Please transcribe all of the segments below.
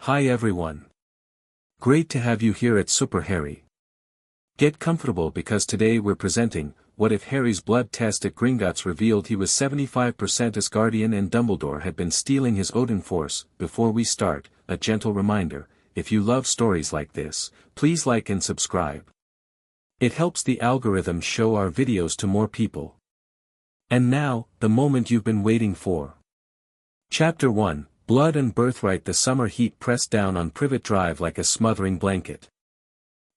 Hi everyone. Great to have you here at Super Harry. Get comfortable because today we're presenting, What if Harry's blood test at Gringotts revealed he was 75% Asgardian and Dumbledore had been stealing his Odin force. Before we start, a gentle reminder, if you love stories like this, please like and subscribe. It helps the algorithm show our videos to more people. And now, the moment you've been waiting for. Chapter 1. Blood and Birthright. The summer heat pressed down on Privet Drive like a smothering blanket.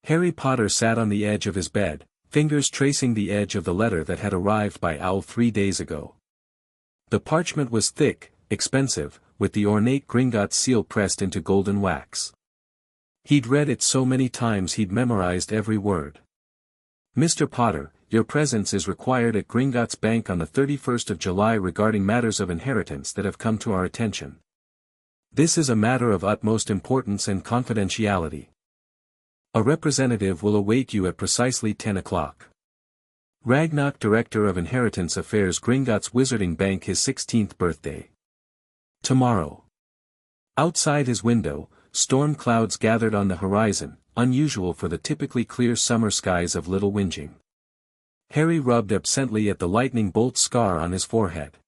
Harry Potter sat on the edge of his bed, fingers tracing the edge of the letter that had arrived by owl 3 days ago. The parchment was thick, expensive, with the ornate Gringotts seal pressed into golden wax. He'd read it so many times he'd memorized every word. Mr. Potter, your presence is required at Gringotts Bank on the 31st of July regarding matters of inheritance that have come to our attention. This is a matter of utmost importance and confidentiality. A representative will await you at precisely 10 o'clock. Ragnarok, Director of Inheritance Affairs, Gringotts Wizarding Bank, his 16th birthday. Tomorrow. Outside his window, storm clouds gathered on the horizon, unusual for the typically clear summer skies of Little Whinging. Harry rubbed absently at the lightning bolt scar on his forehead.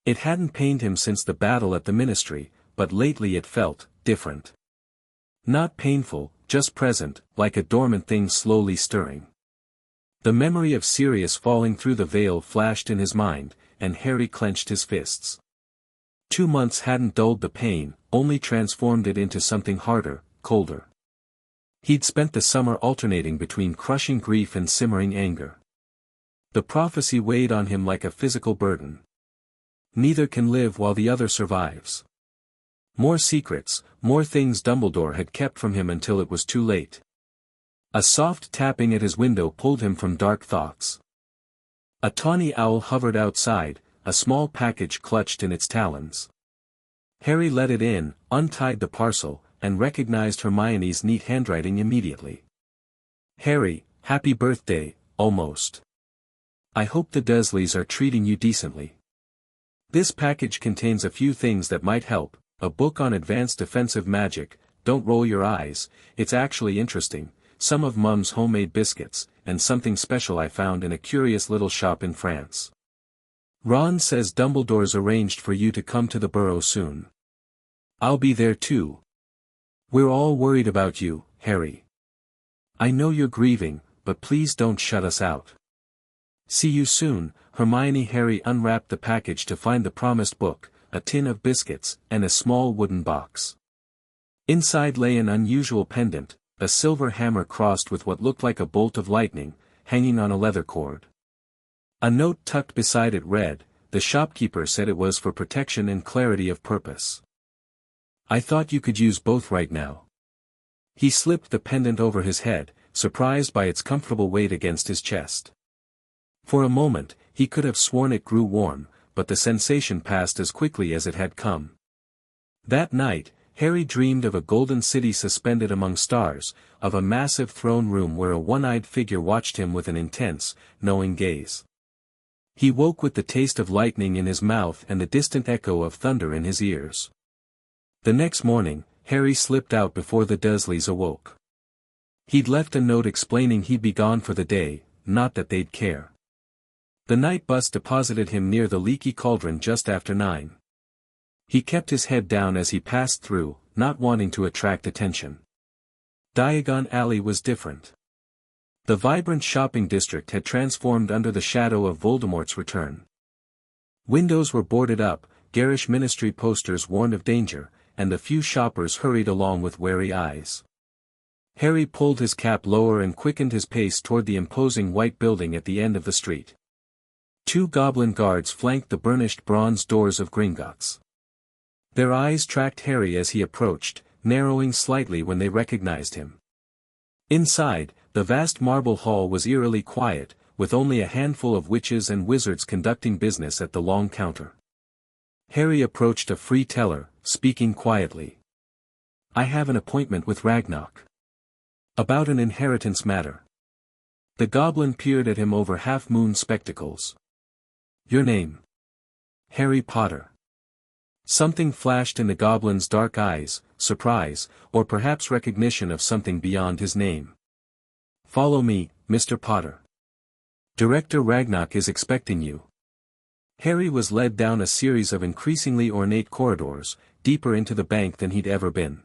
It hadn't pained him since the battle at the Ministry, but lately it felt different. Not painful, just present, like a dormant thing slowly stirring. The memory of Sirius falling through the veil flashed in his mind, and Harry clenched his fists. 2 months hadn't dulled the pain, only transformed it into something harder, colder. He'd spent the summer alternating between crushing grief and simmering anger. The prophecy weighed on him like a physical burden. Neither can live while the other survives. More secrets, more things Dumbledore had kept from him until it was too late. A soft tapping at his window pulled him from dark thoughts. A tawny owl hovered outside, a small package clutched in its talons. Harry let it in, untied the parcel, and recognized Hermione's neat handwriting immediately. Harry, happy birthday, almost. I hope the Dursleys are treating you decently. This package contains a few things that might help. A book on advanced defensive magic, don't roll your eyes, it's actually interesting, some of Mum's homemade biscuits, and something special I found in a curious little shop in France. Ron says Dumbledore's arranged for you to come to the Burrow soon. I'll be there too. We're all worried about you, Harry. I know you're grieving, but please don't shut us out. See you soon, Hermione. Harry unwrapped the package to find the promised book, a tin of biscuits, and a small wooden box. Inside lay an unusual pendant, a silver hammer crossed with what looked like a bolt of lightning, hanging on a leather cord. A note tucked beside it read, the shopkeeper said it was for protection and clarity of purpose. I thought you could use both right now. He slipped the pendant over his head, surprised by its comfortable weight against his chest. For a moment, he could have sworn it grew warm, but the sensation passed as quickly as it had come. That night, Harry dreamed of a golden city suspended among stars, of a massive throne room where a one-eyed figure watched him with an intense, knowing gaze. He woke with the taste of lightning in his mouth and the distant echo of thunder in his ears. The next morning, Harry slipped out before the Dursleys awoke. He'd left a note explaining he'd be gone for the day, not that they'd care. The night bus deposited him near the leaky cauldron just after 9. He kept his head down as he passed through, not wanting to attract attention. Diagon Alley was different. The vibrant shopping district had transformed under the shadow of Voldemort's return. Windows were boarded up, garish Ministry posters warned of danger, and the few shoppers hurried along with wary eyes. Harry pulled his cap lower and quickened his pace toward the imposing white building at the end of the street. 2 goblin guards flanked the burnished bronze doors of Gringotts. Their eyes tracked Harry as he approached, narrowing slightly when they recognized him. Inside, the vast marble hall was eerily quiet, with only a handful of witches and wizards conducting business at the long counter. Harry approached a free teller, speaking quietly. I have an appointment with Ragnarok. About an inheritance matter. The goblin peered at him over half-moon spectacles. Your name? Harry Potter. Something flashed in the goblin's dark eyes, surprise, or perhaps recognition of something beyond his name. "Follow me, Mr. Potter. Director Ragnarok is expecting you." Harry was led down a series of increasingly ornate corridors, deeper into the bank than he'd ever been.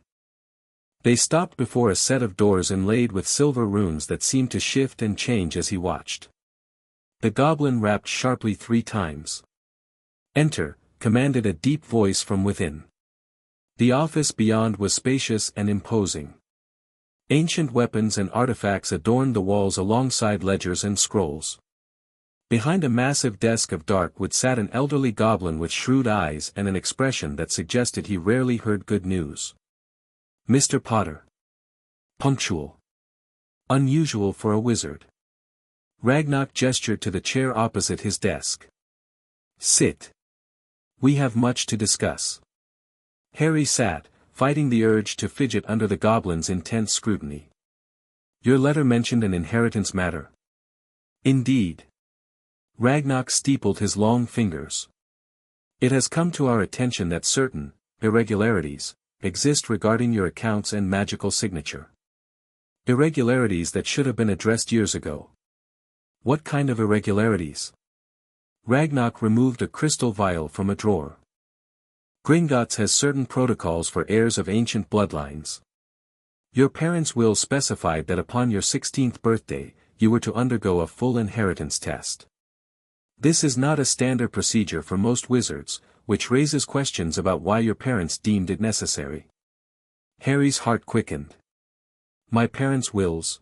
They stopped before a set of doors inlaid with silver runes that seemed to shift and change as he watched. The goblin rapped sharply 3 times. "Enter," commanded a deep voice from within. The office beyond was spacious and imposing. Ancient weapons and artifacts adorned the walls alongside ledgers and scrolls. Behind a massive desk of dark wood sat an elderly goblin with shrewd eyes and an expression that suggested he rarely heard good news. "Mr. Potter." Punctual. Unusual for a wizard. Ragnarok gestured to the chair opposite his desk. "Sit. We have much to discuss." Harry sat, fighting the urge to fidget under the goblin's intense scrutiny. "Your letter mentioned an inheritance matter." "Indeed." Ragnarok steepled his long fingers. "It has come to our attention that certain irregularities exist regarding your accounts and magical signature. Irregularities that should have been addressed years ago." "What kind of irregularities?" Ragnarok removed a crystal vial from a drawer. "Gringotts has certain protocols for heirs of ancient bloodlines. Your parents' will specified that upon your 16th birthday, you were to undergo a full inheritance test. This is not a standard procedure for most wizards, which raises questions about why your parents deemed it necessary." Harry's heart quickened. "My parents' wills?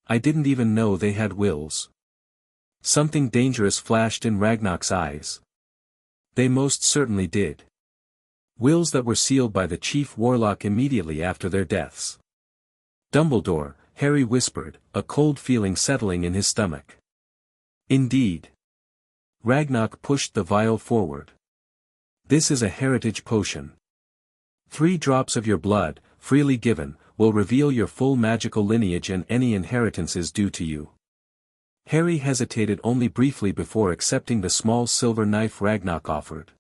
I didn't even know they had wills." Something dangerous flashed in Ragnarok's eyes. "They most certainly did. Wills that were sealed by the chief warlock immediately after their deaths." "Dumbledore," Harry whispered, a cold feeling settling in his stomach. "Indeed." Ragnarok pushed the vial forward. "This is a heritage potion. 3 drops of your blood, freely given, will reveal your full magical lineage and any inheritances due to you." Harry hesitated only briefly before accepting the small silver knife Ragnarok offered.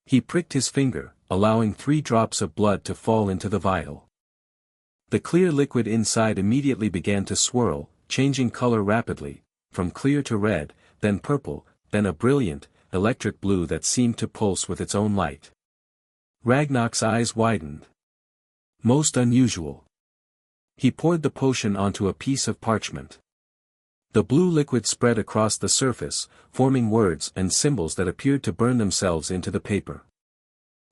He pricked his finger, allowing 3 drops of blood to fall into the vial. The clear liquid inside immediately began to swirl, changing color rapidly, from clear to red, then purple, then a brilliant, electric blue that seemed to pulse with its own light. Ragnarok's eyes widened. Most unusual. He poured the potion onto a piece of parchment. The blue liquid spread across the surface, forming words and symbols that appeared to burn themselves into the paper.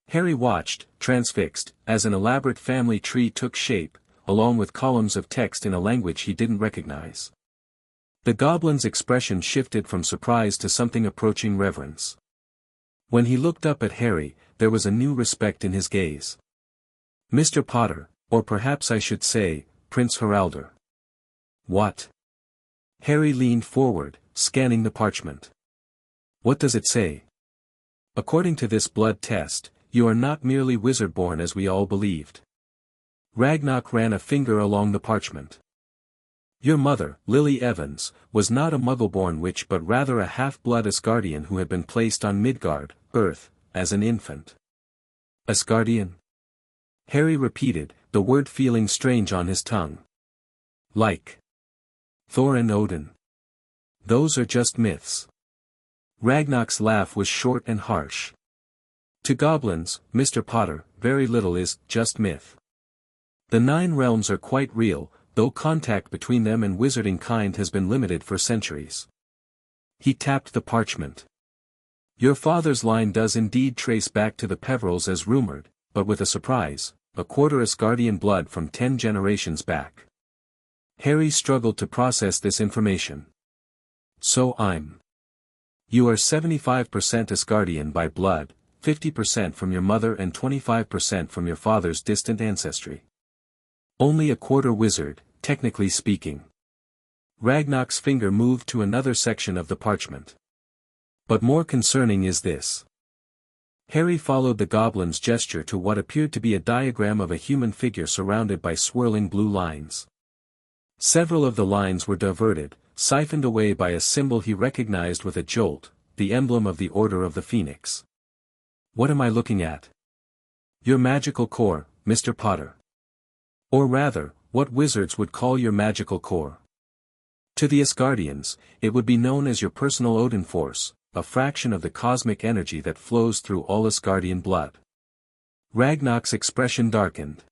Harry watched, transfixed, as an elaborate family tree took shape, along with columns of text in a language he didn't recognize. The goblin's expression shifted from surprise to something approaching reverence. When he looked up at Harry, there was a new respect in his gaze. "Mr. Potter, or perhaps I should say, Prince Haraldur." "What?" Harry leaned forward, scanning the parchment. "What does it say?" "According to this blood test, you are not merely wizard-born as we all believed." Ragnarok ran a finger along the parchment. "Your mother, Lily Evans, was not a Muggle-born witch but rather a half-blood Asgardian who had been placed on Midgard, Earth, as an infant." "Asgardian?" Harry repeated, the word feeling strange on his tongue. "Like Thor and Odin. Those are just myths." Ragnarok's laugh was short and harsh. "To goblins, Mr. Potter, very little is just myth. The 9 realms are quite real, though contact between them and wizarding kind has been limited for centuries." He tapped the parchment. "Your father's line does indeed trace back to the Peverils as rumored, but with a surprise, a quarter Asgardian blood from 10 generations back." Harry struggled to process this information. "So You are 75% Asgardian by blood, 50% from your mother and 25% from your father's distant ancestry. Only a quarter wizard, technically speaking." Ragnarok's finger moved to another section of the parchment. "But more concerning is this." Harry followed the goblin's gesture to what appeared to be a diagram of a human figure surrounded by swirling blue lines. Several of the lines were diverted, siphoned away by a symbol he recognized with a jolt, the emblem of the Order of the Phoenix. What am I looking at? Your magical core, Mr. Potter. Or rather, what wizards would call your magical core. To the Asgardians, it would be known as your personal Odin force, a fraction of the cosmic energy that flows through all Asgardian blood. Ragnar's expression darkened.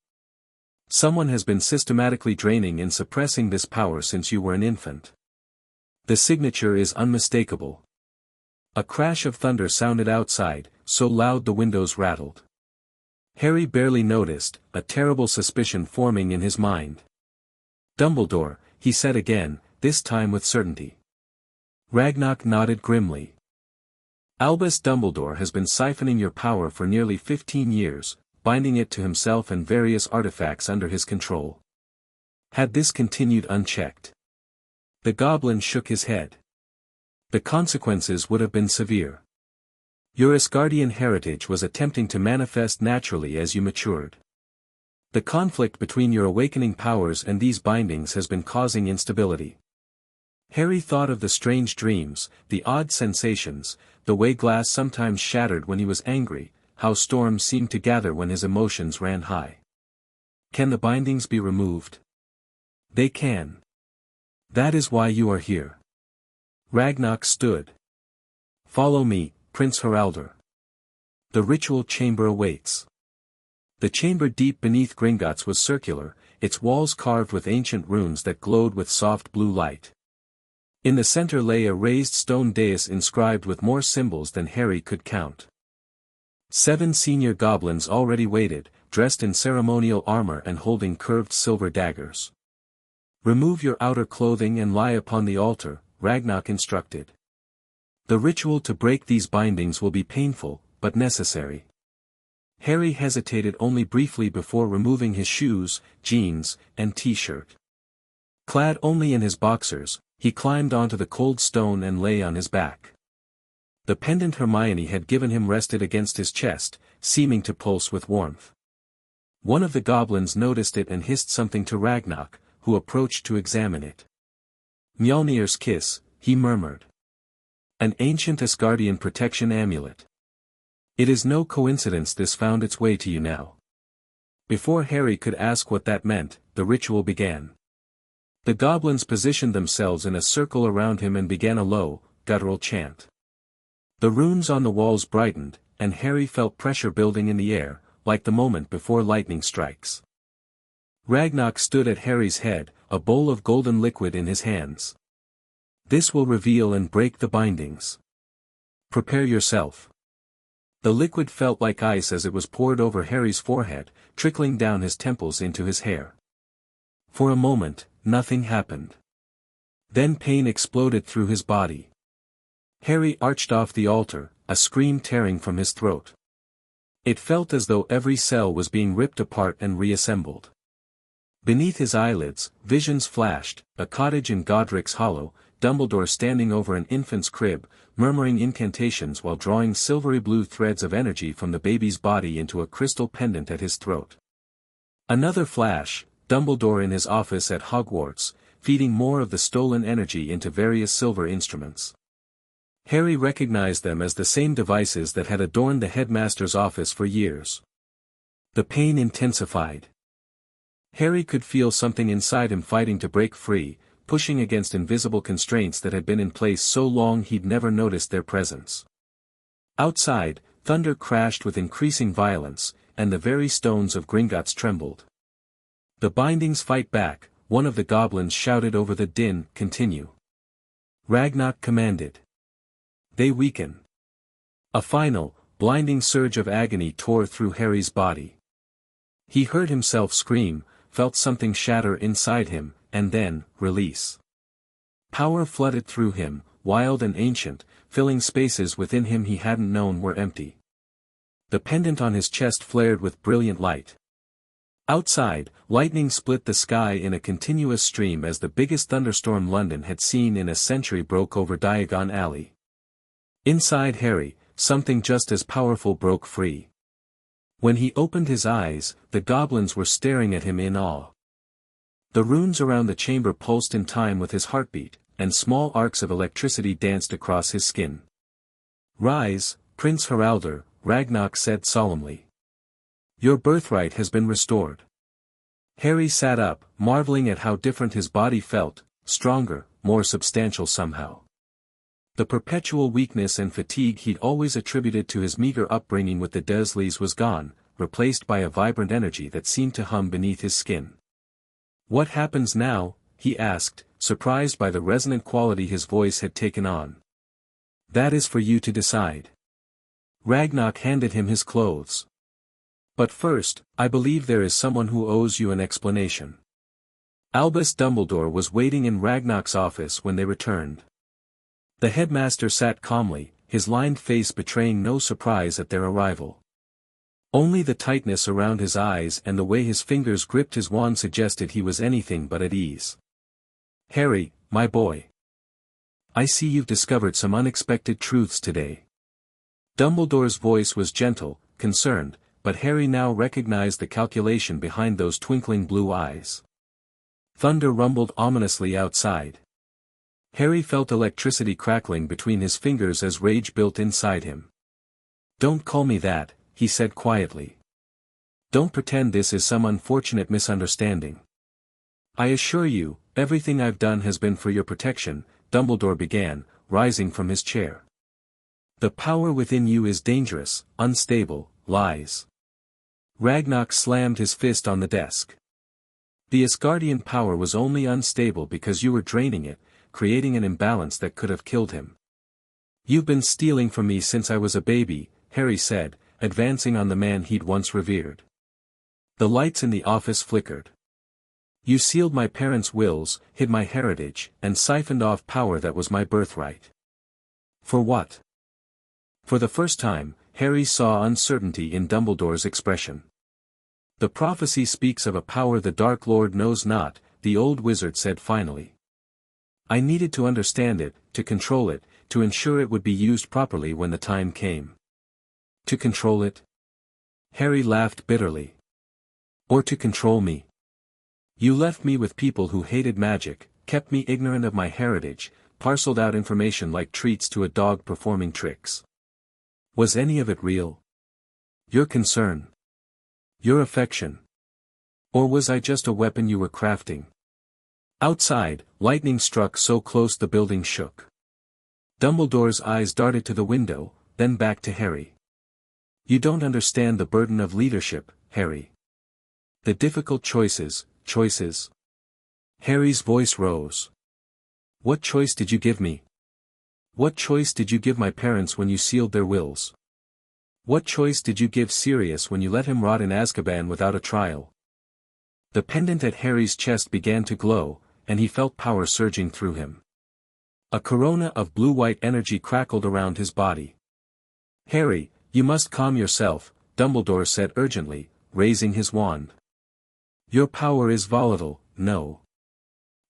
Someone has been systematically draining and suppressing this power since you were an infant. The signature is unmistakable. A crash of thunder sounded outside, so loud the windows rattled. Harry barely noticed, a terrible suspicion forming in his mind. Dumbledore, he said again, this time with certainty. Ragnar nodded grimly. Albus Dumbledore has been siphoning your power for nearly 15 years, binding it to himself and various artifacts under his control. Had this continued unchecked? The goblin shook his head. The consequences would have been severe. Your Asgardian heritage was attempting to manifest naturally as you matured. The conflict between your awakening powers and these bindings has been causing instability. Harry thought of the strange dreams, the odd sensations, the way glass sometimes shattered when he was angry, how storms seemed to gather when his emotions ran high. Can the bindings be removed? They can. That is why you are here. Ragnar stood. Follow me, Prince Haraldr. The ritual chamber awaits. The chamber deep beneath Gringotts was circular, its walls carved with ancient runes that glowed with soft blue light. In the center lay a raised stone dais inscribed with more symbols than Harry could count. 7 senior goblins already waited, dressed in ceremonial armor and holding curved silver daggers. Remove your outer clothing and lie upon the altar, Ragnar instructed. The ritual to break these bindings will be painful, but necessary. Harry hesitated only briefly before removing his shoes, jeans, and t-shirt. Clad only in his boxers, he climbed onto the cold stone and lay on his back. The pendant Hermione had given him rested against his chest, seeming to pulse with warmth. One of the goblins noticed it and hissed something to Ragnar, who approached to examine it. Mjolnir's kiss, he murmured. An ancient Asgardian protection amulet. It is no coincidence this found its way to you now. Before Harry could ask what that meant, the ritual began. The goblins positioned themselves in a circle around him and began a low, guttural chant. The runes on the walls brightened, and Harry felt pressure building in the air, like the moment before lightning strikes. Ragnar stood at Harry's head, a bowl of golden liquid in his hands. This will reveal and break the bindings. Prepare yourself. The liquid felt like ice as it was poured over Harry's forehead, trickling down his temples into his hair. For a moment, nothing happened. Then pain exploded through his body. Harry arched off the altar, a scream tearing from his throat. It felt as though every cell was being ripped apart and reassembled. Beneath his eyelids, visions flashed, a cottage in Godric's Hollow, Dumbledore standing over an infant's crib, murmuring incantations while drawing silvery blue threads of energy from the baby's body into a crystal pendant at his throat. Another flash, Dumbledore in his office at Hogwarts, feeding more of the stolen energy into various silver instruments. Harry recognized them as the same devices that had adorned the headmaster's office for years. The pain intensified. Harry could feel something inside him fighting to break free, pushing against invisible constraints that had been in place so long he'd never noticed their presence. Outside, thunder crashed with increasing violence, and the very stones of Gringotts trembled. The bindings fight back, one of the goblins shouted over the din, continue. Ragnar commanded. They weaken. A final, blinding surge of agony tore through Harry's body. He heard himself scream, felt something shatter inside him, and then, release. Power flooded through him, wild and ancient, filling spaces within him he hadn't known were empty. The pendant on his chest flared with brilliant light. Outside, lightning split the sky in a continuous stream as the biggest thunderstorm London had seen in a century broke over Diagon Alley. Inside Harry, something just as powerful broke free. When he opened his eyes, the goblins were staring at him in awe. The runes around the chamber pulsed in time with his heartbeat, and small arcs of electricity danced across his skin. Rise, Prince Haraldr, Ragnar said solemnly. Your birthright has been restored. Harry sat up, marveling at how different his body felt, stronger, more substantial somehow. The perpetual weakness and fatigue he'd always attributed to his meager upbringing with the Dursleys was gone, replaced by a vibrant energy that seemed to hum beneath his skin. What happens now? He asked, surprised by the resonant quality his voice had taken on. That is for you to decide. Ragnar handed him his clothes. But first, I believe there is someone who owes you an explanation. Albus Dumbledore was waiting in Ragnar's office when they returned. The headmaster sat calmly, his lined face betraying no surprise at their arrival. Only the tightness around his eyes and the way his fingers gripped his wand suggested he was anything but at ease. Harry, my boy. I see you've discovered some unexpected truths today. Dumbledore's voice was gentle, concerned, but Harry now recognized the calculation behind those twinkling blue eyes. Thunder rumbled ominously outside. Harry felt electricity crackling between his fingers as rage built inside him. Don't call me that, he said quietly. Don't pretend this is some unfortunate misunderstanding. I assure you, everything I've done has been for your protection, Dumbledore began, rising from his chair. The power within you is dangerous, unstable, lies. Ragnar slammed his fist on the desk. The Asgardian power was only unstable because you were draining it, creating an imbalance that could have killed him. You've been stealing from me since I was a baby, Harry said, advancing on the man he'd once revered. The lights in the office flickered. You sealed my parents' wills, hid my heritage, and siphoned off power that was my birthright. For what? For the first time, Harry saw uncertainty in Dumbledore's expression. The prophecy speaks of a power the Dark Lord knows not, the old wizard said finally. I needed to understand it, to control it, to ensure it would be used properly when the time came. To control it? Harry laughed bitterly. Or to control me? You left me with people who hated magic, kept me ignorant of my heritage, parceled out information like treats to a dog performing tricks. Was any of it real? Your concern? Your affection? Or was I just a weapon you were crafting? Outside, lightning struck so close the building shook. Dumbledore's eyes darted to the window, then back to Harry. You don't understand the burden of leadership, Harry. The difficult choices. Harry's voice rose. What choice did you give me? What choice did you give my parents when you sealed their wills? What choice did you give Sirius when you let him rot in Azkaban without a trial? The pendant at Harry's chest began to glow, and he felt power surging through him. A corona of blue-white energy crackled around his body. Harry, you must calm yourself, Dumbledore said urgently, raising his wand. Your power is volatile, no.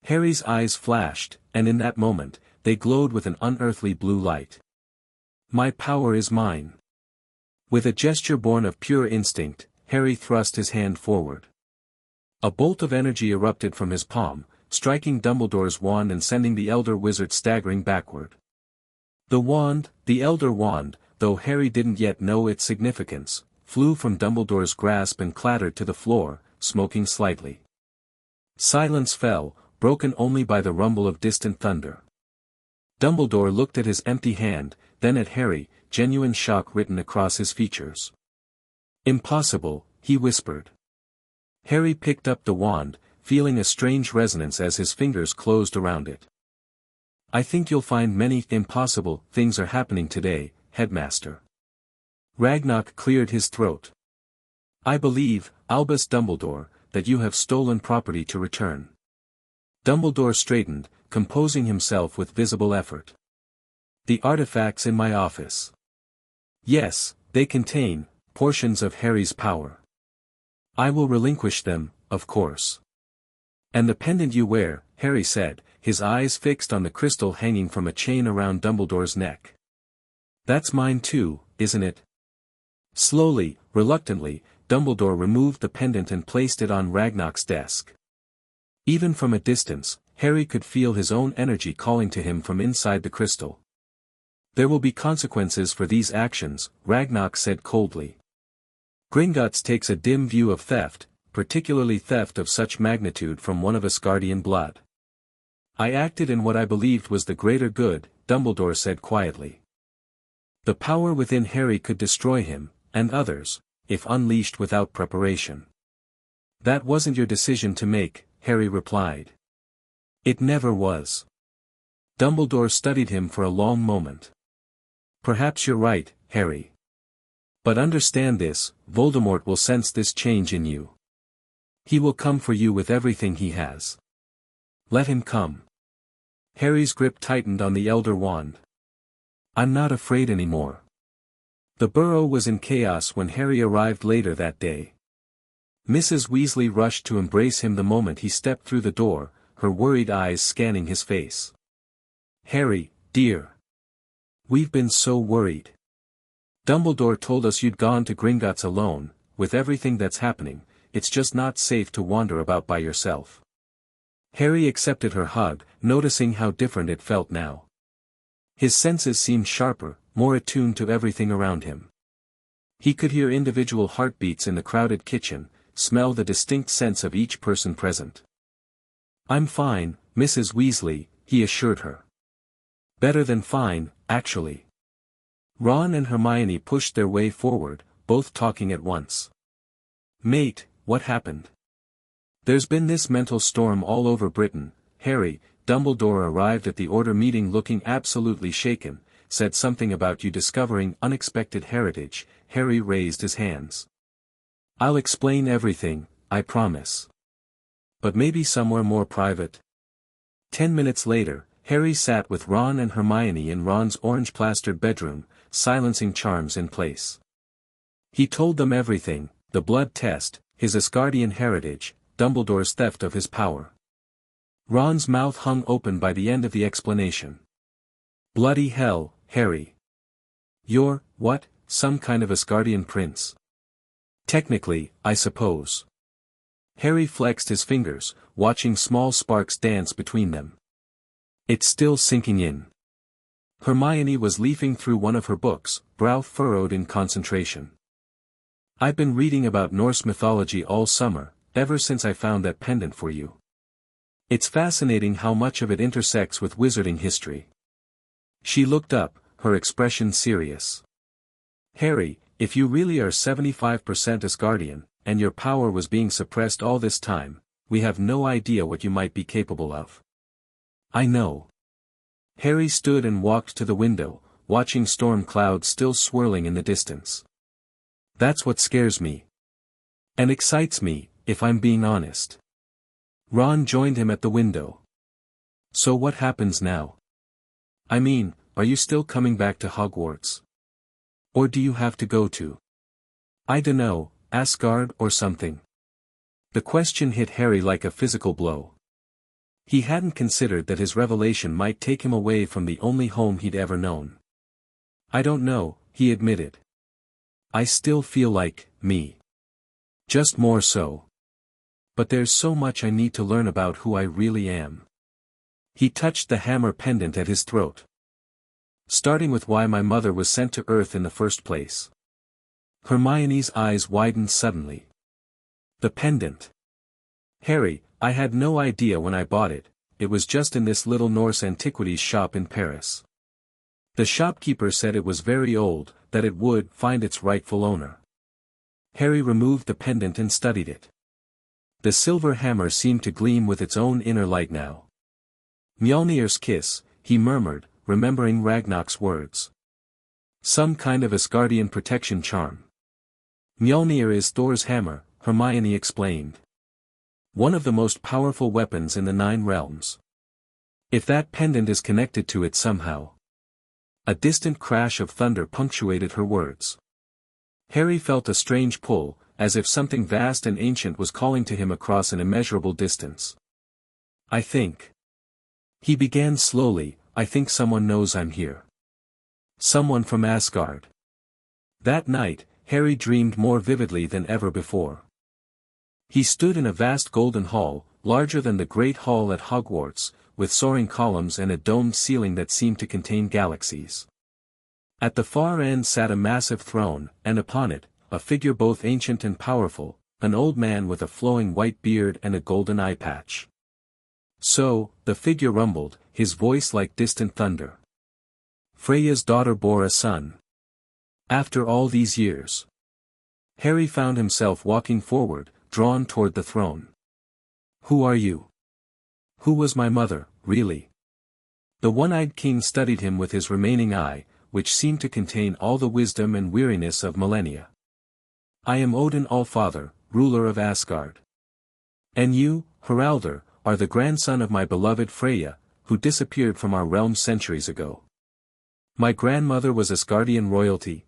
Harry's eyes flashed, and in that moment, they glowed with an unearthly blue light. My power is mine. With a gesture born of pure instinct, Harry thrust his hand forward. A bolt of energy erupted from his palm, striking Dumbledore's wand and sending the elder wizard staggering backward. The elder wand, though Harry didn't yet know its significance, flew from Dumbledore's grasp and clattered to the floor, smoking slightly. Silence fell, broken only by the rumble of distant thunder. Dumbledore looked at his empty hand, then at Harry, genuine shock written across his features. Impossible, he whispered. Harry picked up the wand, feeling a strange resonance as his fingers closed around it. I think you'll find many impossible things are happening today, Headmaster. Ragnar cleared his throat. I believe, Albus Dumbledore, that you have stolen property to return. Dumbledore straightened, composing himself with visible effort. The artifacts in my office. Yes, they contain portions of Harry's power. I will relinquish them, of course. And the pendant you wear, Harry said, his eyes fixed on the crystal hanging from a chain around Dumbledore's neck. That's mine too, isn't it? Slowly, reluctantly, Dumbledore removed the pendant and placed it on Ragnar's desk. Even from a distance, Harry could feel his own energy calling to him from inside the crystal. There will be consequences for these actions, Ragnar said coldly. Gringotts takes a dim view of theft, particularly theft of such magnitude from one of Asgardian blood. I acted in what I believed was the greater good, Dumbledore said quietly. The power within Harry could destroy him, and others, if unleashed without preparation. That wasn't your decision to make, Harry replied. It never was. Dumbledore studied him for a long moment. Perhaps you're right, Harry. But understand this, Voldemort will sense this change in you. He will come for you with everything he has. Let him come. Harry's grip tightened on the Elder Wand. I'm not afraid anymore. The burrow was in chaos when Harry arrived later that day. Mrs. Weasley rushed to embrace him the moment he stepped through the door, her worried eyes scanning his face. Harry, dear. We've been so worried. Dumbledore told us you'd gone to Gringotts alone. With everything that's happening, it's just not safe to wander about by yourself. Harry accepted her hug, noticing how different it felt now. His senses seemed sharper, more attuned to everything around him. He could hear individual heartbeats in the crowded kitchen, smell the distinct sense of each person present. I'm fine, Mrs. Weasley, he assured her. Better than fine, actually. Ron and Hermione pushed their way forward, both talking at once. Mate, what happened? There's been this mental storm all over Britain, Harry. Dumbledore arrived at the order meeting looking absolutely shaken, said something about you discovering unexpected heritage. Harry raised his hands. I'll explain everything, I promise. But maybe somewhere more private. 10 minutes later, Harry sat with Ron and Hermione in Ron's orange-plastered bedroom, silencing charms in place. He told them everything, the blood test, his Asgardian heritage, Dumbledore's theft of his power. Ron's mouth hung open by the end of the explanation. Bloody hell, Harry. You're, what, some kind of Asgardian prince? Technically, I suppose. Harry flexed his fingers, watching small sparks dance between them. It's still sinking in. Hermione was leafing through one of her books, brow furrowed in concentration. I've been reading about Norse mythology all summer, ever since I found that pendant for you. It's fascinating how much of it intersects with wizarding history. She looked up, her expression serious. Harry, if you really are 75% Asgardian, and your power was being suppressed all this time, we have no idea what you might be capable of. I know. Harry stood and walked to the window, watching storm clouds still swirling in the distance. That's what scares me. And excites me, if I'm being honest. Ron joined him at the window. So what happens now? I mean, are you still coming back to Hogwarts? Or do you have to go to, I dunno, Asgard or something? The question hit Harry like a physical blow. He hadn't considered that his revelation might take him away from the only home he'd ever known. I don't know, he admitted. I still feel like, me. Just more so. But there's so much I need to learn about who I really am. He touched the hammer pendant at his throat. Starting with why my mother was sent to Earth in the first place. Hermione's eyes widened suddenly. The pendant. Harry, I had no idea when I bought it, it was just in this little Norse antiquities shop in Paris. The shopkeeper said it was very old, that it would find its rightful owner. Harry removed the pendant and studied it. The silver hammer seemed to gleam with its own inner light now. Mjolnir's kiss, he murmured, remembering Ragnar's words. Some kind of Asgardian protection charm. Mjolnir is Thor's hammer, Hermione explained. One of the most powerful weapons in the 9 realms. If that pendant is connected to it somehow. A distant crash of thunder punctuated her words. Harry felt a strange pull, as if something vast and ancient was calling to him across an immeasurable distance. I think. He began slowly, I think someone knows I'm here. Someone from Asgard. That night, Harry dreamed more vividly than ever before. He stood in a vast golden hall, larger than the Great Hall at Hogwarts, with soaring columns and a domed ceiling that seemed to contain galaxies. At the far end sat a massive throne, and upon it, a figure both ancient and powerful, an old man with a flowing white beard and a golden eye patch. So, the figure rumbled, his voice like distant thunder. Freya's daughter bore a son. After all these years. Harry found himself walking forward, drawn toward the throne. Who are you? Who was my mother, really? The one-eyed king studied him with his remaining eye, which seemed to contain all the wisdom and weariness of millennia. I am Odin Allfather, ruler of Asgard. And you, Haraldr, are the grandson of my beloved Freya, who disappeared from our realm centuries ago. My grandmother was Asgardian royalty.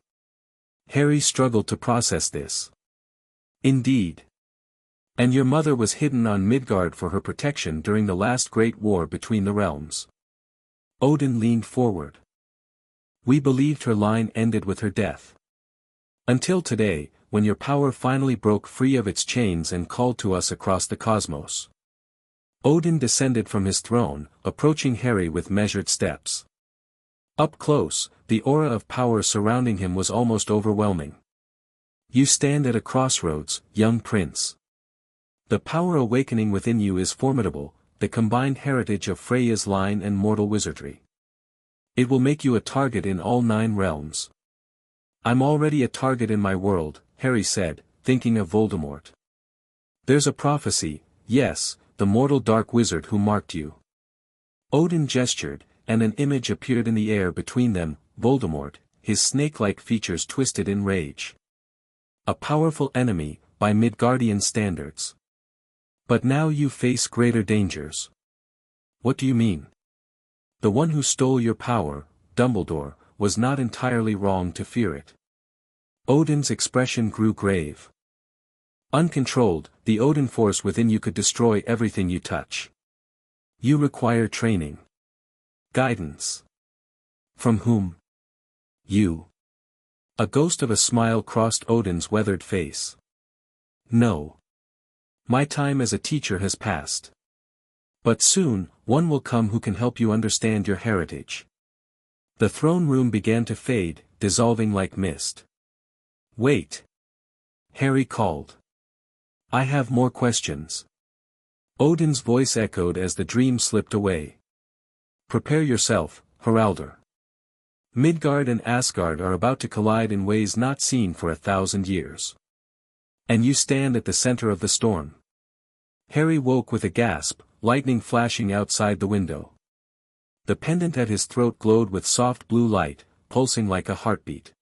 Harry struggled to process this. Indeed. And your mother was hidden on Midgard for her protection during the last great war between the realms. Odin leaned forward. We believed her line ended with her death. Until today, when your power finally broke free of its chains and called to us across the cosmos. Odin descended from his throne, approaching Harry with measured steps. Up close, the aura of power surrounding him was almost overwhelming. You stand at a crossroads, young prince. The power awakening within you is formidable, the combined heritage of Freya's line and mortal wizardry. It will make you a target in all 9 realms. I'm already a target in my world, Harry said, thinking of Voldemort. There's a prophecy, yes, the mortal dark wizard who marked you. Odin gestured, and an image appeared in the air between them, Voldemort, his snake-like features twisted in rage. A powerful enemy, by Midgardian standards. But now you face greater dangers. What do you mean? The one who stole your power, Dumbledore, was not entirely wrong to fear it. Odin's expression grew grave. Uncontrolled, the Odin force within you could destroy everything you touch. You require training. Guidance. From whom? You. A ghost of a smile crossed Odin's weathered face. No. My time as a teacher has passed. But soon, one will come who can help you understand your heritage. The throne room began to fade, dissolving like mist. Wait. Harry called. I have more questions. Odin's voice echoed as the dream slipped away. Prepare yourself, Haraldr. Midgard and Asgard are about to collide in ways not seen for 1,000 years. And you stand at the center of the storm. Harry woke with a gasp, lightning flashing outside the window. The pendant at his throat glowed with soft blue light, pulsing like a heartbeat.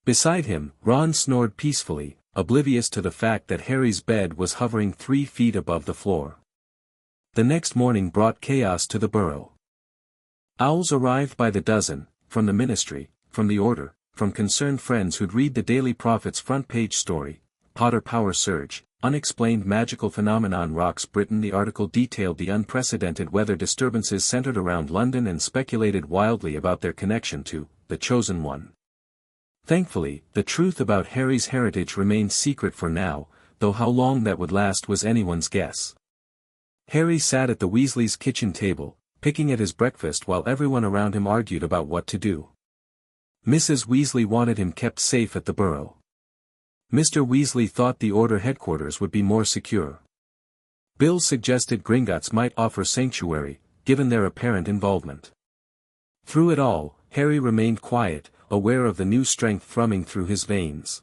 Beside him, Ron snored peacefully, oblivious to the fact that Harry's bed was hovering 3 feet above the floor. The next morning brought chaos to the burrow. Owls arrived by the dozen, from the ministry, from the order, from concerned friends who'd read the Daily Prophet's front-page story, Potter Power Surge, Unexplained Magical Phenomenon Rocks Britain. The article detailed the unprecedented weather disturbances centered around London and speculated wildly about their connection to the Chosen One. Thankfully, the truth about Harry's heritage remained secret for now, though how long that would last was anyone's guess. Harry sat at the Weasleys' kitchen table, picking at his breakfast while everyone around him argued about what to do. Mrs. Weasley wanted him kept safe at the Burrow. Mr. Weasley thought the Order headquarters would be more secure. Bill suggested Gringotts might offer sanctuary, given their apparent involvement. Through it all, Harry remained quiet, aware of the new strength thrumming through his veins.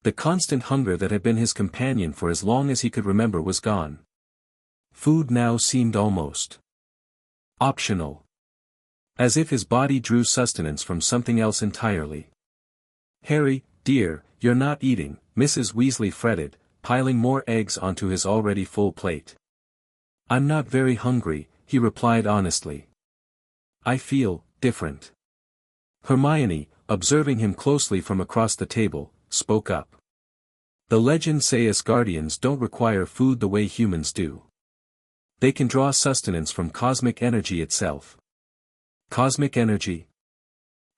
The constant hunger that had been his companion for as long as he could remember was gone. Food now seemed almost optional. As if his body drew sustenance from something else entirely. Harry, dear, you're not eating, Mrs. Weasley fretted, piling more eggs onto his already full plate. I'm not very hungry, he replied honestly. I feel different. Hermione, observing him closely from across the table, spoke up. The legends say Asgardians don't require food the way humans do. They can draw sustenance from cosmic energy itself. Cosmic energy?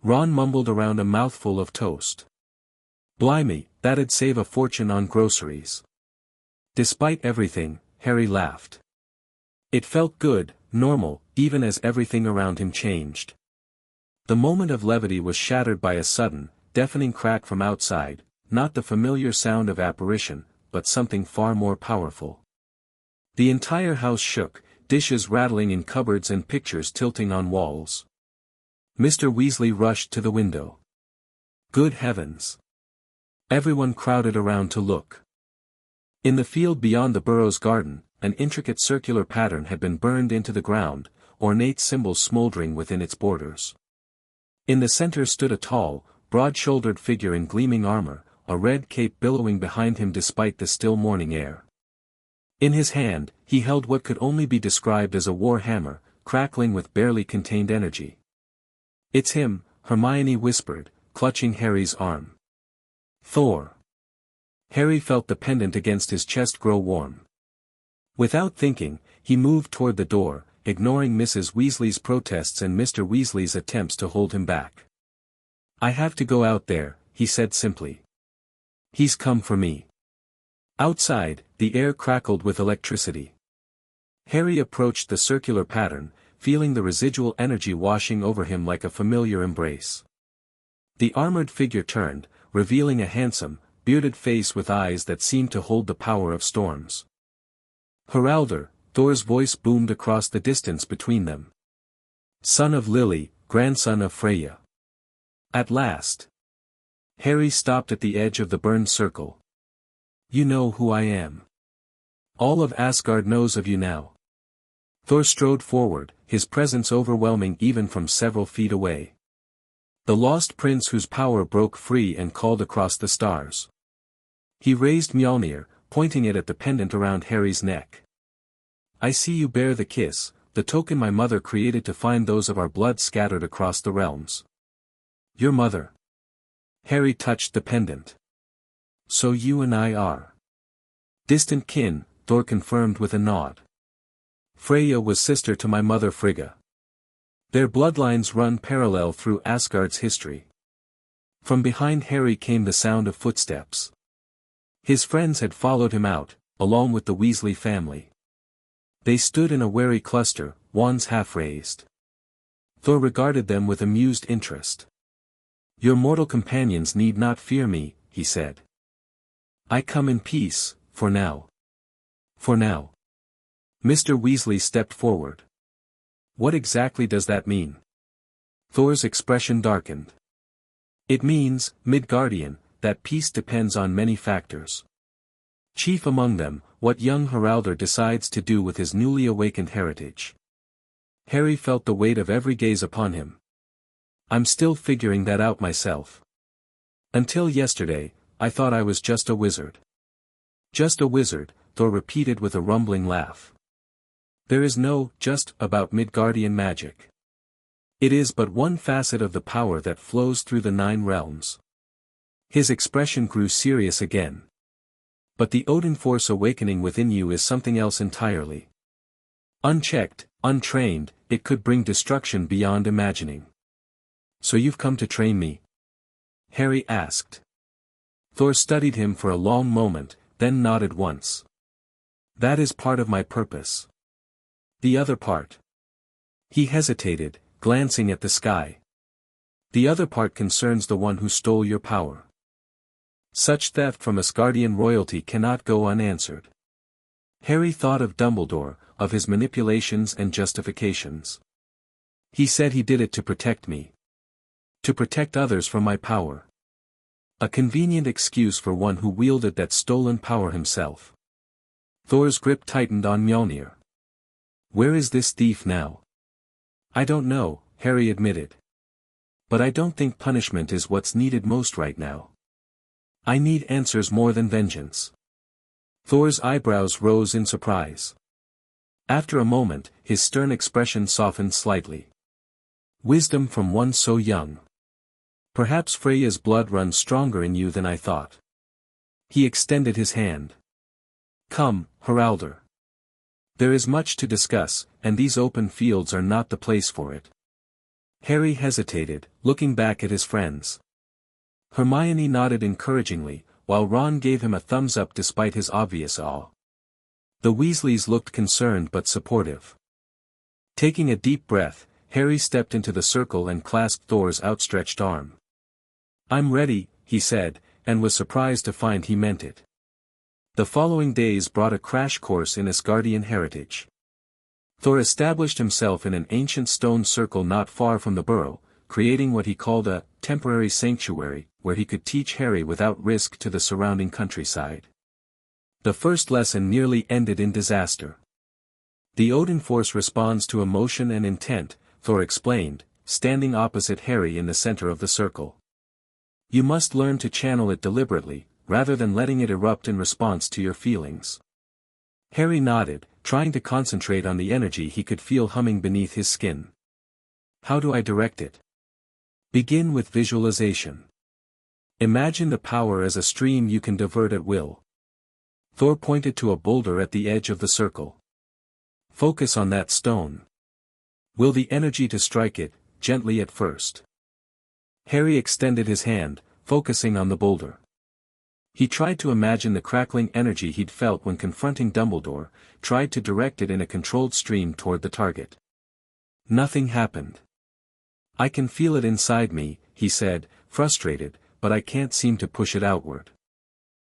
Ron mumbled around a mouthful of toast. Blimey, that'd save a fortune on groceries. Despite everything, Harry laughed. It felt good, normal, even as everything around him changed. The moment of levity was shattered by a sudden, deafening crack from outside, not the familiar sound of apparition, but something far more powerful. The entire house shook, dishes rattling in cupboards and pictures tilting on walls. Mr. Weasley rushed to the window. Good heavens! Everyone crowded around to look. In the field beyond the Burrow's garden, an intricate circular pattern had been burned into the ground, ornate symbols smoldering within its borders. In the center stood a tall, broad-shouldered figure in gleaming armor, a red cape billowing behind him despite the still morning air. In his hand, he held what could only be described as a war hammer, crackling with barely contained energy. "It's him," Hermione whispered, clutching Harry's arm. "Thor." Harry felt the pendant against his chest grow warm. Without thinking, he moved toward the door, ignoring Mrs. Weasley's protests and Mr. Weasley's attempts to hold him back. "I have to go out there," he said simply. "He's come for me." Outside, the air crackled with electricity. Harry approached the circular pattern, feeling the residual energy washing over him like a familiar embrace. The armored figure turned, revealing a handsome, bearded face with eyes that seemed to hold the power of storms. "Heraldor," Thor's voice boomed across the distance between them. "Son of Lily, grandson of Freya." At last. Harry stopped at the edge of the burned circle. "You know who I am. All of Asgard knows of you now." Thor strode forward, his presence overwhelming even from several feet away. The lost prince whose power broke free and called across the stars. He raised Mjolnir, pointing it at the pendant around Harry's neck. "I see you bear the kiss, the token my mother created to find those of our blood scattered across the realms." "Your mother?" Harry touched the pendant. "So you and I are distant kin," Thor confirmed with a nod. "Freya was sister to my mother Frigga. Their bloodlines run parallel through Asgard's history." From behind Harry came the sound of footsteps. His friends had followed him out, along with the Weasley family. They stood in a wary cluster, wands half raised. Thor regarded them with amused interest. "Your mortal companions need not fear me," he said. "I come in peace, for now." "For now." Mr. Weasley stepped forward. "What exactly does that mean?" Thor's expression darkened. "It means, Midgardian, that peace depends on many factors. Chief among them, what young Heraldor decides to do with his newly awakened heritage." Harry felt the weight of every gaze upon him. "I'm still figuring that out myself. Until yesterday, I thought I was just a wizard." "Just a wizard," Thor repeated with a rumbling laugh. "There is no just about Midgardian magic. It is but one facet of the power that flows through the 9 realms." His expression grew serious again. "But the Odin force awakening within you is something else entirely. Unchecked, untrained, it could bring destruction beyond imagining." "So you've come to train me?" Harry asked. Thor studied him for a long moment, then nodded once. "That is part of my purpose." "The other part?" He hesitated, glancing at the sky. "The other part concerns the one who stole your power. Such theft from Asgardian royalty cannot go unanswered." Harry thought of Dumbledore, of his manipulations and justifications. "He said he did it to protect me. To protect others from my power. A convenient excuse for one who wielded that stolen power himself." Thor's grip tightened on Mjolnir. "Where is this thief now?" "I don't know," Harry admitted. "But I don't think punishment is what's needed most right now. I need answers more than vengeance." Thor's eyebrows rose in surprise. After a moment, his stern expression softened slightly. "Wisdom from one so young. Perhaps Freya's blood runs stronger in you than I thought." He extended his hand. "Come, Heraldor. There is much to discuss, and these open fields are not the place for it." Harry hesitated, looking back at his friends. Hermione nodded encouragingly, while Ron gave him a thumbs up despite his obvious awe. The Weasleys looked concerned but supportive. Taking a deep breath, Harry stepped into the circle and clasped Thor's outstretched arm. "I'm ready," he said, and was surprised to find he meant it. The following days brought a crash course in Asgardian heritage. Thor established himself in an ancient stone circle not far from the burrow, creating what he called a temporary sanctuary, where he could teach Harry without risk to the surrounding countryside. The first lesson nearly ended in disaster. The Odin force responds to emotion and intent, Thor explained, standing opposite Harry in the center of the circle. You must learn to channel it deliberately, rather than letting it erupt in response to your feelings. Harry nodded, trying to concentrate on the energy he could feel humming beneath his skin. How do I direct it? Begin with visualization. Imagine the power as a stream you can divert at will. Thor pointed to a boulder at the edge of the circle. Focus on that stone. Will the energy to strike it, gently at first. Harry extended his hand, focusing on the boulder. He tried to imagine the crackling energy he'd felt when confronting Dumbledore, tried to direct it in a controlled stream toward the target. Nothing happened. I can feel it inside me, he said, frustrated, but I can't seem to push it outward.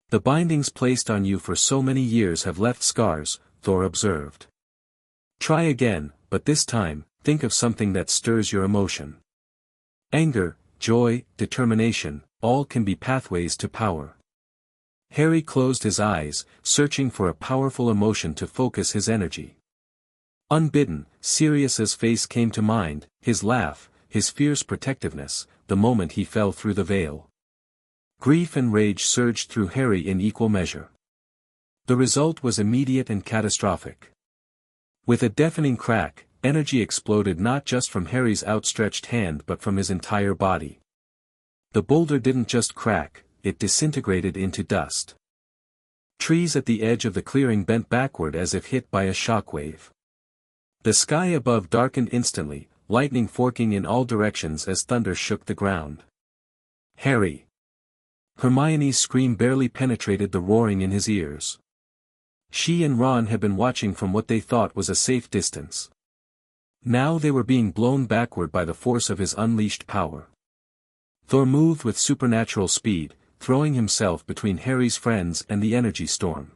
The bindings placed on you for so many years have left scars, Thor observed. Try again, but this time, think of something that stirs your emotion. Anger, joy, determination, all can be pathways to power. Harry closed his eyes, searching for a powerful emotion to focus his energy. Unbidden, Sirius's face came to mind, his laugh, his fierce protectiveness, the moment he fell through the veil. Grief and rage surged through Harry in equal measure. The result was immediate and catastrophic. With a deafening crack, energy exploded not just from Harry's outstretched hand but from his entire body. The boulder didn't just crack, it disintegrated into dust. Trees at the edge of the clearing bent backward as if hit by a shockwave. The sky above darkened instantly, lightning forking in all directions as thunder shook the ground. Harry! Hermione's scream barely penetrated the roaring in his ears. She and Ron had been watching from what they thought was a safe distance. Now they were being blown backward by the force of his unleashed power. Thor moved with supernatural speed, throwing himself between Harry's friends and the energy storm.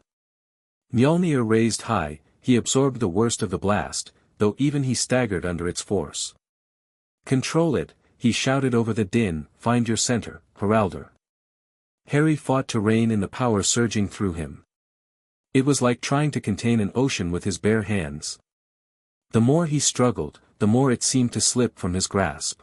Mjolnir raised high, he absorbed the worst of the blast, though even he staggered under its force. Control it, he shouted over the din, find your center, Heraldor. Harry fought to rein in the power surging through him. It was like trying to contain an ocean with his bare hands. The more he struggled, the more it seemed to slip from his grasp.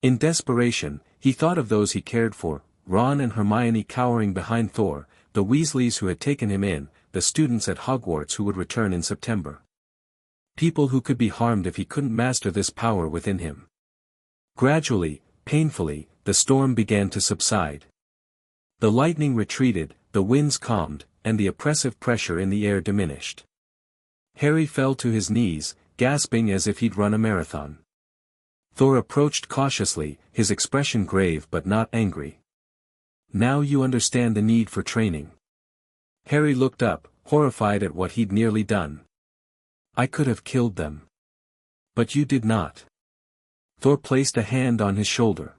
In desperation, he thought of those he cared for, Ron and Hermione cowering behind Thor, the Weasleys who had taken him in, the students at Hogwarts who would return in September. People who could be harmed if he couldn't master this power within him. Gradually, painfully, the storm began to subside. The lightning retreated, the winds calmed, and the oppressive pressure in the air diminished. Harry fell to his knees, gasping as if he'd run a marathon. Thor approached cautiously, his expression grave but not angry. Now you understand the need for training. Harry looked up, horrified at what he'd nearly done. I could have killed them. But you did not. Thor placed a hand on his shoulder.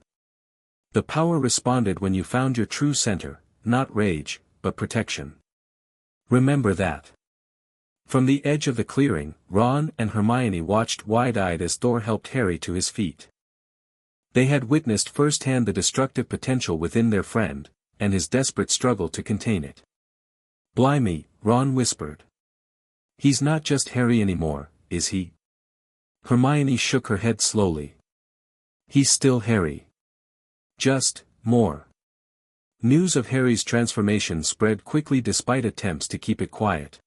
The power responded when you found your true center, not rage, but protection. Remember that. From the edge of the clearing, Ron and Hermione watched wide-eyed as Thor helped Harry to his feet. They had witnessed firsthand the destructive potential within their friend, and his desperate struggle to contain it. Blimey, Ron whispered. He's not just Harry anymore, is he? Hermione shook her head slowly. He's still Harry. Just, more. News of Harry's transformation spread quickly despite attempts to keep it quiet.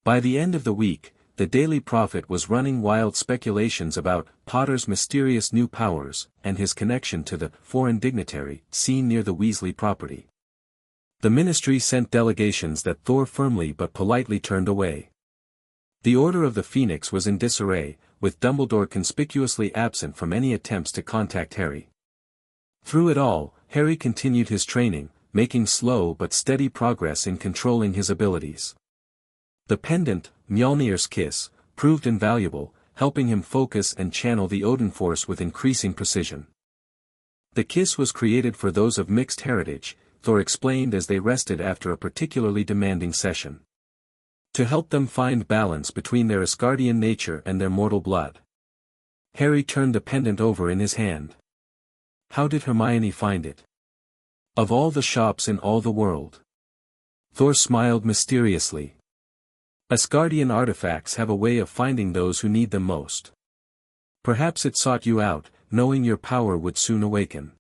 By the end of the week, the Daily Prophet was running wild speculations about Potter's mysterious new powers, and his connection to the foreign dignitary seen near the Weasley property. The ministry sent delegations that Thor firmly but politely turned away. The Order of the Phoenix was in disarray, with Dumbledore conspicuously absent from any attempts to contact Harry. Through it all, Harry continued his training, making slow but steady progress in controlling his abilities. The pendant, Mjolnir's Kiss, proved invaluable, helping him focus and channel the Odin force with increasing precision. The kiss was created for those of mixed heritage, Thor explained as they rested after a particularly demanding session. To help them find balance between their Asgardian nature and their mortal blood. Harry turned the pendant over in his hand. How did Hermione find it? Of all the shops in all the world. Thor smiled mysteriously. Asgardian artifacts have a way of finding those who need them most. Perhaps it sought you out, knowing your power would soon awaken.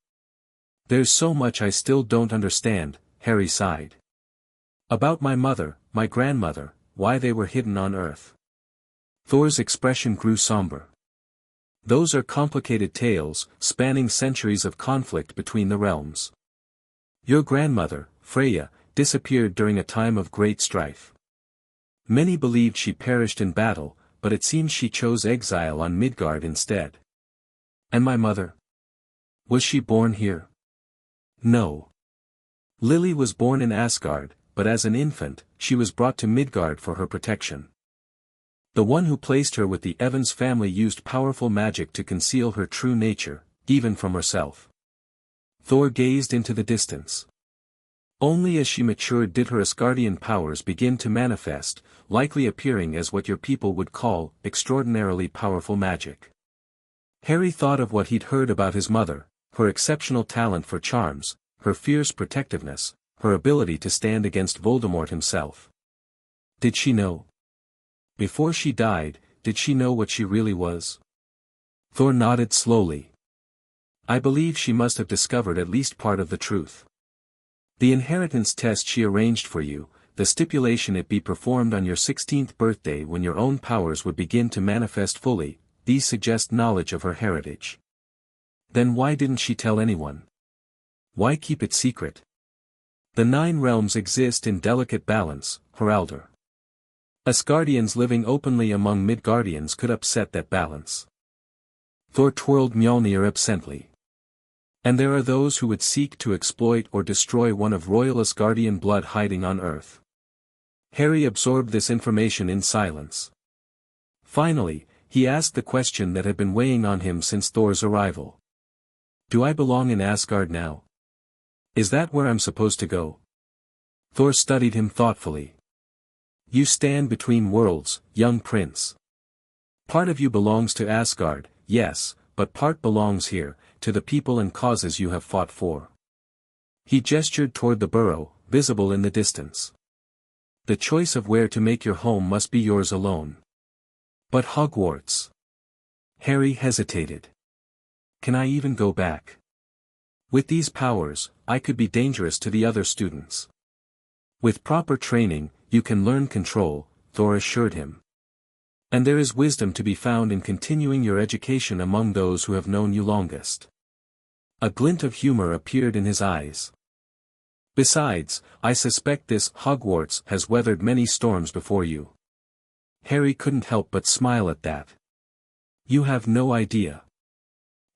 There's so much I still don't understand, Harry sighed. About my mother, my grandmother, why they were hidden on Earth. Thor's expression grew somber. Those are complicated tales, spanning centuries of conflict between the realms. Your grandmother, Freya, disappeared during a time of great strife. Many believed she perished in battle, but it seems she chose exile on Midgard instead. And my mother? Was she born here? No. Lily was born in Asgard, but as an infant, she was brought to Midgard for her protection. The one who placed her with the Evans family used powerful magic to conceal her true nature, even from herself. Thor gazed into the distance. Only as she matured did her Asgardian powers begin to manifest, likely appearing as what your people would call extraordinarily powerful magic. Harry thought of what he'd heard about his mother, her exceptional talent for charms, her fierce protectiveness, her ability to stand against Voldemort himself. Did she know? Before she died, did she know what she really was? Thor nodded slowly. I believe she must have discovered at least part of the truth. The inheritance test she arranged for you, the stipulation it be performed on your 16th birthday when your own powers would begin to manifest fully, these suggest knowledge of her heritage. Then why didn't she tell anyone? Why keep it secret? The 9 realms exist in delicate balance, Heraldor. Asgardians living openly among Midgardians could upset that balance. Thor twirled Mjolnir absently. And there are those who would seek to exploit or destroy one of royal Asgardian blood hiding on Earth. Harry absorbed this information in silence. Finally, he asked the question that had been weighing on him since Thor's arrival. Do I belong in Asgard now? Is that where I'm supposed to go? Thor studied him thoughtfully. You stand between worlds, young prince. Part of you belongs to Asgard, yes, but part belongs here, to the people and causes you have fought for. He gestured toward the burrow, visible in the distance. The choice of where to make your home must be yours alone. But Hogwarts. Harry hesitated. Can I even go back? With these powers, I could be dangerous to the other students. With proper training, you can learn control, Thor assured him. And there is wisdom to be found in continuing your education among those who have known you longest. A glint of humor appeared in his eyes. Besides, I suspect this Hogwarts has weathered many storms before you. Harry couldn't help but smile at that. You have no idea.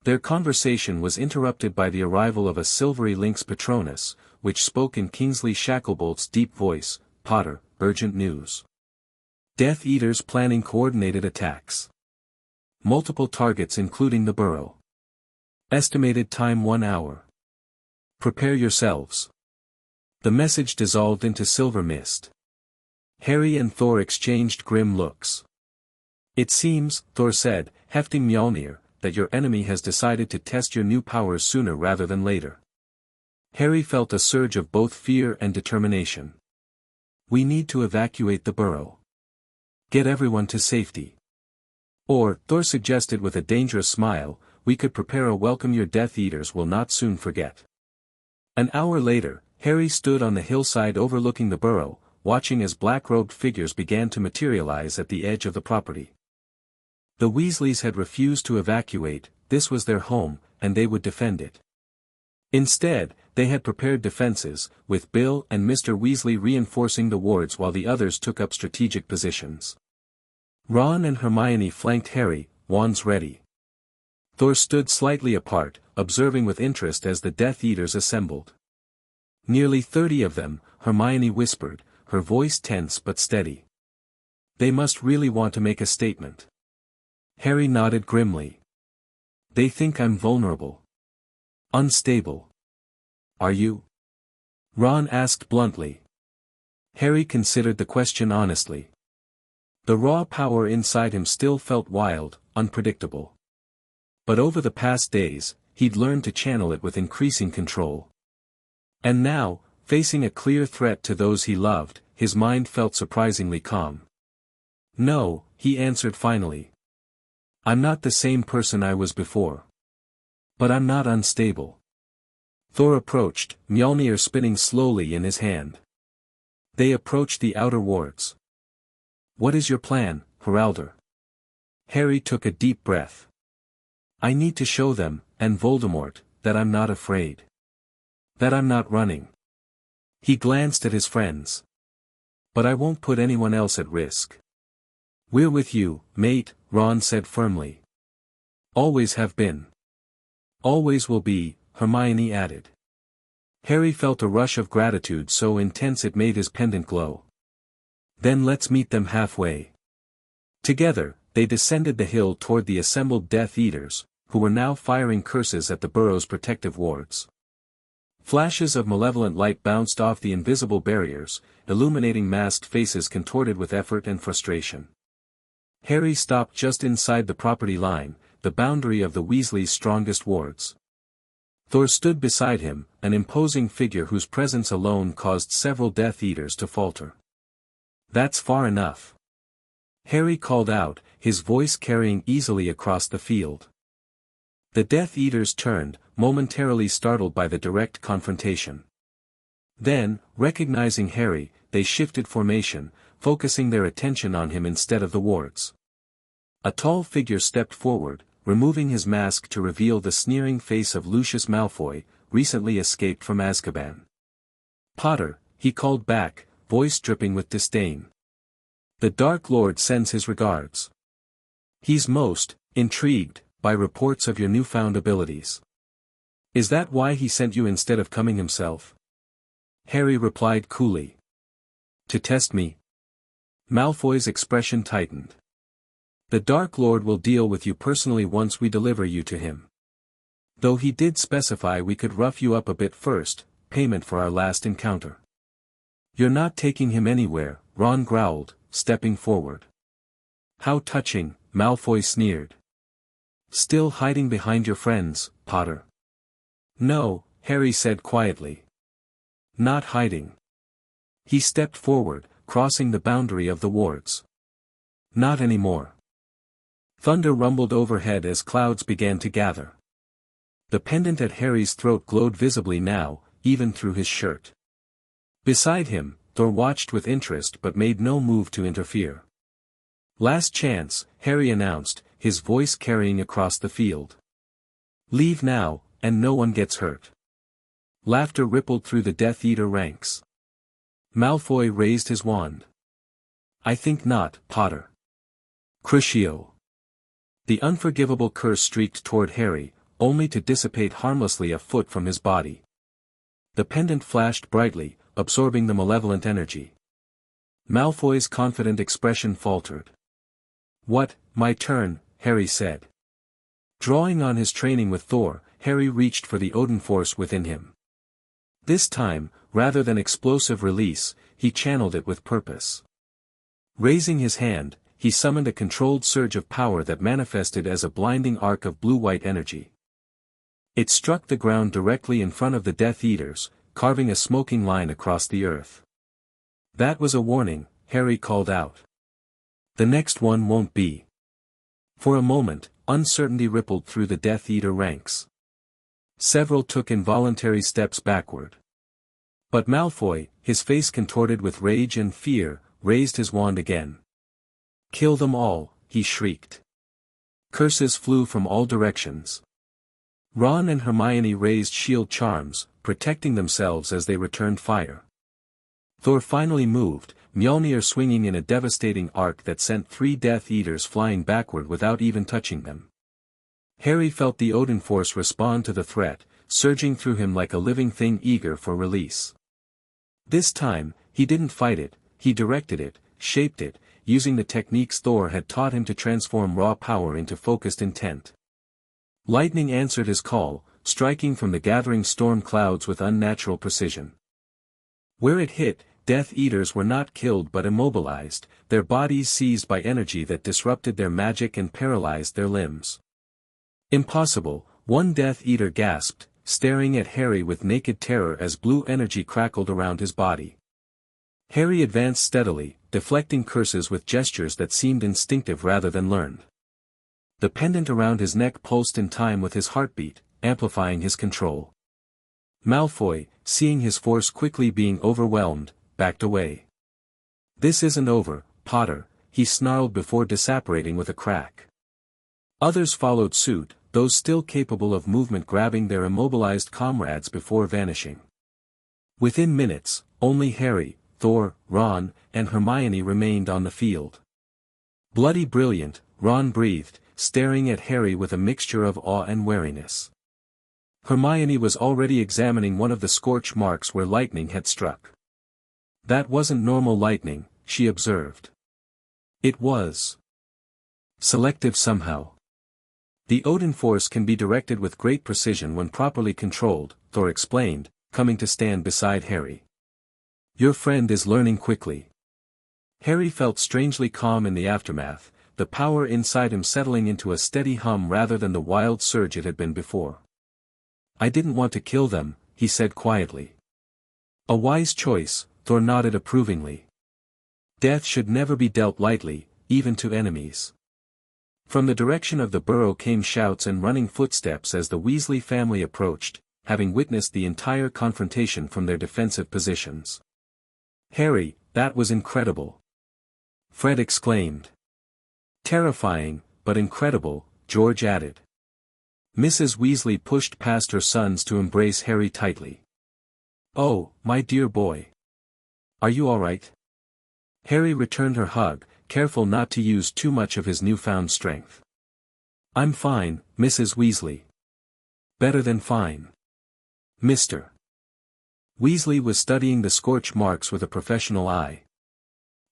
Their conversation was interrupted by the arrival of a silvery lynx Patronus, which spoke in Kingsley Shacklebolt's deep voice, Potter, urgent news. Death Eaters planning coordinated attacks. Multiple targets including the burrow. Estimated time 1 hour. Prepare yourselves. The message dissolved into silver mist. Harry and Thor exchanged grim looks. It seems, Thor said, hefting Mjolnir, that your enemy has decided to test your new powers sooner rather than later. Harry felt a surge of both fear and determination. We need to evacuate the burrow. Get everyone to safety. Or, Thor suggested with a dangerous smile, we could prepare a welcome your Death Eaters will not soon forget. An hour later, Harry stood on the hillside overlooking the burrow, watching as black-robed figures began to materialize at the edge of the property. The Weasleys had refused to evacuate, this was their home, and they would defend it. Instead, they had prepared defenses, with Bill and Mr. Weasley reinforcing the wards while the others took up strategic positions. Ron and Hermione flanked Harry, wands ready. Thor stood slightly apart, observing with interest as the Death Eaters assembled. Nearly 30 of them, Hermione whispered, her voice tense but steady. They must really want to make a statement. Harry nodded grimly. They think I'm vulnerable. Unstable. Are you? Ron asked bluntly. Harry considered the question honestly. The raw power inside him still felt wild, unpredictable. But over the past days, he'd learned to channel it with increasing control. And now, facing a clear threat to those he loved, his mind felt surprisingly calm. No, he answered finally. I'm not the same person I was before. But I'm not unstable. Thor approached, Mjolnir spinning slowly in his hand. They approached the outer wards. What is your plan, Heraldor? Harry took a deep breath. I need to show them, and Voldemort, that I'm not afraid. That I'm not running. He glanced at his friends. But I won't put anyone else at risk. We're with you, mate, Ron said firmly. Always have been. Always will be, Hermione added. Harry felt a rush of gratitude so intense it made his pendant glow. Then let's meet them halfway. Together, they descended the hill toward the assembled Death Eaters, who were now firing curses at the burrow's protective wards. Flashes of malevolent light bounced off the invisible barriers, illuminating masked faces contorted with effort and frustration. Harry stopped just inside the property line, the boundary of the Weasleys' strongest wards. Thor stood beside him, an imposing figure whose presence alone caused several Death Eaters to falter. That's far enough. Harry called out, his voice carrying easily across the field. The Death Eaters turned, momentarily startled by the direct confrontation. Then, recognizing Harry, they shifted formation, focusing their attention on him instead of the wards. A tall figure stepped forward, removing his mask to reveal the sneering face of Lucius Malfoy, recently escaped from Azkaban. Potter, he called back, voice dripping with disdain. The Dark Lord sends his regards. He's most intrigued by reports of your newfound abilities. Is that why he sent you instead of coming himself? Harry replied coolly. To test me? Malfoy's expression tightened. The Dark Lord will deal with you personally once we deliver you to him. Though he did specify we could rough you up a bit first, payment for our last encounter. You're not taking him anywhere, Ron growled, stepping forward. How touching, Malfoy sneered. Still hiding behind your friends, Potter? No, Harry said quietly. Not hiding. He stepped forward, crossing the boundary of the wards. Not anymore. Thunder rumbled overhead as clouds began to gather. The pendant at Harry's throat glowed visibly now, even through his shirt. Beside him, Thor watched with interest but made no move to interfere. Last chance, Harry announced, his voice carrying across the field. Leave now, and no one gets hurt. Laughter rippled through the Death Eater ranks. Malfoy raised his wand. I think not, Potter. Crucio. The unforgivable curse streaked toward Harry, only to dissipate harmlessly a foot from his body. The pendant flashed brightly, absorbing the malevolent energy. Malfoy's confident expression faltered. What, my turn, Harry said. Drawing on his training with Thor, Harry reached for the Odin force within him. This time, rather than explosive release, he channeled it with purpose. Raising his hand, he summoned a controlled surge of power that manifested as a blinding arc of blue-white energy. It struck the ground directly in front of the Death Eaters, carving a smoking line across the earth. That was a warning, Harry called out. The next one won't be. For a moment, uncertainty rippled through the Death Eater ranks. Several took involuntary steps backward. But Malfoy, his face contorted with rage and fear, raised his wand again. Kill them all, he shrieked. Curses flew from all directions. Ron and Hermione raised shield charms, protecting themselves as they returned fire. Thor finally moved, Mjolnir swinging in a devastating arc that sent 3 Death Eaters flying backward without even touching them. Harry felt the Odin force respond to the threat, surging through him like a living thing eager for release. This time, he didn't fight it, he directed it, shaped it, using the techniques Thor had taught him to transform raw power into focused intent. Lightning answered his call, striking from the gathering storm clouds with unnatural precision. Where it hit, Death Eaters were not killed but immobilized, their bodies seized by energy that disrupted their magic and paralyzed their limbs. Impossible, one Death Eater gasped, staring at Harry with naked terror as blue energy crackled around his body. Harry advanced steadily, deflecting curses with gestures that seemed instinctive rather than learned. The pendant around his neck pulsed in time with his heartbeat, amplifying his control. Malfoy, seeing his force quickly being overwhelmed, backed away. "This isn't over, Potter," he snarled before disapparating with a crack. Others followed suit, those still capable of movement grabbing their immobilized comrades before vanishing. Within minutes, only Harry, Thor, Ron, and Hermione remained on the field. "Bloody brilliant," Ron breathed, staring at Harry with a mixture of awe and wariness. Hermione was already examining one of the scorch marks where lightning had struck. "That wasn't normal lightning," she observed. "It was selective somehow. The Odin force can be directed with great precision when properly controlled," Thor explained, coming to stand beside Harry. "Your friend is learning quickly." Harry felt strangely calm in the aftermath, the power inside him settling into a steady hum rather than the wild surge it had been before. "I didn't want to kill them," he said quietly. "A wise choice," Thor nodded approvingly. "Death should never be dealt lightly, even to enemies." From the direction of the burrow came shouts and running footsteps as the Weasley family approached, having witnessed the entire confrontation from their defensive positions. "Harry, that was incredible!" Fred exclaimed. "Terrifying, but incredible," George added. Mrs. Weasley pushed past her sons to embrace Harry tightly. "Oh, my dear boy. Are you all right?" Harry returned her hug, careful not to use too much of his newfound strength. "I'm fine, Mrs. Weasley. Better than fine. Mr. Weasley was studying the scorch marks with a professional eye.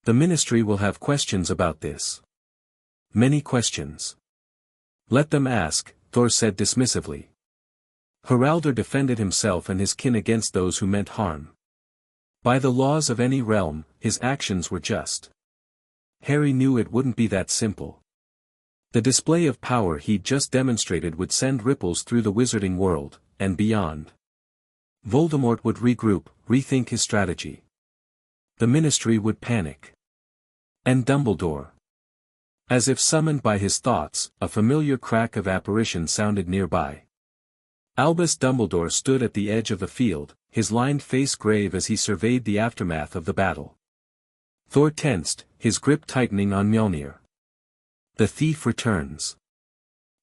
"The Ministry will have questions about this. Many questions." "Let them ask," Thor said dismissively. Heraldor defended himself and his kin against those who meant harm. By the laws of any realm, his actions were just. Harry knew it wouldn't be that simple. The display of power he'd just demonstrated would send ripples through the wizarding world, and beyond. Voldemort would regroup, rethink his strategy. The Ministry would panic. And Dumbledore. As if summoned by his thoughts, a familiar crack of apparition sounded nearby. Albus Dumbledore stood at the edge of the field, his lined face grave as he surveyed the aftermath of the battle. Thor tensed, his grip tightening on Mjolnir. "The thief returns."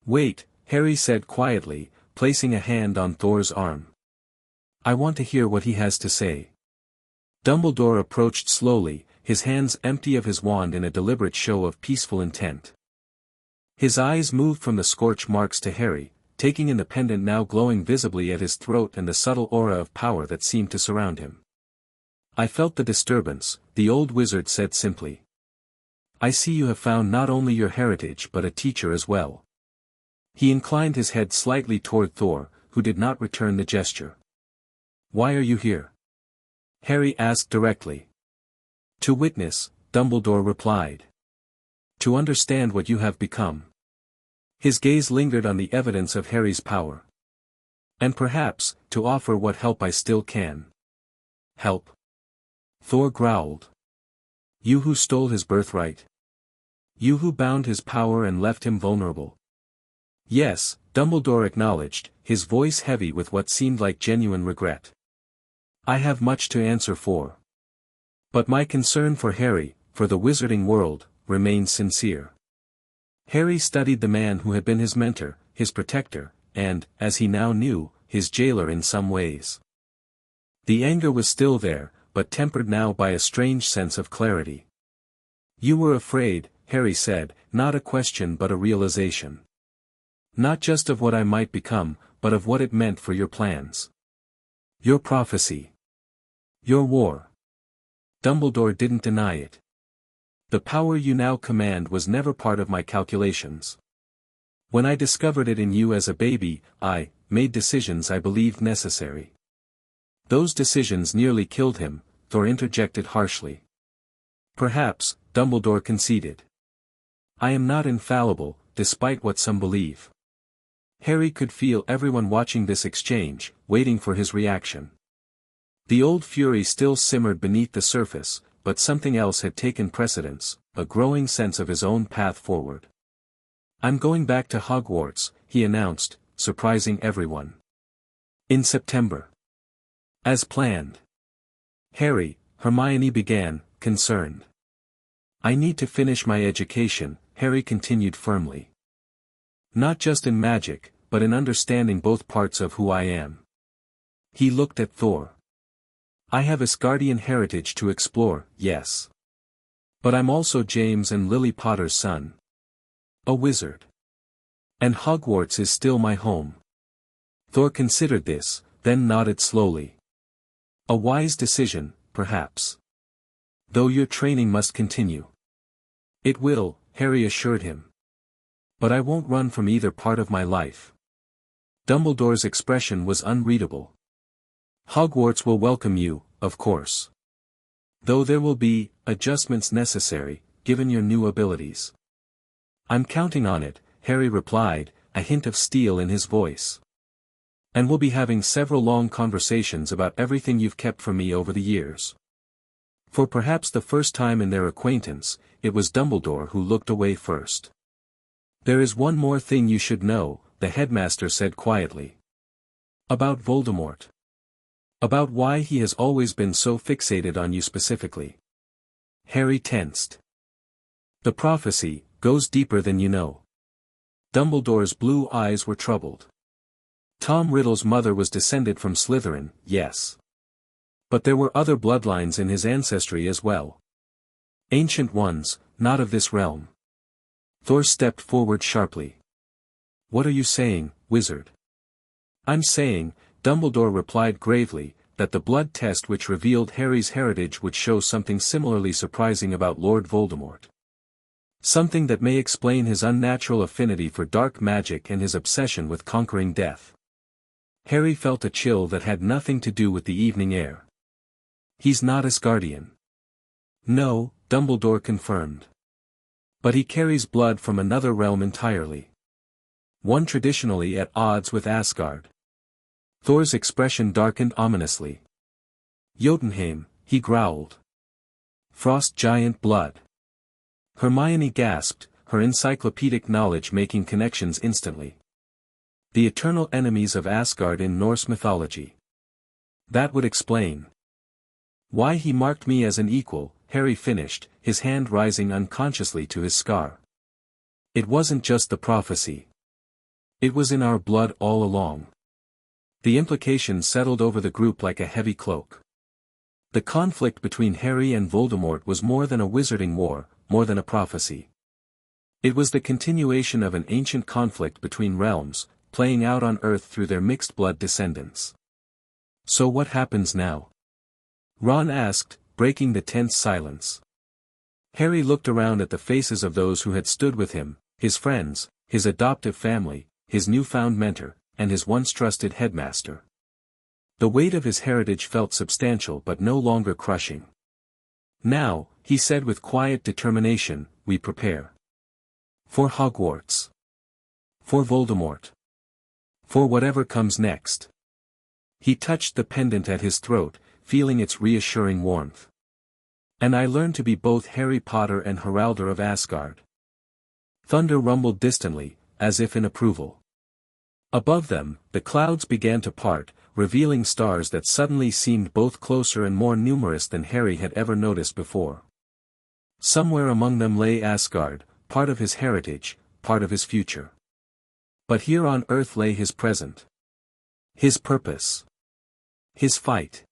"Wait," Harry said quietly, placing a hand on Thor's arm. "I want to hear what he has to say." Dumbledore approached slowly, his hands empty of his wand in a deliberate show of peaceful intent. His eyes moved from the scorch marks to Harry, taking in the pendant now glowing visibly at his throat and the subtle aura of power that seemed to surround him. "I felt the disturbance," the old wizard said simply. "I see you have found not only your heritage but a teacher as well." He inclined his head slightly toward Thor, who did not return the gesture. "Why are you here?" Harry asked directly. "To witness," Dumbledore replied. "To understand what you have become." His gaze lingered on the evidence of Harry's power. "And perhaps, to offer what help I still can." "Help?" Thor growled. "You who stole his birthright? You who bound his power and left him vulnerable?" "Yes," Dumbledore acknowledged, his voice heavy with what seemed like genuine regret. "I have much to answer for. But my concern for Harry, for the wizarding world, remains sincere." Harry studied the man who had been his mentor, his protector, and, as he now knew, his jailer in some ways. The anger was still there, but tempered now by a strange sense of clarity. "You were afraid," Harry said, not a question but a realization. "Not just of what I might become, but of what it meant for your plans. Your prophecy. Your war." Dumbledore didn't deny it. The power you now command was never part of my calculations. When I discovered it in you as a baby, I made decisions I believed necessary. Those decisions nearly killed him, Thor interjected harshly. Perhaps, Dumbledore conceded. I am not infallible, despite what some believe. Harry could feel everyone watching this exchange, waiting for his reaction. The old fury still simmered beneath the surface, but something else had taken precedence, a growing sense of his own path forward. I'm going back to Hogwarts, he announced, surprising everyone. In September. As planned. Harry, Hermione began, concerned. I need to finish my education, Harry continued firmly. Not just in magic, but in understanding both parts of who I am. He looked at Thor. I have Asgardian heritage to explore, yes. But I'm also James and Lily Potter's son. A wizard. And Hogwarts is still my home. Thor considered this, then nodded slowly. A wise decision, perhaps. Though your training must continue. It will, Harry assured him. But I won't run from either part of my life. Dumbledore's expression was unreadable. Hogwarts will welcome you, of course. Though there will be adjustments necessary, given your new abilities. I'm counting on it, Harry replied, a hint of steel in his voice. And we'll be having several long conversations about everything you've kept from me over the years. For perhaps the first time in their acquaintance, it was Dumbledore who looked away first. There is one more thing you should know, the headmaster said quietly. About Voldemort. About why he has always been so fixated on you specifically. Harry tensed. The prophecy goes deeper than you know. Dumbledore's blue eyes were troubled. Tom Riddle's mother was descended from Slytherin, yes. But there were other bloodlines in his ancestry as well. Ancient ones, not of this realm. Thor stepped forward sharply. What are you saying, wizard? I'm saying, Dumbledore replied gravely, that the blood test which revealed Harry's heritage would show something similarly surprising about Lord Voldemort. Something that may explain his unnatural affinity for dark magic and his obsession with conquering death. Harry felt a chill that had nothing to do with the evening air. He's not Asgardian. No, Dumbledore confirmed. But he carries blood from another realm entirely. One traditionally at odds with Asgard. Thor's expression darkened ominously. Jotunheim, he growled. Frost giant blood. Hermione gasped, her encyclopedic knowledge making connections instantly. The eternal enemies of Asgard in Norse mythology. That would explain why he marked me as an equal, Harry finished, his hand rising unconsciously to his scar. It wasn't just the prophecy. It was in our blood all along. The implication settled over the group like a heavy cloak. The conflict between Harry and Voldemort was more than a wizarding war, more than a prophecy. It was the continuation of an ancient conflict between realms, playing out on Earth through their mixed-blood descendants. So what happens now? Ron asked, breaking the tense silence. Harry looked around at the faces of those who had stood with him, his friends, his adoptive family, his newfound mentor, and his once trusted headmaster. The weight of his heritage felt substantial but no longer crushing. Now, he said with quiet determination, we prepare. For Hogwarts. For Voldemort. For whatever comes next. He touched the pendant at his throat, feeling its reassuring warmth. And I learned to be both Harry Potter and Heralder of Asgard. Thunder rumbled distantly, as if in approval. Above them, the clouds began to part, revealing stars that suddenly seemed both closer and more numerous than Harry had ever noticed before. Somewhere among them lay Asgard, part of his heritage, part of his future. But here on Earth lay his present. His purpose. His fight.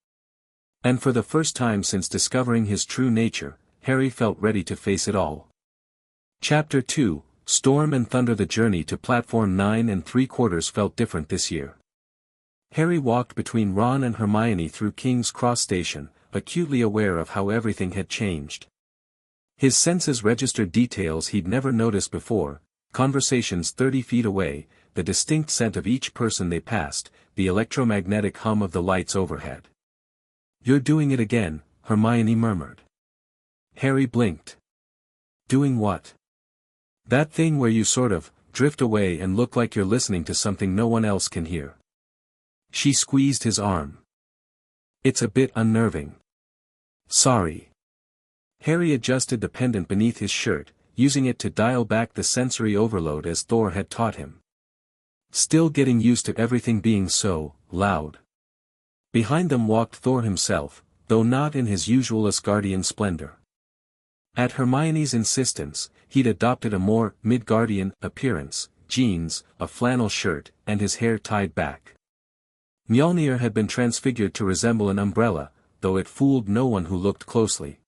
And for the first time since discovering his true nature, Harry felt ready to face it all. Chapter 2, Storm and Thunder. The journey to Platform 9 3/4 felt different this year. Harry walked between Ron and Hermione through King's Cross Station, acutely aware of how everything had changed. His senses registered details he'd never noticed before: conversations 30 feet away, the distinct scent of each person they passed, the electromagnetic hum of the lights overhead. "You're doing it again," Hermione murmured. Harry blinked. "Doing what?" "That thing where you sort of drift away and look like you're listening to something no one else can hear." She squeezed his arm. "It's a bit unnerving." "Sorry." Harry adjusted the pendant beneath his shirt, using it to dial back the sensory overload as Thor had taught him. Still getting used to everything being so loud. Behind them walked Thor himself, though not in his usual Asgardian splendor. At Hermione's insistence, he'd adopted a more Midgardian appearance: jeans, a flannel shirt, and his hair tied back. Mjolnir had been transfigured to resemble an umbrella, though it fooled no one who looked closely.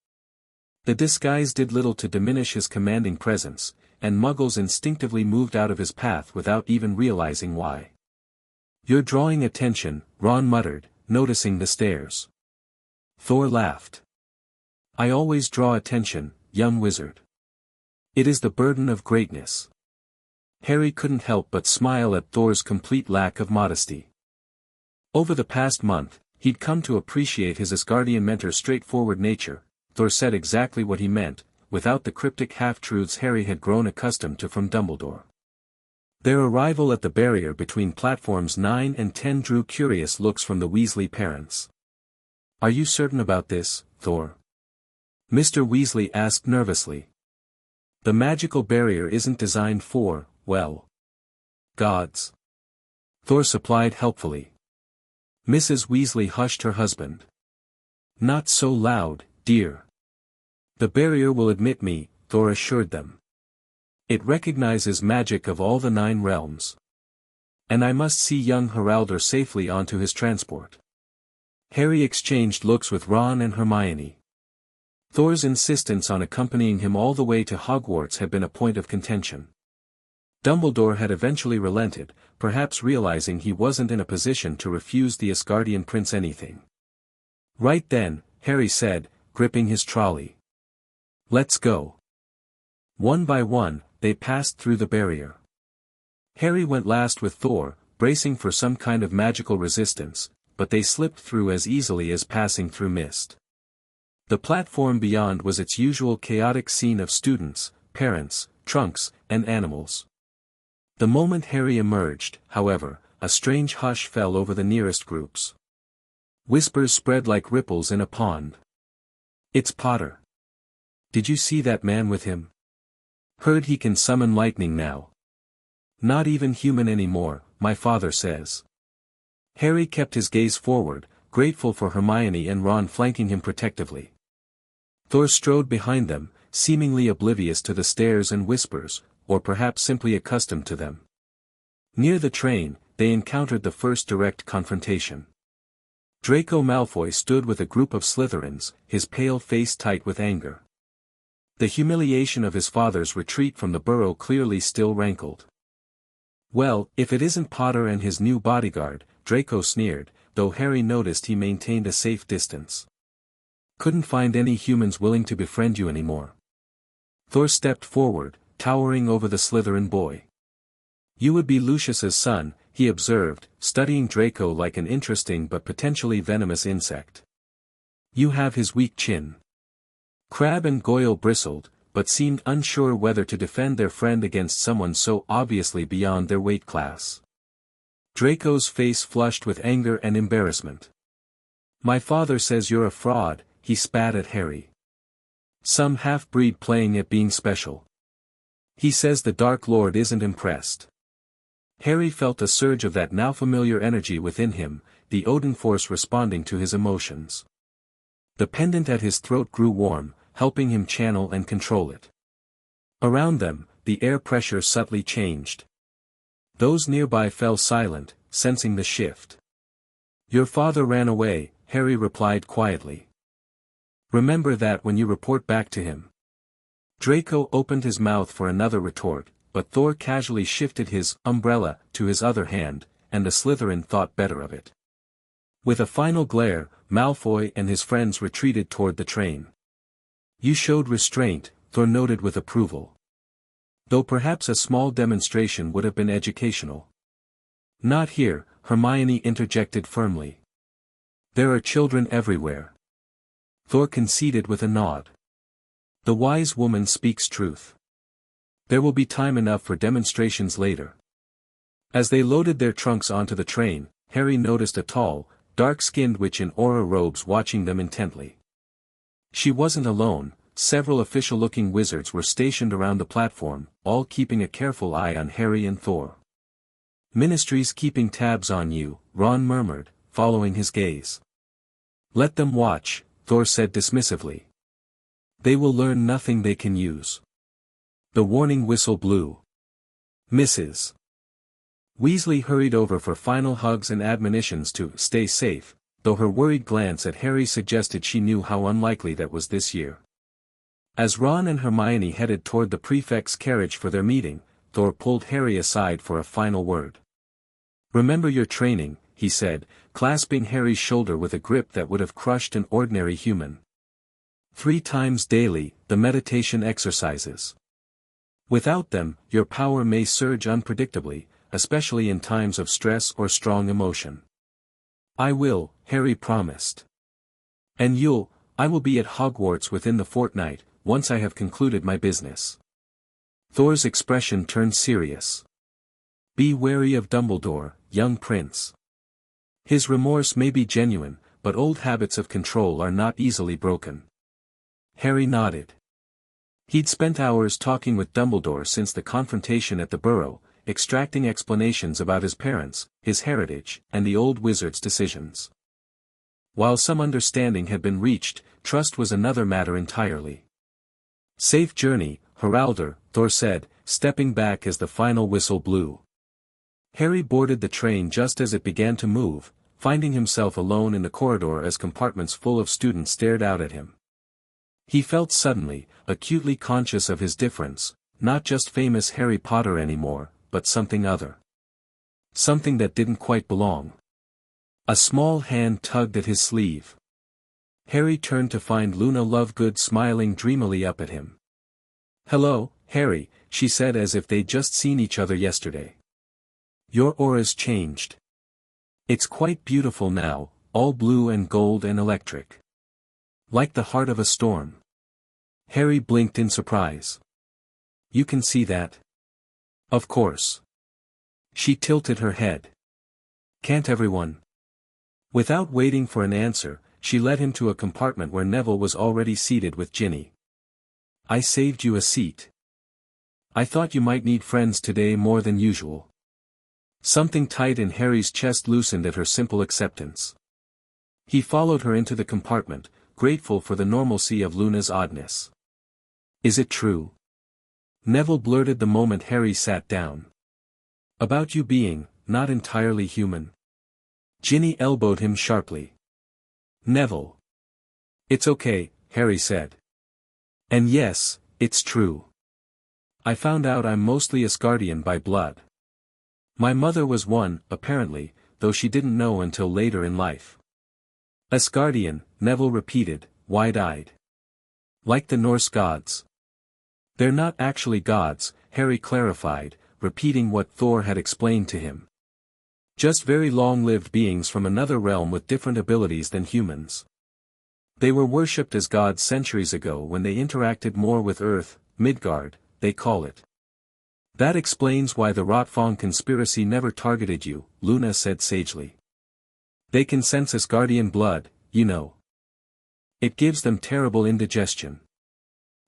The disguise did little to diminish his commanding presence, and Muggles instinctively moved out of his path without even realizing why. "You're drawing attention," Ron muttered, noticing the stares. Thor laughed. "I always draw attention, young wizard. It is the burden of greatness." Harry couldn't help but smile at Thor's complete lack of modesty. Over the past month, he'd come to appreciate his Asgardian mentor's straightforward nature. Thor said exactly what he meant, without the cryptic half-truths Harry had grown accustomed to from Dumbledore. Their arrival at the barrier between platforms 9 and 10 drew curious looks from the Weasley parents. "Are you certain about this, Thor?" Mr. Weasley asked nervously. "The magical barrier isn't designed for, well, gods," Thor supplied helpfully. Mrs. Weasley hushed her husband. "Not so loud, dear. The barrier will admit me," Thor assured them. "It recognizes magic of all the 9 realms. And I must see young Haraldr safely onto his transport." Harry exchanged looks with Ron and Hermione. Thor's insistence on accompanying him all the way to Hogwarts had been a point of contention. Dumbledore had eventually relented, perhaps realizing he wasn't in a position to refuse the Asgardian prince anything. "Right then," Harry said, gripping his trolley. "Let's go." One by one, they passed through the barrier. Harry went last with Thor, bracing for some kind of magical resistance, but they slipped through as easily as passing through mist. The platform beyond was its usual chaotic scene of students, parents, trunks, and animals. The moment Harry emerged, however, a strange hush fell over the nearest groups. Whispers spread like ripples in a pond. "It's Potter. Did you see that man with him? Heard he can summon lightning now. Not even human anymore, my father says." Harry kept his gaze forward, grateful for Hermione and Ron flanking him protectively. Thor strode behind them, seemingly oblivious to the stares and whispers, or perhaps simply accustomed to them. Near the train, they encountered the first direct confrontation. Draco Malfoy stood with a group of Slytherins, his pale face tight with anger. The humiliation of his father's retreat from the burrow clearly still rankled. "Well, if it isn't Potter and his new bodyguard," Draco sneered, though Harry noticed he maintained a safe distance. "Couldn't find any humans willing to befriend you anymore." Thor stepped forward, towering over the Slytherin boy. "You would be Lucius's son," he observed, studying Draco like an interesting but potentially venomous insect. "You have his weak chin." Crabbe and Goyle bristled, but seemed unsure whether to defend their friend against someone so obviously beyond their weight class. Draco's face flushed with anger and embarrassment. "My father says you're a fraud," he spat at Harry. "Some half-breed playing at being special. He says the Dark Lord isn't impressed." Harry felt a surge of that now familiar energy within him, the Odin force responding to his emotions. The pendant at his throat grew warm, helping him channel and control it. Around them, the air pressure subtly changed. Those nearby fell silent, sensing the shift. "Your father ran away," Harry replied quietly. "Remember that when you report back to him." Draco opened his mouth for another retort, but Thor casually shifted his umbrella to his other hand, and the Slytherin thought better of it. With a final glare, Malfoy and his friends retreated toward the train. "You showed restraint," Thor noted with approval. Though perhaps a small demonstration would have been educational. Not here, Hermione interjected firmly. There are children everywhere. Thor conceded with a nod. The wise woman speaks truth. There will be time enough for demonstrations later. As they loaded their trunks onto the train, Harry noticed a tall, dark-skinned witch in aura robes watching them intently. She wasn't alone, several official-looking wizards were stationed around the platform, all keeping a careful eye on Harry and Thor. Ministry's keeping tabs on you, Ron murmured, following his gaze. Let them watch, Thor said dismissively. They will learn nothing they can use. The warning whistle blew. Mrs. Weasley hurried over for final hugs and admonitions to stay safe, though her worried glance at Harry suggested she knew how unlikely that was this year. As Ron and Hermione headed toward the prefect's carriage for their meeting, Thor pulled Harry aside for a final word. Remember your training, he said, clasping Harry's shoulder with a grip that would have crushed an ordinary human. 3 times daily, the meditation exercises. Without them, your power may surge unpredictably, especially in times of stress or strong emotion. I will, Harry promised. And I will be at Hogwarts within the fortnight, once I have concluded my business. Thor's expression turned serious. Be wary of Dumbledore, young prince. His remorse may be genuine, but old habits of control are not easily broken. Harry nodded. He'd spent hours talking with Dumbledore since the confrontation at the Burrow, extracting explanations about his parents, his heritage, and the old wizard's decisions. While some understanding had been reached, trust was another matter entirely. Safe journey, Heraldor, Thor said, stepping back as the final whistle blew. Harry boarded the train just as it began to move, finding himself alone in the corridor as compartments full of students stared out at him. He felt suddenly, acutely conscious of his difference, not just famous Harry Potter anymore, but something other. Something that didn't quite belong. A small hand tugged at his sleeve. Harry turned to find Luna Lovegood smiling dreamily up at him. Hello, Harry, she said as if they'd just seen each other yesterday. Your aura's changed. It's quite beautiful now, all blue and gold and electric. Like the heart of a storm. Harry blinked in surprise. You can see that? Of course. She tilted her head. Can't everyone? Without waiting for an answer, she led him to a compartment where Neville was already seated with Ginny. I saved you a seat. I thought you might need friends today more than usual. Something tight in Harry's chest loosened at her simple acceptance. He followed her into the compartment, grateful for the normalcy of Luna's oddness. Is it true? Neville blurted the moment Harry sat down. About you being, not entirely human. Ginny elbowed him sharply. Neville. It's okay, Harry said. And yes, it's true. I found out I'm mostly Asgardian by blood. My mother was one, apparently, though she didn't know until later in life. Asgardian, Neville repeated, wide-eyed. Like the Norse gods. They're not actually gods, Harry clarified, repeating what Thor had explained to him. Just very long-lived beings from another realm with different abilities than humans. They were worshipped as gods centuries ago when they interacted more with Earth, Midgard, they call it. That explains why the Rotfong conspiracy never targeted you, Luna said sagely. They can sense Asgardian blood, you know. It gives them terrible indigestion.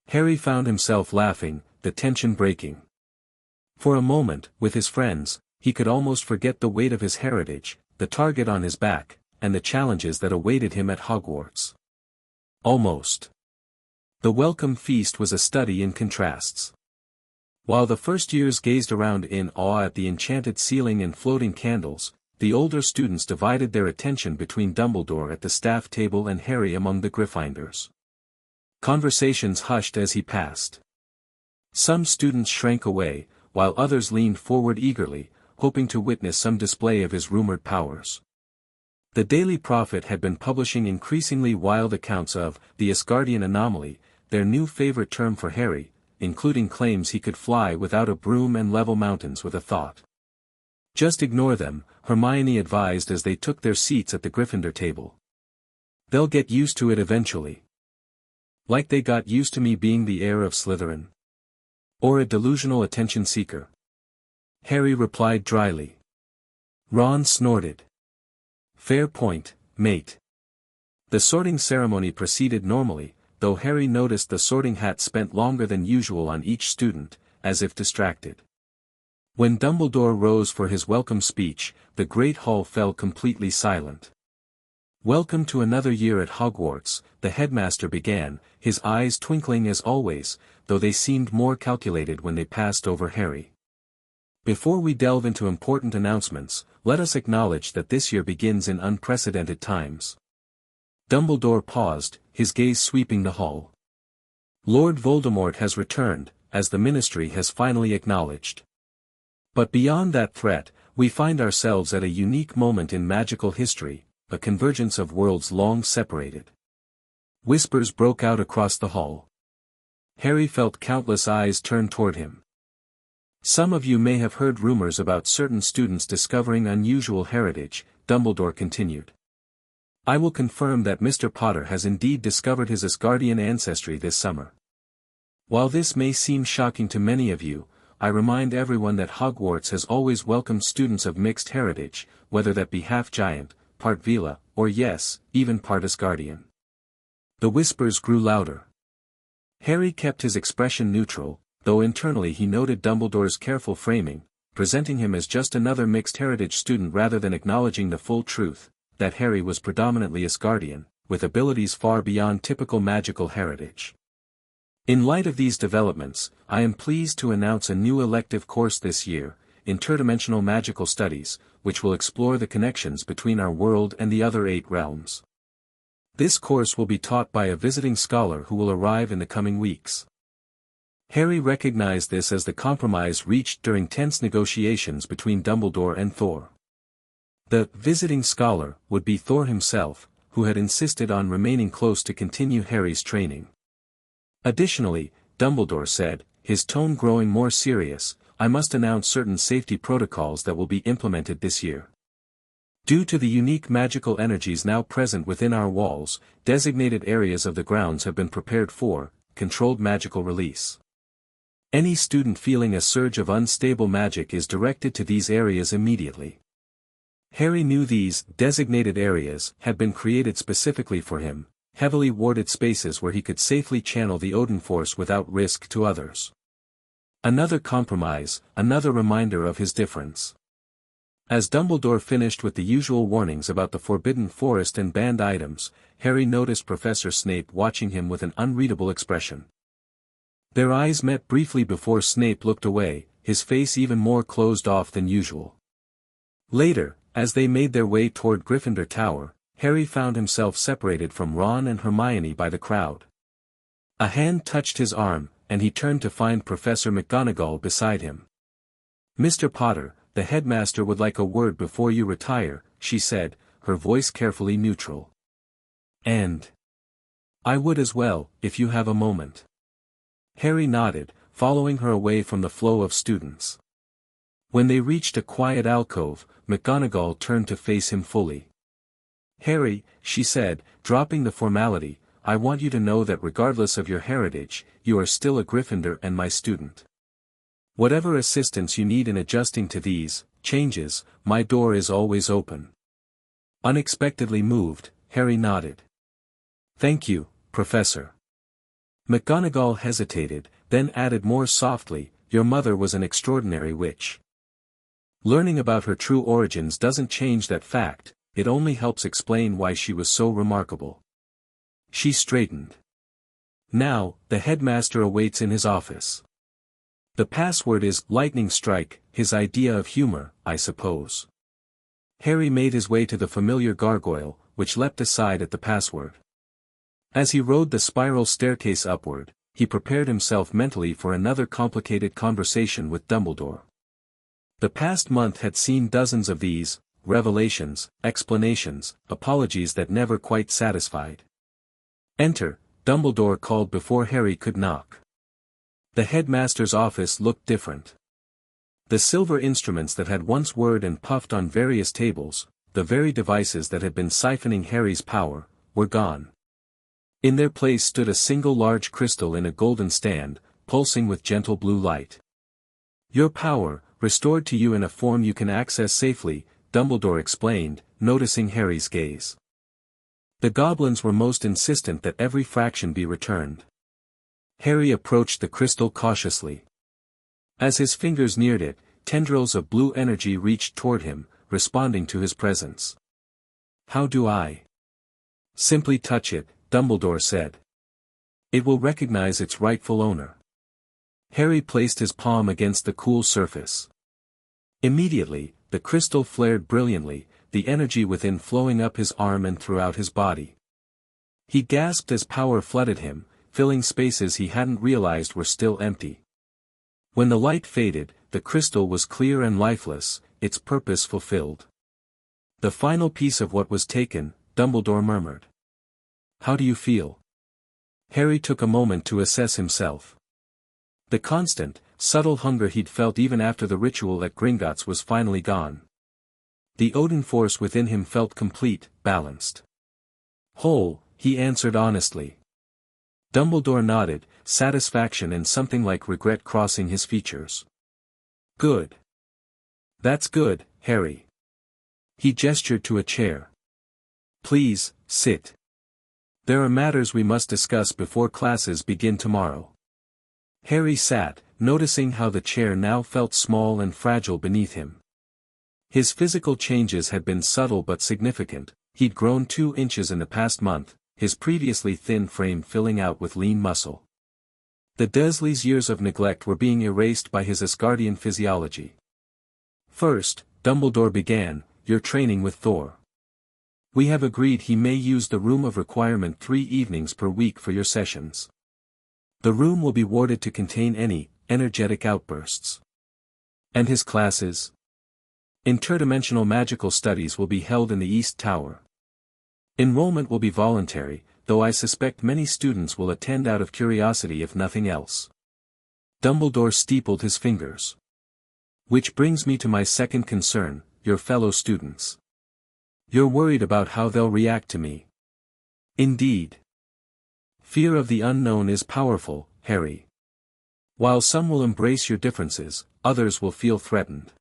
Harry found himself laughing, the tension breaking. For a moment, with his friends, he could almost forget the weight of his heritage, the target on his back, and the challenges that awaited him at Hogwarts. Almost. The welcome feast was a study in contrasts. While the first years gazed around in awe at the enchanted ceiling and floating candles, the older students divided their attention between Dumbledore at the staff table and Harry among the Gryffindors. Conversations hushed as he passed. Some students shrank away, while others leaned forward eagerly, hoping to witness some display of his rumored powers. The Daily Prophet had been publishing increasingly wild accounts of the Asgardian anomaly, their new favorite term for Harry, including claims he could fly without a broom and level mountains with a thought. Just ignore them, Hermione advised as they took their seats at the Gryffindor table. They'll get used to it eventually. Like they got used to me being the heir of Slytherin. Or a delusional attention seeker. Harry replied dryly. Ron snorted. Fair point, mate. The sorting ceremony proceeded normally, though Harry noticed the sorting hat spent longer than usual on each student, as if distracted. When Dumbledore rose for his welcome speech, the Great Hall fell completely silent. Welcome to another year at Hogwarts, the headmaster began, his eyes twinkling as always, though they seemed more calculated when they passed over Harry. Before we delve into important announcements, let us acknowledge that this year begins in unprecedented times. Dumbledore paused, his gaze sweeping the hall. Lord Voldemort has returned, as the Ministry has finally acknowledged. But beyond that threat, we find ourselves at a unique moment in magical history, a convergence of worlds long separated. Whispers broke out across the hall. Harry felt countless eyes turn toward him. Some of you may have heard rumors about certain students discovering unusual heritage, Dumbledore continued. I will confirm that Mr. Potter has indeed discovered his Asgardian ancestry this summer. While this may seem shocking to many of you, I remind everyone that Hogwarts has always welcomed students of mixed heritage, whether that be half-giant, part Veela, or yes, even part Asgardian. The whispers grew louder. Harry kept his expression neutral, though internally he noted Dumbledore's careful framing, presenting him as just another mixed heritage student rather than acknowledging the full truth, that Harry was predominantly Asgardian, with abilities far beyond typical magical heritage. In light of these developments, I am pleased to announce a new elective course this year, Interdimensional Magical Studies, which will explore the connections between our world and the other 8 realms. This course will be taught by a visiting scholar who will arrive in the coming weeks. Harry recognized this as the compromise reached during tense negotiations between Dumbledore and Thor. The visiting scholar would be Thor himself, who had insisted on remaining close to continue Harry's training. Additionally, Dumbledore said, his tone growing more serious, I must announce certain safety protocols that will be implemented this year. Due to the unique magical energies now present within our walls, designated areas of the grounds have been prepared for controlled magical release. Any student feeling a surge of unstable magic is directed to these areas immediately. Harry knew these designated areas had been created specifically for him, heavily warded spaces where he could safely channel the Odin force without risk to others. Another compromise, another reminder of his difference. As Dumbledore finished with the usual warnings about the Forbidden Forest and banned items, Harry noticed Professor Snape watching him with an unreadable expression. Their eyes met briefly before Snape looked away, his face even more closed off than usual. Later, as they made their way toward Gryffindor Tower, Harry found himself separated from Ron and Hermione by the crowd. A hand touched his arm, and he turned to find Professor McGonagall beside him. Mr. Potter, the headmaster would like a word before you retire, she said, her voice carefully neutral. And I would as well, if you have a moment. Harry nodded, following her away from the flow of students. When they reached a quiet alcove, McGonagall turned to face him fully. Harry, she said, dropping the formality, I want you to know that regardless of your heritage, you are still a Gryffindor and my student. Whatever assistance you need in adjusting to these changes, my door is always open. Unexpectedly moved, Harry nodded. Thank you, Professor. McGonagall hesitated, then added more softly, your mother was an extraordinary witch. Learning about her true origins doesn't change that fact, it only helps explain why she was so remarkable. She straightened. Now, the headmaster awaits in his office. The password is lightning strike, his idea of humor, I suppose. Harry made his way to the familiar gargoyle, which leapt aside at the password. As he rode the spiral staircase upward, he prepared himself mentally for another complicated conversation with Dumbledore. The past month had seen dozens of these revelations, explanations, apologies that never quite satisfied. Enter Dumbledore called before Harry could knock. The headmaster's office looked different. The silver instruments that had once whirred and puffed on various tables, the very devices that had been siphoning Harry's power, were gone. In their place stood a single large crystal in a golden stand, pulsing with gentle blue light. "Your power, restored to you in a form you can access safely," Dumbledore explained, noticing Harry's gaze. The goblins were most insistent that every fraction be returned. Harry approached the crystal cautiously. As his fingers neared it, tendrils of blue energy reached toward him, responding to his presence. "How do I?" "Simply touch it," Dumbledore said. "It will recognize its rightful owner." Harry placed his palm against the cool surface. Immediately, the crystal flared brilliantly, the energy within flowing up his arm and throughout his body. He gasped as power flooded him, filling spaces he hadn't realized were still empty. When the light faded, the crystal was clear and lifeless, its purpose fulfilled. "The final piece of what was taken," Dumbledore murmured. "How do you feel?" Harry took a moment to assess himself. The constant, subtle hunger he'd felt even after the ritual at Gringotts was finally gone. The Odin force within him felt complete, balanced. "Whole," he answered honestly. Dumbledore nodded, satisfaction and something like regret crossing his features. "Good. That's good, Harry." He gestured to a chair. "Please, sit. There are matters we must discuss before classes begin tomorrow." Harry sat, noticing how the chair now felt small and fragile beneath him. His physical changes had been subtle but significant. He'd grown 2 inches in the past month, his previously thin frame filling out with lean muscle. The Dursleys' years of neglect were being erased by his Asgardian physiology. "First," Dumbledore began, "your training with Thor. We have agreed he may use the room of requirement 3 evenings per week for your sessions. The room will be warded to contain any energetic outbursts. And his classes? Interdimensional magical studies will be held in the East Tower. Enrollment will be voluntary, though I suspect many students will attend out of curiosity if nothing else." Dumbledore steepled his fingers. "Which brings me to my second concern, your fellow students. You're worried about how they'll react to me." "Indeed. Fear of the unknown is powerful, Harry. While some will embrace your differences, others will feel threatened.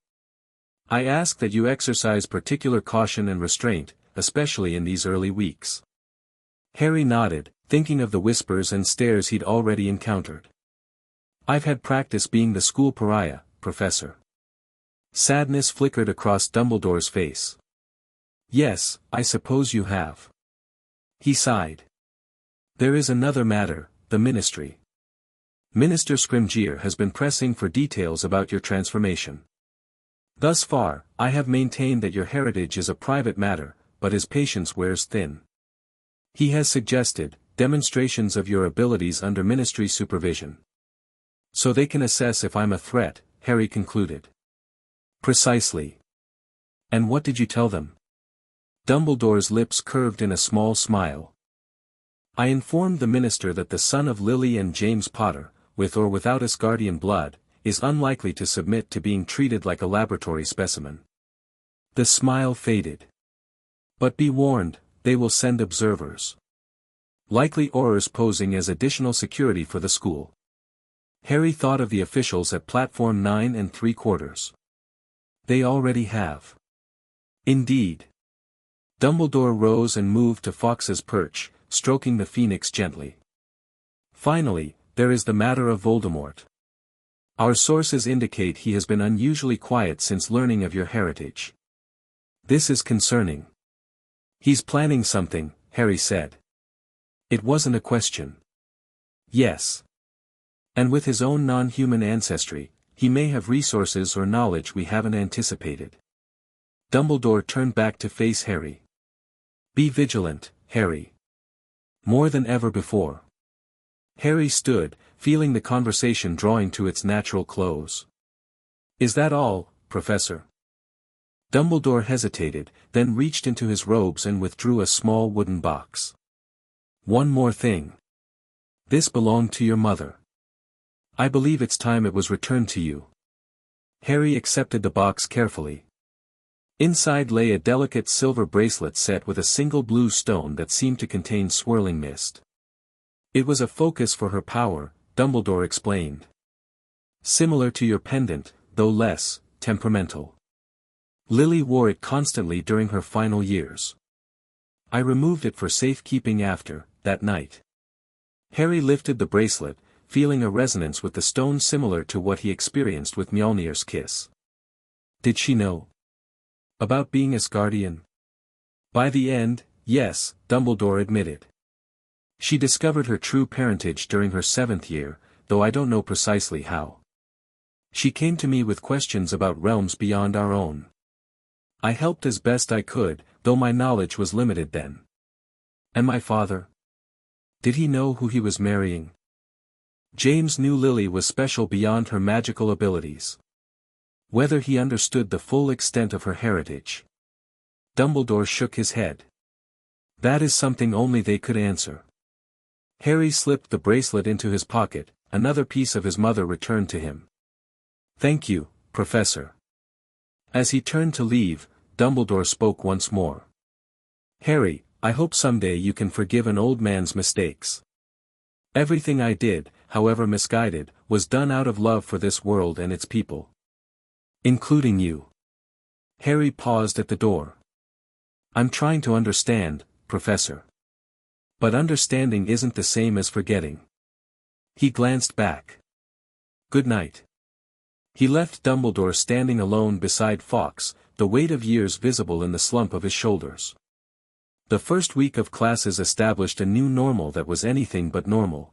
I ask that you exercise particular caution and restraint, especially in these early weeks." Harry nodded, thinking of the whispers and stares he'd already encountered. "I've had practice being the school pariah, Professor." Sadness flickered across Dumbledore's face. "Yes, I suppose you have." He sighed. "There is another matter, the ministry. Minister Scrimgeour has been pressing for details about your transformation. Thus far, I have maintained that your heritage is a private matter, but his patience wears thin. He has suggested demonstrations of your abilities under ministry supervision. So they can assess if I'm a threat," Harry concluded. "Precisely. And what did you tell them?" Dumbledore's lips curved in a small smile. "I informed the minister that the son of Lily and James Potter, with or without Asgardian blood, is unlikely to submit to being treated like a laboratory specimen." The smile faded. "But be warned, they will send observers. Likely Aurors posing as additional security for the school." Harry thought of the officials at Platform 9 3/4. "They already have." "Indeed." Dumbledore rose and moved to Fawkes's perch, stroking the phoenix gently. "Finally, there is the matter of Voldemort. Our sources indicate he has been unusually quiet since learning of your heritage. This is concerning." "He's planning something," Harry said. It wasn't a question. Yes. And with his own non-human ancestry, he may have resources or knowledge we haven't anticipated. Dumbledore turned back to face Harry. "Be vigilant, Harry. More than ever before." Harry stood, feeling the conversation drawing to its natural close. "Is that all, Professor?" Dumbledore hesitated, then reached into his robes and withdrew a small wooden box. "One more thing. This belonged to your mother. I believe it's time it was returned to you. Harry accepted the box carefully. Inside lay a delicate silver bracelet set with a single blue stone that seemed to contain swirling mist. It was a focus for her power, Dumbledore explained. Similar to your pendant, though less temperamental. Lily wore it constantly during her final years. I removed it for safekeeping after that night. Harry lifted the bracelet, feeling a resonance with the stone similar to what he experienced with Mjolnir's kiss. Did she know about being Asgardian? By the end, yes, Dumbledore admitted. She discovered her true parentage during her 7th year, though I don't know precisely how. She came to me with questions about realms beyond our own. I helped as best I could, though my knowledge was limited then. And my father? Did he know who he was marrying? James knew Lily was special beyond her magical abilities. Whether he understood the full extent of her heritage. Dumbledore shook his head. That is something only they could answer. Harry slipped the bracelet into his pocket, another piece of his mother returned to him. Thank you, Professor. As he turned to leave, Dumbledore spoke once more. Harry, I hope someday you can forgive an old man's mistakes. Everything I did, however misguided, was done out of love for this world and its people. Including you. Harry paused at the door. I'm trying to understand, Professor. But understanding isn't the same as forgetting. He glanced back. Good night. He left Dumbledore standing alone beside Fawkes, the weight of years visible in the slump of his shoulders. The first week of classes established a new normal that was anything but normal.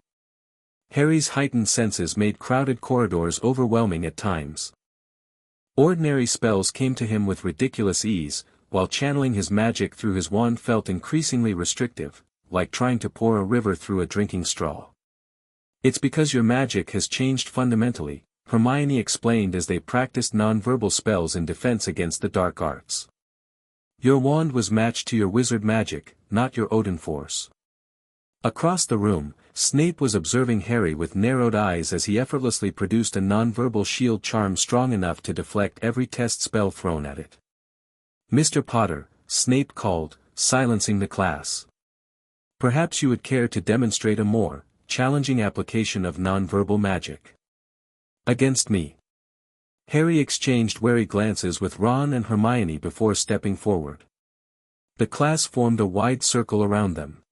Harry's heightened senses made crowded corridors overwhelming at times. Ordinary spells came to him with ridiculous ease, while channeling his magic through his wand felt increasingly restrictive, like trying to pour a river through a drinking straw. It's because your magic has changed fundamentally, Hermione explained as they practiced non-verbal spells in defense against the dark arts. Your wand was matched to your wizard magic, not your Odin force. Across the room, Snape was observing Harry with narrowed eyes as he effortlessly produced a non-verbal shield charm strong enough to deflect every test spell thrown at it. Mr. Potter, Snape called, silencing the class. Perhaps you would care to demonstrate a more challenging application of non-verbal magic. Against me. Harry exchanged wary glances with Ron and Hermione before stepping forward. The class formed a wide circle around them.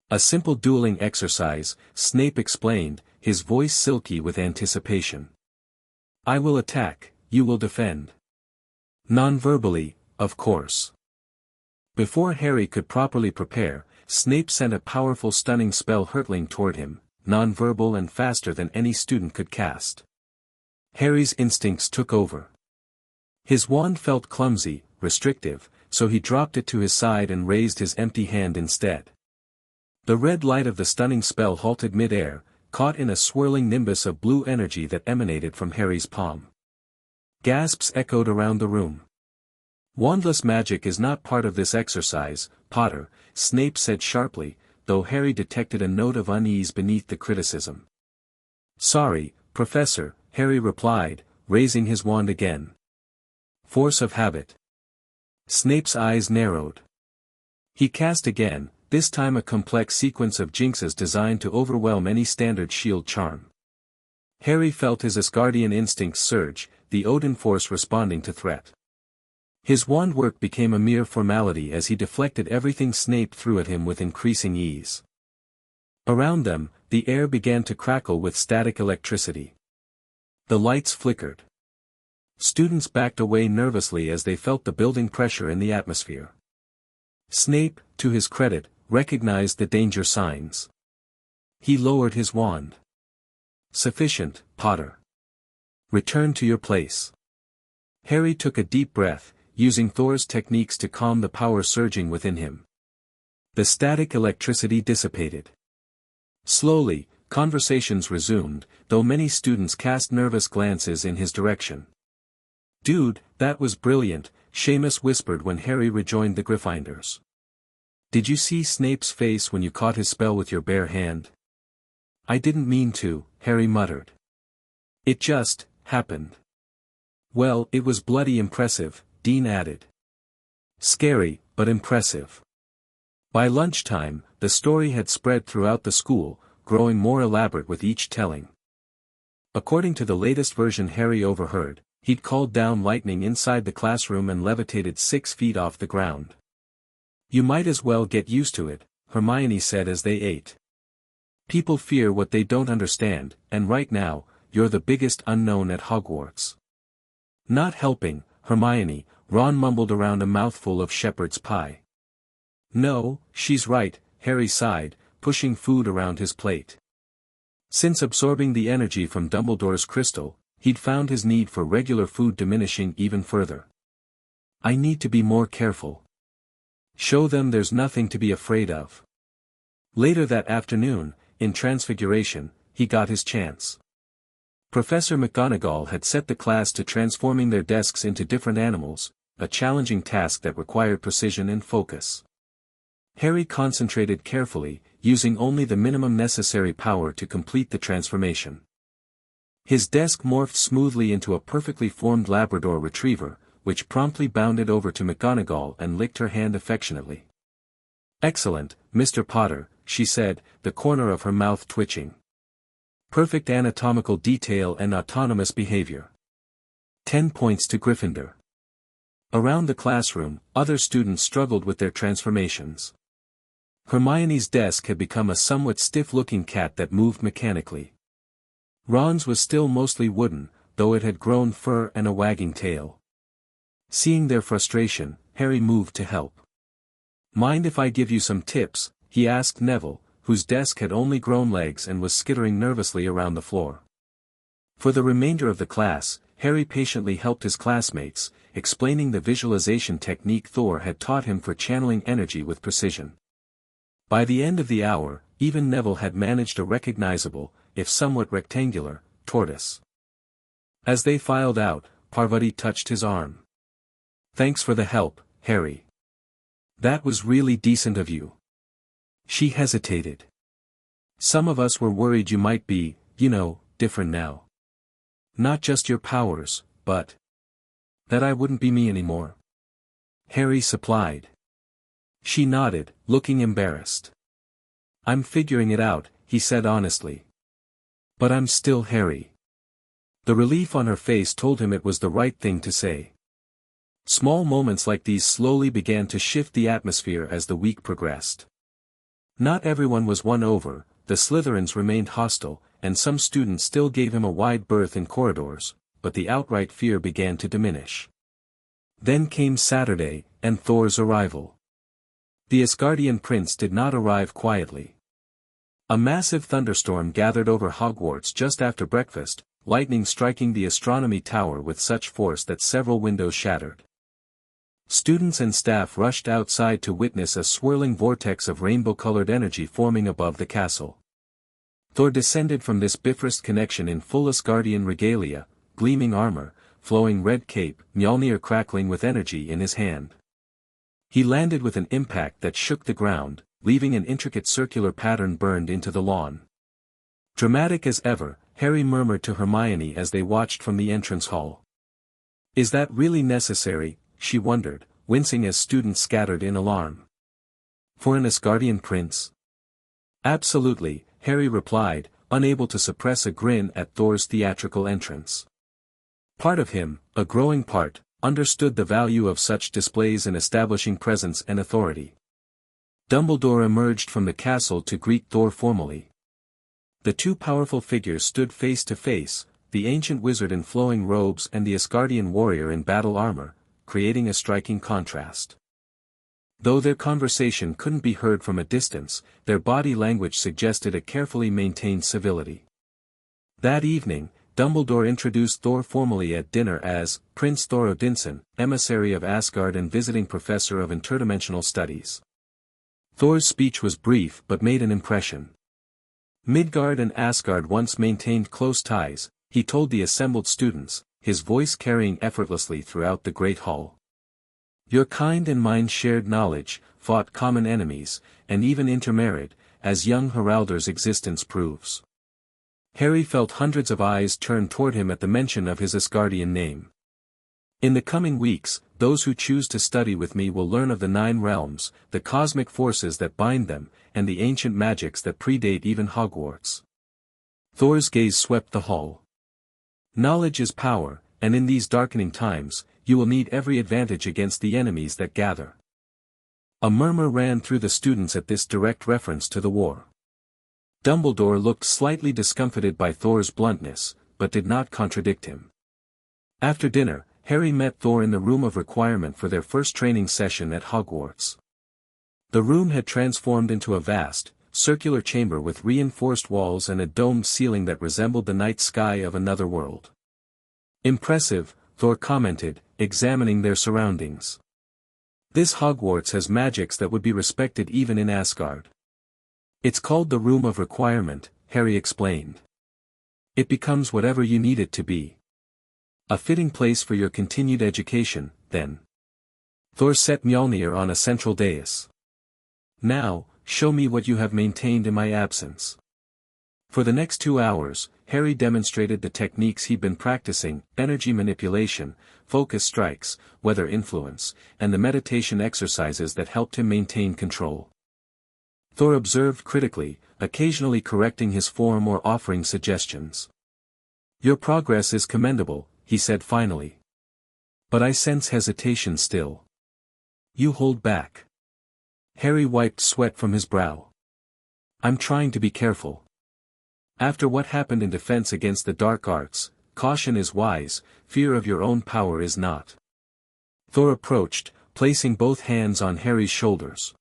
A simple dueling exercise, Snape explained, his voice silky with anticipation. I will attack, you will defend. Non-verbally, of course. Before Harry could properly prepare, Snape sent a powerful stunning spell hurtling toward him, non-verbal and faster than any student could cast. Harry's instincts took over. His wand felt clumsy, restrictive, so he dropped it to his side and raised his empty hand instead. The red light of the stunning spell halted mid-air, caught in a swirling nimbus of blue energy that emanated from Harry's palm. Gasps echoed around the room. Wandless magic is not part of this exercise, Potter, Snape said sharply, though Harry detected a note of unease beneath the criticism. Sorry, Professor, Harry replied, raising his wand again. Force of habit. Snape's eyes narrowed. He cast again, this time a complex sequence of jinxes designed to overwhelm any standard shield charm. Harry felt his Asgardian instincts surge, the Odin force responding to threat. His wand work became a mere formality as he deflected everything Snape threw at him with increasing ease. Around them, the air began to crackle with static electricity. The lights flickered. Students backed away nervously as they felt the building pressure in the atmosphere. Snape, to his credit, recognized the danger signs. He lowered his wand. Sufficient, Potter. Return to your place. Harry took a deep breath, using Thor's techniques to calm the power surging within him. The static electricity dissipated. Slowly, conversations resumed, though many students cast nervous glances in his direction. Dude, that was brilliant, Seamus whispered when Harry rejoined the Gryffindors. Did you see Snape's face when you caught his spell with your bare hand? I didn't mean to, Harry muttered. It just happened. Well, it was bloody impressive, Dean added. Scary, but impressive. By lunchtime, the story had spread throughout the school, growing more elaborate with each telling. According to the latest version Harry overheard, he'd called down lightning inside the classroom and levitated 6 feet off the ground. You might as well get used to it, Hermione said as they ate. People fear what they don't understand, and right now, you're the biggest unknown at Hogwarts. Not helping, Hermione, Ron mumbled around a mouthful of shepherd's pie. No, she's right, Harry sighed, pushing food around his plate. Since absorbing the energy from Dumbledore's crystal, he'd found his need for regular food diminishing even further. I need to be more careful. Show them there's nothing to be afraid of. Later that afternoon, in Transfiguration, he got his chance. Professor McGonagall had set the class to transforming their desks into different animals, a challenging task that required precision and focus. Harry concentrated carefully, using only the minimum necessary power to complete the transformation. His desk morphed smoothly into a perfectly formed Labrador retriever, which promptly bounded over to McGonagall and licked her hand affectionately. Excellent, Mr. Potter, she said, the corner of her mouth twitching. Perfect anatomical detail and autonomous behavior. 10 points to Gryffindor. Around the classroom, other students struggled with their transformations. Hermione's desk had become a somewhat stiff-looking cat that moved mechanically. Ron's was still mostly wooden, though it had grown fur and a wagging tail. Seeing their frustration, Harry moved to help. Mind if I give you some tips? He asked Neville, whose desk had only grown legs and was skittering nervously around the floor. For the remainder of the class, Harry patiently helped his classmates, explaining the visualization technique Thor had taught him for channeling energy with precision. By the end of the hour, even Neville had managed a recognizable, if somewhat rectangular, tortoise. As they filed out, Parvati touched his arm. Thanks for the help, Harry. That was really decent of you. She hesitated. Some of us were worried you might be, different now. Not just your powers, but that I wouldn't be me anymore. Harry supplied. She nodded, looking embarrassed. I'm figuring it out, he said honestly. But I'm still Harry. The relief on her face told him it was the right thing to say. Small moments like these slowly began to shift the atmosphere as the week progressed. Not everyone was won over, the Slytherins remained hostile, and some students still gave him a wide berth in corridors, but the outright fear began to diminish. Then came Saturday, and Thor's arrival. The Asgardian prince did not arrive quietly. A massive thunderstorm gathered over Hogwarts just after breakfast, lightning striking the astronomy tower with such force that several windows shattered. Students and staff rushed outside to witness a swirling vortex of rainbow-colored energy forming above the castle. Thor descended from this Bifrost connection in full Asgardian regalia, gleaming armor, flowing red cape, Mjolnir crackling with energy in his hand. He landed with an impact that shook the ground, leaving an intricate circular pattern burned into the lawn. Dramatic as ever, Harry murmured to Hermione as they watched from the entrance hall. Is that really necessary? She wondered, wincing as students scattered in alarm. For an Asgardian prince? Absolutely, Harry replied, unable to suppress a grin at Thor's theatrical entrance. Part of him, a growing part, understood the value of such displays in establishing presence and authority. Dumbledore emerged from the castle to greet Thor formally. The two powerful figures stood face to face, the ancient wizard in flowing robes and the Asgardian warrior in battle armor, creating a striking contrast. Though their conversation couldn't be heard from a distance, their body language suggested a carefully maintained civility. That evening, Dumbledore introduced Thor formally at dinner as Prince Thor Odinson, emissary of Asgard and visiting professor of interdimensional studies. Thor's speech was brief but made an impression. Midgard and Asgard once maintained close ties, he told the assembled students, his voice carrying effortlessly throughout the great hall. Your kind and mine shared knowledge, fought common enemies, and even intermarried, as young Haraldr's existence proves. Harry felt hundreds of eyes turn toward him at the mention of his Asgardian name. In the coming weeks, those who choose to study with me will learn of the 9 realms, the cosmic forces that bind them, and the ancient magics that predate even Hogwarts. Thor's gaze swept the hall. Knowledge is power, and in these darkening times, you will need every advantage against the enemies that gather. A murmur ran through the students at this direct reference to the war. Dumbledore looked slightly discomfited by Thor's bluntness, but did not contradict him. After dinner, Harry met Thor in the room of requirement for their first training session at Hogwarts. The room had transformed into a vast, circular chamber with reinforced walls and a domed ceiling that resembled the night sky of another world. Impressive, Thor commented, examining their surroundings. This Hogwarts has magics that would be respected even in Asgard. It's called the Room of Requirement, Harry explained. It becomes whatever you need it to be. A fitting place for your continued education, then. Thor set Mjolnir on a central dais. Now, show me what you have maintained in my absence. For the next 2 hours, Harry demonstrated the techniques he'd been practicing: energy manipulation, focus strikes, weather influence, and the meditation exercises that helped him maintain control. Thor observed critically, occasionally correcting his form or offering suggestions. Your progress is commendable, he said finally. But I sense hesitation still. You hold back. Harry wiped sweat from his brow. I'm trying to be careful. After what happened in defense against the dark arts, caution is wise, fear of your own power is not. Thor approached, placing both hands on Harry's shoulders.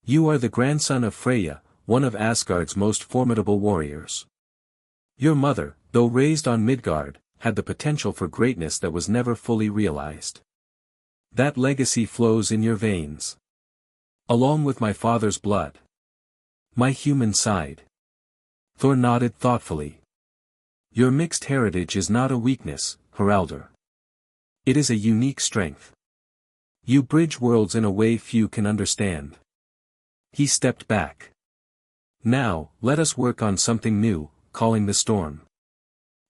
You are the grandson of Freya, one of Asgard's most formidable warriors. Your mother, though raised on Midgard, had the potential for greatness that was never fully realized. That legacy flows in your veins. Along with my father's blood. My human side. Thor nodded thoughtfully. Your mixed heritage is not a weakness, Heraldor. It is a unique strength. You bridge worlds in a way few can understand. He stepped back. Now, let us work on something new, calling the storm.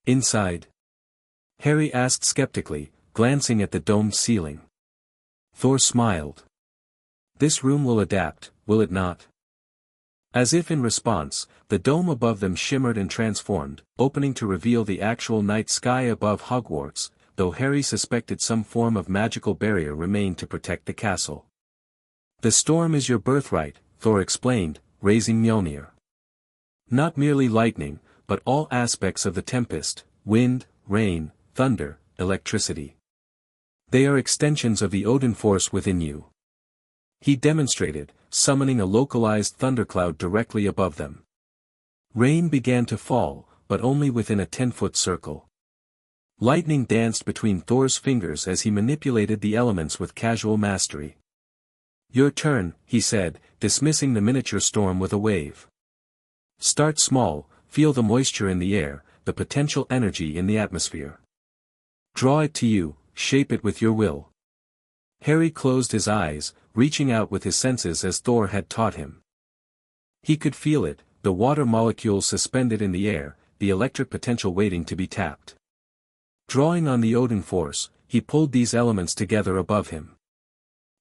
Inside? Harry asked skeptically, glancing at the domed ceiling. Thor smiled. This room will adapt, will it not? As if in response, the dome above them shimmered and transformed, opening to reveal the actual night sky above Hogwarts, though Harry suspected some form of magical barrier remained to protect the castle. The storm is your birthright, Thor explained, raising Mjolnir. Not merely lightning, but all aspects of the tempest: wind, rain, thunder, electricity. They are extensions of the Odin force within you. He demonstrated, summoning a localized thundercloud directly above them. Rain began to fall, but only within a 10-foot circle. Lightning danced between Thor's fingers as he manipulated the elements with casual mastery. Your turn, he said, dismissing the miniature storm with a wave. Start small, feel the moisture in the air, the potential energy in the atmosphere. Draw it to you, shape it with your will. Harry closed his eyes, reaching out with his senses as Thor had taught him. He could feel it, the water molecules suspended in the air, the electric potential waiting to be tapped. Drawing on the Odin force, he pulled these elements together above him.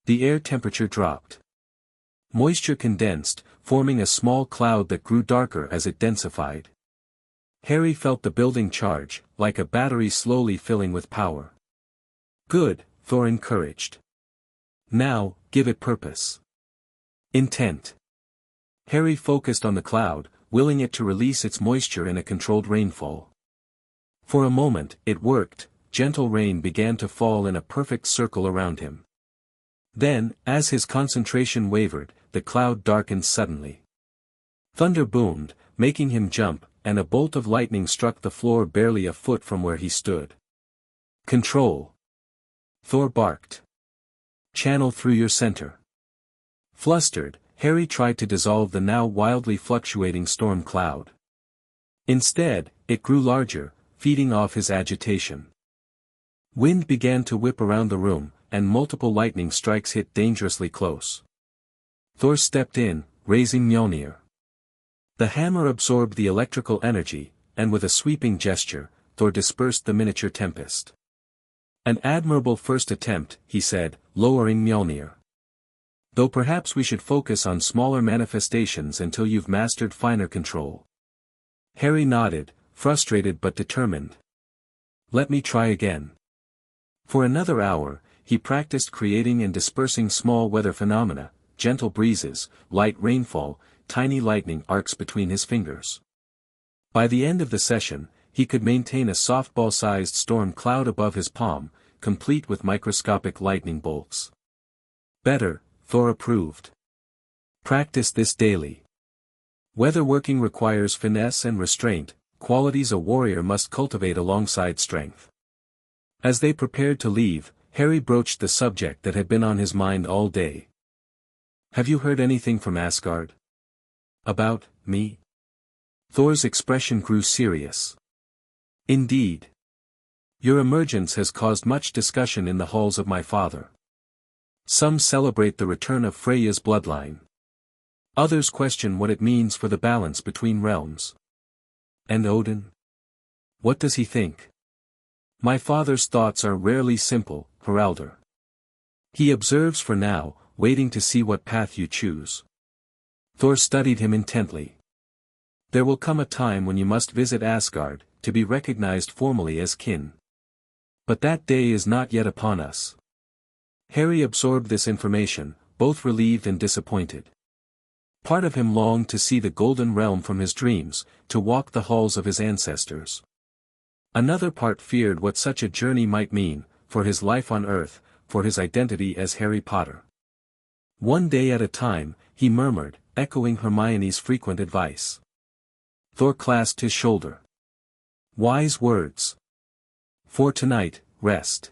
The air temperature dropped. Moisture condensed, forming a small cloud that grew darker as it densified. Harry felt the building charge, like a battery slowly filling with power. Good, Thor encouraged. Now, give it purpose. Intent. Harry focused on the cloud, willing it to release its moisture in a controlled rainfall. For a moment, it worked. Gentle rain began to fall in a perfect circle around him. Then, as his concentration wavered, the cloud darkened suddenly. Thunder boomed, making him jump, and a bolt of lightning struck the floor barely a foot from where he stood. Control. Thor barked. Channel through your center. Flustered, Harry tried to dissolve the now wildly fluctuating storm cloud. Instead, it grew larger, feeding off his agitation. Wind began to whip around the room, and multiple lightning strikes hit dangerously close. Thor stepped in, raising Mjolnir. The hammer absorbed the electrical energy, and with a sweeping gesture, Thor dispersed the miniature tempest. "An admirable first attempt," he said, lowering Mjolnir. "Though perhaps we should focus on smaller manifestations until you've mastered finer control." Harry nodded, frustrated but determined. "Let me try again." For another hour, he practiced creating and dispersing small weather phenomena, gentle breezes, light rainfall, tiny lightning arcs between his fingers. By the end of the session, he could maintain a softball-sized storm cloud above his palm, complete with microscopic lightning bolts. "Better," Thor approved. "Practice this daily. Weather working requires finesse and restraint, qualities a warrior must cultivate alongside strength." As they prepared to leave, Harry broached the subject that had been on his mind all day. "Have you heard anything from Asgard? About me?" Thor's expression grew serious. "Indeed. Your emergence has caused much discussion in the halls of my father. Some celebrate the return of Freya's bloodline. Others question what it means for the balance between realms. And Odin? What does he think?" "My father's thoughts are rarely simple, Heraldor. He observes for now, waiting to see what path you choose." Thor studied him intently. "There will come a time when you must visit Asgard, to be recognized formally as kin. But that day is not yet upon us." Harry absorbed this information, both relieved and disappointed. Part of him longed to see the Golden Realm from his dreams, to walk the halls of his ancestors. Another part feared what such a journey might mean, for his life on Earth, for his identity as Harry Potter. "One day at a time," he murmured, echoing Hermione's frequent advice. Thor clasped his shoulder. "Wise words. For tonight, rest.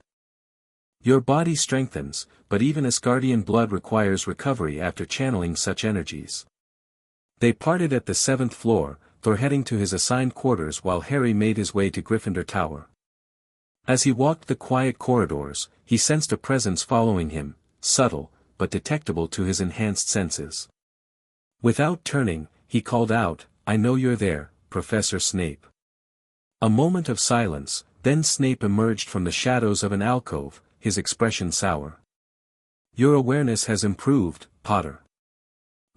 Your body strengthens, but even Asgardian blood requires recovery after channeling such energies." They parted at the 7th floor, Thor heading to his assigned quarters while Harry made his way to Gryffindor Tower. As he walked the quiet corridors, he sensed a presence following him, subtle, but detectable to his enhanced senses. Without turning, he called out, "I know you're there, Professor Snape." A moment of silence, then Snape emerged from the shadows of an alcove, his expression sour. "Your awareness has improved, Potter.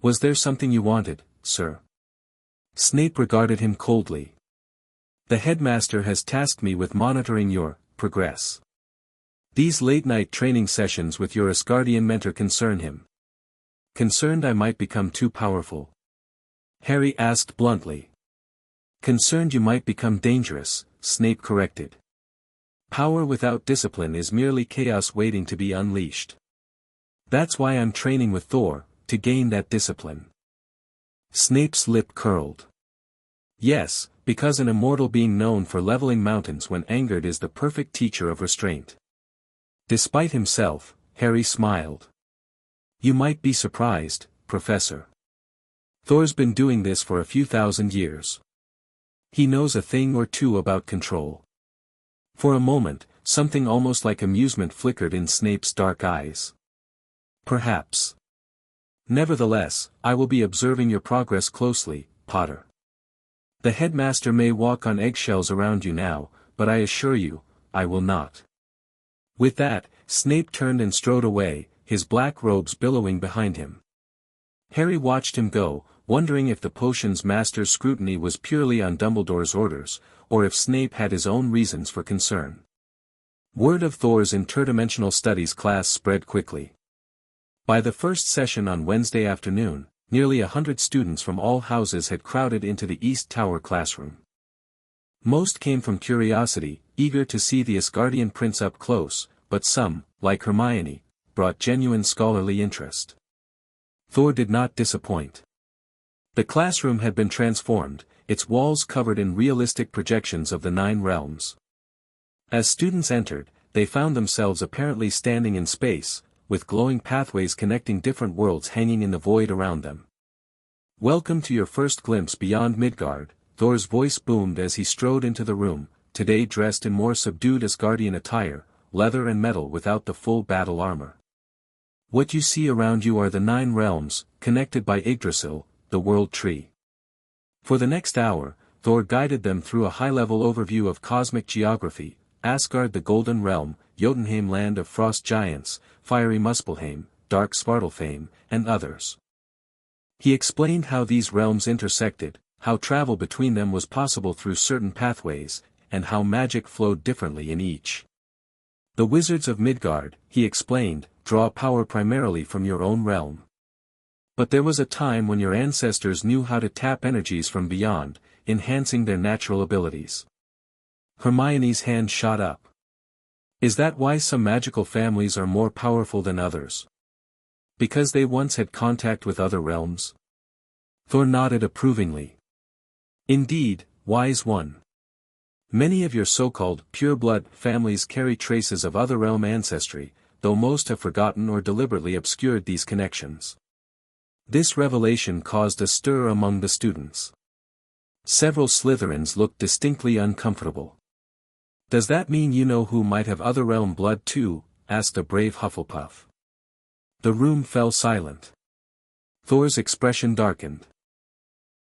Was there something you wanted, sir?" Snape regarded him coldly. "The headmaster has tasked me with monitoring your progress. These late-night training sessions with your Asgardian mentor concern him." "Concerned I might become too powerful?" Harry asked bluntly. "Concerned you might become dangerous," Snape corrected. "Power without discipline is merely chaos waiting to be unleashed. That's why I'm training with Thor, to gain that discipline." Snape's lip curled. "Yes, because an immortal being known for leveling mountains when angered is the perfect teacher of restraint." Despite himself, Harry smiled. "You might be surprised, Professor. Thor's been doing this for a few thousand years. He knows a thing or two about control." For a moment, something almost like amusement flickered in Snape's dark eyes. "Perhaps. Nevertheless, I will be observing your progress closely, Potter. The headmaster may walk on eggshells around you now, but I assure you, I will not." With that, Snape turned and strode away, his black robes billowing behind him. Harry watched him go, wondering if the potions master's scrutiny was purely on Dumbledore's orders, or if Snape had his own reasons for concern. Word of Thor's interdimensional studies class spread quickly. By the first session on Wednesday afternoon, nearly 100 students from all houses had crowded into the East Tower classroom. Most came from curiosity, eager to see the Asgardian prince up close, but some, like Hermione, brought genuine scholarly interest. Thor did not disappoint. The classroom had been transformed, its walls covered in realistic projections of the 9 realms. As students entered, they found themselves apparently standing in space, with glowing pathways connecting different worlds hanging in the void around them. "Welcome to your first glimpse beyond Midgard," Thor's voice boomed as he strode into the room, today dressed in more subdued Asgardian attire, leather and metal without the full battle armor. "What you see around you are the 9 realms, connected by Yggdrasil, the World Tree." For the next hour, Thor guided them through a high-level overview of cosmic geography: Asgard, the Golden Realm, Jotunheim, land of frost giants, fiery Muspelheim, dark Svartalfheim, and others. He explained how these realms intersected, how travel between them was possible through certain pathways, and how magic flowed differently in each. The wizards of Midgard, he explained, draw power primarily from your own realm. But there was a time when your ancestors knew how to tap energies from beyond, enhancing their natural abilities. Hermione's hand shot up. Is that why some magical families are more powerful than others? Because they once had contact with other realms? Thor nodded approvingly. Indeed, wise one. Many of your so-called pure-blood families carry traces of other realm ancestry, though most have forgotten or deliberately obscured these connections. This revelation caused a stir among the students. Several Slytherins looked distinctly uncomfortable. Does that mean you know who might have other realm blood too? Asked a brave Hufflepuff. The room fell silent. Thor's expression darkened.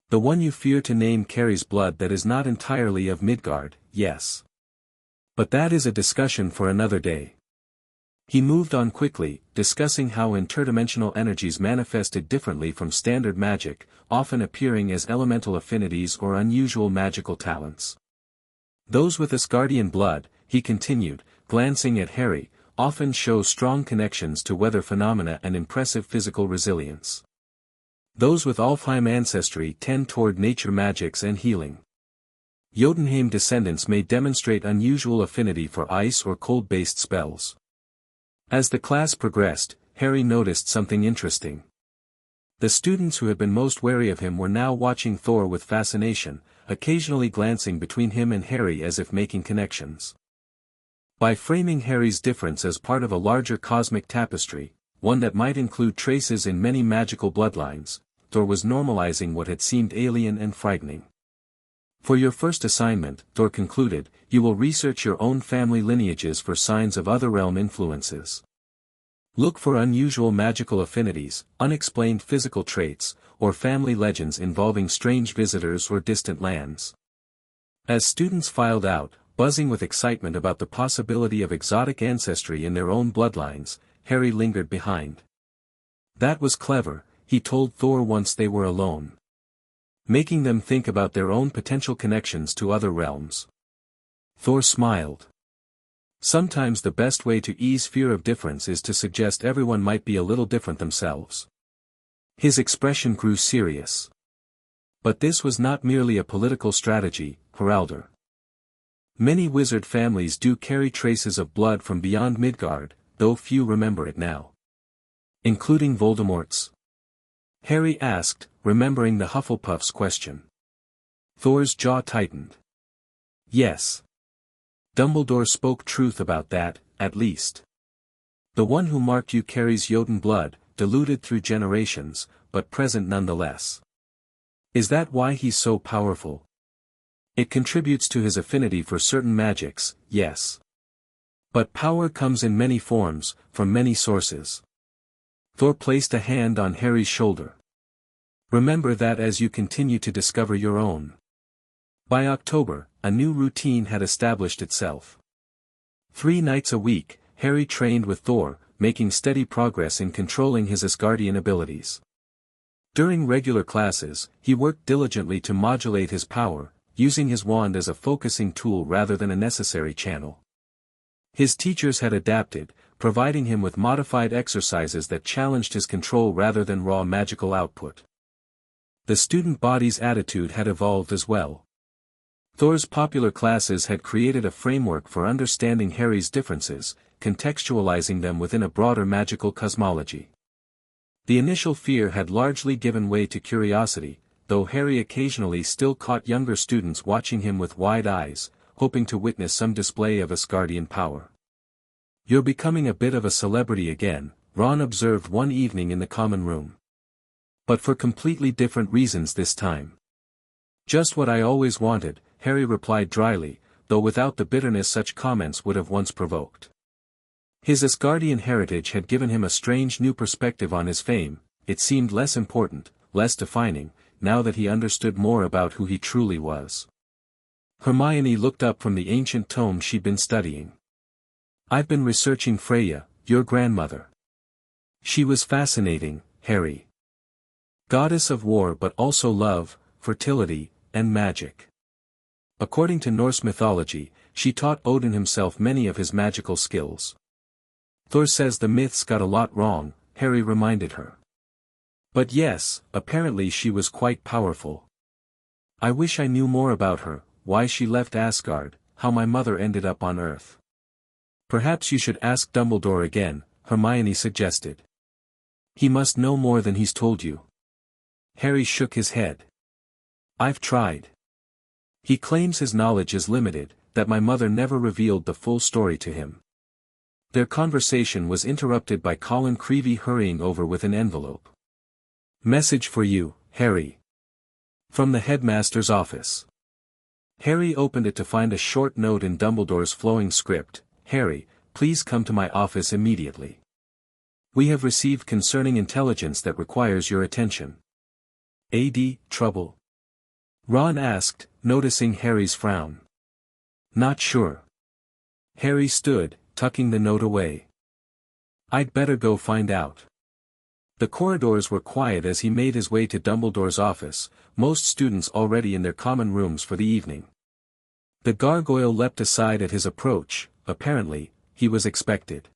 The one you fear to name carries blood that is not entirely of Midgard, yes. But that is a discussion for another day. He moved on quickly, discussing how interdimensional energies manifested differently from standard magic, often appearing as elemental affinities or unusual magical talents. Those with Asgardian blood, he continued, glancing at Harry, often show strong connections to weather phenomena and impressive physical resilience. Those with Alfheim ancestry tend toward nature magics and healing. Jotunheim descendants may demonstrate unusual affinity for ice or cold-based spells. As the class progressed, Harry noticed something interesting. The students who had been most wary of him were now watching Thor with fascination, occasionally glancing between him and Harry as if making connections. By framing Harry's difference as part of a larger cosmic tapestry, one that might include traces in many magical bloodlines, Thor was normalizing what had seemed alien and frightening. For your first assignment, Thor concluded, you will research your own family lineages for signs of other realm influences. Look for unusual magical affinities, unexplained physical traits, or family legends involving strange visitors or distant lands. As students filed out, buzzing with excitement about the possibility of exotic ancestry in their own bloodlines, Harry lingered behind. That was clever, he told Thor once they were alone. Making them think about their own potential connections to other realms. Thor smiled. Sometimes the best way to ease fear of difference is to suggest everyone might be a little different themselves. His expression grew serious. But this was not merely a political strategy, Heraldor. Many wizard families do carry traces of blood from beyond Midgard, though few remember it now. Including Voldemort's? Harry asked, remembering the Hufflepuff's question. Thor's jaw tightened. Yes. Dumbledore spoke truth about that, at least. The one who marked you carries Jotun blood, diluted through generations, but present nonetheless. Is that why he's so powerful? It contributes to his affinity for certain magics, yes. But power comes in many forms, from many sources. Thor placed a hand on Harry's shoulder. Remember that as you continue to discover your own. By October, a new routine had established itself. 3 nights a week, Harry trained with Thor, making steady progress in controlling his Asgardian abilities. During regular classes, he worked diligently to modulate his power, using his wand as a focusing tool rather than a necessary channel. His teachers had adapted, providing him with modified exercises that challenged his control rather than raw magical output. The student body's attitude had evolved as well. Thor's popular classes had created a framework for understanding Harry's differences, contextualizing them within a broader magical cosmology. The initial fear had largely given way to curiosity, though Harry occasionally still caught younger students watching him with wide eyes, hoping to witness some display of Asgardian power. You're becoming a bit of a celebrity again, Ron observed one evening in the common room. But for completely different reasons this time. Just what I always wanted, Harry replied dryly, though without the bitterness such comments would have once provoked. His Asgardian heritage had given him a strange new perspective on his fame. It seemed less important, less defining, now that he understood more about who he truly was. Hermione looked up from the ancient tome she'd been studying. "I've been researching Freya, your grandmother. She was fascinating, Harry. Goddess of war but also love, fertility, and magic. According to Norse mythology, she taught Odin himself many of his magical skills. Thor says the myths got a lot wrong," Harry reminded her. "But yes, apparently she was quite powerful. I wish I knew more about her, why she left Asgard, how my mother ended up on Earth." "Perhaps you should ask Dumbledore again," Hermione suggested. "He must know more than he's told you." Harry shook his head. "I've tried. He claims his knowledge is limited, that my mother never revealed the full story to him." Their conversation was interrupted by Colin Creevey hurrying over with an envelope. "Message for you, Harry. From the headmaster's office." Harry opened it to find a short note in Dumbledore's flowing script. "Harry, please come to my office immediately. We have received concerning intelligence that requires your attention." Trouble?" Ron asked, noticing Harry's frown. "Not sure." Harry stood, tucking the note away. "I'd better go find out." The corridors were quiet as he made his way to Dumbledore's office, most students already in their common rooms for the evening. The gargoyle leapt aside at his approach. Apparently, he was expected.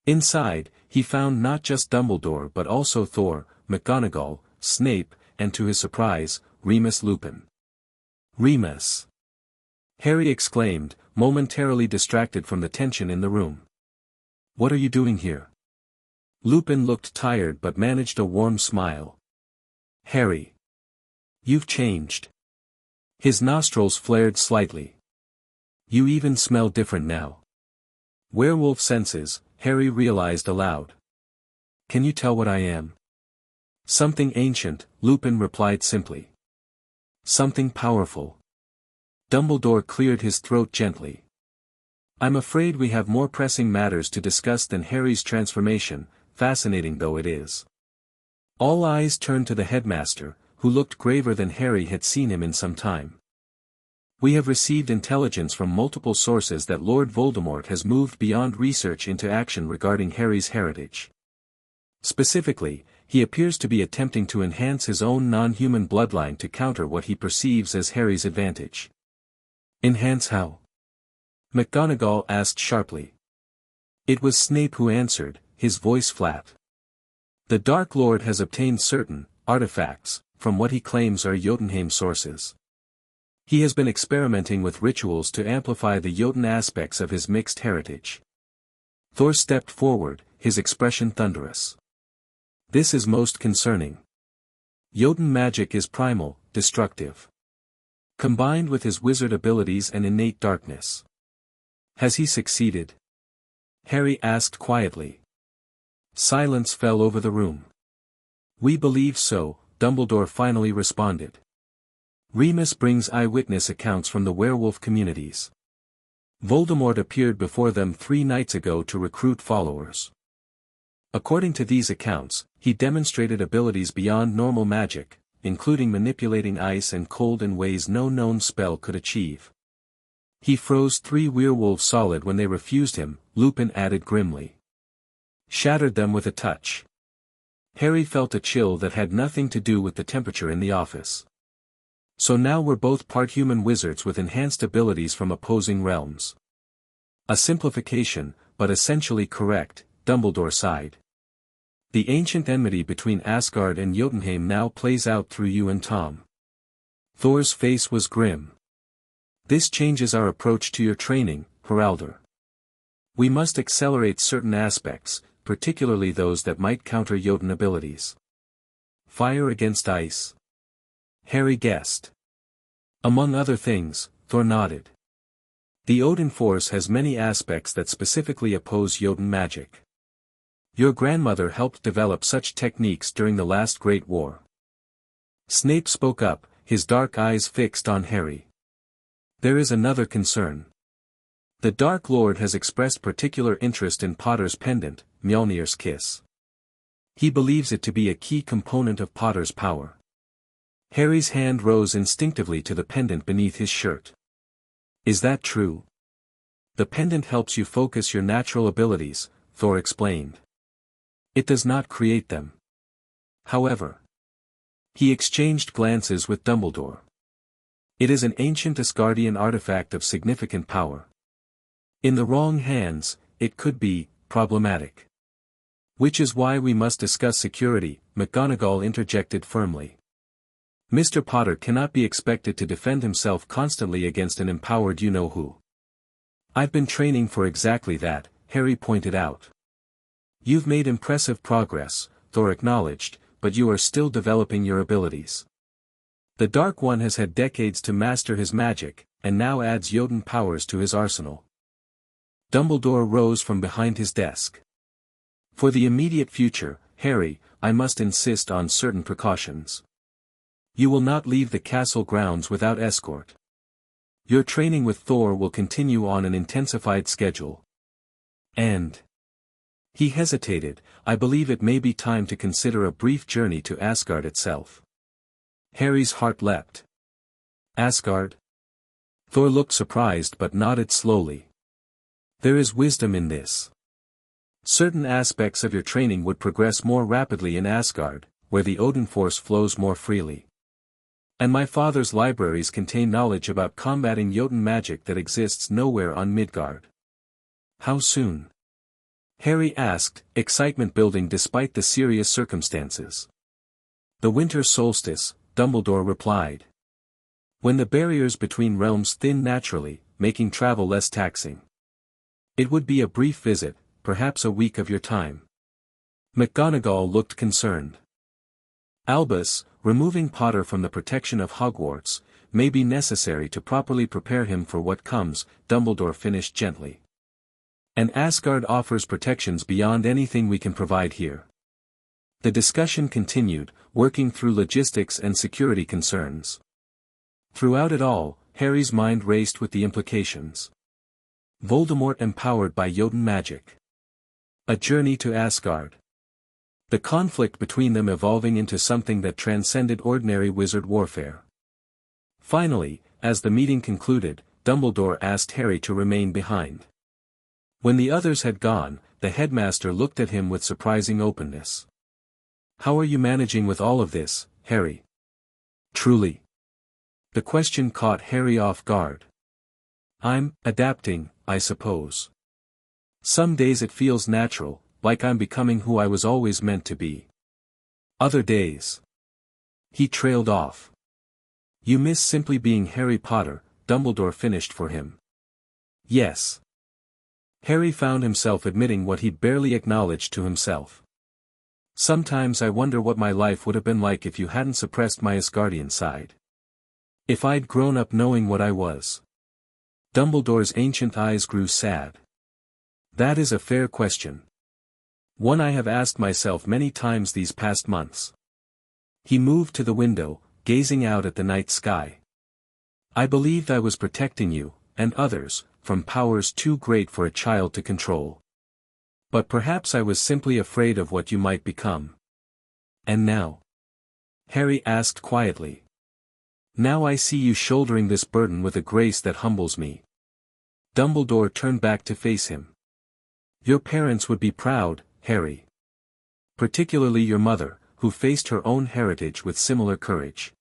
Inside, he found not just Dumbledore but also Thor, McGonagall, Snape, and to his surprise, Remus Lupin. "Remus!" Harry exclaimed, momentarily distracted from the tension in the room. "What are you doing here?" Lupin looked tired but managed a warm smile. "Harry. You've changed." His nostrils flared slightly. "You even smell different now." Werewolf senses, Harry realized aloud. "Can you tell what I am?" "Something ancient," Lupin replied simply. "Something powerful." Dumbledore cleared his throat gently. "I'm afraid we have more pressing matters to discuss than Harry's transformation, fascinating though it is." All eyes turned to the headmaster, who looked graver than Harry had seen him in some time. "We have received intelligence from multiple sources that Lord Voldemort has moved beyond research into action regarding Harry's heritage. Specifically, he appears to be attempting to enhance his own non-human bloodline to counter what he perceives as Harry's advantage." "Enhance how?" McGonagall asked sharply. It was Snape who answered, his voice flat. "The Dark Lord has obtained certain artifacts from what he claims are Jotunheim sources. He has been experimenting with rituals to amplify the Jotun aspects of his mixed heritage." Thor stepped forward, his expression thunderous. "This is most concerning. Jotun magic is primal, destructive. Combined with his wizard abilities and innate darkness. Has he succeeded?" Harry asked quietly. Silence fell over the room. "We believe so," Dumbledore finally responded. "Remus brings eyewitness accounts from the werewolf communities. Voldemort appeared before them 3 nights ago to recruit followers. According to these accounts, he demonstrated abilities beyond normal magic, including manipulating ice and cold in ways no known spell could achieve. He froze 3 werewolves solid when they refused him," Lupin added grimly. "Shattered them with a touch." Harry felt a chill that had nothing to do with the temperature in the office. "So now we're both part human wizards with enhanced abilities from opposing realms." "A simplification, but essentially correct," Dumbledore sighed. "The ancient enmity between Asgard and Jotunheim now plays out through you and Tom." Thor's face was grim. "This changes our approach to your training, Heraldor. We must accelerate certain aspects, particularly those that might counter Jotun abilities." "Fire against ice?" Harry guessed. "Among other things," Thor nodded. "The Odin Force has many aspects that specifically oppose Jotun magic. Your grandmother helped develop such techniques during the last Great War." Snape spoke up, his dark eyes fixed on Harry. "There is another concern. The Dark Lord has expressed particular interest in Potter's pendant, Mjolnir's kiss. He believes it to be a key component of Potter's power." Harry's hand rose instinctively to the pendant beneath his shirt. Is that true? The pendant helps you focus your natural abilities, Thor explained. It does not create them. However, he exchanged glances with Dumbledore. It is an ancient Asgardian artifact of significant power. In the wrong hands, it could be problematic. Which is why we must discuss security, McGonagall interjected firmly. Mr. Potter cannot be expected to defend himself constantly against an empowered you-know-who. I've been training for exactly that, Harry pointed out. You've made impressive progress, Thor acknowledged, but you are still developing your abilities. The Dark One has had decades to master his magic, and now adds Jotun powers to his arsenal. Dumbledore rose from behind his desk. For the immediate future, Harry, I must insist on certain precautions. You will not leave the castle grounds without escort. Your training with Thor will continue on an intensified schedule. And... He hesitated. I believe it may be time to consider a brief journey to Asgard itself. Harry's heart leapt. Asgard? Thor looked surprised but nodded slowly. There is wisdom in this. Certain aspects of your training would progress more rapidly in Asgard, where the Odin force flows more freely. And my father's libraries contain knowledge about combating Jotun magic that exists nowhere on Midgard. How soon? Harry asked, excitement building despite the serious circumstances. The winter solstice, Dumbledore replied. When the barriers between realms thin naturally, making travel less taxing. It would be a brief visit, perhaps a week of your time. McGonagall looked concerned. Albus, removing Potter from the protection of Hogwarts, may be necessary to properly prepare him for what comes, Dumbledore finished gently. And Asgard offers protections beyond anything we can provide here. The discussion continued, working through logistics and security concerns. Throughout it all, Harry's mind raced with the implications. Voldemort empowered by Jotun magic. A journey to Asgard. The conflict between them evolving into something that transcended ordinary wizard warfare. Finally, as the meeting concluded, Dumbledore asked Harry to remain behind. When the others had gone, the headmaster looked at him with surprising openness. How are you managing with all of this, Harry? Truly. The question caught Harry off guard. I'm adapting, I suppose. Some days it feels natural, like I'm becoming who I was always meant to be. Other days. He trailed off. You miss simply being Harry Potter, Dumbledore finished for him. Yes. Harry found himself admitting what he'd barely acknowledged to himself. Sometimes I wonder what my life would have been like if you hadn't suppressed my Asgardian side. If I'd grown up knowing what I was. Dumbledore's ancient eyes grew sad. That is a fair question. One I have asked myself many times these past months. He moved to the window, gazing out at the night sky. I believed I was protecting you, and others, from powers too great for a child to control. But perhaps I was simply afraid of what you might become. And now? Harry asked quietly. Now I see you shouldering this burden with a grace that humbles me. Dumbledore turned back to face him. Your parents would be proud, Harry. Particularly your mother, who faced her own heritage with similar courage.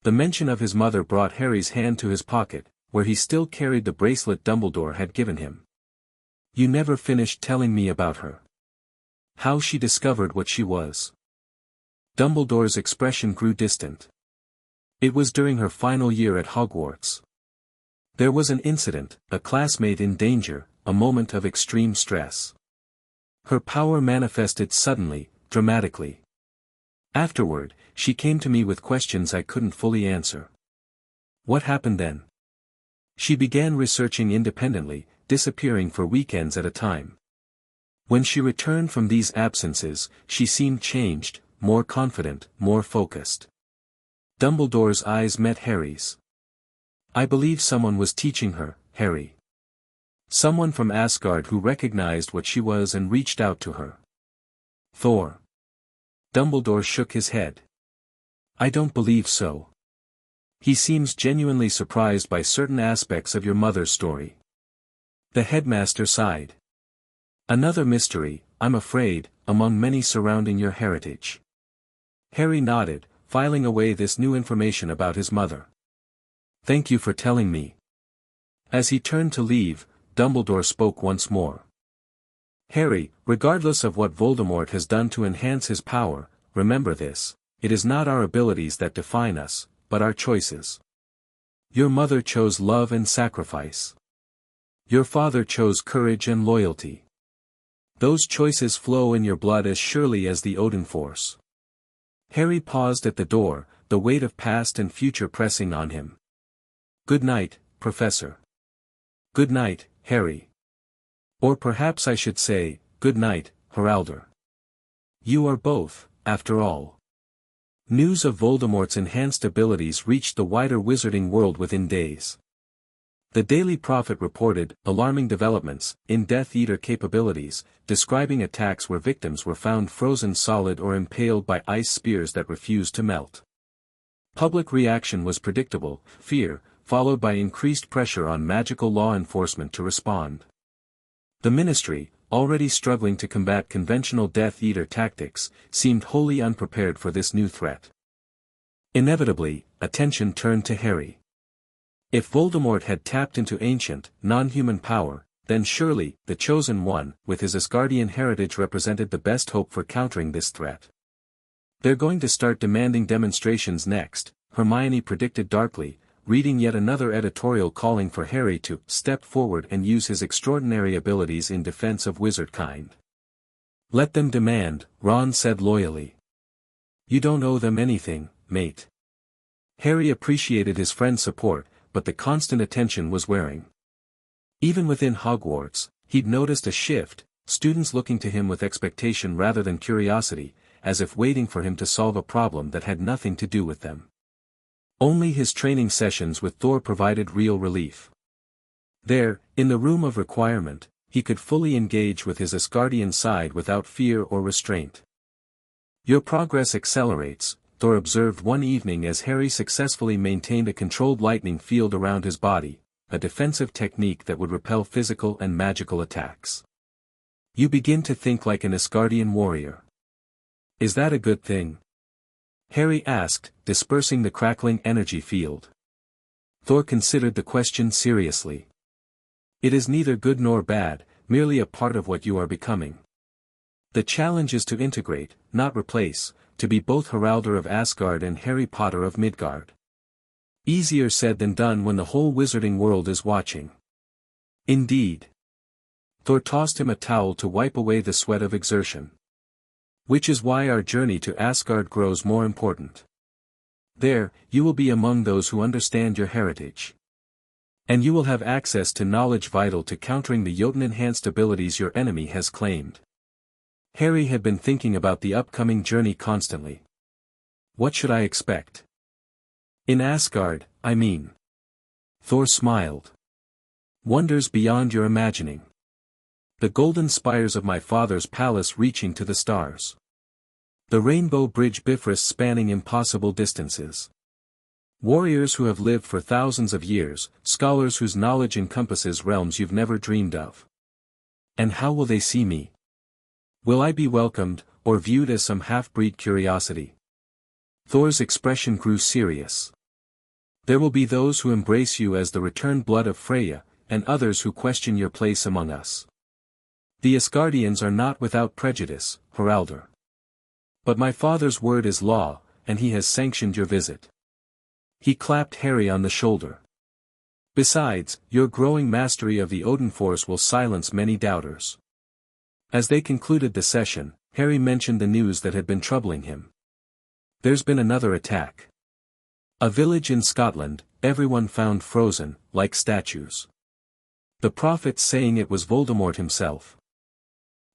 The mention of his mother brought Harry's hand to his pocket, where he still carried the bracelet Dumbledore had given him. You never finished telling me about her. How she discovered what she was. Dumbledore's expression grew distant. It was during her final year at Hogwarts. There was an incident, a classmate in danger, a moment of extreme stress. Her power manifested suddenly, dramatically. Afterward, she came to me with questions I couldn't fully answer. What happened then? She began researching independently, disappearing for weekends at a time. When she returned from these absences, she seemed changed, more confident, more focused. Dumbledore's eyes met Harry's. I believe someone was teaching her, Harry. Someone from Asgard who recognized what she was and reached out to her. Thor. Dumbledore shook his head. I don't believe so. He seems genuinely surprised by certain aspects of your mother's story. The headmaster sighed. Another mystery, I'm afraid, among many surrounding your heritage. Harry nodded, filing away this new information about his mother. Thank you for telling me. As he turned to leave, Dumbledore spoke once more. Harry, regardless of what Voldemort has done to enhance his power, remember this, it is not our abilities that define us, but our choices. Your mother chose love and sacrifice. Your father chose courage and loyalty. Those choices flow in your blood as surely as the Odin Force. Harry paused at the door, the weight of past and future pressing on him. Good night, Professor. Good night, Harry. Or perhaps I should say, good night, Heraldor. You are both, after all. News of Voldemort's enhanced abilities reached the wider wizarding world within days. The Daily Prophet reported alarming developments in Death Eater capabilities, describing attacks where victims were found frozen solid or impaled by ice spears that refused to melt. Public reaction was predictable, fear, followed by increased pressure on magical law enforcement to respond. The Ministry, already struggling to combat conventional Death Eater tactics, seemed wholly unprepared for this new threat. Inevitably, attention turned to Harry. If Voldemort had tapped into ancient, non-human power, then surely, the Chosen One, with his Asgardian heritage represented the best hope for countering this threat. They're going to start demanding demonstrations next, Hermione predicted darkly, reading yet another editorial calling for Harry to step forward and use his extraordinary abilities in defense of wizardkind. Let them demand, Ron said loyally. You don't owe them anything, mate. Harry appreciated his friend's support, but the constant attention was wearing. Even within Hogwarts, he'd noticed a shift, students looking to him with expectation rather than curiosity, as if waiting for him to solve a problem that had nothing to do with them. Only his training sessions with Thor provided real relief. There, in the room of requirement, he could fully engage with his Asgardian side without fear or restraint. Your progress accelerates, Thor observed one evening as Harry successfully maintained a controlled lightning field around his body, a defensive technique that would repel physical and magical attacks. You begin to think like an Asgardian warrior. Is that a good thing? Harry asked, dispersing the crackling energy field. Thor considered the question seriously. It is neither good nor bad, merely a part of what you are becoming. The challenge is to integrate, not replace, to be both Heraldor of Asgard and Harry Potter of Midgard. Easier said than done when the whole wizarding world is watching. Indeed. Thor tossed him a towel to wipe away the sweat of exertion. Which is why our journey to Asgard grows more important. There, you will be among those who understand your heritage. And you will have access to knowledge vital to countering the Jotun-enhanced abilities your enemy has claimed. Harry had been thinking about the upcoming journey constantly. What should I expect? In Asgard, I mean. Thor smiled. Wonders beyond your imagining. The golden spires of my father's palace reaching to the stars. The rainbow bridge Bifrost spanning impossible distances. Warriors who have lived for thousands of years, scholars whose knowledge encompasses realms you've never dreamed of. And how will they see me? Will I be welcomed, or viewed as some half-breed curiosity? Thor's expression grew serious. There will be those who embrace you as the returned blood of Freya, and others who question your place among us. The Asgardians are not without prejudice, Heraldor. But my father's word is law, and he has sanctioned your visit. He clapped Harry on the shoulder. Besides, your growing mastery of the Odin Force will silence many doubters. As they concluded the session, Harry mentioned the news that had been troubling him. There's been another attack. A village in Scotland, everyone found frozen, like statues. The prophets saying it was Voldemort himself.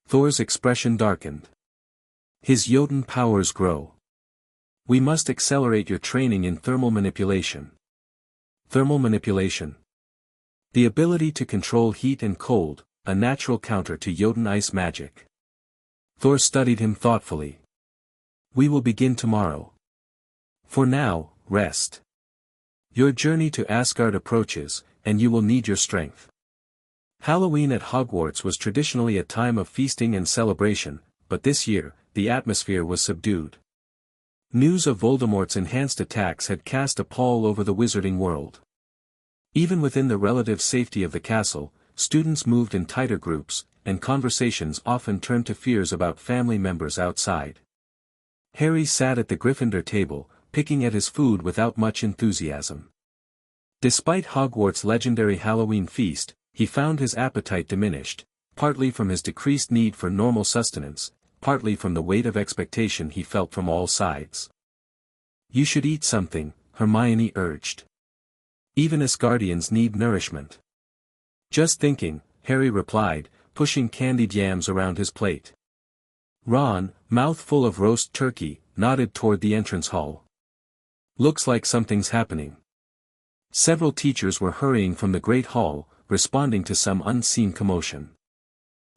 Thor's expression darkened. His Jotun powers grow. We must accelerate your training in thermal manipulation. Thermal manipulation. The ability to control heat and cold, a natural counter to Jotun ice magic. Thor studied him thoughtfully. We will begin tomorrow. For now, rest. Your journey to Asgard approaches, and you will need your strength. Halloween at Hogwarts was traditionally a time of feasting and celebration, but this year, the atmosphere was subdued. News of Voldemort's enhanced attacks had cast a pall over the wizarding world. Even within the relative safety of the castle, students moved in tighter groups, and conversations often turned to fears about family members outside. Harry sat at the Gryffindor table, picking at his food without much enthusiasm. Despite Hogwarts' legendary Halloween feast, he found his appetite diminished, partly from his decreased need for normal sustenance, partly from the weight of expectation he felt from all sides. You should eat something, Hermione urged. Even Asgardians need nourishment. Just thinking, Harry replied, pushing candied yams around his plate. Ron, mouth full of roast turkey, nodded toward the entrance hall. Looks like something's happening. Several teachers were hurrying from the great hall, responding to some unseen commotion.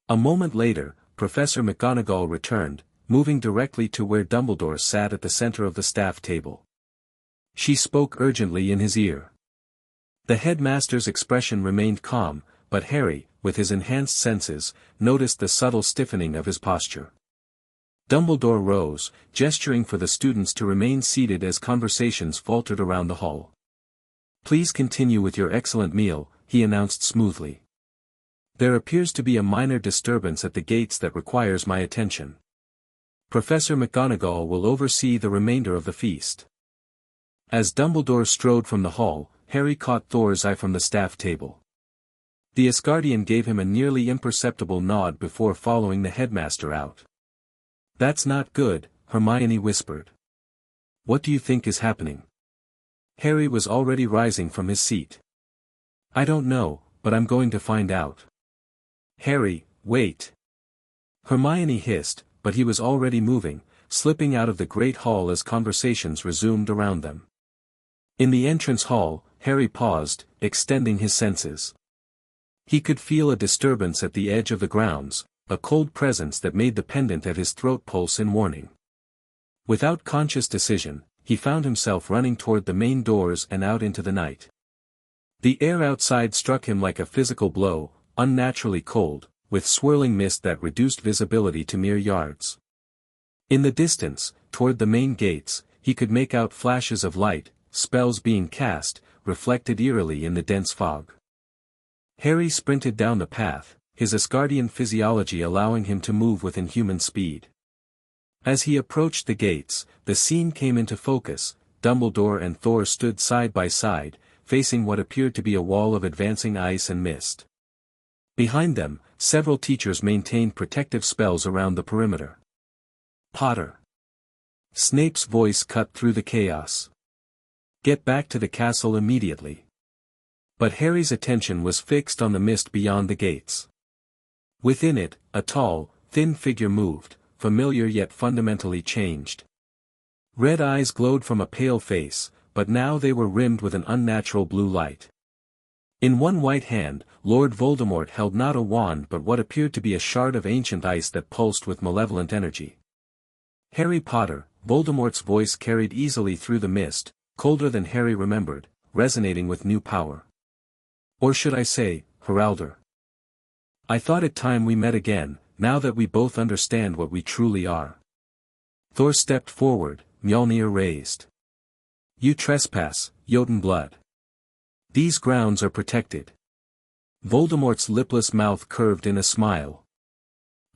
A moment later, Professor McGonagall returned, moving directly to where Dumbledore sat at the center of the staff table. She spoke urgently in his ear. The headmaster's expression remained calm, but Harry, with his enhanced senses, noticed the subtle stiffening of his posture. Dumbledore rose, gesturing for the students to remain seated as conversations faltered around the hall. Please continue with your excellent meal, he announced smoothly. There appears to be a minor disturbance at the gates that requires my attention. Professor McGonagall will oversee the remainder of the feast. As Dumbledore strode from the hall, Harry caught Thor's eye from the staff table. The Asgardian gave him a nearly imperceptible nod before following the headmaster out. That's not good, Hermione whispered. What do you think is happening? Harry was already rising from his seat. I don't know, but I'm going to find out. Harry, wait. Hermione hissed, but he was already moving, slipping out of the great hall as conversations resumed around them. In the entrance hall, Harry paused, extending his senses. He could feel a disturbance at the edge of the grounds, a cold presence that made the pendant at his throat pulse in warning. Without conscious decision, he found himself running toward the main doors and out into the night. The air outside struck him like a physical blow, unnaturally cold, with swirling mist that reduced visibility to mere yards. In the distance, toward the main gates, he could make out flashes of light, spells being cast, reflected eerily in the dense fog. Harry sprinted down the path, his Asgardian physiology allowing him to move with inhuman speed. As he approached the gates, the scene came into focus. Dumbledore and Thor stood side by side, facing what appeared to be a wall of advancing ice and mist. Behind them, several teachers maintained protective spells around the perimeter. Potter. Snape's voice cut through the chaos. Get back to the castle immediately. But Harry's attention was fixed on the mist beyond the gates. Within it, a tall, thin figure moved, familiar yet fundamentally changed. Red eyes glowed from a pale face, but now they were rimmed with an unnatural blue light. In one white hand, Lord Voldemort held not a wand but what appeared to be a shard of ancient ice that pulsed with malevolent energy. Harry Potter, Voldemort's voice carried easily through the mist, colder than Harry remembered, resonating with new power. Or should I say, Heraldor? I thought it time we met again, now that we both understand what we truly are. Thor stepped forward, Mjolnir raised. You trespass, Jotun blood. These grounds are protected. Voldemort's lipless mouth curved in a smile.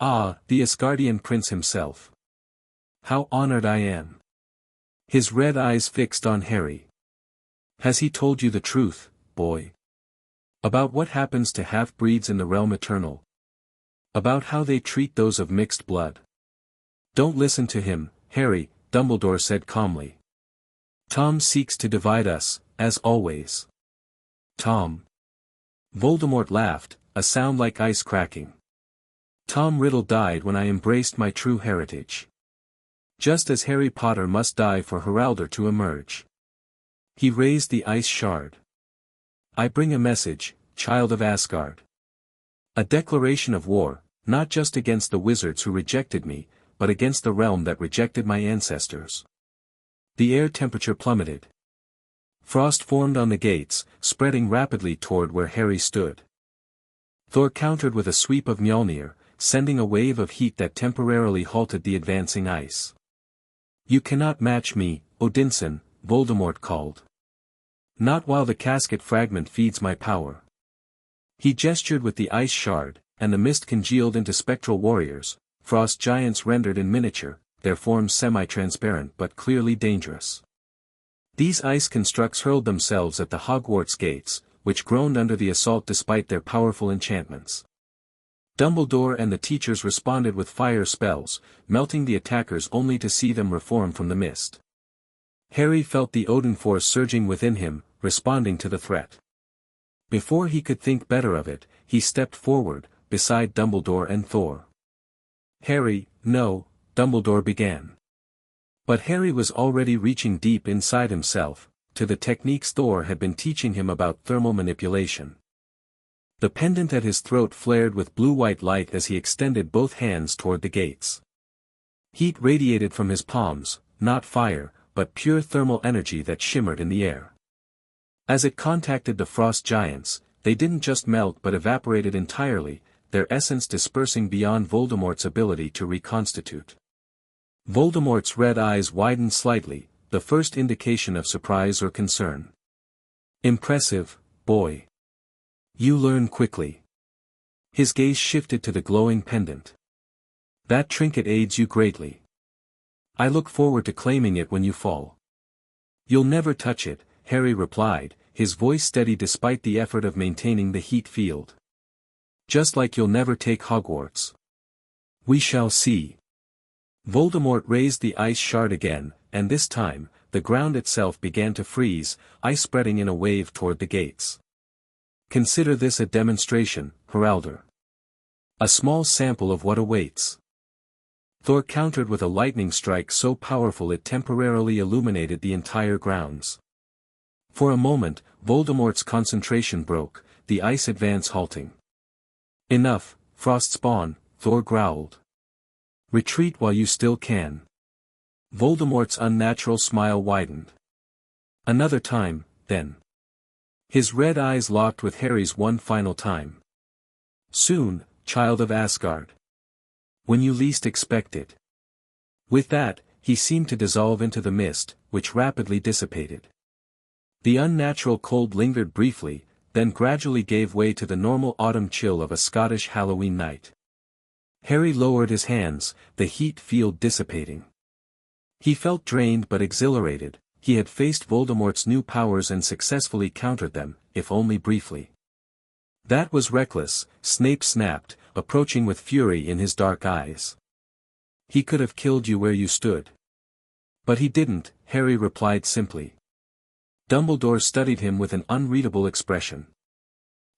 Ah, the Asgardian prince himself. How honored I am. His red eyes fixed on Harry. Has he told you the truth, boy? About what happens to half-breeds in the realm eternal? About how they treat those of mixed blood? Don't listen to him, Harry, Dumbledore said calmly. Tom seeks to divide us, as always. Tom. Voldemort laughed, a sound like ice cracking. Tom Riddle died when I embraced my true heritage. Just as Harry Potter must die for Heraldor to emerge. He raised the ice shard. I bring a message, child of Asgard. A declaration of war, not just against the wizards who rejected me, but against the realm that rejected my ancestors. The air temperature plummeted. Frost formed on the gates, spreading rapidly toward where Harry stood. Thor countered with a sweep of Mjolnir, sending a wave of heat that temporarily halted the advancing ice. "You cannot match me, Odinson," Voldemort called. "Not while the casket fragment feeds my power." He gestured with the ice shard, and the mist congealed into spectral warriors, frost giants rendered in miniature, their forms semi-transparent but clearly dangerous. These ice constructs hurled themselves at the Hogwarts gates, which groaned under the assault despite their powerful enchantments. Dumbledore and the teachers responded with fire spells, melting the attackers only to see them reform from the mist. Harry felt the Odin force surging within him, responding to the threat. Before he could think better of it, he stepped forward, beside Dumbledore and Thor. "Harry, no," Dumbledore began. But Harry was already reaching deep inside himself, to the techniques Thor had been teaching him about thermal manipulation. The pendant at his throat flared with blue-white light as he extended both hands toward the gates. Heat radiated from his palms, not fire, but pure thermal energy that shimmered in the air. As it contacted the frost giants, they didn't just melt but evaporated entirely, their essence dispersing beyond Voldemort's ability to reconstitute. Voldemort's red eyes widened slightly, the first indication of surprise or concern. "Impressive, boy. You learn quickly." His gaze shifted to the glowing pendant. "That trinket aids you greatly. I look forward to claiming it when you fall." "You'll never touch it," Harry replied, his voice steady despite the effort of maintaining the heat field. "Just like you'll never take Hogwarts." "We shall see." Voldemort raised the ice shard again, and this time, the ground itself began to freeze, ice spreading in a wave toward the gates. "Consider this a demonstration, Heraldor. A small sample of what awaits." Thor countered with a lightning strike so powerful it temporarily illuminated the entire grounds. For a moment, Voldemort's concentration broke, the ice advance halting. "Enough, Frostspawn," Thor growled. "Retreat while you still can." Voldemort's unnatural smile widened. "Another time, then." His red eyes locked with Harry's one final time. "Soon, child of Asgard. When you least expect it." With that, he seemed to dissolve into the mist, which rapidly dissipated. The unnatural cold lingered briefly, then gradually gave way to the normal autumn chill of a Scottish Halloween night. Harry lowered his hands, the heat field dissipating. He felt drained but exhilarated. He had faced Voldemort's new powers and successfully countered them, if only briefly. "That was reckless," Snape snapped, approaching with fury in his dark eyes. "He could have killed you where you stood." "But he didn't," Harry replied simply. Dumbledore studied him with an unreadable expression.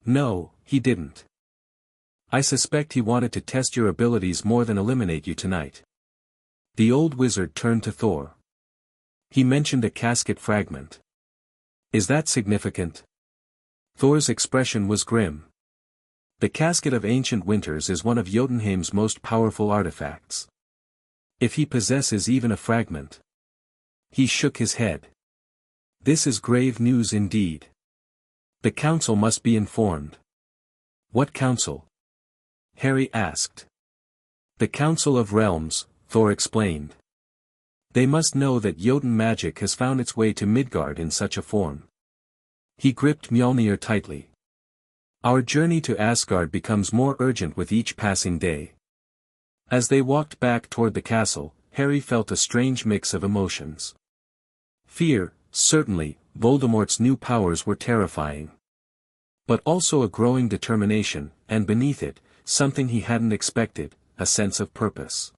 "No, he didn't. I suspect he wanted to test your abilities more than eliminate you tonight." The old wizard turned to Thor. "He mentioned a casket fragment. Is that significant?" Thor's expression was grim. "The casket of ancient winters is one of Jotunheim's most powerful artifacts. If he possesses even a fragment." He shook his head. "This is grave news indeed. The council must be informed." "What council?" Harry asked. "The Council of Realms," Thor explained. "They must know that Jotun magic has found its way to Midgard in such a form." He gripped Mjolnir tightly. "Our journey to Asgard becomes more urgent with each passing day." As they walked back toward the castle, Harry felt a strange mix of emotions. Fear, certainly, Voldemort's new powers were terrifying. But also a growing determination, and beneath it, something he hadn't expected, a sense of purpose.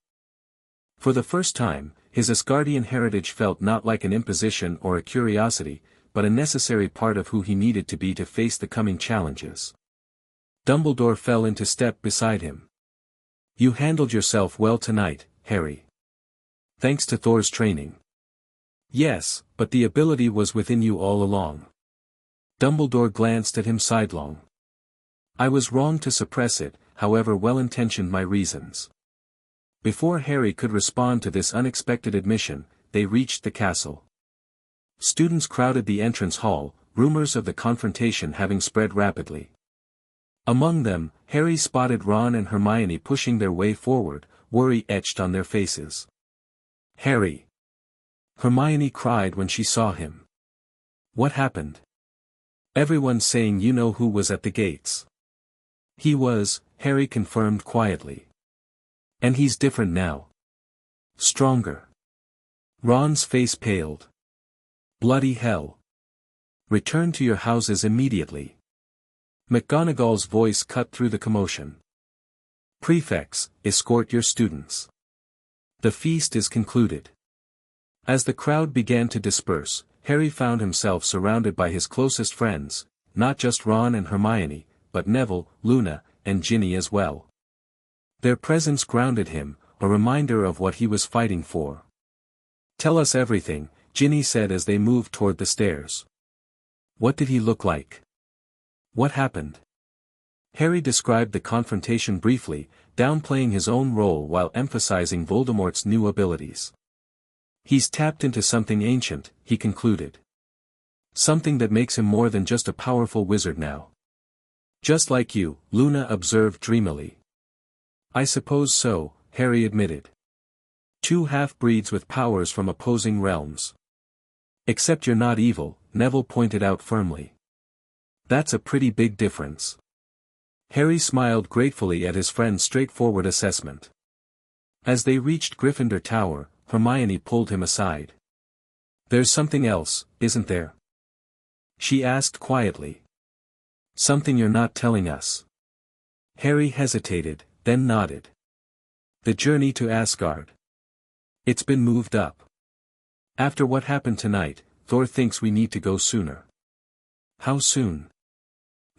For the first time, his Asgardian heritage felt not like an imposition or a curiosity, but a necessary part of who he needed to be to face the coming challenges. Dumbledore fell into step beside him. "You handled yourself well tonight, Harry. Thanks to Thor's training." "Yes, but the ability was within you all along." Dumbledore glanced at him sidelong. "I was wrong to suppress it, however well-intentioned my reasons." Before Harry could respond to this unexpected admission, they reached the castle. Students crowded the entrance hall, rumors of the confrontation having spread rapidly. Among them, Harry spotted Ron and Hermione pushing their way forward, worry etched on their faces. "Harry!" Hermione cried when she saw him. "What happened?" "Everyone's saying you know who was at the gates." "He was," Harry confirmed quietly. "And he's different now. Stronger." Ron's face paled. "Bloody hell. Return to your houses immediately." McGonagall's voice cut through the commotion. "Prefects, escort your students. The feast is concluded." As the crowd began to disperse, Harry found himself surrounded by his closest friends, not just Ron and Hermione, but Neville, Luna, and Ginny as well. Their presence grounded him, a reminder of what he was fighting for. "Tell us everything," Ginny said as they moved toward the stairs. "What did he look like? What happened?" Harry described the confrontation briefly, downplaying his own role while emphasizing Voldemort's new abilities. "He's tapped into something ancient," he concluded. "Something that makes him more than just a powerful wizard now." "Just like you," Luna observed dreamily. "I suppose so," Harry admitted. "Two half-breeds with powers from opposing realms." "Except you're not evil," Neville pointed out firmly. "That's a pretty big difference." Harry smiled gratefully at his friend's straightforward assessment. As they reached Gryffindor Tower, Hermione pulled him aside. "There's something else, isn't there?" she asked quietly. "Something you're not telling us." Harry hesitated, then nodded. "The journey to Asgard. It's been moved up. After what happened tonight, Thor thinks we need to go sooner." "How soon?"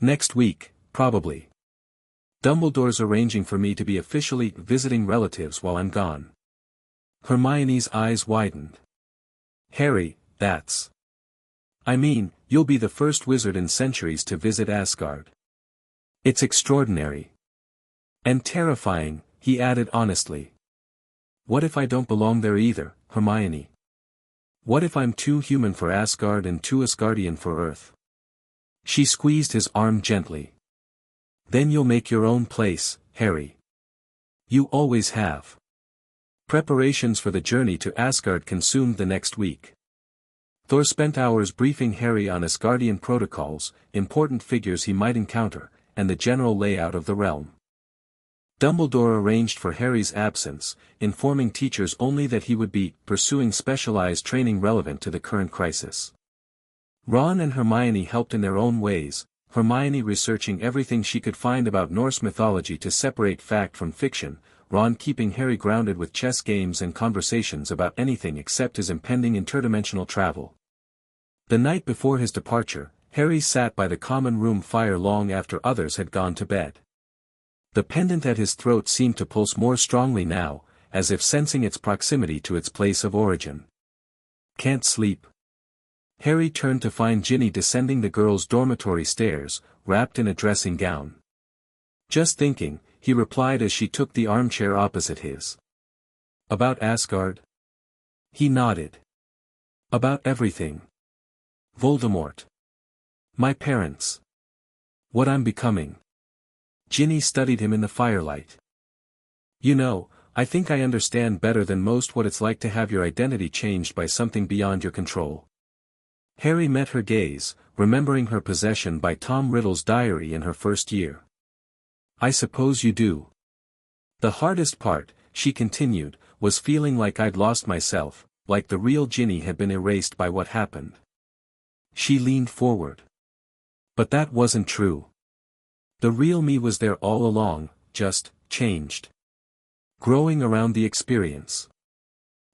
"Next week, probably. Dumbledore's arranging for me to be officially visiting relatives while I'm gone." Hermione's eyes widened. "Harry, that's... I mean, you'll be the first wizard in centuries to visit Asgard. It's extraordinary. And terrifying," he added honestly. "What if I don't belong there either, Hermione? What if I'm too human for Asgard and too Asgardian for Earth?" She squeezed his arm gently. "Then you'll make your own place, Harry. You always have." Preparations for the journey to Asgard consumed the next week. Thor spent hours briefing Harry on Asgardian protocols, important figures he might encounter, and the general layout of the realm. Dumbledore arranged for Harry's absence, informing teachers only that he would be pursuing specialized training relevant to the current crisis. Ron and Hermione helped in their own ways, Hermione researching everything she could find about Norse mythology to separate fact from fiction, Ron keeping Harry grounded with chess games and conversations about anything except his impending interdimensional travel. The night before his departure, Harry sat by the common room fire long after others had gone to bed. The pendant at his throat seemed to pulse more strongly now, as if sensing its proximity to its place of origin. "Can't sleep?" Harry turned to find Ginny descending the girls' dormitory stairs, wrapped in a dressing gown. "Just thinking," he replied as she took the armchair opposite his. "About Asgard?" He nodded. "About everything. Voldemort. My parents. What I'm becoming." Ginny studied him in the firelight. "You know, I think I understand better than most what it's like to have your identity changed by something beyond your control." Harry met her gaze, remembering her possession by Tom Riddle's diary in her first year. "I suppose you do. The hardest part," she continued, "was feeling like I'd lost myself, like the real Ginny had been erased by what happened." She leaned forward. "But that wasn't true. The real me was there all along, just changed. Growing around the experience.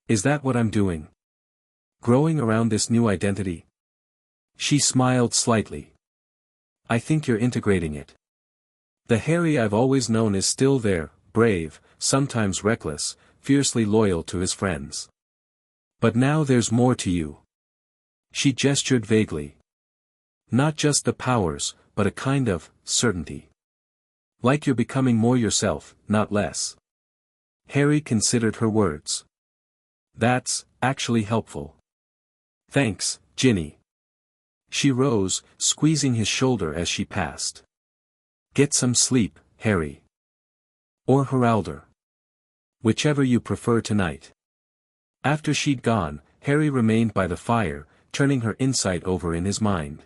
Is that what I'm doing? Growing around this new identity?" She smiled slightly. "I think you're integrating it. The Harry I've always known is still there, brave, sometimes reckless, fiercely loyal to his friends. But now there's more to you." She gestured vaguely. "Not just the powers, but a kind of certainty. Like you're becoming more yourself, not less." Harry considered her words. "That's actually helpful. Thanks," Ginny. She rose, squeezing his shoulder as she passed. Get some sleep, Harry. Or Heralder. Whichever you prefer tonight. After she'd gone, Harry remained by the fire, turning her insight over in his mind.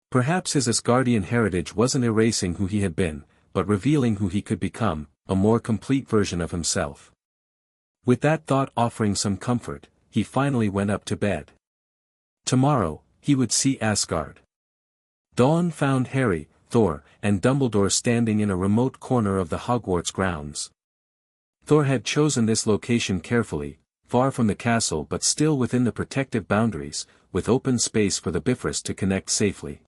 Perhaps his Asgardian heritage wasn't erasing who he had been, but revealing who he could become, a more complete version of himself. With that thought offering some comfort, he finally went up to bed. Tomorrow, he would see Asgard. Dawn found Harry, Thor, and Dumbledore standing in a remote corner of the Hogwarts grounds. Thor had chosen this location carefully, far from the castle but still within the protective boundaries, with open space for the Bifrost to connect safely.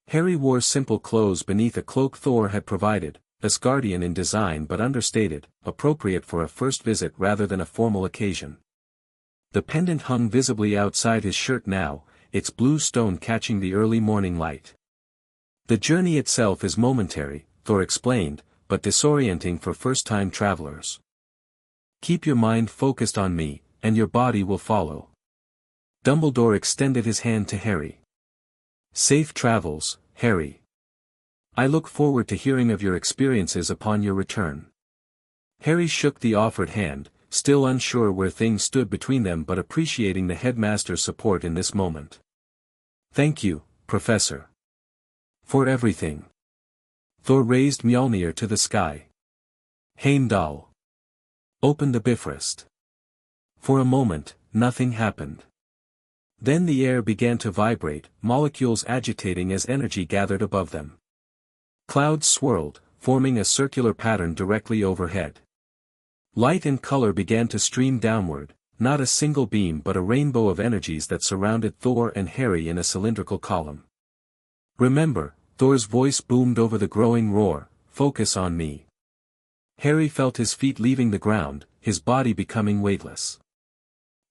Harry wore simple clothes beneath a cloak Thor had provided, Asgardian in design but understated, appropriate for a first visit rather than a formal occasion. The pendant hung visibly outside his shirt now, its blue stone catching the early morning light. The journey itself is momentary, Thor explained, but disorienting for first-time travelers. Keep your mind focused on me, and your body will follow. Dumbledore extended his hand to Harry. Safe travels, Harry. I look forward to hearing of your experiences upon your return. Harry shook the offered hand, still unsure where things stood between them but appreciating the headmaster's support in this moment. Thank you, Professor. For everything. Thor raised Mjolnir to the sky. Heimdall. Open the Bifrost. For a moment, nothing happened. Then the air began to vibrate, molecules agitating as energy gathered above them. Clouds swirled, forming a circular pattern directly overhead. Light and color began to stream downward, not a single beam but a rainbow of energies that surrounded Thor and Harry in a cylindrical column. Remember, Thor's voice boomed over the growing roar, focus on me. Harry felt his feet leaving the ground, his body becoming weightless.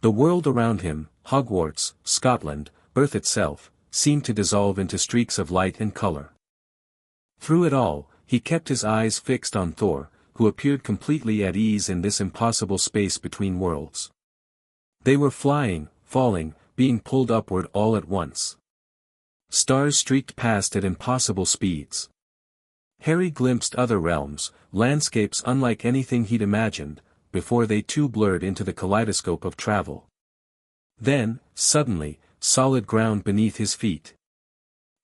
The world around him, Hogwarts, Scotland, Earth itself, seemed to dissolve into streaks of light and color. Through it all, he kept his eyes fixed on Thor, who appeared completely at ease in this impossible space between worlds. They were flying, falling, being pulled upward all at once. Stars streaked past at impossible speeds. Harry glimpsed other realms, landscapes unlike anything he'd imagined, before they too blurred into the kaleidoscope of travel. Then, suddenly, solid ground beneath his feet.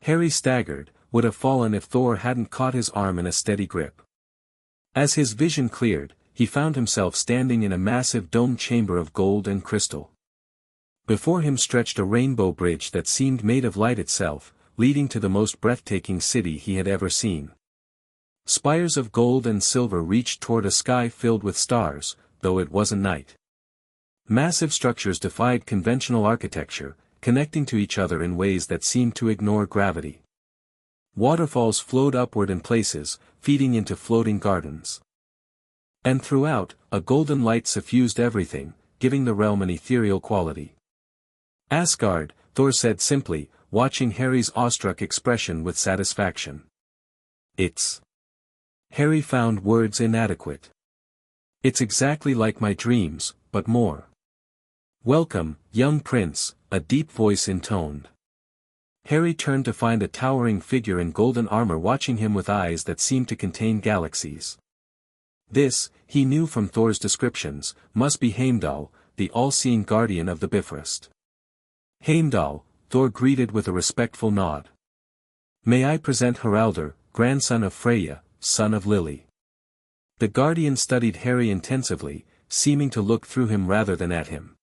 Harry staggered, would have fallen if Thor hadn't caught his arm in a steady grip. As his vision cleared, he found himself standing in a massive domed chamber of gold and crystal. Before him stretched a rainbow bridge that seemed made of light itself, leading to the most breathtaking city he had ever seen. Spires of gold and silver reached toward a sky filled with stars, though it wasn't night. Massive structures defied conventional architecture, connecting to each other in ways that seemed to ignore gravity. Waterfalls flowed upward in places, feeding into floating gardens. And throughout, a golden light suffused everything, giving the realm an ethereal quality. Asgard, Thor said simply, watching Harry's awestruck expression with satisfaction. It's... Harry found words inadequate. It's exactly like my dreams, but more. Welcome, young prince, a deep voice intoned. Harry turned to find a towering figure in golden armor watching him with eyes that seemed to contain galaxies. This, he knew from Thor's descriptions, must be Heimdall, the all-seeing guardian of the Bifrost. Heimdall, Thor greeted with a respectful nod. May I present Heralder, grandson of Freya, son of Lily. The guardian studied Harry intensively, seeming to look through him rather than at him.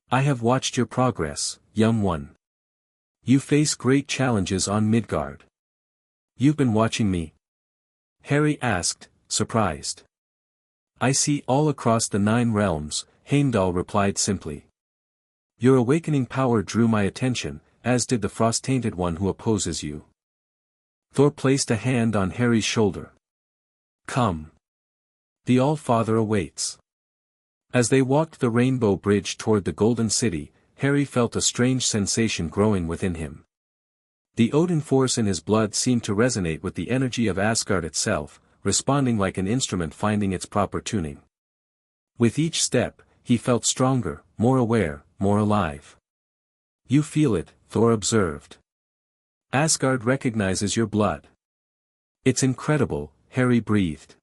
I have watched your progress, young one. You face great challenges on Midgard. You've been watching me? Harry asked, surprised. I see all across the 9 realms, Heimdall replied simply. Your awakening power drew my attention, as did the frost-tainted one who opposes you. Thor placed a hand on Harry's shoulder. Come. The All-Father awaits. As they walked the rainbow bridge toward the Golden City, Harry felt a strange sensation growing within him. The Odin force in his blood seemed to resonate with the energy of Asgard itself, responding like an instrument finding its proper tuning. With each step, he felt stronger, more aware, more alive. You feel it, Thor observed. Asgard recognizes your blood. It's incredible, Harry breathed.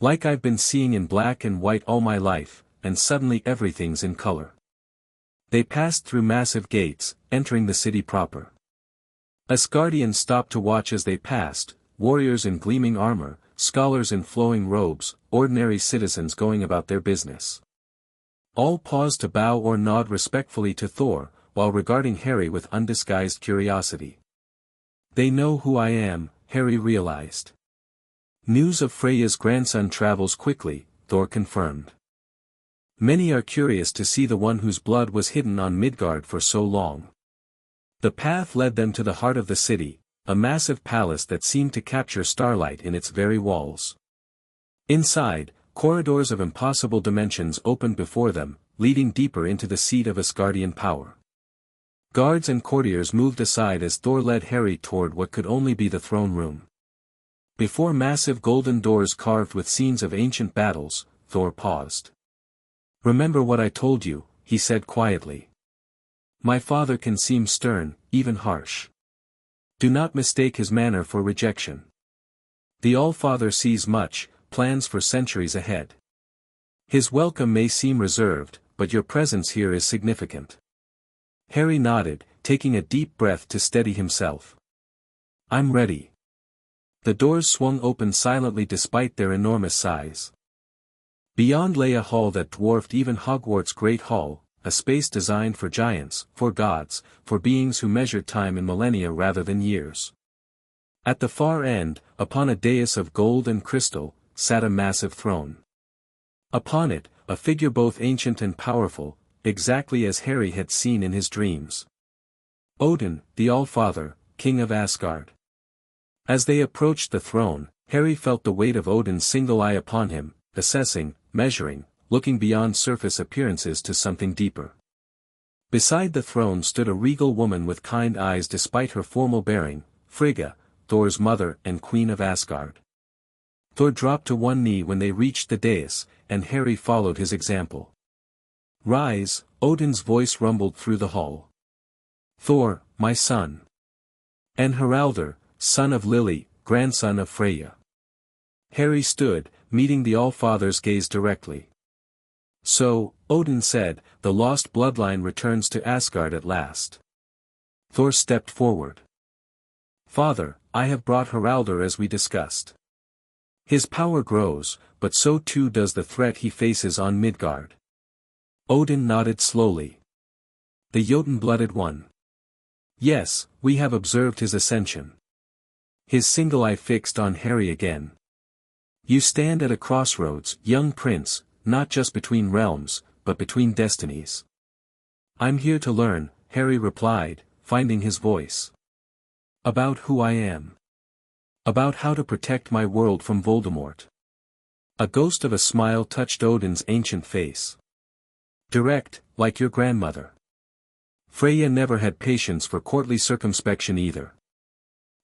Like I've been seeing in black and white all my life, and suddenly everything's in color. They passed through massive gates, entering the city proper. Asgardians stopped to watch as they passed, warriors in gleaming armor, scholars in flowing robes, ordinary citizens going about their business. All paused to bow or nod respectfully to Thor, while regarding Harry with undisguised curiosity. They know who I am, Harry realized. News of Freya's grandson travels quickly, Thor confirmed. Many are curious to see the one whose blood was hidden on Midgard for so long. The path led them to the heart of the city, a massive palace that seemed to capture starlight in its very walls. Inside, corridors of impossible dimensions opened before them, leading deeper into the seat of Asgardian power. Guards and courtiers moved aside as Thor led Harry toward what could only be the throne room. Before massive golden doors carved with scenes of ancient battles, Thor paused. "Remember what I told you," he said quietly. "My father can seem stern, even harsh. Do not mistake his manner for rejection. The All-Father sees much, plans for centuries ahead. His welcome may seem reserved, but your presence here is significant." Harry nodded, taking a deep breath to steady himself. "I'm ready." The doors swung open silently despite their enormous size. Beyond lay a hall that dwarfed even Hogwarts' Great Hall, a space designed for giants, for gods, for beings who measured time in millennia rather than years. At the far end, upon a dais of gold and crystal, sat a massive throne. Upon it, a figure both ancient and powerful, exactly as Harry had seen in his dreams. Odin, the All-Father, King of Asgard. As they approached the throne, Harry felt the weight of Odin's single eye upon him, assessing, measuring, looking beyond surface appearances to something deeper. Beside the throne stood a regal woman with kind eyes despite her formal bearing, Frigga, Thor's mother and queen of Asgard. Thor dropped to one knee when they reached the dais, and Harry followed his example. "Rise," Odin's voice rumbled through the hall. "Thor, my son. And Haraldr, son of Lily, grandson of Freya." Harry stood, meeting the All-Father's gaze directly. "So," Odin said, "the lost bloodline returns to Asgard at last." Thor stepped forward. "Father, I have brought Haraldr as we discussed. His power grows, but so too does the threat he faces on Midgard." Odin nodded slowly. "The Jotun-blooded one." "Yes, we have observed his ascension." His single eye fixed on Harry again. "You stand at a crossroads, young prince, not just between realms, but between destinies." "I'm here to learn," Harry replied, finding his voice. "About who I am. About how to protect my world from Voldemort." A ghost of a smile touched Odin's ancient face. "Direct, like your grandmother." Freya never had patience for courtly circumspection either.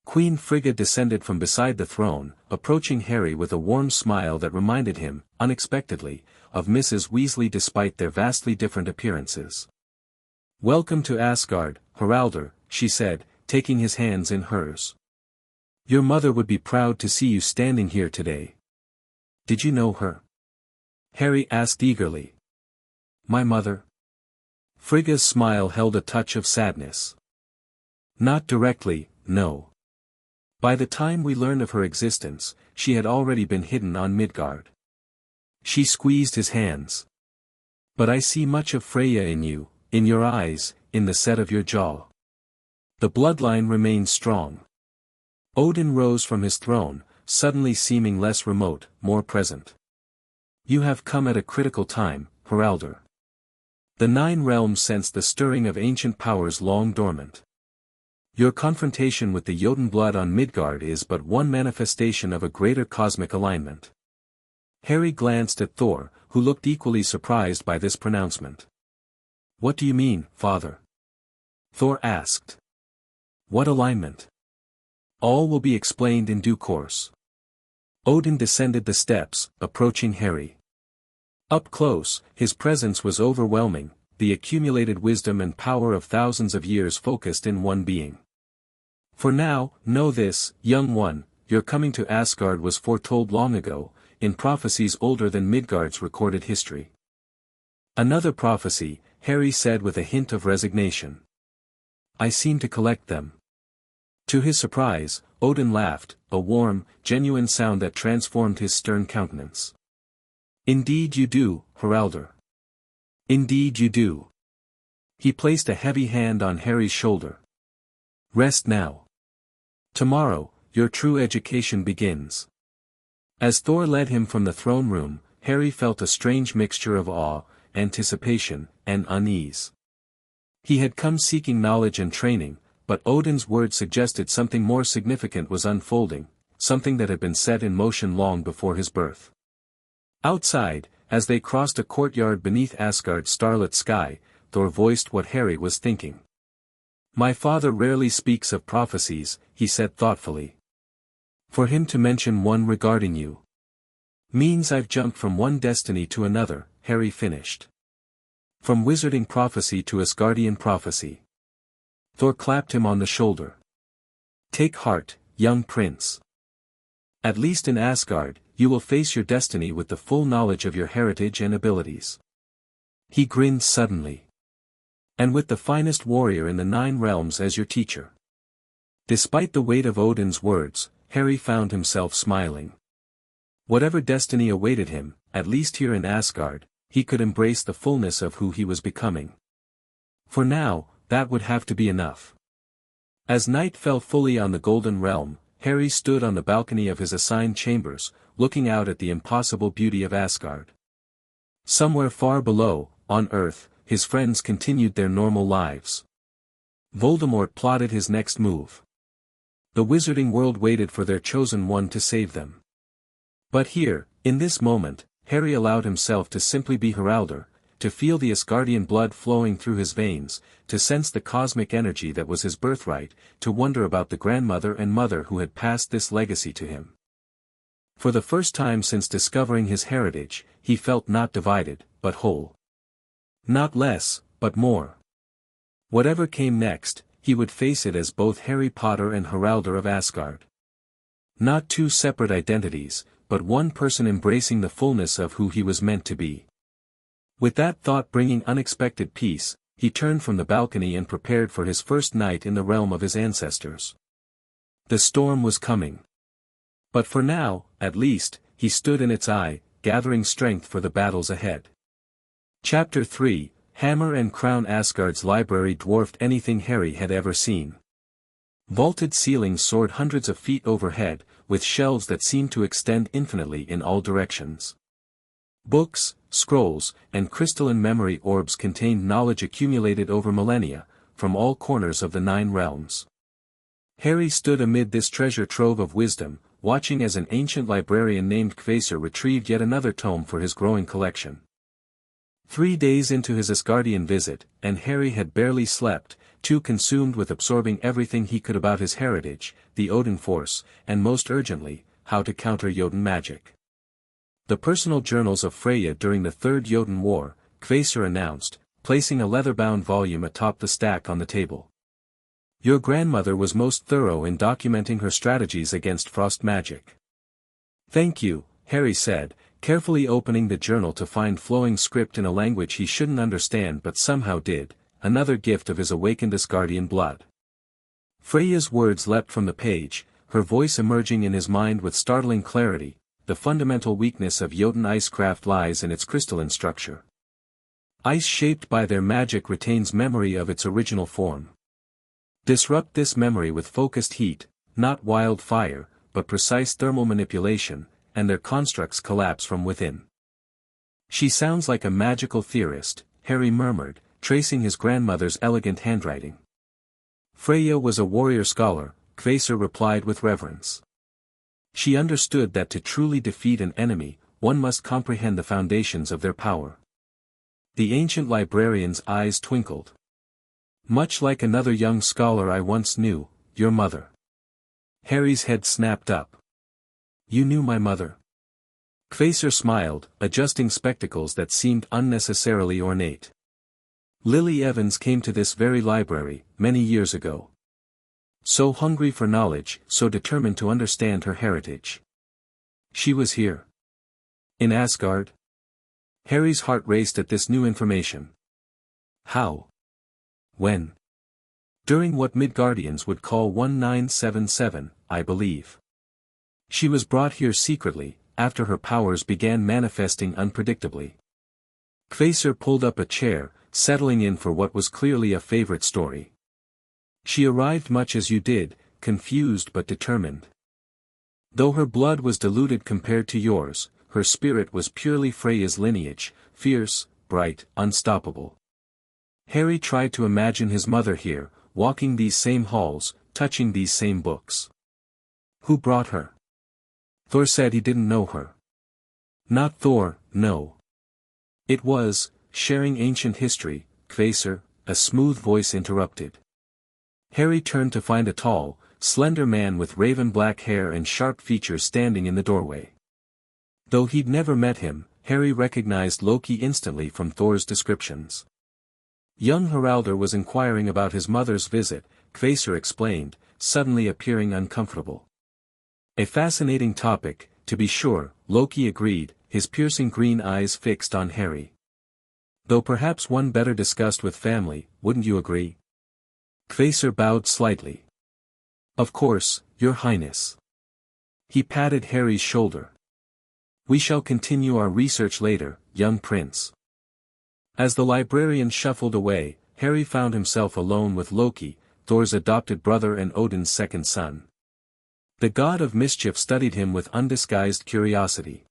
Queen Frigga descended from beside the throne, approaching Harry with a warm smile that reminded him, unexpectedly, of Mrs. Weasley despite their vastly different appearances. "Welcome to Asgard, Haraldr," she said, taking his hands in hers. "Your mother would be proud to see you standing here today." "Did you know her?" Harry asked eagerly. "My mother?" Frigga's smile held a touch of sadness. "Not directly, no. By the time we learned of her existence, she had already been hidden on Midgard." She squeezed his hands. "But I see much of Freya in you, in your eyes, in the set of your jaw. The bloodline remains strong." Odin rose from his throne, suddenly seeming less remote, more present. "You have come at a critical time, Haraldr. The 9 realms sense the stirring of ancient powers long dormant. Your confrontation with the Jotun blood on Midgard is but one manifestation of a greater cosmic alignment." Harry glanced at Thor, who looked equally surprised by this pronouncement. "What do you mean, father?" Thor asked. "What alignment?" "All will be explained in due course." Odin descended the steps, approaching Harry. Up close, his presence was overwhelming, the accumulated wisdom and power of thousands of years focused in one being. For now, know this, young one, your coming to Asgard was foretold long ago, in prophecies older than Midgard's recorded history. Another prophecy, Harry said with a hint of resignation. I seem to collect them. To his surprise, Odin laughed, a warm, genuine sound that transformed his stern countenance. Indeed you do, Haraldr. Indeed you do. He placed a heavy hand on Harry's shoulder. Rest now. Tomorrow, your true education begins. As Thor led him from the throne room, Harry felt a strange mixture of awe, anticipation, and unease. He had come seeking knowledge and training, but Odin's words suggested something more significant was unfolding, something that had been set in motion long before his birth. Outside, as they crossed a courtyard beneath Asgard's starlit sky, Thor voiced what Harry was thinking. My father rarely speaks of prophecies, he said thoughtfully. For him to mention one regarding you means I've jumped from one destiny to another, Harry finished. From wizarding prophecy to Asgardian prophecy. Thor clapped him on the shoulder. Take heart, young prince. At least in Asgard, you will face your destiny with the full knowledge of your heritage and abilities. He grinned suddenly. And with the finest warrior in the 9 realms as your teacher. Despite the weight of Odin's words, Harry found himself smiling. Whatever destiny awaited him, at least here in Asgard, he could embrace the fullness of who he was becoming. For now, that would have to be enough. As night fell fully on the Golden Realm, Harry stood on the balcony of his assigned chambers, looking out at the impossible beauty of Asgard. Somewhere far below, on Earth, his friends continued their normal lives. Voldemort plotted his next move. The wizarding world waited for their chosen one to save them. But here, in this moment, Harry allowed himself to simply be Haraldr, to feel the Asgardian blood flowing through his veins, to sense the cosmic energy that was his birthright, to wonder about the grandmother and mother who had passed this legacy to him. For the first time since discovering his heritage, he felt not divided, but whole. Not less, but more. Whatever came next, he would face it as both Harry Potter and Haraldr of Asgard. Not 2 separate identities, but one person embracing the fullness of who he was meant to be. With that thought bringing unexpected peace, he turned from the balcony and prepared for his first night in the realm of his ancestors. The storm was coming. But for now, at least, he stood in its eye, gathering strength for the battles ahead. Chapter 3, Hammer and Crown. Asgard's library dwarfed anything Harry had ever seen. Vaulted ceilings soared hundreds of feet overhead, with shelves that seemed to extend infinitely in all directions. Books, scrolls, and crystalline memory orbs contained knowledge accumulated over millennia, from all corners of the 9 realms. Harry stood amid this treasure trove of wisdom, watching as an ancient librarian named Kvasir retrieved yet another tome for his growing collection. 3 days into his Asgardian visit, and Harry had barely slept, too consumed with absorbing everything he could about his heritage, the Odin force, and most urgently, how to counter Jotun magic. The personal journals of Freya during the Third Jotun War, Kvasir announced, placing a leather-bound volume atop the stack on the table. Your grandmother was most thorough in documenting her strategies against frost magic. Thank you, Harry said, carefully opening the journal to find flowing script in a language he shouldn't understand but somehow did, another gift of his awakened Asgardian blood. Freya's words leapt from the page, her voice emerging in his mind with startling clarity. The fundamental weakness of Jotun icecraft lies in its crystalline structure. Ice shaped by their magic retains memory of its original form. Disrupt this memory with focused heat, not wild fire, but precise thermal manipulation, and their constructs collapse from within. She sounds like a magical theorist, Harry murmured, tracing his grandmother's elegant handwriting. Freya was a warrior scholar, Kvasir replied with reverence. She understood that to truly defeat an enemy, one must comprehend the foundations of their power. The ancient librarian's eyes twinkled. Much like another young scholar I once knew, your mother. Harry's head snapped up. You knew my mother? Kvasir smiled, adjusting spectacles that seemed unnecessarily ornate. Lily Evans came to this very library, many years ago. So hungry for knowledge, so determined to understand her heritage. She was here. In Asgard? Harry's heart raced at this new information. How? When? During what Midgardians would call 1977, I believe. She was brought here secretly, after her powers began manifesting unpredictably. Kvasir pulled up a chair, settling in for what was clearly a favorite story. She arrived much as you did, confused but determined. Though her blood was diluted compared to yours, her spirit was purely Freya's lineage, fierce, bright, unstoppable. Harry tried to imagine his mother here, walking these same halls, touching these same books. Who brought her? Thor said he didn't know her. Not Thor, no. It was, sharing ancient history, Kvasir, a smooth voice interrupted. Harry turned to find a tall, slender man with raven-black hair and sharp features standing in the doorway. Though he'd never met him, Harry recognized Loki instantly from Thor's descriptions. Young Haraldr was inquiring about his mother's visit, Kvasir explained, suddenly appearing uncomfortable. A fascinating topic, to be sure, Loki agreed, his piercing green eyes fixed on Harry. Though perhaps one better discussed with family, wouldn't you agree? Kvasir bowed slightly. Of course, Your Highness. He patted Harry's shoulder. We shall continue our research later, young prince. As the librarian shuffled away, Harry found himself alone with Loki, Thor's adopted brother and Odin's second son. The god of mischief studied him with undisguised curiosity.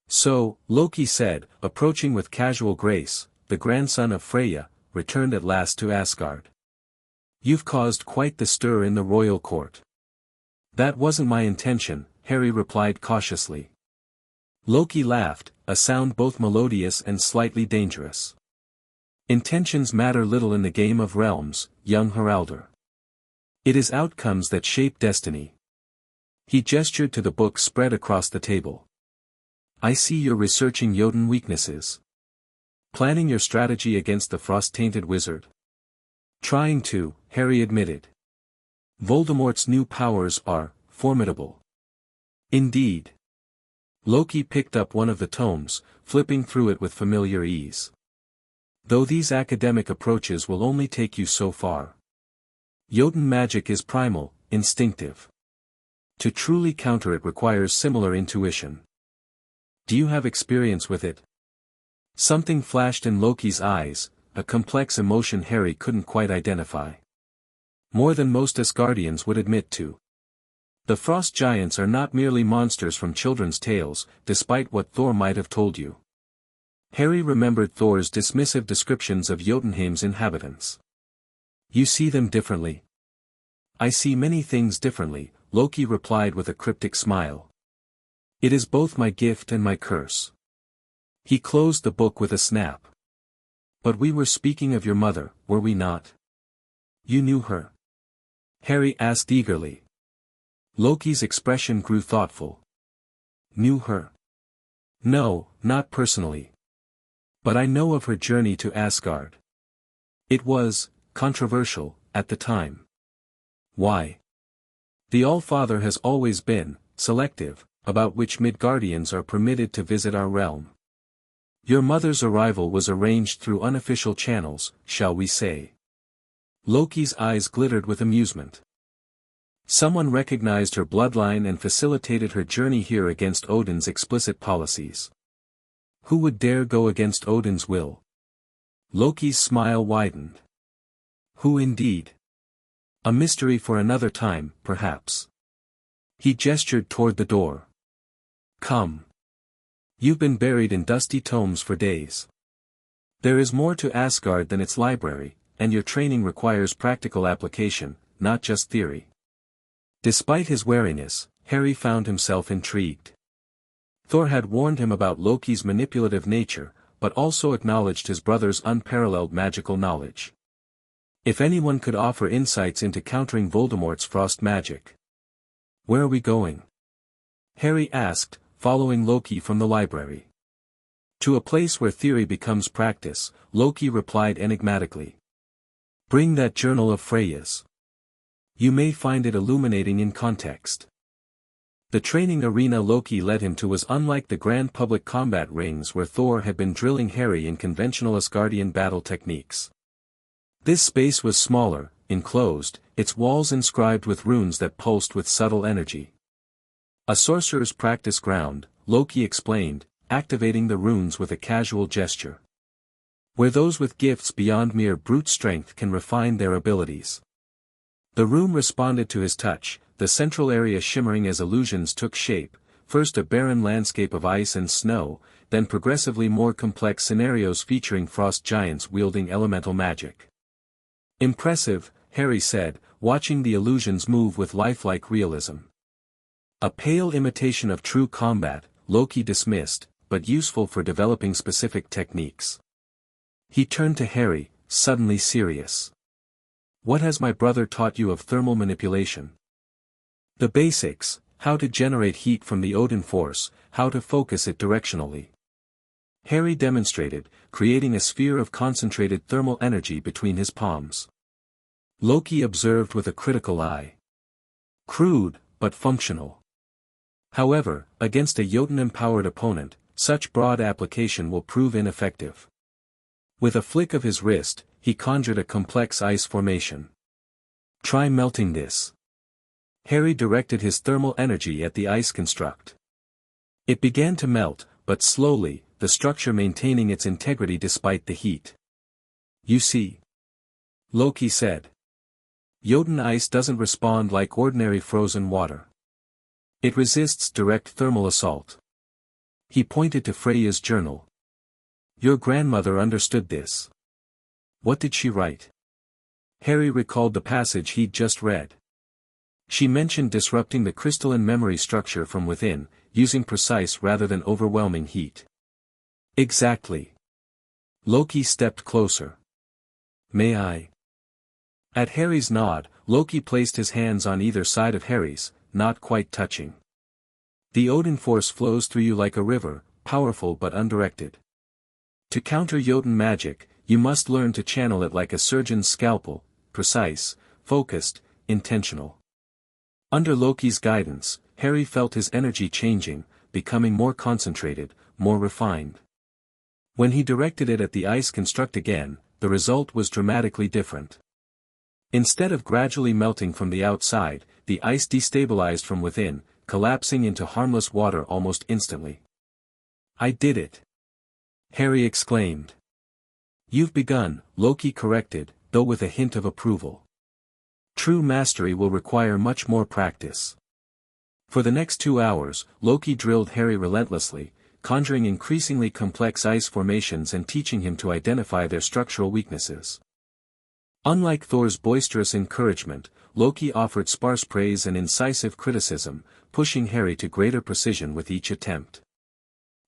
So, Loki said, approaching with casual grace, the grandson of Freya, returned at last to Asgard. You've caused quite the stir in the royal court. That wasn't my intention, Harry replied cautiously. Loki laughed, a sound both melodious and slightly dangerous. Intentions matter little in the game of realms, young Haraldr. It is outcomes that shape destiny. He gestured to the book spread across the table. I see you're researching Jotun weaknesses. Planning your strategy against the frost-tainted wizard. Trying to, Harry admitted. Voldemort's new powers are formidable. Indeed. Loki picked up one of the tomes, flipping through it with familiar ease. Though these academic approaches will only take you so far. Jotun magic is primal, instinctive. To truly counter it requires similar intuition. Do you have experience with it? Something flashed in Loki's eyes, a complex emotion Harry couldn't quite identify. More than most Asgardians would admit to. The frost giants are not merely monsters from children's tales, despite what Thor might have told you. Harry remembered Thor's dismissive descriptions of Jotunheim's inhabitants. You see them differently. I see many things differently, Loki replied with a cryptic smile. It is both my gift and my curse. He closed the book with a snap. But we were speaking of your mother, were we not? You knew her? Harry asked eagerly. Loki's expression grew thoughtful. Knew her? No, not personally. But I know of her journey to Asgard. It was controversial at the time. Why? The All-Father has always been selective about which Midgardians are permitted to visit our realm. Your mother's arrival was arranged through unofficial channels, shall we say. Loki's eyes glittered with amusement. Someone recognized her bloodline and facilitated her journey here against Odin's explicit policies. Who would dare go against Odin's will? Loki's smile widened. Who indeed? A mystery for another time, perhaps. He gestured toward the door. Come. You've been buried in dusty tomes for days. There is more to Asgard than its library, and your training requires practical application, not just theory. Despite his wariness, Harry found himself intrigued. Thor had warned him about Loki's manipulative nature, but also acknowledged his brother's unparalleled magical knowledge. If anyone could offer insights into countering Voldemort's frost magic. Where are we going? Harry asked, following Loki from the library. To a place where theory becomes practice, Loki replied enigmatically. Bring that journal of Freya's. You may find it illuminating in context. The training arena Loki led him to was unlike the grand public combat rings where Thor had been drilling Harry in conventional Asgardian battle techniques. This space was smaller, enclosed, its walls inscribed with runes that pulsed with subtle energy. A sorcerer's practice ground, Loki explained, activating the runes with a casual gesture. Where those with gifts beyond mere brute strength can refine their abilities. The room responded to his touch, the central area shimmering as illusions took shape, first a barren landscape of ice and snow, then progressively more complex scenarios featuring frost giants wielding elemental magic. Impressive, Harry said, watching the illusions move with lifelike realism. A pale imitation of true combat, Loki dismissed, but useful for developing specific techniques. He turned to Harry, suddenly serious. What has my brother taught you of thermal manipulation? The basics, how to generate heat from the Odin force, how to focus it directionally. Harry demonstrated, creating a sphere of concentrated thermal energy between his palms. Loki observed with a critical eye. Crude, but functional. However, against a Jotun-empowered opponent, such broad application will prove ineffective. With a flick of his wrist, he conjured a complex ice formation. Try melting this. Harry directed his thermal energy at the ice construct. It began to melt, but slowly, the structure maintaining its integrity despite the heat. You see? Loki said. Jotun ice doesn't respond like ordinary frozen water. It resists direct thermal assault. He pointed to Freya's journal. Your grandmother understood this. What did she write? Harry recalled the passage he'd just read. She mentioned disrupting the crystalline memory structure from within, using precise rather than overwhelming heat. Exactly. Loki stepped closer. May I? At Harry's nod, Loki placed his hands on either side of Harry's, not quite touching. The Odin force flows through you like a river, powerful but undirected. To counter Jotun magic, you must learn to channel it like a surgeon's scalpel, precise, focused, intentional. Under Loki's guidance, Harry felt his energy changing, becoming more concentrated, more refined. When he directed it at the ice construct again, the result was dramatically different. Instead of gradually melting from the outside, the ice destabilized from within, collapsing into harmless water almost instantly. I did it! Harry exclaimed. You've begun, Loki corrected, though with a hint of approval. True mastery will require much more practice. For the next 2 hours, Loki drilled Harry relentlessly, conjuring increasingly complex ice formations and teaching him to identify their structural weaknesses. Unlike Thor's boisterous encouragement, Loki offered sparse praise and incisive criticism, pushing Harry to greater precision with each attempt.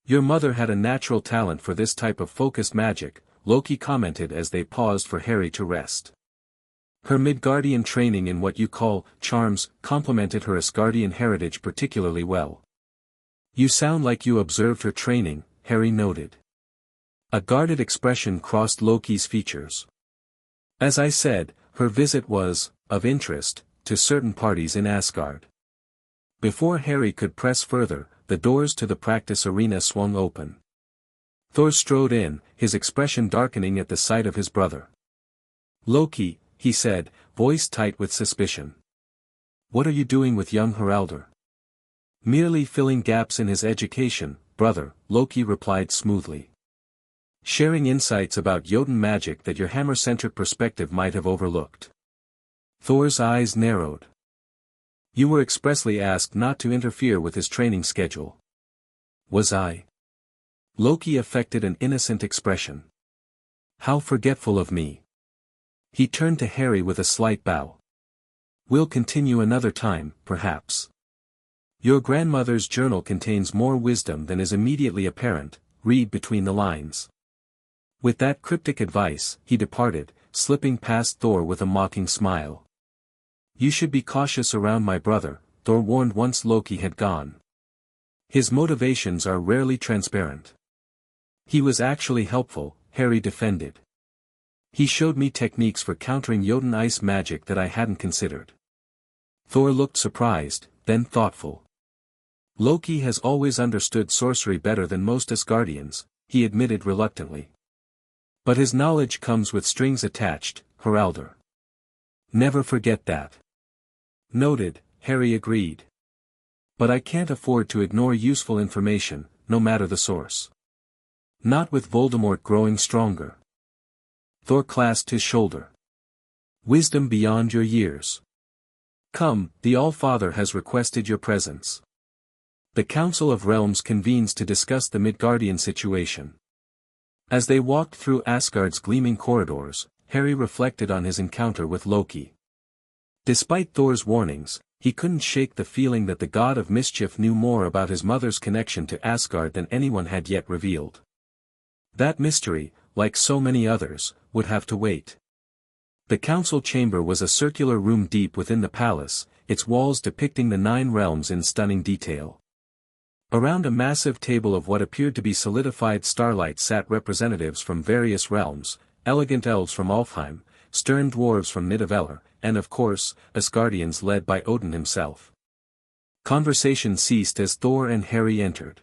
Your mother had a natural talent for this type of focused magic, Loki commented as they paused for Harry to rest. Her Midgardian training in what you call charms complemented her Asgardian heritage particularly well. You sound like you observed her training, Harry noted. A guarded expression crossed Loki's features. As I said, her visit was, of interest, to certain parties in Asgard. Before Harry could press further, the doors to the practice arena swung open. Thor strode in, his expression darkening at the sight of his brother. Loki, he said, voice tight with suspicion. What are you doing with young Haraldr? Merely filling gaps in his education, brother, Loki replied smoothly. Sharing insights about Jotun magic that your hammer-centric perspective might have overlooked. Thor's eyes narrowed. You were expressly asked not to interfere with his training schedule. Was I? Loki affected an innocent expression. How forgetful of me. He turned to Harry with a slight bow. We'll continue another time, perhaps. Your grandmother's journal contains more wisdom than is immediately apparent, read between the lines. With that cryptic advice, he departed, slipping past Thor with a mocking smile. You should be cautious around my brother, Thor warned once Loki had gone. His motivations are rarely transparent. He was actually helpful, Harry defended. He showed me techniques for countering Jotun ice magic that I hadn't considered. Thor looked surprised, then thoughtful. Loki has always understood sorcery better than most Asgardians, he admitted reluctantly. But his knowledge comes with strings attached, Haraldr. Never forget that. Noted, Harry agreed. But I can't afford to ignore useful information, no matter the source. Not with Voldemort growing stronger. Thor clasped his shoulder. Wisdom beyond your years. Come, the All-Father has requested your presence. The Council of Realms convenes to discuss the Midgardian situation. As they walked through Asgard's gleaming corridors, Harry reflected on his encounter with Loki. Despite Thor's warnings, he couldn't shake the feeling that the god of mischief knew more about his mother's connection to Asgard than anyone had yet revealed. That mystery, like so many others, would have to wait. The council chamber was a circular room deep within the palace, its walls depicting the 9 realms in stunning detail. Around a massive table of what appeared to be solidified starlight sat representatives from various realms, elegant elves from Alfheim, stern dwarves from Nidavellir, and of course, Asgardians led by Odin himself. Conversation ceased as Thor and Harry entered.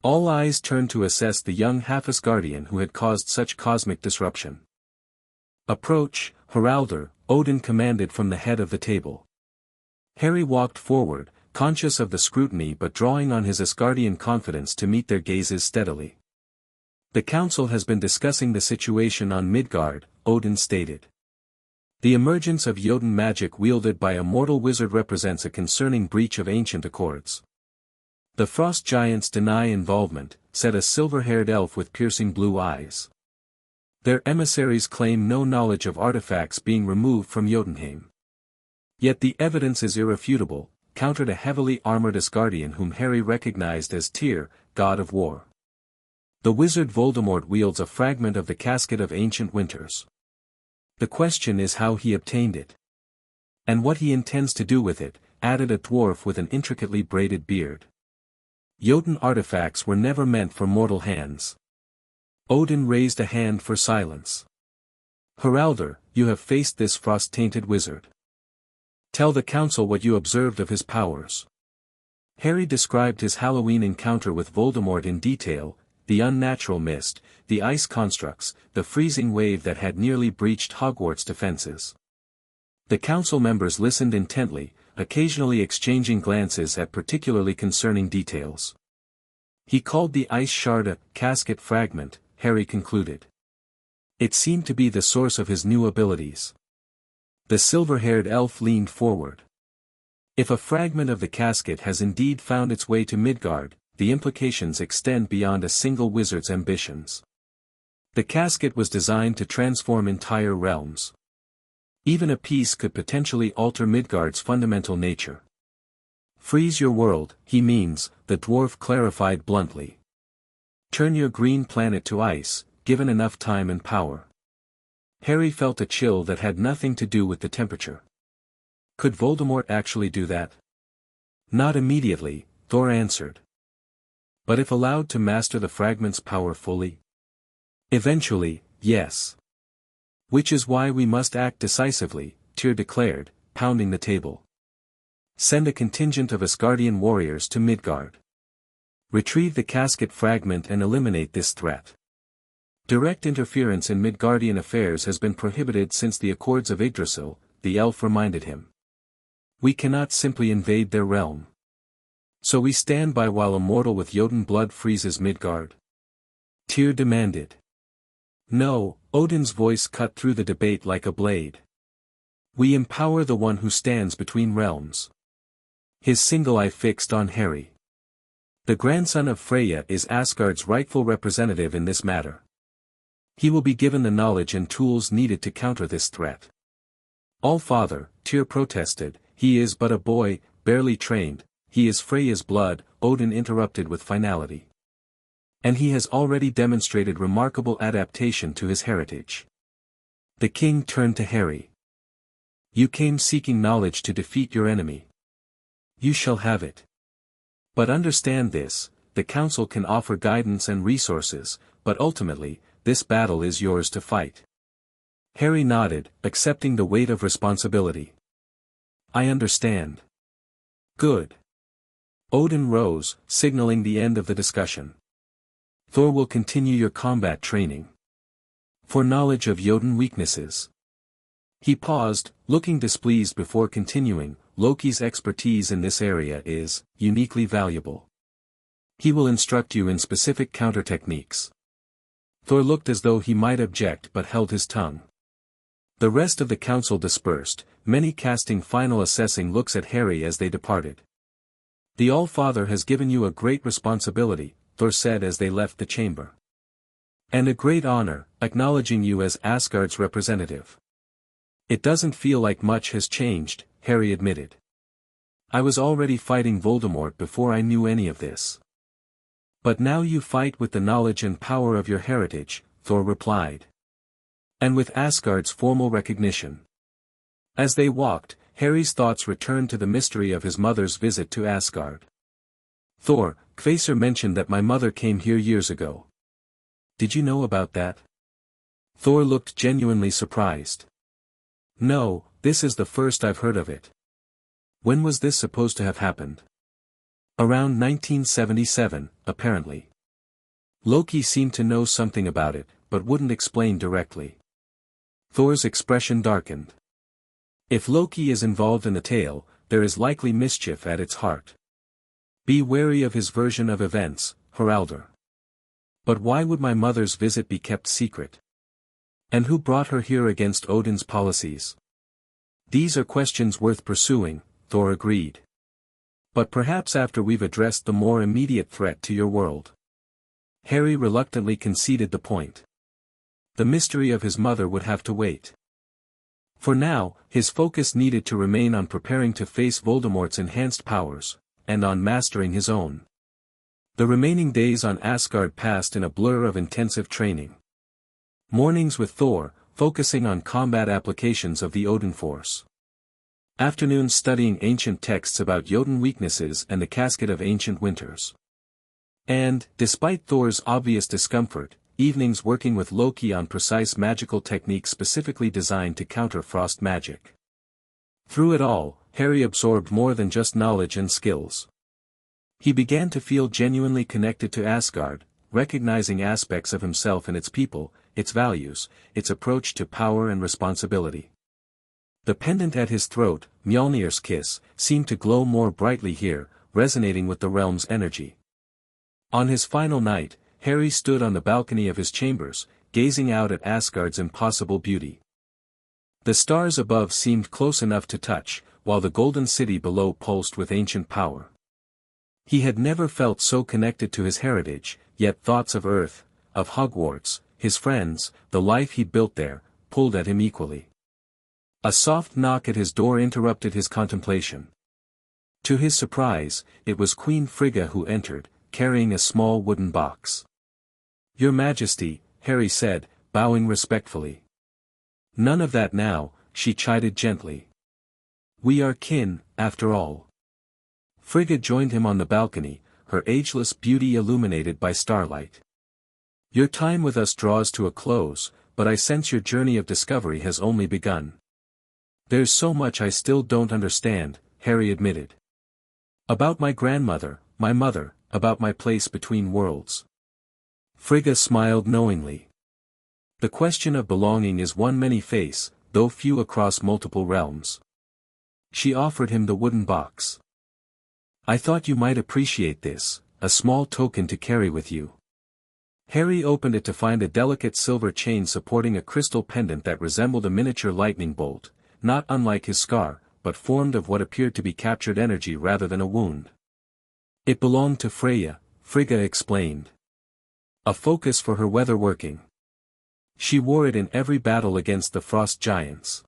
All eyes turned to assess the young half-Asgardian who had caused such cosmic disruption. Approach, Haraldr, Odin commanded from the head of the table. Harry walked forward, conscious of the scrutiny but drawing on his Asgardian confidence to meet their gazes steadily. The council has been discussing the situation on Midgard, Odin stated. The emergence of Jotun magic wielded by a mortal wizard represents a concerning breach of ancient accords. The frost giants deny involvement, said a silver-haired elf with piercing blue eyes. Their emissaries claim no knowledge of artifacts being removed from Jotunheim. Yet the evidence is irrefutable, countered a heavily armored Asgardian whom Harry recognized as Tyr, god of war. The wizard Voldemort wields a fragment of the casket of ancient winters. The question is how he obtained it. And what he intends to do with it, added a dwarf with an intricately braided beard. Jotun artifacts were never meant for mortal hands. Odin raised a hand for silence. Haraldr, you have faced this frost-tainted wizard. Tell the council what you observed of his powers. Harry described his Halloween encounter with Voldemort in detail, the unnatural mist, the ice constructs, the freezing wave that had nearly breached Hogwarts' defenses. The council members listened intently, occasionally exchanging glances at particularly concerning details. He called the ice shard a casket fragment, Harry concluded. It seemed to be the source of his new abilities. The silver-haired elf leaned forward. If a fragment of the casket has indeed found its way to Midgard, the implications extend beyond a single wizard's ambitions. The casket was designed to transform entire realms. Even a piece could potentially alter Midgard's fundamental nature. Freeze your world, he means, the dwarf clarified bluntly. Turn your green planet to ice, given enough time and power. Harry felt a chill that had nothing to do with the temperature. Could Voldemort actually do that? Not immediately, Thor answered. But if allowed to master the fragment's power fully? Eventually, yes. Which is why we must act decisively, Tyr declared, pounding the table. Send a contingent of Asgardian warriors to Midgard. Retrieve the casket fragment and eliminate this threat. Direct interference in Midgardian affairs has been prohibited since the Accords of Yggdrasil, the elf reminded him. We cannot simply invade their realm. So we stand by while a mortal with Jotun blood freezes Midgard? Tyr demanded. No, Odin's voice cut through the debate like a blade. We empower the one who stands between realms. His single eye fixed on Harry. The grandson of Freya is Asgard's rightful representative in this matter. He will be given the knowledge and tools needed to counter this threat. All-Father, Tyr protested, he is but a boy, barely trained, he is Freya's blood, Odin interrupted with finality. And he has already demonstrated remarkable adaptation to his heritage. The king turned to Harry. You came seeking knowledge to defeat your enemy. You shall have it. But understand this, the Council can offer guidance and resources, but ultimately, this battle is yours to fight. Harry nodded, accepting the weight of responsibility. I understand. Good. Odin rose, signaling the end of the discussion. Thor will continue your combat training. For knowledge of Jotun weaknesses. He paused, looking displeased before continuing. Loki's expertise in this area is uniquely valuable. He will instruct you in specific counter techniques. Thor looked as though he might object but held his tongue. The rest of the council dispersed, many casting final assessing looks at Harry as they departed. The All-Father has given you a great responsibility, Thor said as they left the chamber. And a great honor, acknowledging you as Asgard's representative. It doesn't feel like much has changed, Harry admitted. I was already fighting Voldemort before I knew any of this. But now you fight with the knowledge and power of your heritage, Thor replied. And with Asgard's formal recognition. As they walked, Harry's thoughts returned to the mystery of his mother's visit to Asgard. Thor, Kvasir mentioned that my mother came here years ago. Did you know about that? Thor looked genuinely surprised. No, this is the first I've heard of it. When was this supposed to have happened? Around 1977, apparently. Loki seemed to know something about it, but wouldn't explain directly. Thor's expression darkened. If Loki is involved in the tale, there is likely mischief at its heart. Be wary of his version of events, Haraldr. But why would my mother's visit be kept secret? And who brought her here against Odin's policies? These are questions worth pursuing, Thor agreed. But perhaps after we've addressed the more immediate threat to your world. Harry reluctantly conceded the point. The mystery of his mother would have to wait. For now, his focus needed to remain on preparing to face Voldemort's enhanced powers, and on mastering his own. The remaining days on Asgard passed in a blur of intensive training. Mornings with Thor, focusing on combat applications of the Odin Force. Afternoons studying ancient texts about Jotun weaknesses and the casket of ancient winters. And, despite Thor's obvious discomfort, evenings working with Loki on precise magical techniques specifically designed to counter frost magic. Through it all, Harry absorbed more than just knowledge and skills. He began to feel genuinely connected to Asgard, recognizing aspects of himself and its people, its values, its approach to power and responsibility. The pendant at his throat, Mjolnir's kiss, seemed to glow more brightly here, resonating with the realm's energy. On his final night, Harry stood on the balcony of his chambers, gazing out at Asgard's impossible beauty. The stars above seemed close enough to touch, while the golden city below pulsed with ancient power. He had never felt so connected to his heritage, yet thoughts of Earth, of Hogwarts, his friends, the life he'd built there, pulled at him equally. A soft knock at his door interrupted his contemplation. To his surprise, it was Queen Frigga who entered, carrying a small wooden box. "Your Majesty," Harry said, bowing respectfully. "None of that now," she chided gently. "We are kin, after all." Frigga joined him on the balcony, her ageless beauty illuminated by starlight. "Your time with us draws to a close, but I sense your journey of discovery has only begun." "There's so much I still don't understand," Harry admitted. "About my grandmother, my mother, about my place between worlds." Frigga smiled knowingly. "The question of belonging is one many face, though few across multiple realms." She offered him the wooden box. "I thought you might appreciate this, a small token to carry with you." Harry opened it to find a delicate silver chain supporting a crystal pendant that resembled a miniature lightning bolt, not unlike his scar, but formed of what appeared to be captured energy rather than a wound. "It belonged to Freya," Frigga explained. "A focus for her weatherworking. She wore it in every battle against the frost giants."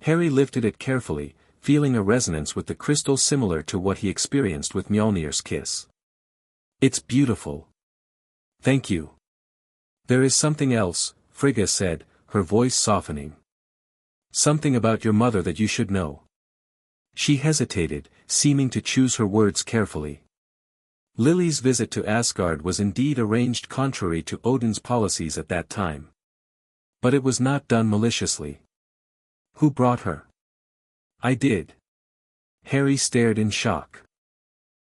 Harry lifted it carefully, feeling a resonance with the crystal similar to what he experienced with Mjolnir's kiss. "It's beautiful." "Thank you." "There is something else," Frigga said, her voice softening. "Something about your mother that you should know." She hesitated, seeming to choose her words carefully. Lily's visit to Asgard was indeed arranged contrary to Odin's policies at that time. But it was not done maliciously. Who brought her? I did. Harry stared in shock.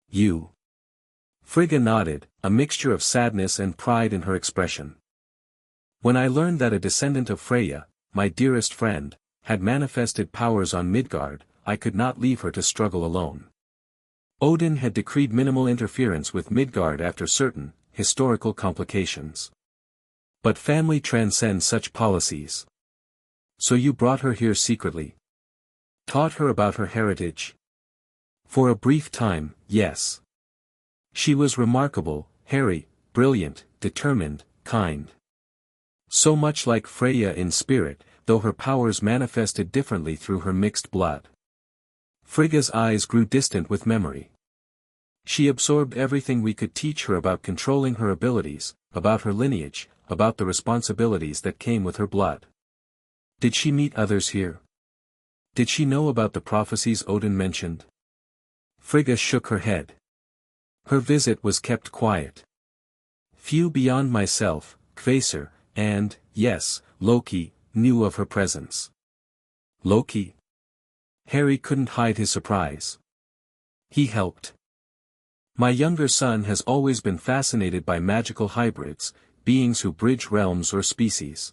You? Frigga nodded, a mixture of sadness and pride in her expression. When I learned that a descendant of Freya, my dearest friend, had manifested powers on Midgard, I could not leave her to struggle alone. Odin had decreed minimal interference with Midgard after certain, historical complications. But family transcends such policies. So you brought her here secretly? Taught her about her heritage? For a brief time, yes. She was remarkable, Harry, brilliant, determined, kind. So much like Freya in spirit, though her powers manifested differently through her mixed blood. Frigga's eyes grew distant with memory. She absorbed everything we could teach her about controlling her abilities, about her lineage, about the responsibilities that came with her blood. Did she meet others here? Did she know about the prophecies Odin mentioned? Frigga shook her head. Her visit was kept quiet. Few beyond myself, Kvasir, and, yes, Loki, knew of her presence. Loki? Harry couldn't hide his surprise. He helped. My younger son has always been fascinated by magical hybrids, beings who bridge realms or species.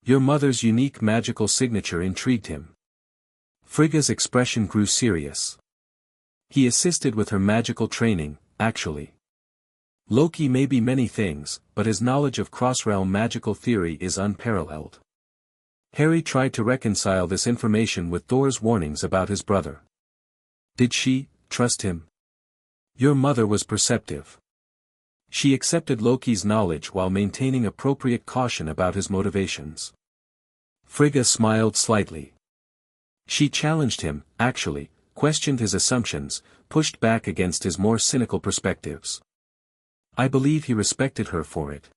Your mother's unique magical signature intrigued him. Frigga's expression grew serious. He assisted with her magical training, actually. Loki may be many things, but his knowledge of cross-realm magical theory is unparalleled. Harry tried to reconcile this information with Thor's warnings about his brother. Did she trust him? Your mother was perceptive. She accepted Loki's knowledge while maintaining appropriate caution about his motivations. Frigga smiled slightly. She challenged him, actually, questioned his assumptions, pushed back against his more cynical perspectives. I believe he respected her for it.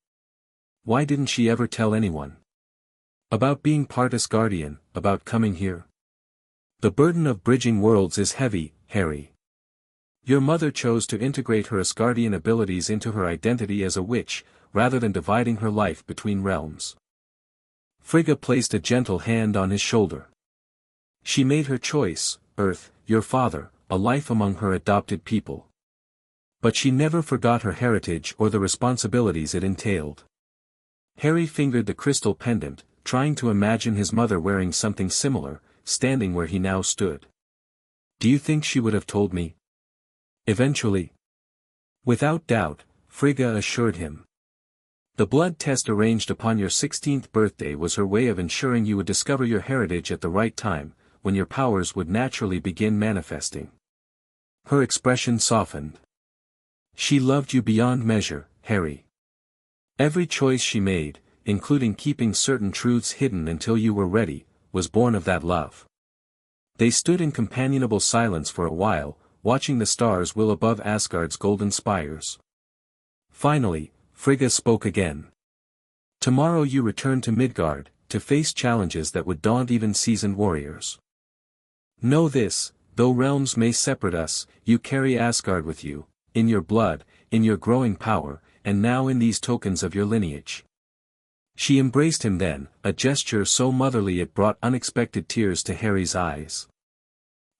Why didn't she ever tell anyone? About being part Asgardian, about coming here? The burden of bridging worlds is heavy, Harry. Your mother chose to integrate her Asgardian abilities into her identity as a witch, rather than dividing her life between realms. Frigga placed a gentle hand on his shoulder. She made her choice, Earth, your father, a life among her adopted people. But she never forgot her heritage or the responsibilities it entailed. Harry fingered the crystal pendant, trying to imagine his mother wearing something similar, standing where he now stood. Do you think she would have told me? Eventually. Without doubt, Frigga assured him. The blood test arranged upon your 16th birthday was her way of ensuring you would discover your heritage at the right time, when your powers would naturally begin manifesting. Her expression softened. She loved you beyond measure, Harry. Every choice she made, including keeping certain truths hidden until you were ready, was born of that love. They stood in companionable silence for a while, watching the stars wheel above Asgard's golden spires. Finally, Frigga spoke again. Tomorrow you return to Midgard, to face challenges that would daunt even seasoned warriors. Know this, though realms may separate us, you carry Asgard with you, in your blood, in your growing power, and now in these tokens of your lineage. She embraced him then, a gesture so motherly it brought unexpected tears to Harry's eyes.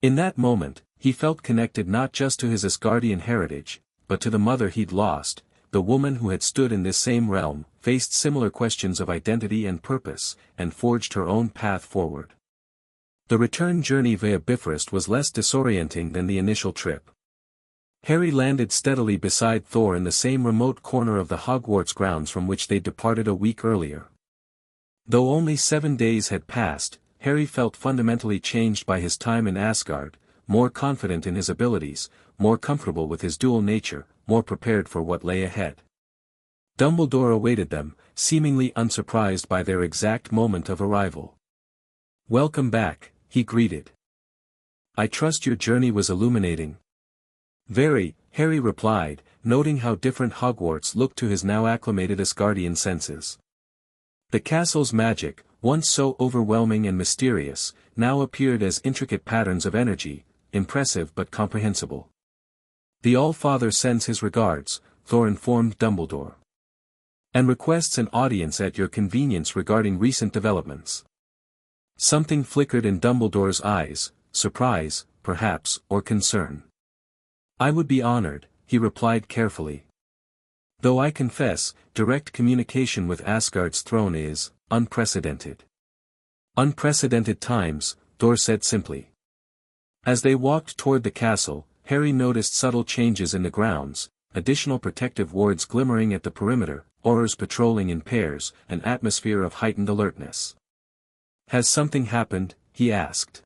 In that moment, he felt connected not just to his Asgardian heritage, but to the mother he'd lost, the woman who had stood in this same realm, faced similar questions of identity and purpose, and forged her own path forward. The return journey via Bifrost was less disorienting than the initial trip. Harry landed steadily beside Thor in the same remote corner of the Hogwarts grounds from which they'd departed a week earlier. Though only 7 days had passed, Harry felt fundamentally changed by his time in Asgard, more confident in his abilities, more comfortable with his dual nature, more prepared for what lay ahead. Dumbledore awaited them, seemingly unsurprised by their exact moment of arrival. Welcome back, he greeted. I trust your journey was illuminating. Very, Harry replied, noting how different Hogwarts looked to his now acclimated Asgardian senses. The castle's magic, once so overwhelming and mysterious, now appeared as intricate patterns of energy, impressive but comprehensible. The All-Father sends his regards, Thor informed Dumbledore. And requests an audience at your convenience regarding recent developments. Something flickered in Dumbledore's eyes, surprise, perhaps, or concern. I would be honored, he replied carefully. Though I confess, direct communication with Asgard's throne is unprecedented. Unprecedented times, Thor said simply. As they walked toward the castle, Harry noticed subtle changes in the grounds, additional protective wards glimmering at the perimeter, Aurors patrolling in pairs, an atmosphere of heightened alertness. Has something happened? He asked.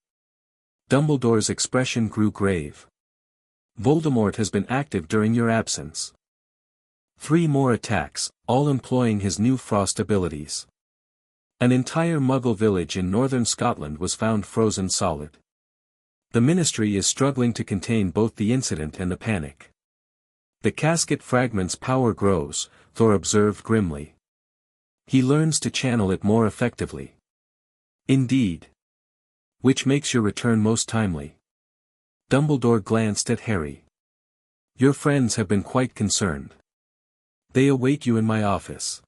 Dumbledore's expression grew grave. Voldemort has been active during your absence. 3 more attacks, all employing his new frost abilities. An entire Muggle village in northern Scotland was found frozen solid. The Ministry is struggling to contain both the incident and the panic. The casket fragment's power grows, Thor observed grimly. He learns to channel it more effectively. Indeed. Which makes your return most timely. Dumbledore glanced at Harry. Your friends have been quite concerned. They await you in my office.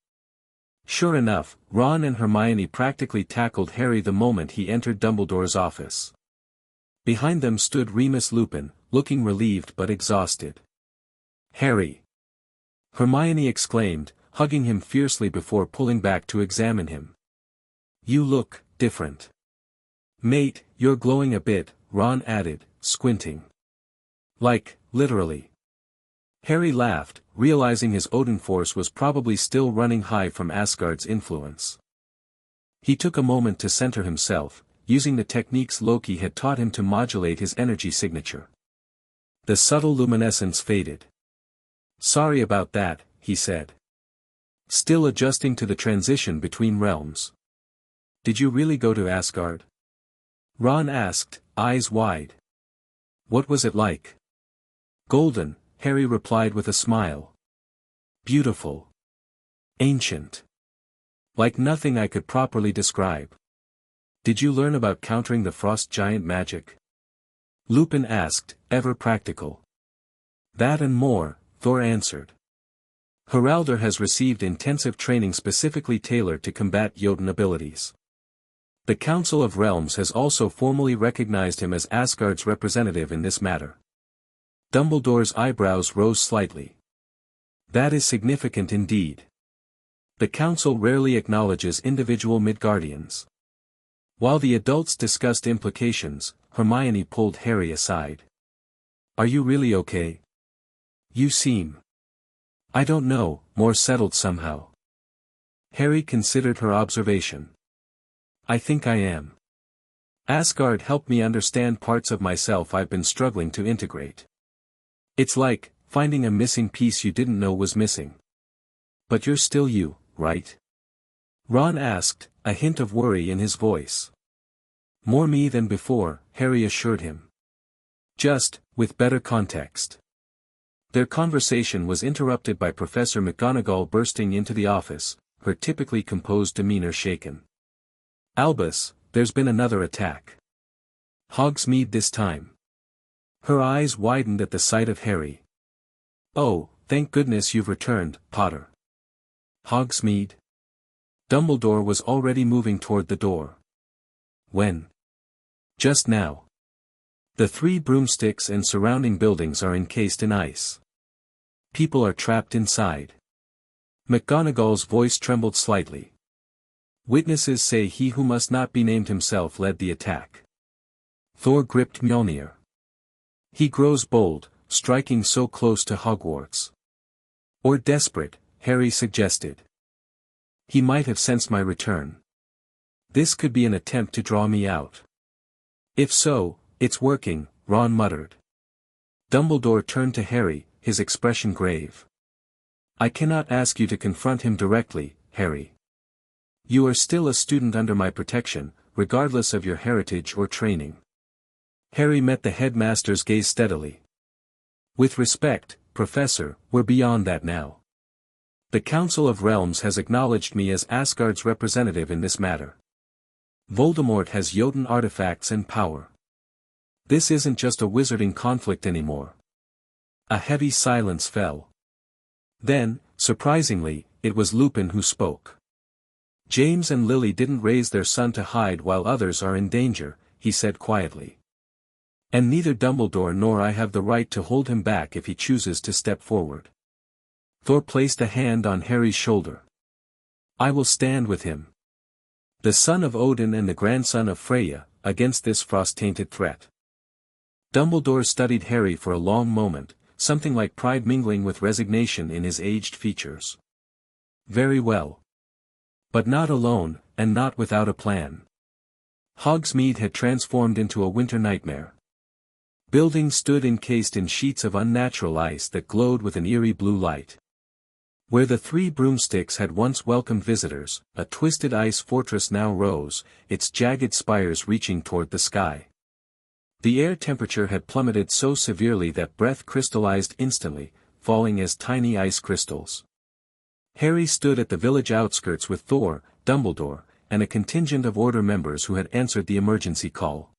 Sure enough, Ron and Hermione practically tackled Harry the moment he entered Dumbledore's office. Behind them stood Remus Lupin, looking relieved but exhausted. Harry! Hermione exclaimed, hugging him fiercely before pulling back to examine him. You look different. Mate, you're glowing a bit, Ron added, squinting. Like, literally. Harry laughed, realizing his Odin force was probably still running high from Asgard's influence. He took a moment to center himself, using the techniques Loki had taught him to modulate his energy signature. The subtle luminescence faded. Sorry about that, he said. Still adjusting to the transition between realms. Did you really go to Asgard? Ron asked, eyes wide. What was it like? Golden, Harry replied with a smile. Beautiful. Ancient. Like nothing I could properly describe. Did you learn about countering the frost giant magic? Lupin asked, ever practical. That and more, Thor answered. Heraldor has received intensive training specifically tailored to combat Jotun abilities. The Council of Realms has also formally recognized him as Asgard's representative in this matter. Dumbledore's eyebrows rose slightly. That is significant indeed. The Council rarely acknowledges individual Midgardians. While the adults discussed implications, Hermione pulled Harry aside. Are you really okay? You seem. I don't know, more settled somehow. Harry considered her observation. I think I am. Asgard helped me understand parts of myself I've been struggling to integrate. It's like, finding a missing piece you didn't know was missing. But you're still you, right? Ron asked, a hint of worry in his voice. More me than before, Harry assured him. Just, with better context. Their conversation was interrupted by Professor McGonagall bursting into the office, her typically composed demeanor shaken. Albus, there's been another attack. Hogsmeade this time. Her eyes widened at the sight of Harry. Oh, thank goodness you've returned, Potter. Hogsmeade? Dumbledore was already moving toward the door. When? Just now. The 3 broomsticks and surrounding buildings are encased in ice. People are trapped inside. McGonagall's voice trembled slightly. Witnesses say he who must not be named himself led the attack. Thor gripped Mjolnir. He grows bold, striking so close to Hogwarts. Or desperate, Harry suggested. He might have sensed my return. This could be an attempt to draw me out. If so, it's working, Ron muttered. Dumbledore turned to Harry, his expression grave. I cannot ask you to confront him directly, Harry. You are still a student under my protection, regardless of your heritage or training. Harry met the headmaster's gaze steadily. With respect, Professor, we're beyond that now. The Council of Realms has acknowledged me as Asgard's representative in this matter. Voldemort has Jotun artifacts and power. This isn't just a wizarding conflict anymore. A heavy silence fell. Then, surprisingly, it was Lupin who spoke. James and Lily didn't raise their son to hide while others are in danger, he said quietly. And neither Dumbledore nor I have the right to hold him back if he chooses to step forward. Thor placed a hand on Harry's shoulder. I will stand with him, the son of Odin and the grandson of Freya, against this frost-tainted threat. Dumbledore studied Harry for a long moment, something like pride mingling with resignation in his aged features. Very well. But not alone, and not without a plan. Hogsmeade had transformed into a winter nightmare. Buildings stood encased in sheets of unnatural ice that glowed with an eerie blue light. Where the three broomsticks had once welcomed visitors, a twisted ice fortress now rose, its jagged spires reaching toward the sky. The air temperature had plummeted so severely that breath crystallized instantly, falling as tiny ice crystals. Harry stood at the village outskirts with Thor, Dumbledore, and a contingent of Order members who had answered the emergency call.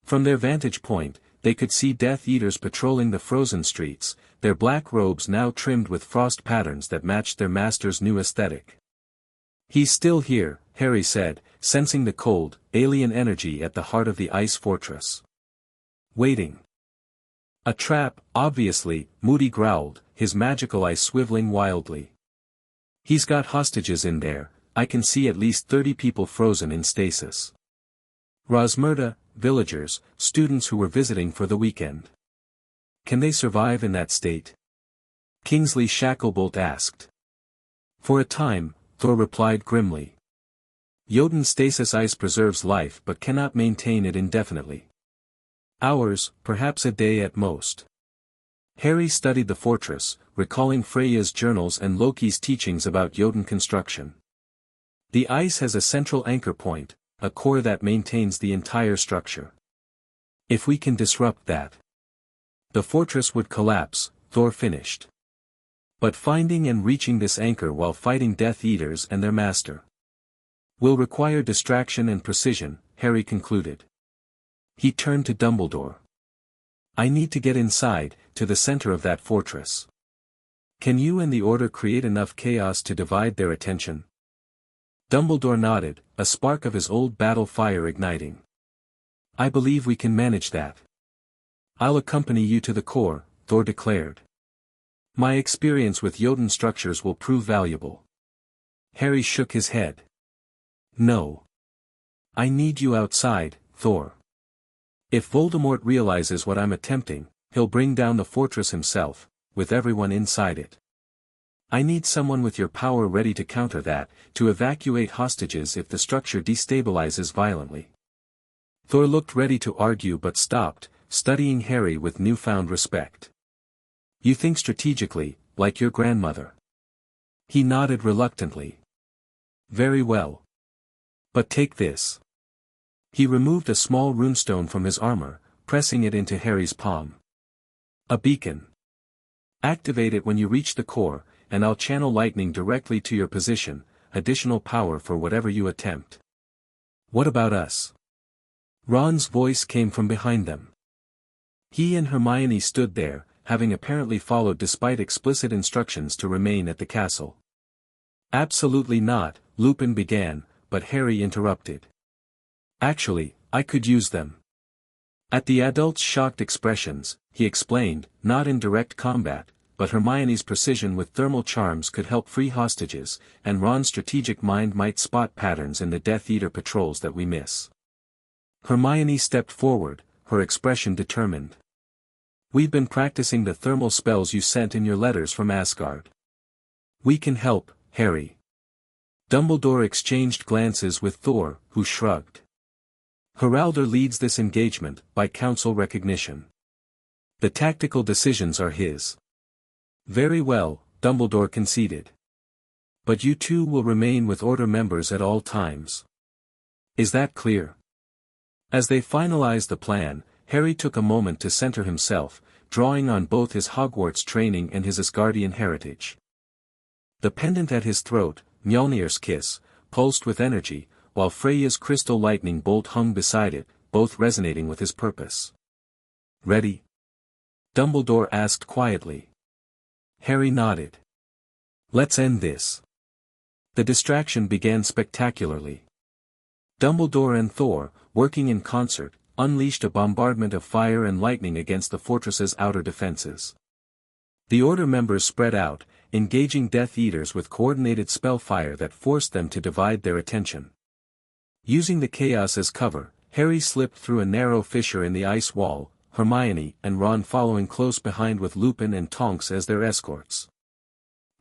From their vantage point, they could see Death Eaters patrolling the frozen streets, their black robes now trimmed with frost patterns that matched their master's new aesthetic. He's still here, Harry said, sensing the cold, alien energy at the heart of the ice fortress. Waiting. A trap, obviously, Moody growled, his magical eye swiveling wildly. He's got hostages in there, I can see at least 30 people frozen in stasis. Rosmerta, villagers, students who were visiting for the weekend. Can they survive in that state? Kingsley Shacklebolt asked. For a time, Thor replied grimly. Jotun stasis ice preserves life but cannot maintain it indefinitely. Hours, perhaps a day at most. Harry studied the fortress, recalling Freya's journals and Loki's teachings about Jotun construction. The ice has a central anchor point, a core that maintains the entire structure. If we can disrupt that, the fortress would collapse, Thor finished. But finding and reaching this anchor while fighting Death Eaters and their master will require distraction and precision, Harry concluded. He turned to Dumbledore. I need to get inside, to the center of that fortress. Can you and the Order create enough chaos to divide their attention? Dumbledore nodded, a spark of his old battle fire igniting. I believe we can manage that. I'll accompany you to the core, Thor declared. My experience with Jotun structures will prove valuable. Harry shook his head. No. I need you outside, Thor. If Voldemort realizes what I'm attempting, he'll bring down the fortress himself, with everyone inside it. I need someone with your power ready to counter that, to evacuate hostages if the structure destabilizes violently. Thor looked ready to argue but stopped, studying Harry with newfound respect. You think strategically, like your grandmother. He nodded reluctantly. Very well. But take this. He removed a small runestone from his armor, pressing it into Harry's palm. A beacon. Activate it when you reach the core, and I'll channel lightning directly to your position, additional power for whatever you attempt. What about us? Ron's voice came from behind them. He and Hermione stood there, having apparently followed despite explicit instructions to remain at the castle. Absolutely not, Lupin began, but Harry interrupted. Actually, I could use them. At the adults' shocked expressions, he explained, not in direct combat, but Hermione's precision with thermal charms could help free hostages, and Ron's strategic mind might spot patterns in the Death Eater patrols that we miss. Hermione stepped forward, her expression determined. We've been practicing the thermal spells you sent in your letters from Asgard. We can help, Harry. Dumbledore exchanged glances with Thor, who shrugged. Heraldor leads this engagement, by council recognition. The tactical decisions are his. Very well, Dumbledore conceded. But you two will remain with Order members at all times. Is that clear? As they finalized the plan, Harry took a moment to center himself, drawing on both his Hogwarts training and his Asgardian heritage. The pendant at his throat, Mjolnir's kiss, pulsed with energy, while Freya's crystal lightning bolt hung beside it, both resonating with his purpose. Ready? Dumbledore asked quietly. Harry nodded. Let's end this. The distraction began spectacularly. Dumbledore and Thor, working in concert, unleashed a bombardment of fire and lightning against the fortress's outer defenses. The Order members spread out, engaging Death Eaters with coordinated spellfire that forced them to divide their attention. Using the chaos as cover, Harry slipped through a narrow fissure in the ice wall, Hermione and Ron following close behind with Lupin and Tonks as their escorts.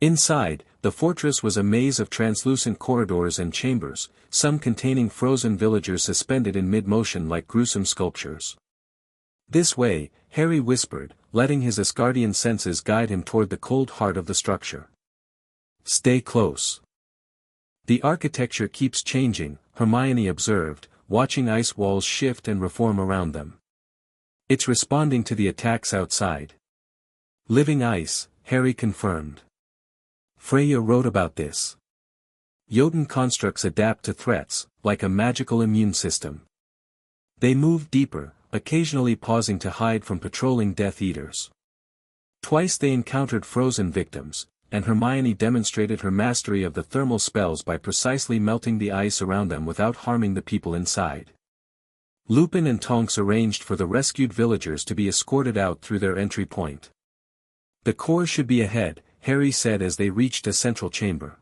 Inside, the fortress was a maze of translucent corridors and chambers, some containing frozen villagers suspended in mid-motion like gruesome sculptures. This way, Harry whispered, letting his Asgardian senses guide him toward the cold heart of the structure. Stay close. The architecture keeps changing, Hermione observed, watching ice walls shift and reform around them. It's responding to the attacks outside. Living ice, Harry confirmed. Freya wrote about this. Jotun constructs adapt to threats, like a magical immune system. They move deeper, occasionally pausing to hide from patrolling Death Eaters. Twice they encountered frozen victims, and Hermione demonstrated her mastery of the thermal spells by precisely melting the ice around them without harming the people inside. Lupin and Tonks arranged for the rescued villagers to be escorted out through their entry point. The core should be ahead, Harry said as they reached a central chamber.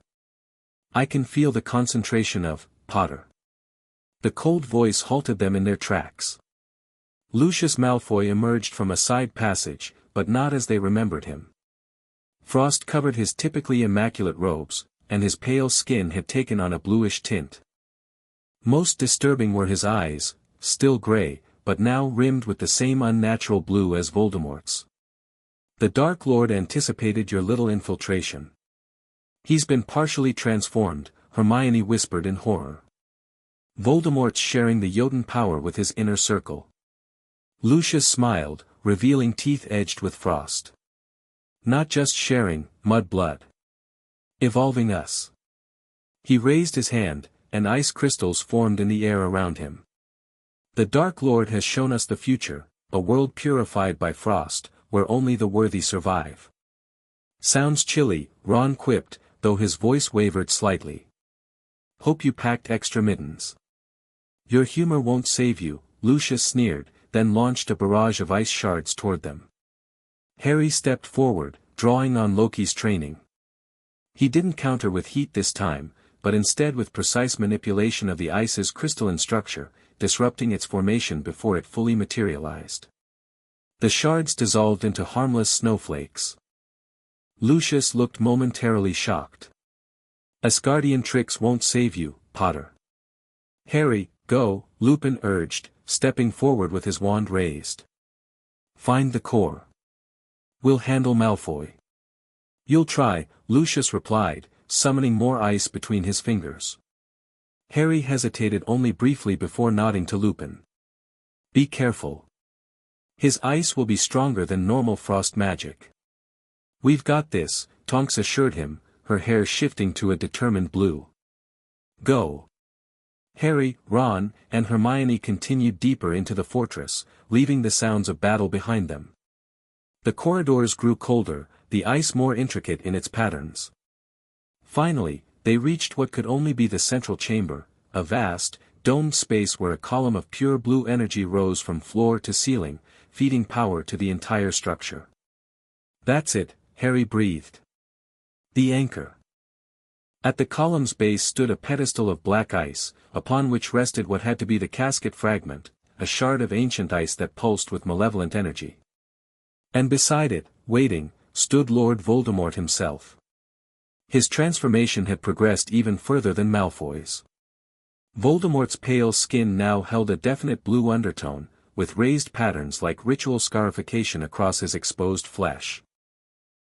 I can feel the concentration of Potter. The cold voice halted them in their tracks. Lucius Malfoy emerged from a side passage, but not as they remembered him. Frost covered his typically immaculate robes, and his pale skin had taken on a bluish tint. Most disturbing were his eyes, still grey, but now rimmed with the same unnatural blue as Voldemort's. The Dark Lord anticipated your little infiltration. He's been partially transformed, Hermione whispered in horror. Voldemort's sharing the Jotun power with his inner circle. Lucius smiled, revealing teeth edged with frost. Not just sharing, mud-blood. Evolving us. He raised his hand, and ice crystals formed in the air around him. The Dark Lord has shown us the future, a world purified by frost, where only the worthy survive. Sounds chilly, Ron quipped, though his voice wavered slightly. Hope you packed extra mittens. Your humor won't save you, Lucius sneered, then launched a barrage of ice shards toward them. Harry stepped forward, drawing on Loki's training. He didn't counter with heat this time, but instead with precise manipulation of the ice's crystalline structure, disrupting its formation before it fully materialized. The shards dissolved into harmless snowflakes. Lucius looked momentarily shocked. Asgardian tricks won't save you, Potter. Harry, go, Lupin urged, stepping forward with his wand raised. Find the core. We'll handle Malfoy. You'll try, Lucius replied, summoning more ice between his fingers. Harry hesitated only briefly before nodding to Lupin. Be careful. His ice will be stronger than normal frost magic. We've got this, Tonks assured him, her hair shifting to a determined blue. Go. Harry, Ron, and Hermione continued deeper into the fortress, leaving the sounds of battle behind them. The corridors grew colder, the ice more intricate in its patterns. Finally, they reached what could only be the central chamber, a vast, domed space where a column of pure blue energy rose from floor to ceiling, feeding power to the entire structure. That's it, Harry breathed. The anchor. At the column's base stood a pedestal of black ice, upon which rested what had to be the casket fragment, a shard of ancient ice that pulsed with malevolent energy. And beside it, waiting, stood Lord Voldemort himself. His transformation had progressed even further than Malfoy's. Voldemort's pale skin now held a definite blue undertone, with raised patterns like ritual scarification across his exposed flesh.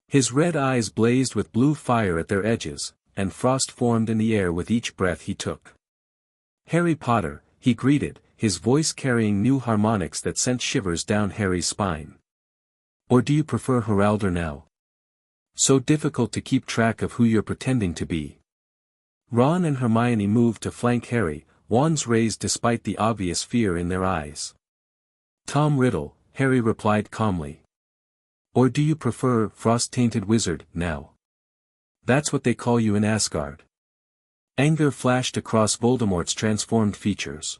His red eyes blazed with blue fire at their edges, and frost formed in the air with each breath he took. Harry Potter, he greeted, his voice carrying new harmonics that sent shivers down Harry's spine. Or do you prefer Heraldor now? So difficult to keep track of who you're pretending to be. Ron and Hermione moved to flank Harry, wands raised despite the obvious fear in their eyes. Tom Riddle, Harry replied calmly. Or do you prefer frost-tainted wizard now? That's what they call you in Asgard. Anger flashed across Voldemort's transformed features.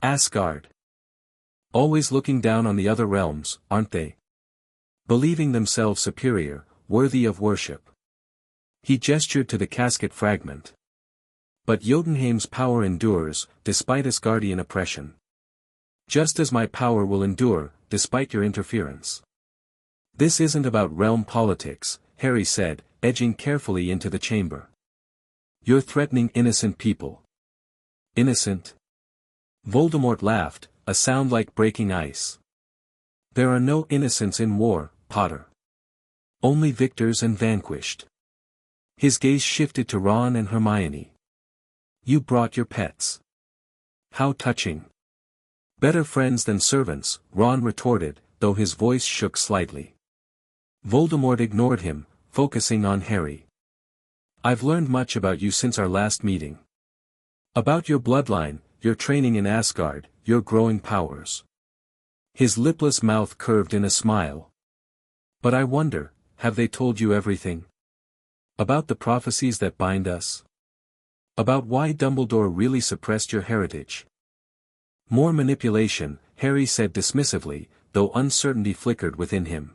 Asgard. Always looking down on the other realms, aren't they? Believing themselves superior, worthy of worship. He gestured to the casket fragment. But Jotunheim's power endures, despite Asgardian oppression. Just as my power will endure, despite your interference. This isn't about realm politics, Harry said, edging carefully into the chamber. You're threatening innocent people. Innocent? Voldemort laughed, a sound like breaking ice. There are no innocents in war, Potter. Only victors and vanquished. His gaze shifted to Ron and Hermione. You brought your pets. How touching. Better friends than servants, Ron retorted, though his voice shook slightly. Voldemort ignored him, focusing on Harry. I've learned much about you since our last meeting. About your bloodline, your training in Asgard, your growing powers. His lipless mouth curved in a smile. But I wonder, have they told you everything? About the prophecies that bind us? About why Dumbledore really suppressed your heritage? More manipulation, Harry said dismissively, though uncertainty flickered within him.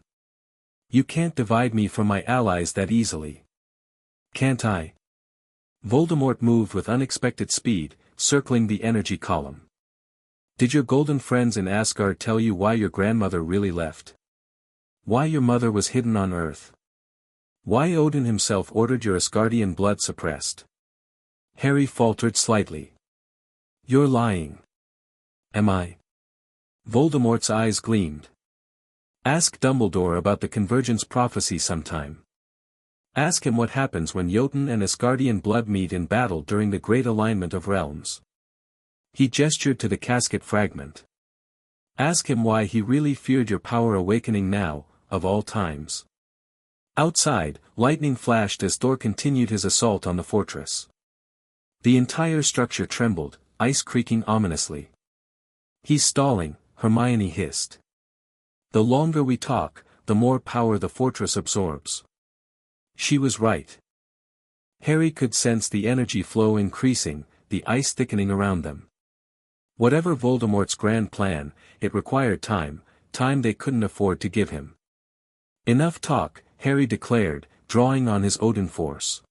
You can't divide me from my allies that easily. Can't I? Voldemort moved with unexpected speed, circling the energy column. Did your golden friends in Asgard tell you why your grandmother really left? Why your mother was hidden on Earth? Why Odin himself ordered your Asgardian blood suppressed? Harry faltered slightly. You're lying. Am I? Voldemort's eyes gleamed. Ask Dumbledore about the Convergence prophecy sometime. Ask him what happens when Jotun and Asgardian blood meet in battle during the Great Alignment of Realms. He gestured to the casket fragment. Ask him why he really feared your power awakening now, of all times. Outside, lightning flashed as Thor continued his assault on the fortress. The entire structure trembled, ice creaking ominously. He's stalling, Hermione hissed. The longer we talk, the more power the fortress absorbs. She was right. Harry could sense the energy flow increasing, the ice thickening around them. Whatever Voldemort's grand plan, it required time they couldn't afford to give him. Enough talk, Harry declared, drawing on his Odin force.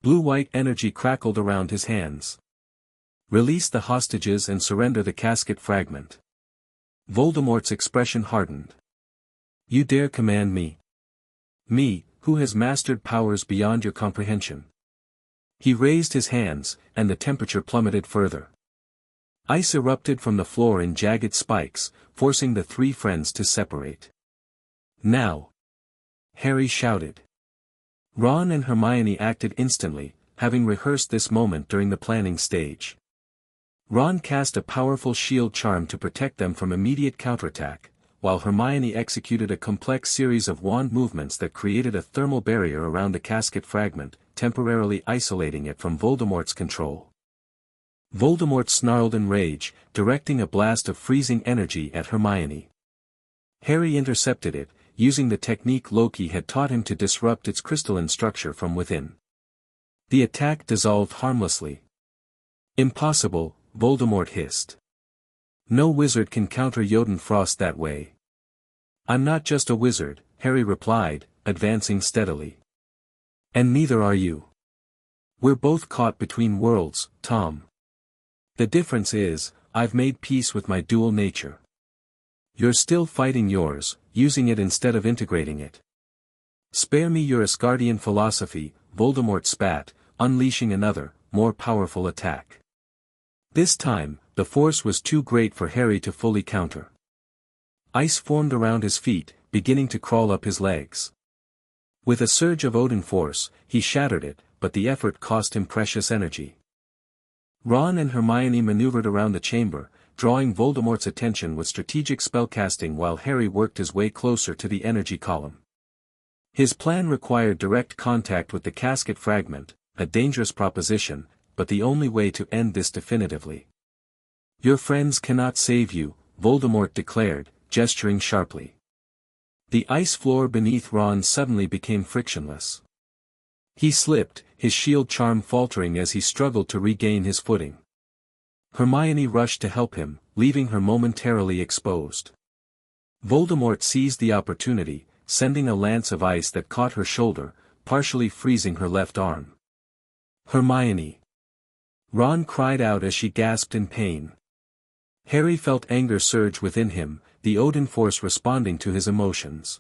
Blue-white energy crackled around his hands. Release the hostages and surrender the casket fragment. Voldemort's expression hardened. You dare command me? Me, who has mastered powers beyond your comprehension. He raised his hands, and the temperature plummeted further. Ice erupted from the floor in jagged spikes, forcing the three friends to separate. Now! Harry shouted. Ron and Hermione acted instantly, having rehearsed this moment during the planning stage. Ron cast a powerful shield charm to protect them from immediate counterattack, while Hermione executed a complex series of wand movements that created a thermal barrier around the casket fragment, temporarily isolating it from Voldemort's control. Voldemort snarled in rage, directing a blast of freezing energy at Hermione. Harry intercepted it, using the technique Loki had taught him to disrupt its crystalline structure from within. The attack dissolved harmlessly. Impossible, Voldemort hissed. No wizard can counter Jotun frost that way. I'm not just a wizard, Harry replied, advancing steadily. And neither are you. We're both caught between worlds, Tom. The difference is, I've made peace with my dual nature. You're still fighting yours, using it instead of integrating it. Spare me your Asgardian philosophy, Voldemort spat, unleashing another, more powerful attack. This time, the force was too great for Harry to fully counter. Ice formed around his feet, beginning to crawl up his legs. With a surge of Odin force, he shattered it, but the effort cost him precious energy. Ron and Hermione maneuvered around the chamber, drawing Voldemort's attention with strategic spellcasting while Harry worked his way closer to the energy column. His plan required direct contact with the casket fragment, a dangerous proposition, but the only way to end this definitively. Your friends cannot save you, Voldemort declared, gesturing sharply. The ice floor beneath Ron suddenly became frictionless. He slipped, his shield charm faltering as he struggled to regain his footing. Hermione rushed to help him, leaving her momentarily exposed. Voldemort seized the opportunity, sending a lance of ice that caught her shoulder, partially freezing her left arm. Hermione! Ron cried out as she gasped in pain. Harry felt anger surge within him, the Odin force responding to his emotions.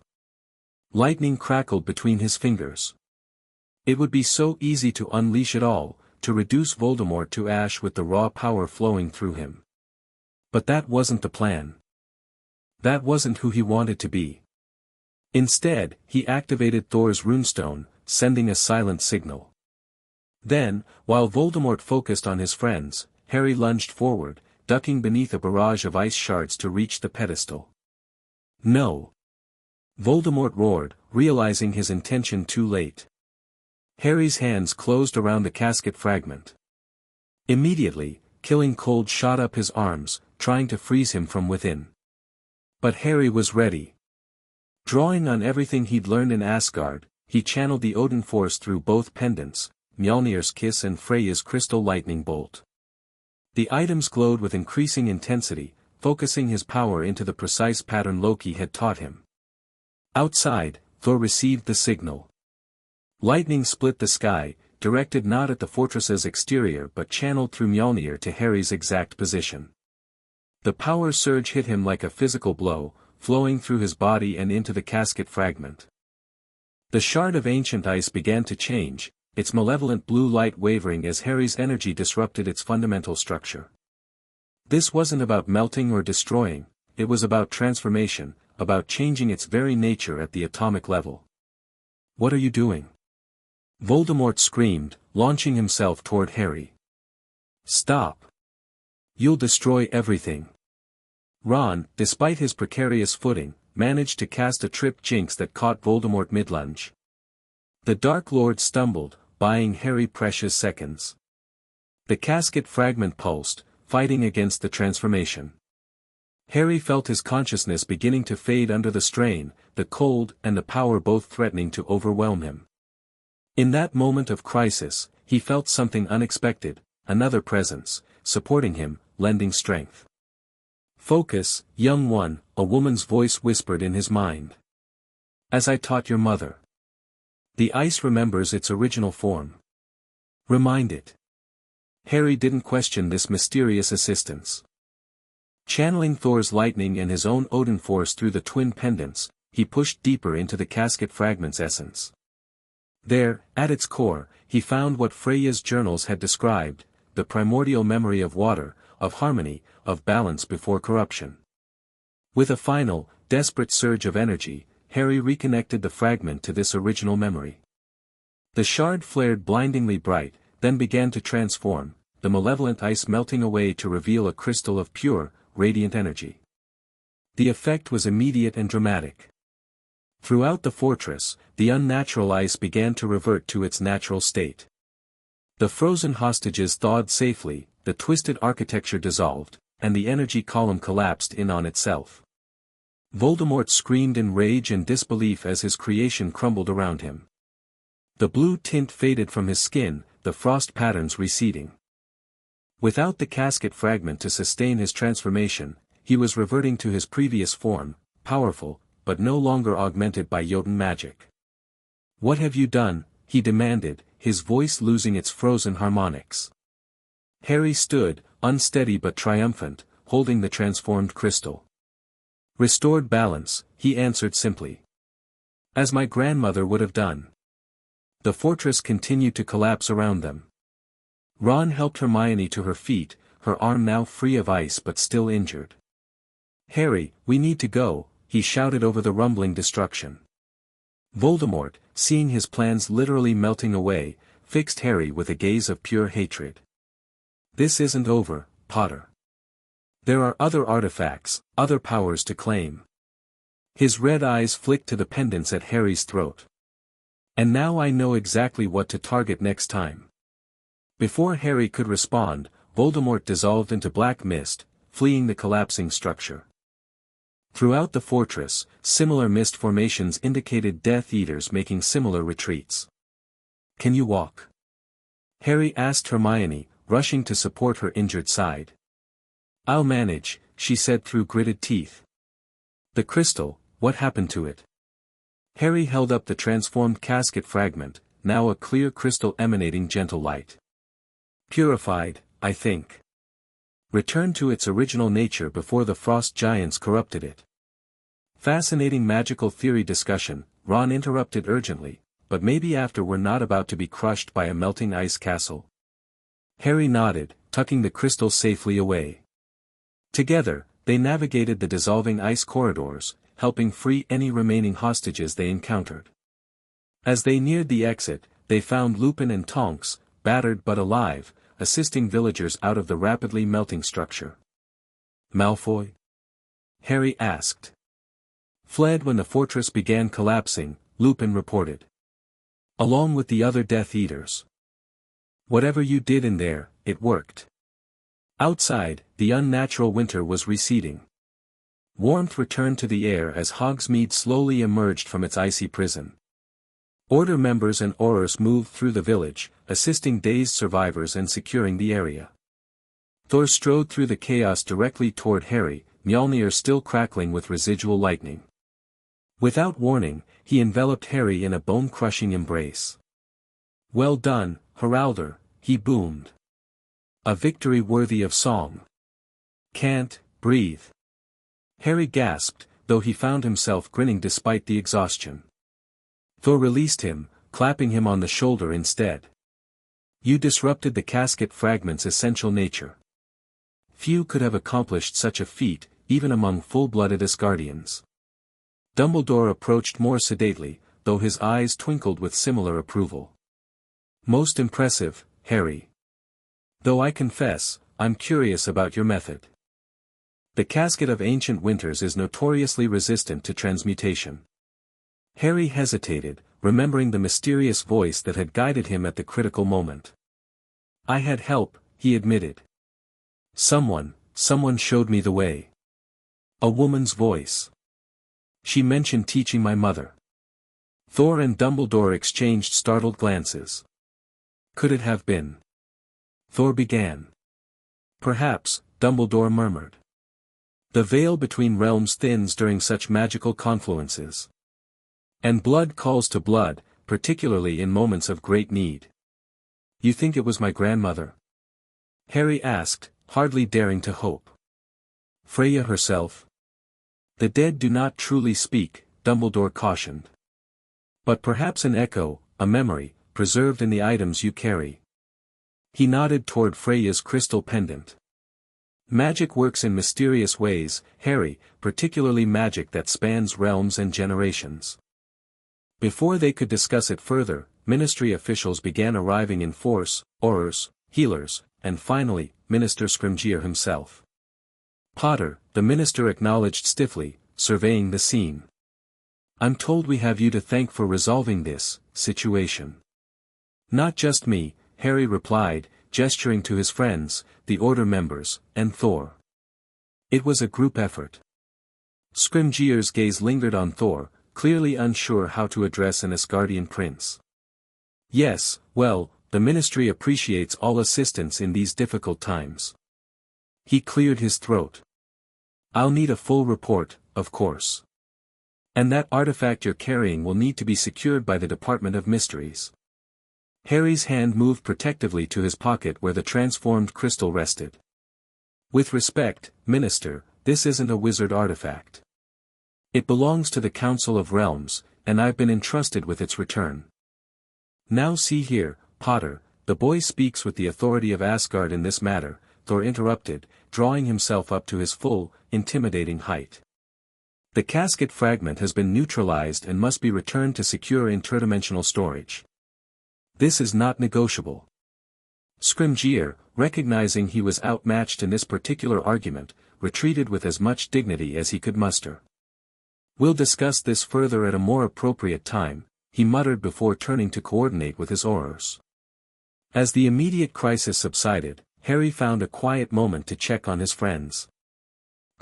Lightning crackled between his fingers. It would be so easy to unleash it all, to reduce Voldemort to ash with the raw power flowing through him. But that wasn't the plan. That wasn't who he wanted to be. Instead, he activated Thor's runestone, sending a silent signal. Then, while Voldemort focused on his friends, Harry lunged forward, ducking beneath a barrage of ice shards to reach the pedestal. No! Voldemort roared, realizing his intention too late. Harry's hands closed around the casket fragment. Immediately, killing cold shot up his arms, trying to freeze him from within. But Harry was ready. Drawing on everything he'd learned in Asgard, he channeled the Odin force through both pendants, Mjolnir's kiss and Freya's crystal lightning bolt. The items glowed with increasing intensity, focusing his power into the precise pattern Loki had taught him. Outside, Thor received the signal. Lightning split the sky, directed not at the fortress's exterior but channeled through Mjolnir to Harry's exact position. The power surge hit him like a physical blow, flowing through his body and into the casket fragment. The shard of ancient ice began to change, its malevolent blue light wavering as Harry's energy disrupted its fundamental structure. This wasn't about melting or destroying, it was about transformation, about changing its very nature at the atomic level. "What are you doing?" Voldemort screamed, launching himself toward Harry. "Stop! You'll destroy everything." Ron, despite his precarious footing, managed to cast a trip jinx that caught Voldemort mid-lunge. The Dark Lord stumbled, buying Harry precious seconds. The casket fragment pulsed, fighting against the transformation. Harry felt his consciousness beginning to fade under the strain, the cold and the power both threatening to overwhelm him. In that moment of crisis, he felt something unexpected, another presence, supporting him, lending strength. "Focus, young one," a woman's voice whispered in his mind. "As I taught your mother. The ice remembers its original form. Remind it." Harry didn't question this mysterious assistance. Channeling Thor's lightning and his own Odin force through the twin pendants, he pushed deeper into the casket fragment's essence. There, at its core, he found what Freya's journals had described, the primordial memory of water, of harmony, of balance before corruption. With a final, desperate surge of energy, Harry reconnected the fragment to this original memory. The shard flared blindingly bright, then began to transform, the malevolent ice melting away to reveal a crystal of pure, radiant energy. The effect was immediate and dramatic. Throughout the fortress, the unnatural ice began to revert to its natural state. The frozen hostages thawed safely, the twisted architecture dissolved, and the energy column collapsed in on itself. Voldemort screamed in rage and disbelief as his creation crumbled around him. The blue tint faded from his skin, the frost patterns receding. Without the casket fragment to sustain his transformation, he was reverting to his previous form, powerful, but no longer augmented by Jotun magic. "What have you done?" he demanded, his voice losing its frozen harmonics. Harry stood, unsteady but triumphant, holding the transformed crystal. "Restored balance," he answered simply. "As my grandmother would have done." The fortress continued to collapse around them. Ron helped Hermione to her feet, her arm now free of ice but still injured. "Harry, we need to go," he shouted over the rumbling destruction. Voldemort, seeing his plans literally melting away, fixed Harry with a gaze of pure hatred. "This isn't over, Potter. There are other artifacts, other powers to claim." His red eyes flicked to the pendants at Harry's throat. "And now I know exactly what to target next time." Before Harry could respond, Voldemort dissolved into black mist, fleeing the collapsing structure. Throughout the fortress, similar mist formations indicated Death Eaters making similar retreats. "Can you walk?" Harry asked Hermione, rushing to support her injured side. "I'll manage," she said through gritted teeth. "The crystal, what happened to it?" Harry held up the transformed casket fragment, now a clear crystal emanating gentle light. "Purified, I think. Returned to its original nature before the frost giants corrupted it." "Fascinating magical theory discussion," Ron interrupted urgently, "but maybe after we're not about to be crushed by a melting ice castle." Harry nodded, tucking the crystal safely away. Together, they navigated the dissolving ice corridors, helping free any remaining hostages they encountered. As they neared the exit, they found Lupin and Tonks, battered but alive, assisting villagers out of the rapidly melting structure. "Malfoy?" Harry asked. "Fled when the fortress began collapsing," Lupin reported. "Along with the other Death Eaters. Whatever you did in there, it worked." Outside, the unnatural winter was receding. Warmth returned to the air as Hogsmeade slowly emerged from its icy prison. Order members and Aurors moved through the village, assisting dazed survivors and securing the area. Thor strode through the chaos directly toward Harry, Mjolnir still crackling with residual lightning. Without warning, he enveloped Harry in a bone-crushing embrace. "Well done, Heraldor," he boomed. "A victory worthy of song." "Can't breathe." Harry gasped, though he found himself grinning despite the exhaustion. Thor released him, clapping him on the shoulder instead. "You disrupted the casket fragment's essential nature. Few could have accomplished such a feat, even among full-blooded Asgardians." Dumbledore approached more sedately, though his eyes twinkled with similar approval. "Most impressive, Harry. Though I confess, I'm curious about your method. The casket of ancient winters is notoriously resistant to transmutation." Harry hesitated, remembering the mysterious voice that had guided him at the critical moment. "I had help," he admitted. Someone showed me the way." A woman's voice. "She mentioned teaching my mother." Thor and Dumbledore exchanged startled glances. "Could it have been?" Thor began. "Perhaps," Dumbledore murmured. "The veil between realms thins during such magical confluences. And blood calls to blood, particularly in moments of great need." "You think it was my grandmother?" Harry asked, hardly daring to hope. "Freya herself?" "The dead do not truly speak," Dumbledore cautioned. "But perhaps an echo, a memory, preserved in the items you carry." He nodded toward Freya's crystal pendant. "Magic works in mysterious ways, Harry, particularly magic that spans realms and generations." Before they could discuss it further, ministry officials began arriving in force, Aurors, healers, and finally, Minister Scrimgeour himself. "Potter," the minister acknowledged stiffly, surveying the scene. "I'm told we have you to thank for resolving this situation." "Not just me," Harry replied, gesturing to his friends, the Order members, and Thor. "It was a group effort." Scrimgeour's gaze lingered on Thor, clearly unsure how to address an Asgardian prince. "Yes, well, the ministry appreciates all assistance in these difficult times." He cleared his throat. "I'll need a full report, of course. And that artifact you're carrying will need to be secured by the Department of Mysteries." Harry's hand moved protectively to his pocket where the transformed crystal rested. "With respect, Minister, this isn't a wizard artifact. It belongs to the Council of Realms, and I've been entrusted with its return." "Now see here, Potter, the boy speaks with the authority of Asgard in this matter," Thor interrupted, drawing himself up to his full, intimidating height. "The casket fragment has been neutralized and must be returned to secure interdimensional storage. This is not negotiable." Scrimgeour, recognizing he was outmatched in this particular argument, retreated with as much dignity as he could muster. "We'll discuss this further at a more appropriate time," he muttered before turning to coordinate with his Aurors. As the immediate crisis subsided, Harry found a quiet moment to check on his friends.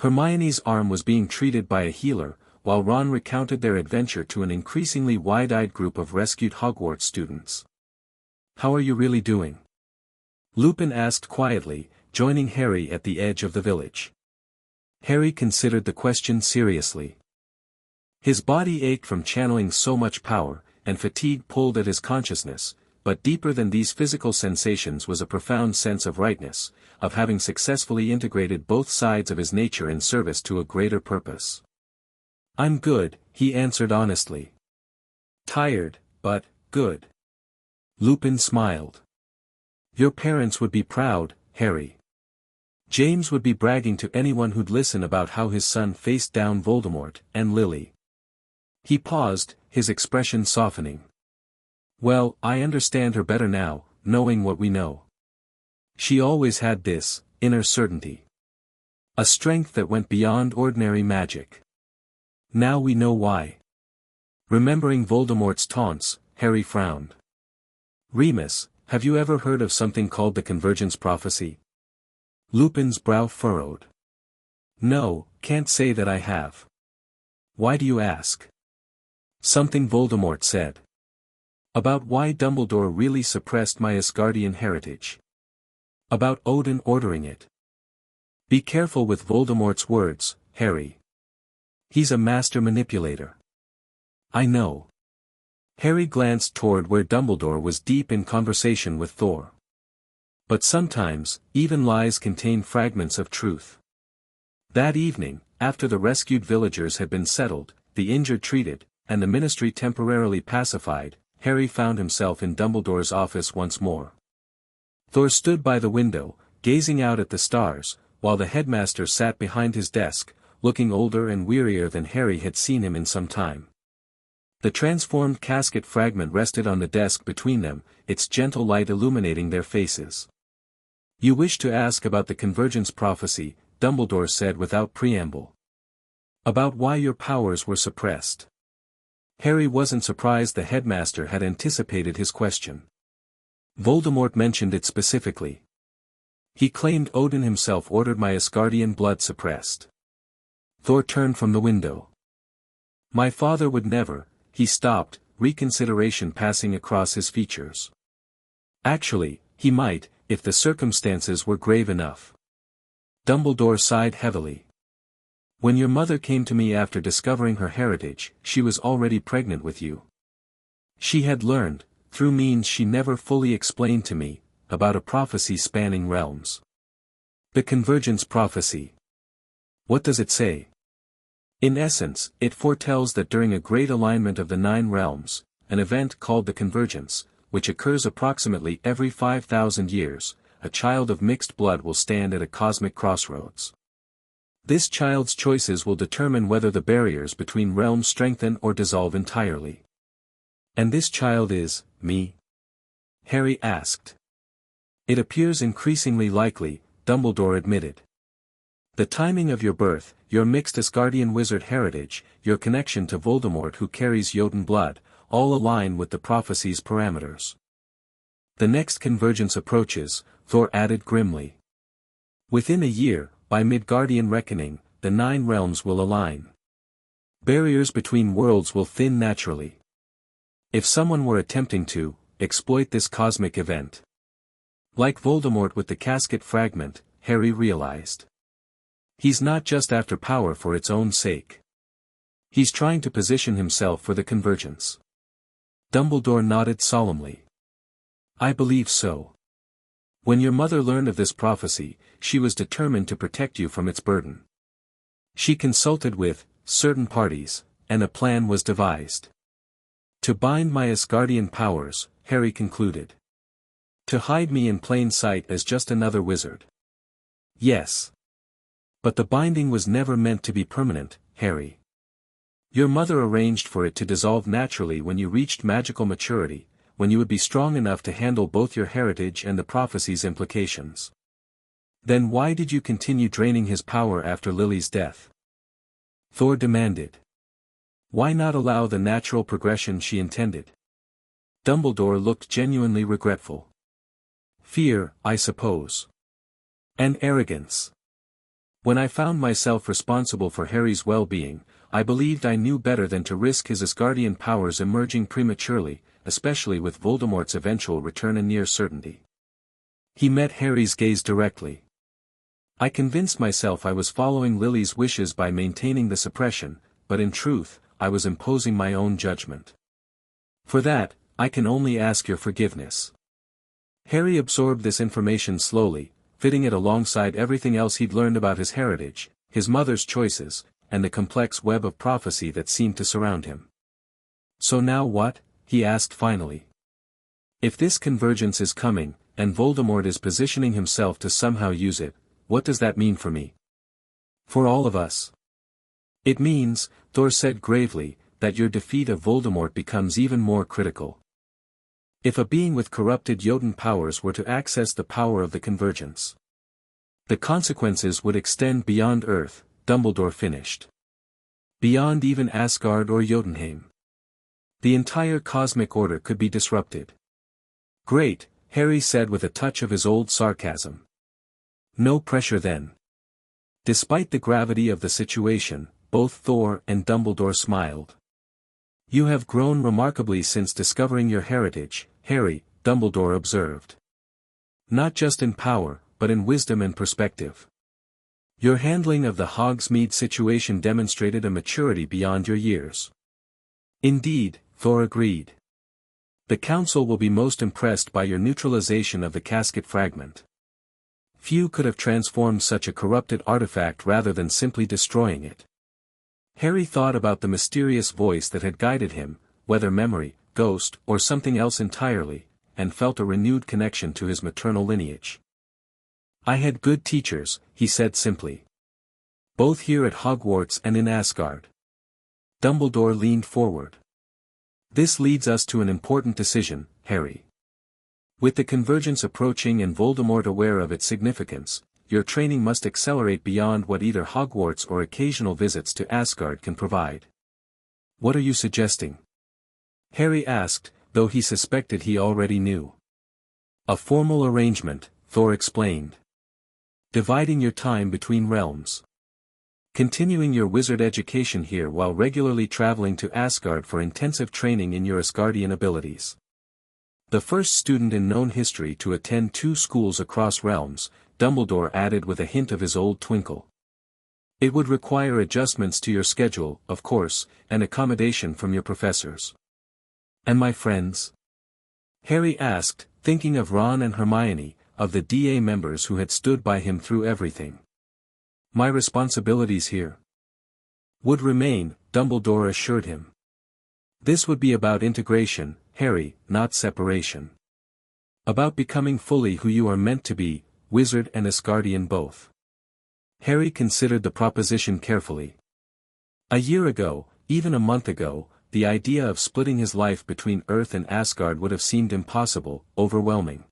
Hermione's arm was being treated by a healer, while Ron recounted their adventure to an increasingly wide-eyed group of rescued Hogwarts students. "How are you really doing?" Lupin asked quietly, joining Harry at the edge of the village. Harry considered the question seriously. His body ached from channeling so much power, and fatigue pulled at his consciousness, but deeper than these physical sensations was a profound sense of rightness, of having successfully integrated both sides of his nature in service to a greater purpose. "I'm good," he answered honestly. "Tired, but good." Lupin smiled. "Your parents would be proud, Harry. James would be bragging to anyone who'd listen about how his son faced down Voldemort and Lily." He paused, his expression softening. "Well, I understand her better now, knowing what we know. She always had this inner certainty. A strength that went beyond ordinary magic. Now we know why." Remembering Voldemort's taunts, Harry frowned. "Remus, have you ever heard of something called the Convergence Prophecy?" Lupin's brow furrowed. "No, can't say that I have." "Why do you ask?" "Something Voldemort said. About why Dumbledore really suppressed my Asgardian heritage. About Odin ordering it. Be careful with Voldemort's words, Harry. He's a master manipulator." "I know." Harry glanced toward where Dumbledore was deep in conversation with Thor. "But sometimes, even lies contain fragments of truth." That evening, after the rescued villagers had been settled, the injured treated, and the ministry temporarily pacified, Harry found himself in Dumbledore's office once more. Thor stood by the window, gazing out at the stars, while the headmaster sat behind his desk, looking older and wearier than Harry had seen him in some time. The transformed casket fragment rested on the desk between them, its gentle light illuminating their faces. "You wish to ask about the Convergence Prophecy," Dumbledore said without preamble. "About why your powers were suppressed." Harry wasn't surprised the headmaster had anticipated his question. Voldemort mentioned it specifically. He claimed Odin himself ordered my Asgardian blood suppressed. Thor turned from the window. "My father would never," he stopped, reconsideration passing across his features. "Actually, he might, if the circumstances were grave enough." Dumbledore sighed heavily. "When your mother came to me after discovering her heritage, she was already pregnant with you. She had learned, through means she never fully explained to me, about a prophecy spanning realms. The Convergence Prophecy. What does it say?" "In essence, it foretells that during a great alignment of the 9 realms, an event called the Convergence, which occurs approximately every 5,000 years, a child of mixed blood will stand at a cosmic crossroads. This child's choices will determine whether the barriers between realms strengthen or dissolve entirely." "And this child is, me?" Harry asked. "It appears increasingly likely," Dumbledore admitted. "The timing of your birth, your mixed Asgardian wizard heritage, your connection to Voldemort who carries Jotun blood, all align with the prophecy's parameters. The next convergence approaches," Thor added grimly. "Within a year, by Midgardian reckoning, the 9 realms will align. Barriers between worlds will thin naturally. If someone were attempting to exploit this cosmic event. Like Voldemort with the casket fragment, Harry realized. He's not just after power for its own sake. He's trying to position himself for the convergence." Dumbledore nodded solemnly. "I believe so. When your mother learned of this prophecy, she was determined to protect you from its burden. She consulted with certain parties, and a plan was devised. To bind my Asgardian powers," Harry concluded. "To hide me in plain sight as just another wizard." "Yes. But the binding was never meant to be permanent, Harry. Your mother arranged for it to dissolve naturally when you reached magical maturity, when you would be strong enough to handle both your heritage and the prophecy's implications. Then why did you continue draining his power after Lily's death?" Thor demanded. "Why not allow the natural progression she intended?" Dumbledore looked genuinely regretful. "Fear, I suppose. And arrogance. When I found myself responsible for Harry's well-being, I believed I knew better than to risk his Asgardian powers emerging prematurely, especially with Voldemort's eventual return a near certainty. He met Harry's gaze directly. I convinced myself I was following Lily's wishes by maintaining the suppression, but in truth, I was imposing my own judgment. For that, I can only ask your forgiveness. Harry absorbed this information slowly, fitting it alongside everything else he'd learned about his heritage, his mother's choices, and the complex web of prophecy that seemed to surround him. So now what? He asked finally. If this convergence is coming, and Voldemort is positioning himself to somehow use it, what does that mean for me? For all of us? It means, Thor said gravely, that your defeat of Voldemort becomes even more critical. If a being with corrupted Jotun powers were to access the power of the convergence, the consequences would extend beyond Earth, Dumbledore finished. Beyond even Asgard or Jotunheim. The entire cosmic order could be disrupted. Great, Harry said with a touch of his old sarcasm. No pressure then. Despite the gravity of the situation, both Thor and Dumbledore smiled. You have grown remarkably since discovering your heritage, Harry, Dumbledore observed. Not just in power, but in wisdom and perspective. Your handling of the Hogsmeade situation demonstrated a maturity beyond your years. Indeed, Thor agreed. The Council will be most impressed by your neutralization of the casket fragment. Few could have transformed such a corrupted artifact rather than simply destroying it. Harry thought about the mysterious voice that had guided him, whether memory, ghost, or something else entirely, and felt a renewed connection to his maternal lineage. I had good teachers, he said simply. Both here at Hogwarts and in Asgard. Dumbledore leaned forward. This leads us to an important decision, Harry. With the convergence approaching and Voldemort aware of its significance, your training must accelerate beyond what either Hogwarts or occasional visits to Asgard can provide. What are you suggesting? Harry asked, though he suspected he already knew. A formal arrangement, Thor explained. Dividing your time between realms. Continuing your wizard education here while regularly traveling to Asgard for intensive training in your Asgardian abilities. The first student in known history to attend 2 schools across realms, Dumbledore added with a hint of his old twinkle. It would require adjustments to your schedule, of course, and accommodation from your professors. And my friends? Harry asked, thinking of Ron and Hermione, of the DA members who had stood by him through everything. My responsibilities here would remain, Dumbledore assured him. This would be about integration, Harry, not separation. About becoming fully who you are meant to be, wizard and Asgardian both. Harry considered the proposition carefully. A year ago, even a month ago, the idea of splitting his life between Earth and Asgard would have seemed impossible, overwhelming.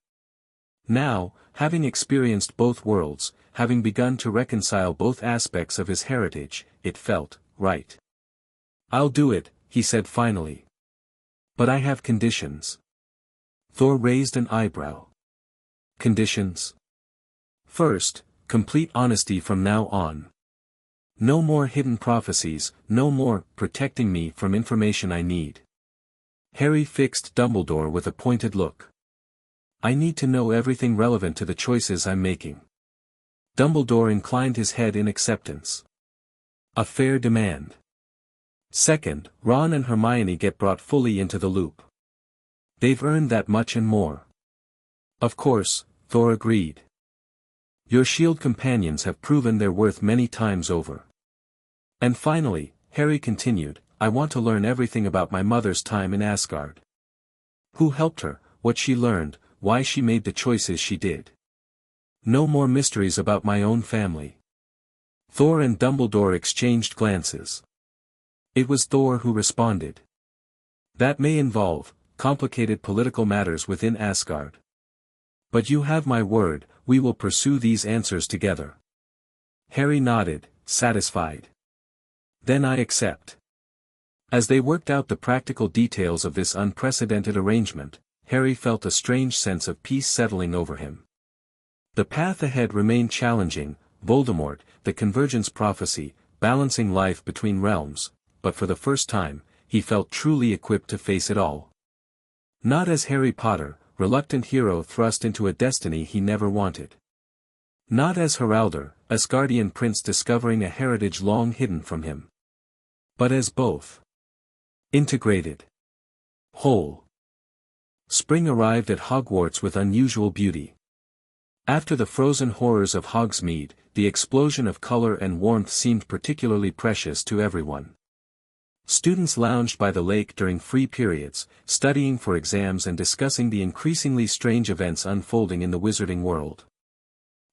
Now, having experienced both worlds, having begun to reconcile both aspects of his heritage, it felt right. I'll do it, he said finally. But I have conditions. Thor raised an eyebrow. Conditions? First, complete honesty from now on. No more hidden prophecies, no more protecting me from information I need. Harry fixed Dumbledore with a pointed look. I need to know everything relevant to the choices I'm making. Dumbledore inclined his head in acceptance. A fair demand. Second, Ron and Hermione get brought fully into the loop. They've earned that much and more. Of course, Thor agreed. Your shield companions have proven their worth many times over. And finally, Harry continued, I want to learn everything about my mother's time in Asgard. Who helped her, what she learned, why she made the choices she did. No more mysteries about my own family. Thor and Dumbledore exchanged glances. It was Thor who responded. That may involve complicated political matters within Asgard. But you have my word, we will pursue these answers together. Harry nodded, satisfied. Then I accept. As they worked out the practical details of this unprecedented arrangement, Harry felt a strange sense of peace settling over him. The path ahead remained challenging, Voldemort, the convergence prophecy, balancing life between realms, but for the first time, he felt truly equipped to face it all. Not as Harry Potter, reluctant hero thrust into a destiny he never wanted. Not as Heralder, Asgardian prince discovering a heritage long hidden from him. But as both. Integrated. Whole. Spring arrived at Hogwarts with unusual beauty. After the frozen horrors of Hogsmeade, the explosion of color and warmth seemed particularly precious to everyone. Students lounged by the lake during free periods, studying for exams and discussing the increasingly strange events unfolding in the wizarding world.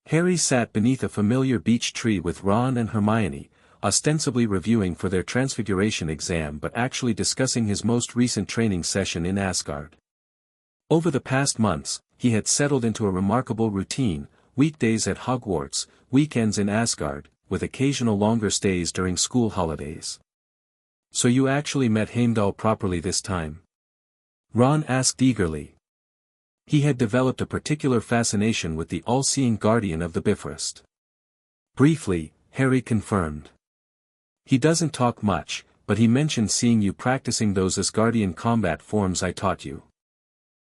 Harry sat beneath a familiar beech tree with Ron and Hermione, ostensibly reviewing for their transfiguration exam but actually discussing his most recent training session in Asgard. Over the past months, he had settled into a remarkable routine, weekdays at Hogwarts, weekends in Asgard, with occasional longer stays during school holidays. "So you actually met Heimdall properly this time?" Ron asked eagerly. He had developed a particular fascination with the all-seeing guardian of the Bifrost. Briefly, Harry confirmed. "He doesn't talk much, but he mentioned seeing you practicing those Asgardian combat forms I taught you."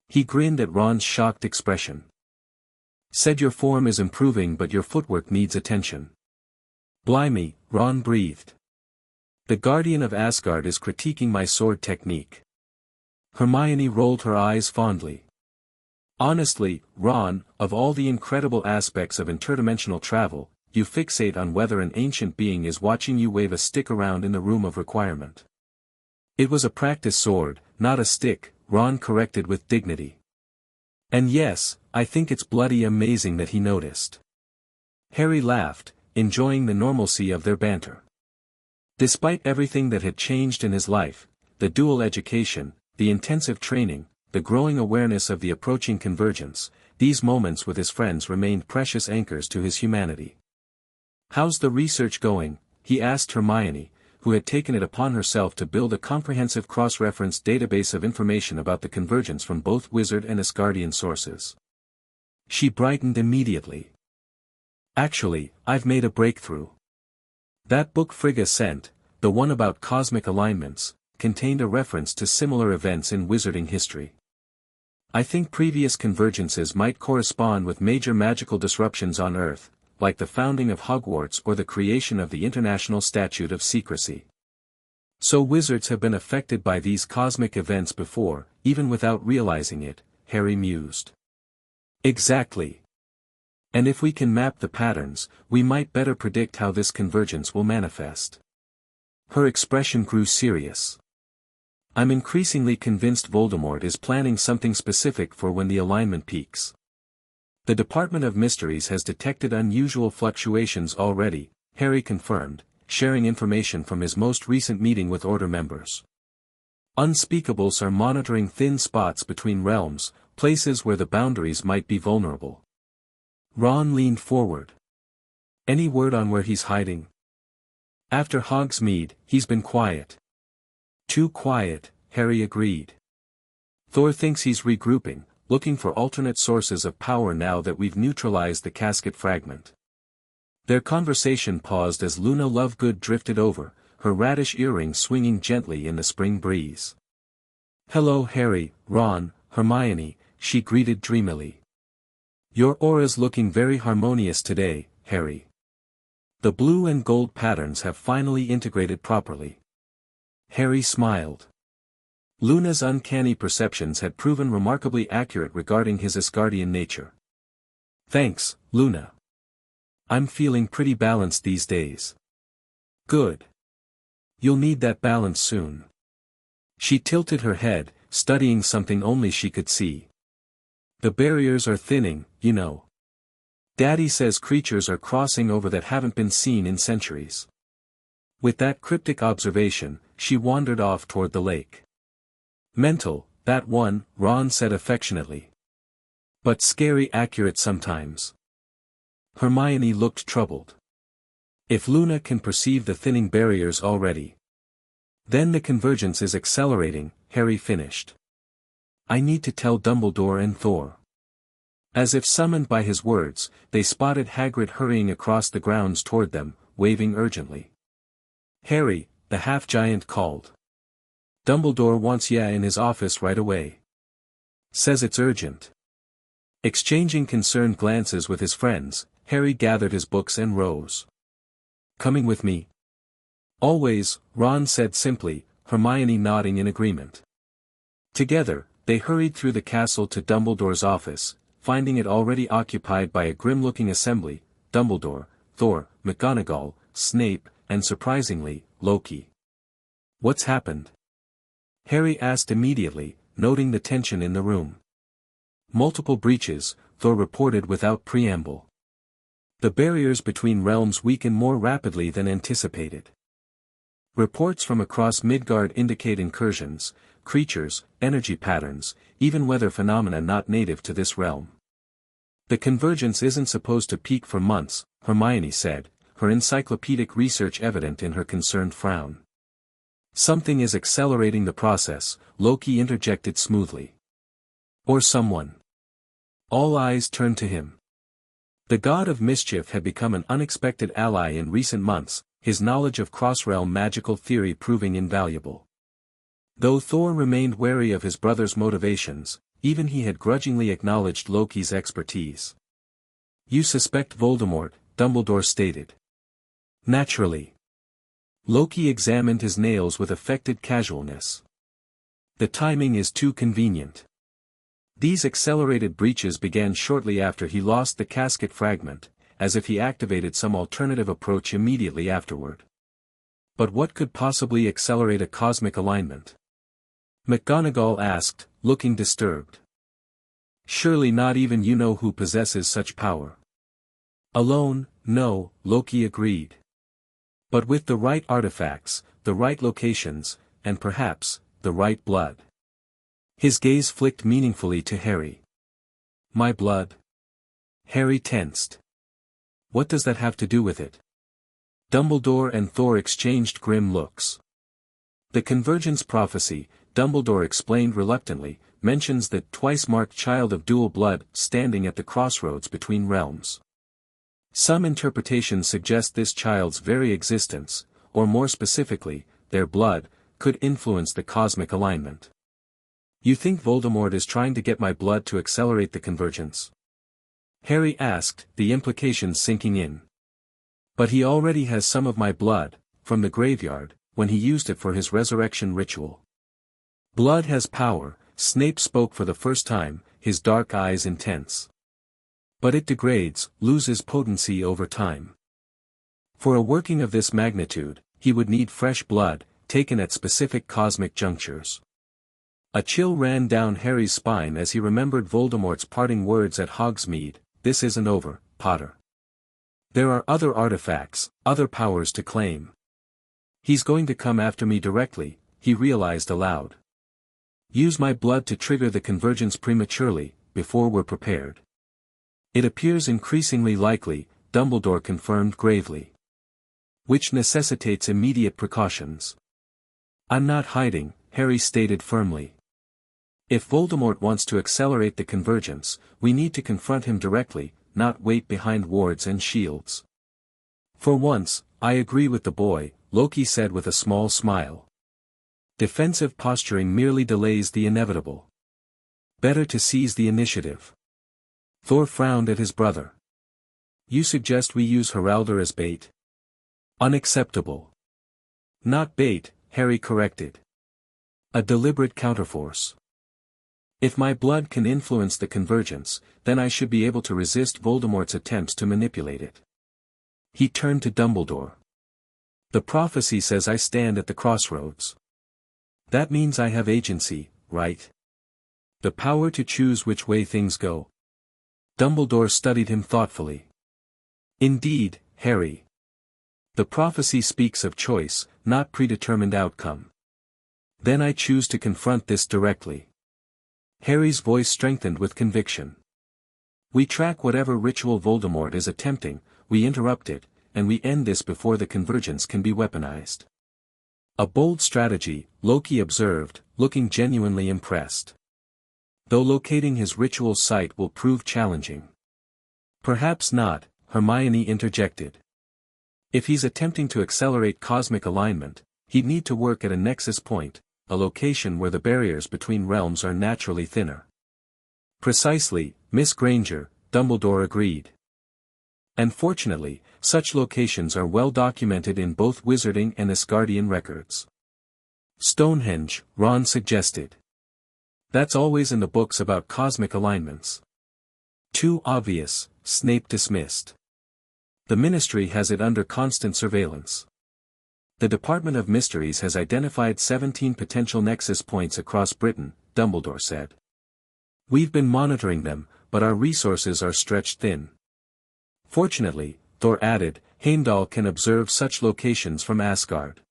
He grinned at Ron's shocked expression. "Said your form is improving but your footwork needs attention." "Blimey," Ron breathed. "The Guardian of Asgard is critiquing my sword technique." Hermione rolled her eyes fondly. "Honestly, Ron, of all the incredible aspects of interdimensional travel, you fixate on whether an ancient being is watching you wave a stick around in the room of requirement." "It was a practice sword, not a stick," Ron corrected with dignity. "And yes, I think it's bloody amazing that he noticed." Harry laughed, enjoying the normalcy of their banter. Despite everything that had changed in his life, the dual education, the intensive training, the growing awareness of the approaching convergence, these moments with his friends remained precious anchors to his humanity. "How's the research going?" he asked Hermione, who had taken it upon herself to build a comprehensive cross-reference database of information about the convergence from both wizard and Asgardian sources. She brightened immediately. "Actually, I've made a breakthrough. That book Frigga sent, the one about cosmic alignments, contained a reference to similar events in wizarding history. I think previous convergences might correspond with major magical disruptions on Earth, like the founding of Hogwarts or the creation of the International Statute of Secrecy. So wizards have been affected by these cosmic events before, even without realizing it," Harry mused. "Exactly. And if we can map the patterns, we might better predict how this convergence will manifest." Her expression grew serious. "I'm increasingly convinced Voldemort is planning something specific for when the alignment peaks. The Department of Mysteries has detected unusual fluctuations already," Harry confirmed, sharing information from his most recent meeting with Order members. "Unspeakables are monitoring thin spots between realms, places where the boundaries might be vulnerable." Ron leaned forward. "Any word on where he's hiding?" "After Hogsmeade, he's been quiet." "Too quiet," Harry agreed. "Thor thinks he's regrouping, looking for alternate sources of power now that we've neutralized the casket fragment." Their conversation paused as Luna Lovegood drifted over, her radish earring swinging gently in the spring breeze. "Hello Harry, Ron, Hermione," she greeted dreamily. "Your aura's looking very harmonious today, Harry. The blue and gold patterns have finally integrated properly." Harry smiled. Luna's uncanny perceptions had proven remarkably accurate regarding his Asgardian nature. "Thanks, Luna. I'm feeling pretty balanced these days." "Good. You'll need that balance soon." She tilted her head, studying something only she could see. "The barriers are thinning, you know. Daddy says creatures are crossing over that haven't been seen in centuries." With that cryptic observation, she wandered off toward the lake. "Mental, that one," Ron said affectionately. "But scary accurate sometimes." Hermione looked troubled. "If Luna can perceive the thinning barriers already, then the convergence is accelerating," Harry finished. "I need to tell Dumbledore and Thor." As if summoned by his words, they spotted Hagrid hurrying across the grounds toward them, waving urgently. "Harry," the half-giant called. "Dumbledore wants ya in his office right away. Says it's urgent." Exchanging concerned glances with his friends, Harry gathered his books and rose. "Coming with me?" "Always," Ron said simply, Hermione nodding in agreement. Together, they hurried through the castle to Dumbledore's office, finding it already occupied by a grim-looking assembly: Dumbledore, Thor, McGonagall, Snape, and surprisingly, Loki. "What's happened?" Harry asked immediately, noting the tension in the room. "Multiple breaches," Thor reported without preamble. "The barriers between realms weaken more rapidly than anticipated. Reports from across Midgard indicate incursions, creatures, energy patterns, even weather phenomena not native to this realm. The convergence isn't supposed to peak for months," Hermione said, her encyclopedic research evident in her concerned frown. "Something is accelerating the process," Loki interjected smoothly. "Or someone." All eyes turned to him. The god of mischief had become an unexpected ally in recent months, his knowledge of cross-realm magical theory proving invaluable. Though Thor remained wary of his brother's motivations, even he had grudgingly acknowledged Loki's expertise. "You suspect Voldemort," Dumbledore stated. "Naturally." Loki examined his nails with affected casualness. "The timing is too convenient. These accelerated breaches began shortly after he lost the casket fragment, as if he activated some alternative approach immediately afterward. But what could possibly accelerate a cosmic alignment?" McGonagall asked, looking disturbed. "Surely not even you know who possesses such power." "Alone, no," Loki agreed. "But with the right artifacts, the right locations, and perhaps, the right blood." His gaze flicked meaningfully to Harry. "My blood?" Harry tensed. "What does that have to do with it?" Dumbledore and Thor exchanged grim looks. "The convergence prophecy," Dumbledore explained reluctantly, "mentions that twice-marked child of dual blood standing at the crossroads between realms. Some interpretations suggest this child's very existence, or more specifically, their blood, could influence the cosmic alignment." "You think Voldemort is trying to get my blood to accelerate the convergence?" Harry asked, the implications sinking in. "But he already has some of my blood, from the graveyard, when he used it for his resurrection ritual." "Blood has power," Snape spoke for the first time, his dark eyes intense. "But it degrades, loses potency over time. For a working of this magnitude, he would need fresh blood, taken at specific cosmic junctures." A chill ran down Harry's spine as he remembered Voldemort's parting words at Hogsmeade: "This isn't over, Potter. There are other artifacts, other powers to claim. He's going to come after me directly," he realized aloud. "Use my blood to trigger the convergence prematurely, before we're prepared." "It appears increasingly likely," Dumbledore confirmed gravely. "Which necessitates immediate precautions." "I'm not hiding," Harry stated firmly. "If Voldemort wants to accelerate the convergence, we need to confront him directly, not wait behind wards and shields." "For once, I agree with the boy," Loki said with a small smile. "Defensive posturing merely delays the inevitable. Better to seize the initiative." Thor frowned at his brother. "You suggest we use Heraldor as bait?" "Unacceptable." "Not bait," Harry corrected. "A deliberate counterforce. If my blood can influence the convergence, then I should be able to resist Voldemort's attempts to manipulate it." He turned to Dumbledore. "The prophecy says I stand at the crossroads. That means I have agency, right? The power to choose which way things go." Dumbledore studied him thoughtfully. "Indeed, Harry. The prophecy speaks of choice, not predetermined outcome. Then I choose to confront this directly." Harry's voice strengthened with conviction. "We track whatever ritual Voldemort is attempting, we interrupt it, and we end this before the convergence can be weaponized." "A bold strategy," Loki observed, looking genuinely impressed. though locating his ritual site will prove challenging. Perhaps not, Hermione interjected. If he's attempting to accelerate cosmic alignment, he'd need to work at a nexus point, a location where the barriers between realms are naturally thinner. Precisely, Miss Granger, Dumbledore agreed. And fortunately, such locations are well documented in both Wizarding and Asgardian records. Stonehenge, Ron suggested. That's always in the books about cosmic alignments. Too obvious, Snape dismissed. The Ministry has it under constant surveillance. The Department of Mysteries has identified 17 potential nexus points across Britain, Dumbledore said. We've been monitoring them, but our resources are stretched thin. Fortunately, Thor added, Heimdall can observe such locations from Asgard.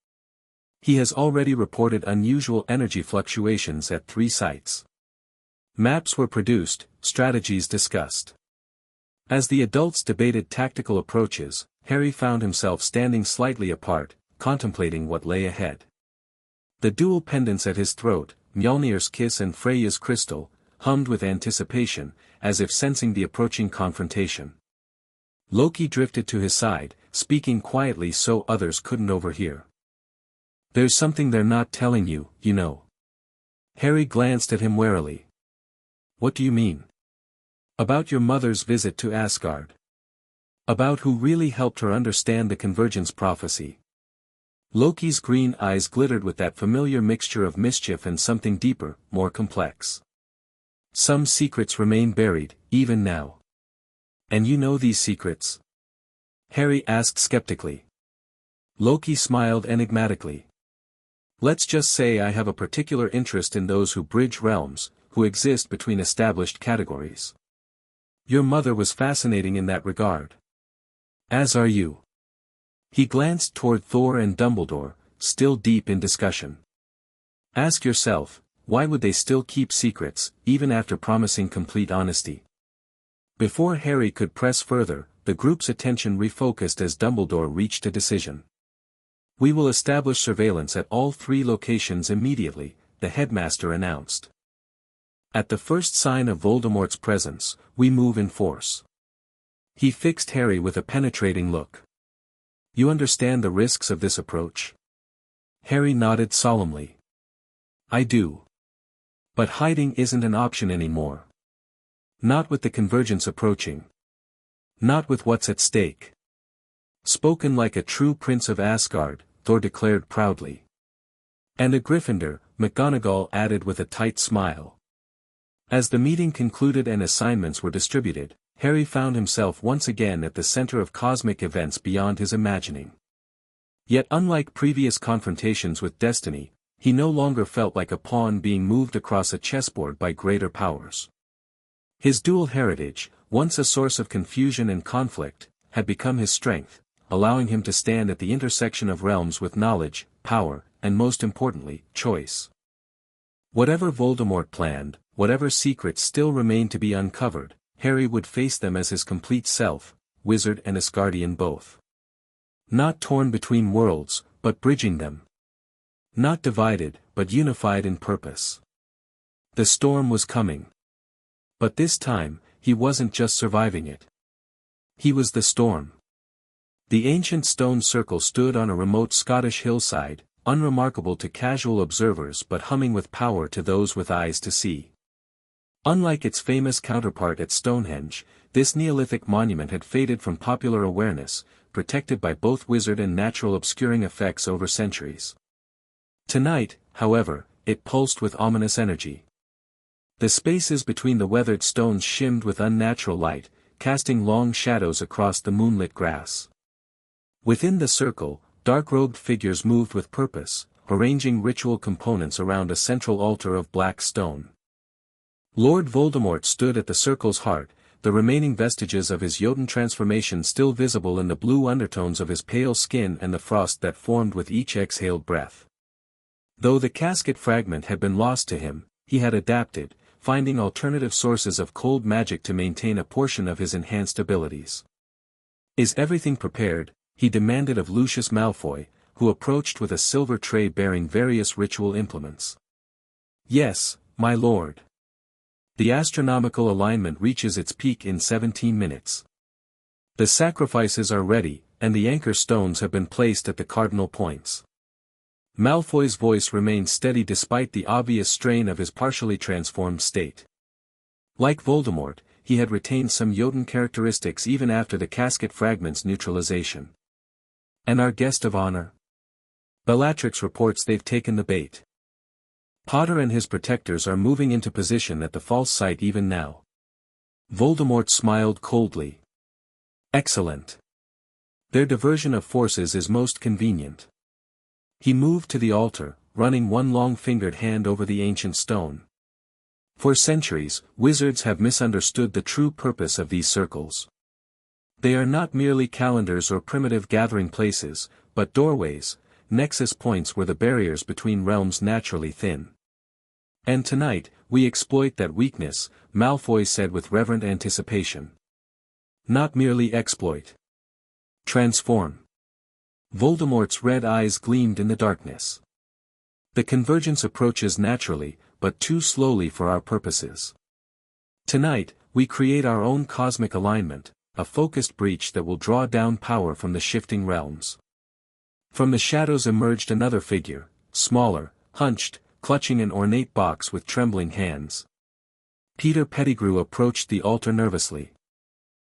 He has already reported unusual energy fluctuations at 3 sites. Maps were produced, strategies discussed. As the adults debated tactical approaches, Harry found himself standing slightly apart, contemplating what lay ahead. The dual pendants at his throat, Mjolnir's kiss and Freya's crystal, hummed with anticipation, as if sensing the approaching confrontation. Loki drifted to his side, speaking quietly so others couldn't overhear. There's something they're not telling you, you know. Harry glanced at him warily. What do you mean? About your mother's visit to Asgard. About who really helped her understand the convergence prophecy. Loki's green eyes glittered with that familiar mixture of mischief and something deeper, more complex. Some secrets remain buried, even now. And you know these secrets? Harry asked skeptically. Loki smiled enigmatically. Let's just say I have a particular interest in those who bridge realms, who exist between established categories. Your mother was fascinating in that regard. As are you. He glanced toward Thor and Dumbledore, still deep in discussion. Ask yourself, why would they still keep secrets, even after promising complete honesty? Before Harry could press further, the group's attention refocused as Dumbledore reached a decision. We will establish surveillance at all 3 locations immediately, the headmaster announced. At the first sign of Voldemort's presence, we move in force. He fixed Harry with a penetrating look. You understand the risks of this approach? Harry nodded solemnly. I do. But hiding isn't an option anymore. Not with the convergence approaching. Not with what's at stake. Spoken like a true prince of Asgard, Thor declared proudly. And a Gryffindor, McGonagall added with a tight smile. As the meeting concluded and assignments were distributed, Harry found himself once again at the center of cosmic events beyond his imagining. Yet unlike previous confrontations with destiny, he no longer felt like a pawn being moved across a chessboard by greater powers. His dual heritage, once a source of confusion and conflict, had become his strength, allowing him to stand at the intersection of realms with knowledge, power, and most importantly, choice. Whatever Voldemort planned, whatever secrets still remained to be uncovered, Harry would face them as his complete self, wizard and Asgardian both. Not torn between worlds, but bridging them. Not divided, but unified in purpose. The storm was coming. But this time, he wasn't just surviving it. He was the storm. The ancient stone circle stood on a remote Scottish hillside, unremarkable to casual observers but humming with power to those with eyes to see. Unlike its famous counterpart at Stonehenge, this Neolithic monument had faded from popular awareness, protected by both wizard and natural obscuring effects over centuries. Tonight, however, it pulsed with ominous energy. The spaces between the weathered stones shimmed with unnatural light, casting long shadows across the moonlit grass. Within the circle, dark-robed figures moved with purpose, arranging ritual components around a central altar of black stone. Lord Voldemort stood at the circle's heart, the remaining vestiges of his Jotun transformation still visible in the blue undertones of his pale skin and the frost that formed with each exhaled breath. Though the casket fragment had been lost to him, he had adapted, finding alternative sources of cold magic to maintain a portion of his enhanced abilities. Is everything prepared? He demanded of Lucius Malfoy, who approached with a silver tray bearing various ritual implements. Yes, my lord. The astronomical alignment reaches its peak in 17 minutes. The sacrifices are ready, and the anchor stones have been placed at the cardinal points. Malfoy's voice remained steady despite the obvious strain of his partially transformed state. Like Voldemort, he had retained some Jotun characteristics even after the casket fragment's neutralization. And our guest of honor? Bellatrix reports they've taken the bait. Potter and his protectors are moving into position at the false site even now. Voldemort smiled coldly. Excellent. Their diversion of forces is most convenient. He moved to the altar, running one long-fingered hand over the ancient stone. For centuries, wizards have misunderstood the true purpose of these circles. They are not merely calendars or primitive gathering places, but doorways, nexus points where the barriers between realms naturally thin. And tonight, we exploit that weakness, Malfoy said with reverent anticipation. Not merely exploit. Transform. Voldemort's red eyes gleamed in the darkness. The convergence approaches naturally, but too slowly for our purposes. Tonight, we create our own cosmic alignment, a focused breach that will draw down power from the shifting realms. From the shadows emerged another figure, smaller, hunched, clutching an ornate box with trembling hands. Peter Pettigrew approached the altar nervously.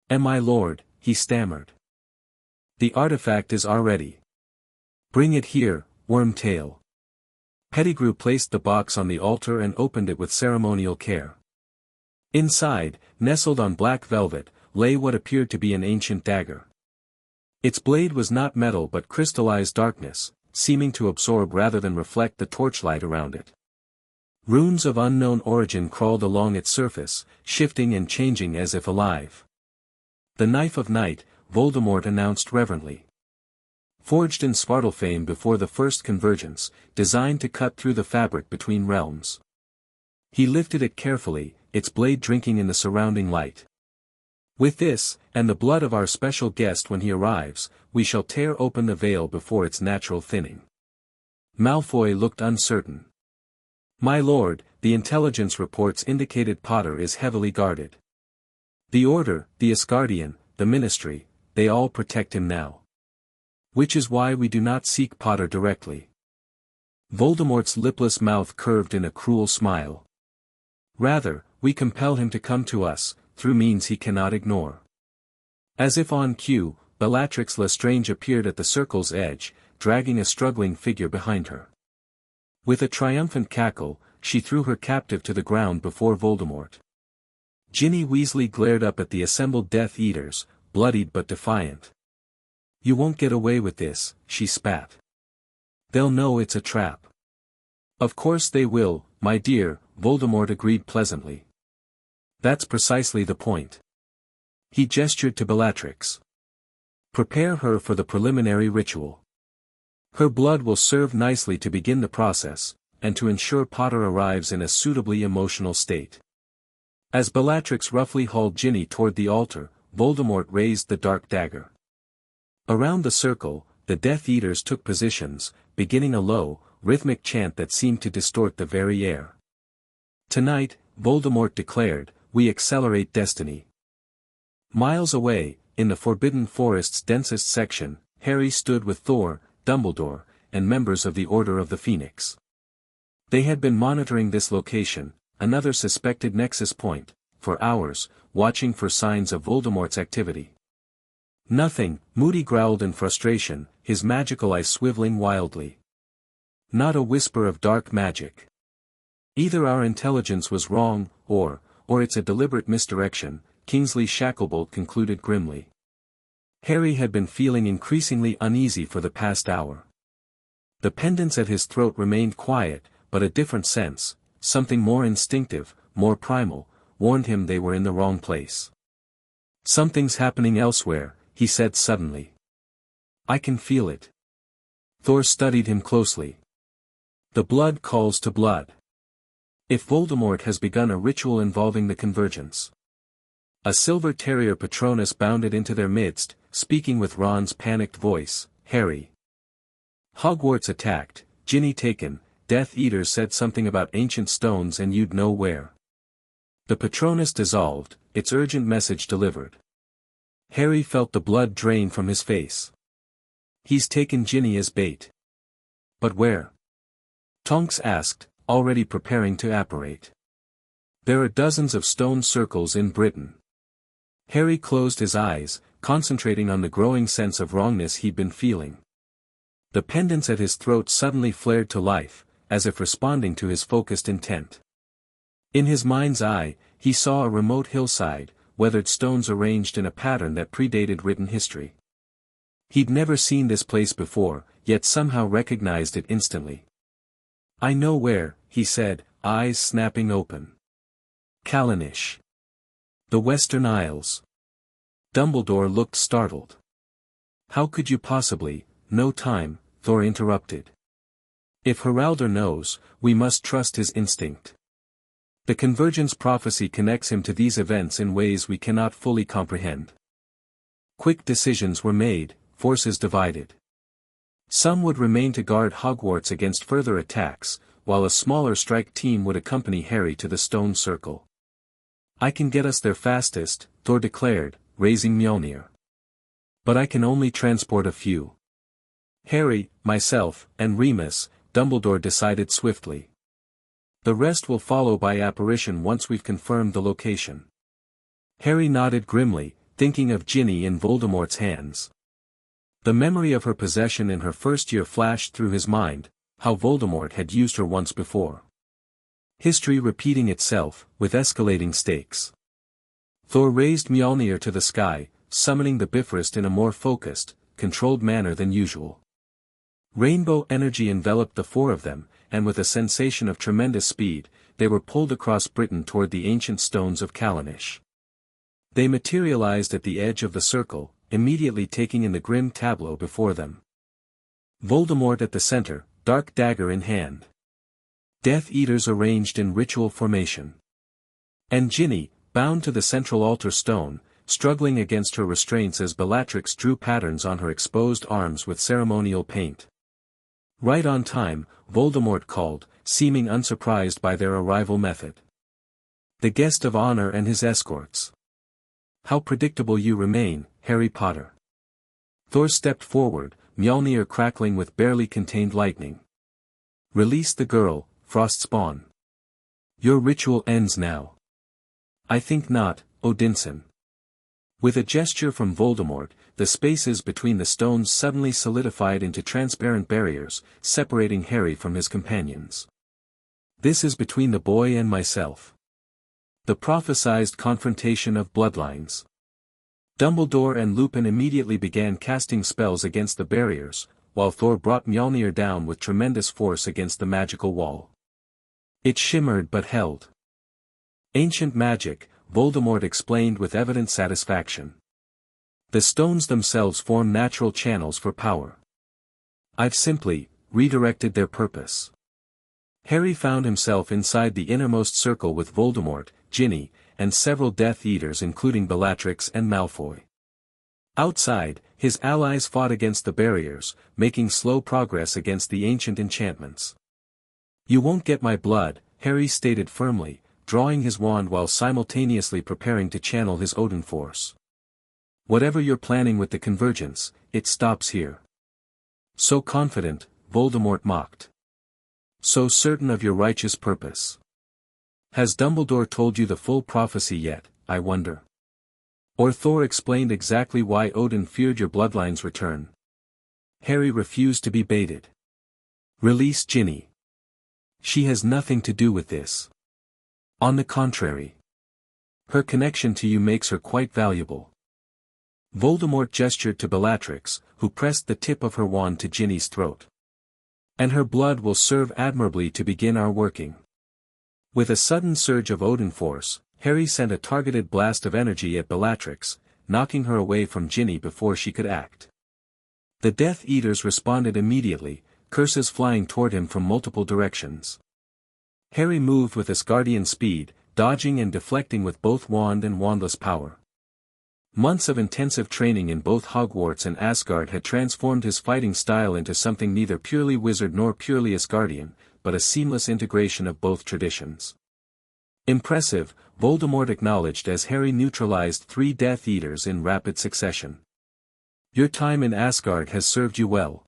"My lord," he stammered. "The artifact is already. Bring it here, Wormtail." Pettigrew placed the box on the altar and opened it with ceremonial care. Inside, nestled on black velvet, lay what appeared to be an ancient dagger. Its blade was not metal but crystallized darkness, seeming to absorb rather than reflect the torchlight around it. Runes of unknown origin crawled along its surface, shifting and changing as if alive. "The Knife of Night," Voldemort announced reverently. "Forged in Svartalfheim before the first convergence, designed to cut through the fabric between realms." He lifted it carefully, its blade drinking in the surrounding light. "With this, and the blood of our special guest when he arrives, we shall tear open the veil before its natural thinning." Malfoy looked uncertain. "My lord, the intelligence reports indicated Potter is heavily guarded. The Order, the Asgardian, the Ministry, they all protect him now. Which is why we do not seek Potter directly." Voldemort's lipless mouth curved in a cruel smile. "Rather, we compel him to come to us, through means he cannot ignore." As if on cue, Bellatrix Lestrange appeared at the circle's edge, dragging a struggling figure behind her. With a triumphant cackle, she threw her captive to the ground before Voldemort. Ginny Weasley glared up at the assembled Death Eaters, bloodied but defiant. "You won't get away with this," she spat. "They'll know it's a trap." "Of course they will, my dear," Voldemort agreed pleasantly. "That's precisely the point." He gestured to Bellatrix. "Prepare her for the preliminary ritual. Her blood will serve nicely to begin the process, and to ensure Potter arrives in a suitably emotional state." As Bellatrix roughly hauled Ginny toward the altar, Voldemort raised the dark dagger. Around the circle, the Death Eaters took positions, beginning a low, rhythmic chant that seemed to distort the very air. "Tonight," Voldemort declared, "we accelerate destiny." Miles away, in the Forbidden Forest's densest section, Harry stood with Thor, Dumbledore, and members of the Order of the Phoenix. They had been monitoring this location, another suspected nexus point, for hours, watching for signs of Voldemort's activity. "Nothing," Moody growled in frustration, his magical eye swiveling wildly. "Not a whisper of dark magic. Either our intelligence was wrong, or it's a deliberate misdirection," Kingsley Shacklebolt concluded grimly. Harry had been feeling increasingly uneasy for the past hour. The pendants at his throat remained quiet, but a different sense, something more instinctive, more primal, warned him they were in the wrong place. "Something's happening elsewhere," he said suddenly. "I can feel it." Thor studied him closely. "The blood calls to blood. If Voldemort has begun a ritual involving the convergence." A silver terrier Patronus bounded into their midst, speaking with Ron's panicked voice, "Harry. Hogwarts attacked, Ginny taken, Death Eaters said something about ancient stones and you'd know where." The Patronus dissolved, its urgent message delivered. Harry felt the blood drain from his face. He's taken Ginny as bait. But where? Tonks asked, already preparing to apparate. There are dozens of stone circles in Britain. Harry closed his eyes, concentrating on the growing sense of wrongness he'd been feeling. The pendants at his throat suddenly flared to life, as if responding to his focused intent. In his mind's eye, he saw a remote hillside, weathered stones arranged in a pattern that predated written history. He'd never seen this place before, yet somehow recognized it instantly. "I know where," he said, eyes snapping open. "Callanish. The Western Isles." Dumbledore looked startled. "How could you possibly?" "No time," Thor interrupted. "If Heraldor knows, we must trust his instinct. The Convergence prophecy connects him to these events in ways we cannot fully comprehend." Quick decisions were made, forces divided. Some would remain to guard Hogwarts against further attacks, while a smaller strike team would accompany Harry to the stone circle. "I can get us there fastest," Thor declared, raising Mjolnir. "But I can only transport a few. Harry, myself, and Remus," Dumbledore decided swiftly. "The rest will follow by apparition once we've confirmed the location." Harry nodded grimly, thinking of Ginny in Voldemort's hands. The memory of her possession in her first year flashed through his mind, how Voldemort had used her once before. History repeating itself, with escalating stakes. Thor raised Mjolnir to the sky, summoning the Bifrost in a more focused, controlled manner than usual. Rainbow energy enveloped the four of them, and with a sensation of tremendous speed, they were pulled across Britain toward the ancient stones of Callanish. They materialized at the edge of the circle, immediately taking in the grim tableau before them. Voldemort at the center, dark dagger in hand. Death Eaters arranged in ritual formation. And Ginny, bound to the central altar stone, struggling against her restraints as Bellatrix drew patterns on her exposed arms with ceremonial paint. "Right on time," Voldemort called, seeming unsurprised by their arrival method. "The guest of honor and his escorts. How predictable you remain, Harry Potter." Thor stepped forward, Mjolnir crackling with barely contained lightning. "Release the girl, Frostspawn. Your ritual ends now." "I think not, Odinson." With a gesture from Voldemort, the spaces between the stones suddenly solidified into transparent barriers, separating Harry from his companions. "This is between the boy and myself. The prophesized confrontation of bloodlines." Dumbledore and Lupin immediately began casting spells against the barriers, while Thor brought Mjolnir down with tremendous force against the magical wall. It shimmered but held. "Ancient magic," Voldemort explained with evident satisfaction. "The stones themselves form natural channels for power. I've simply redirected their purpose." Harry found himself inside the innermost circle with Voldemort, Ginny, and several Death Eaters including Bellatrix and Malfoy. Outside, his allies fought against the barriers, making slow progress against the ancient enchantments. "You won't get my blood," Harry stated firmly, drawing his wand while simultaneously preparing to channel his Odin force. "Whatever you're planning with the Convergence, it stops here." "So confident," Voldemort mocked. "So certain of your righteous purpose. Has Dumbledore told you the full prophecy yet, I wonder? Or Thor explained exactly why Odin feared your bloodline's return?" Harry refused to be baited. "Release Ginny. She has nothing to do with this. On the contrary. Her connection to you makes her quite valuable." Voldemort gestured to Bellatrix, who pressed the tip of her wand to Ginny's throat. "And her blood will serve admirably to begin our working." With a sudden surge of Odin force, Harry sent a targeted blast of energy at Bellatrix, knocking her away from Ginny before she could act. The Death Eaters responded immediately, curses flying toward him from multiple directions. Harry moved with Asgardian speed, dodging and deflecting with both wand and wandless power. Months of intensive training in both Hogwarts and Asgard had transformed his fighting style into something neither purely wizard nor purely Asgardian, but a seamless integration of both traditions. Impressive, Voldemort acknowledged as Harry neutralized 3 Death Eaters in rapid succession. Your time in Asgard has served you well.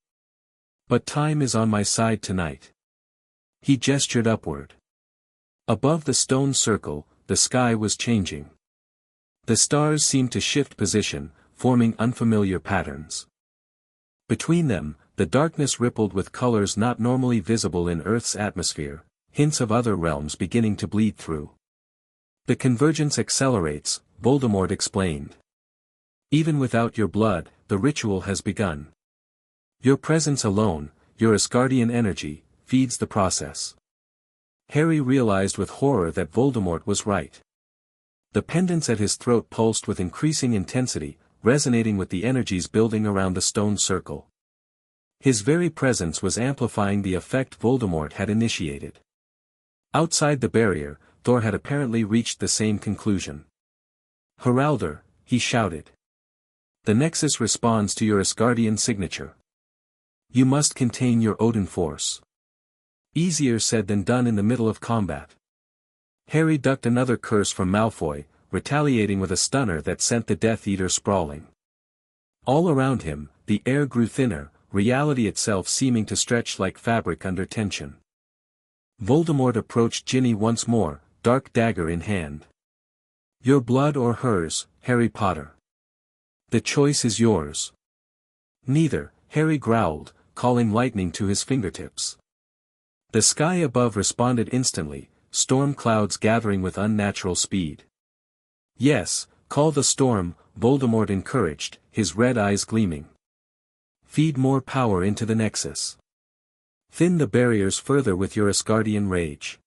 But time is on my side tonight. He gestured upward. Above the stone circle, the sky was changing. The stars seemed to shift position, forming unfamiliar patterns. Between them, the darkness rippled with colors not normally visible in Earth's atmosphere, hints of other realms beginning to bleed through. The convergence accelerates, Voldemort explained. Even without your blood, the ritual has begun. Your presence alone, your Asgardian energy, feeds the process. Harry realized with horror that Voldemort was right. The pendants at his throat pulsed with increasing intensity, resonating with the energies building around the stone circle. His very presence was amplifying the effect Voldemort had initiated. Outside the barrier, Thor had apparently reached the same conclusion. Heraldor, he shouted. The Nexus responds to your Asgardian signature. You must contain your Odin force. Easier said than done in the middle of combat. Harry ducked another curse from Malfoy, retaliating with a stunner that sent the Death Eater sprawling. All around him, the air grew thinner, reality itself seeming to stretch like fabric under tension. Voldemort approached Ginny once more, dark dagger in hand. Your blood or hers, Harry Potter. The choice is yours. Neither, Harry growled, calling lightning to his fingertips. The sky above responded instantly, storm clouds gathering with unnatural speed. Yes, call the storm, Voldemort encouraged, his red eyes gleaming. Feed more power into the Nexus. Thin the barriers further with your Asgardian rage.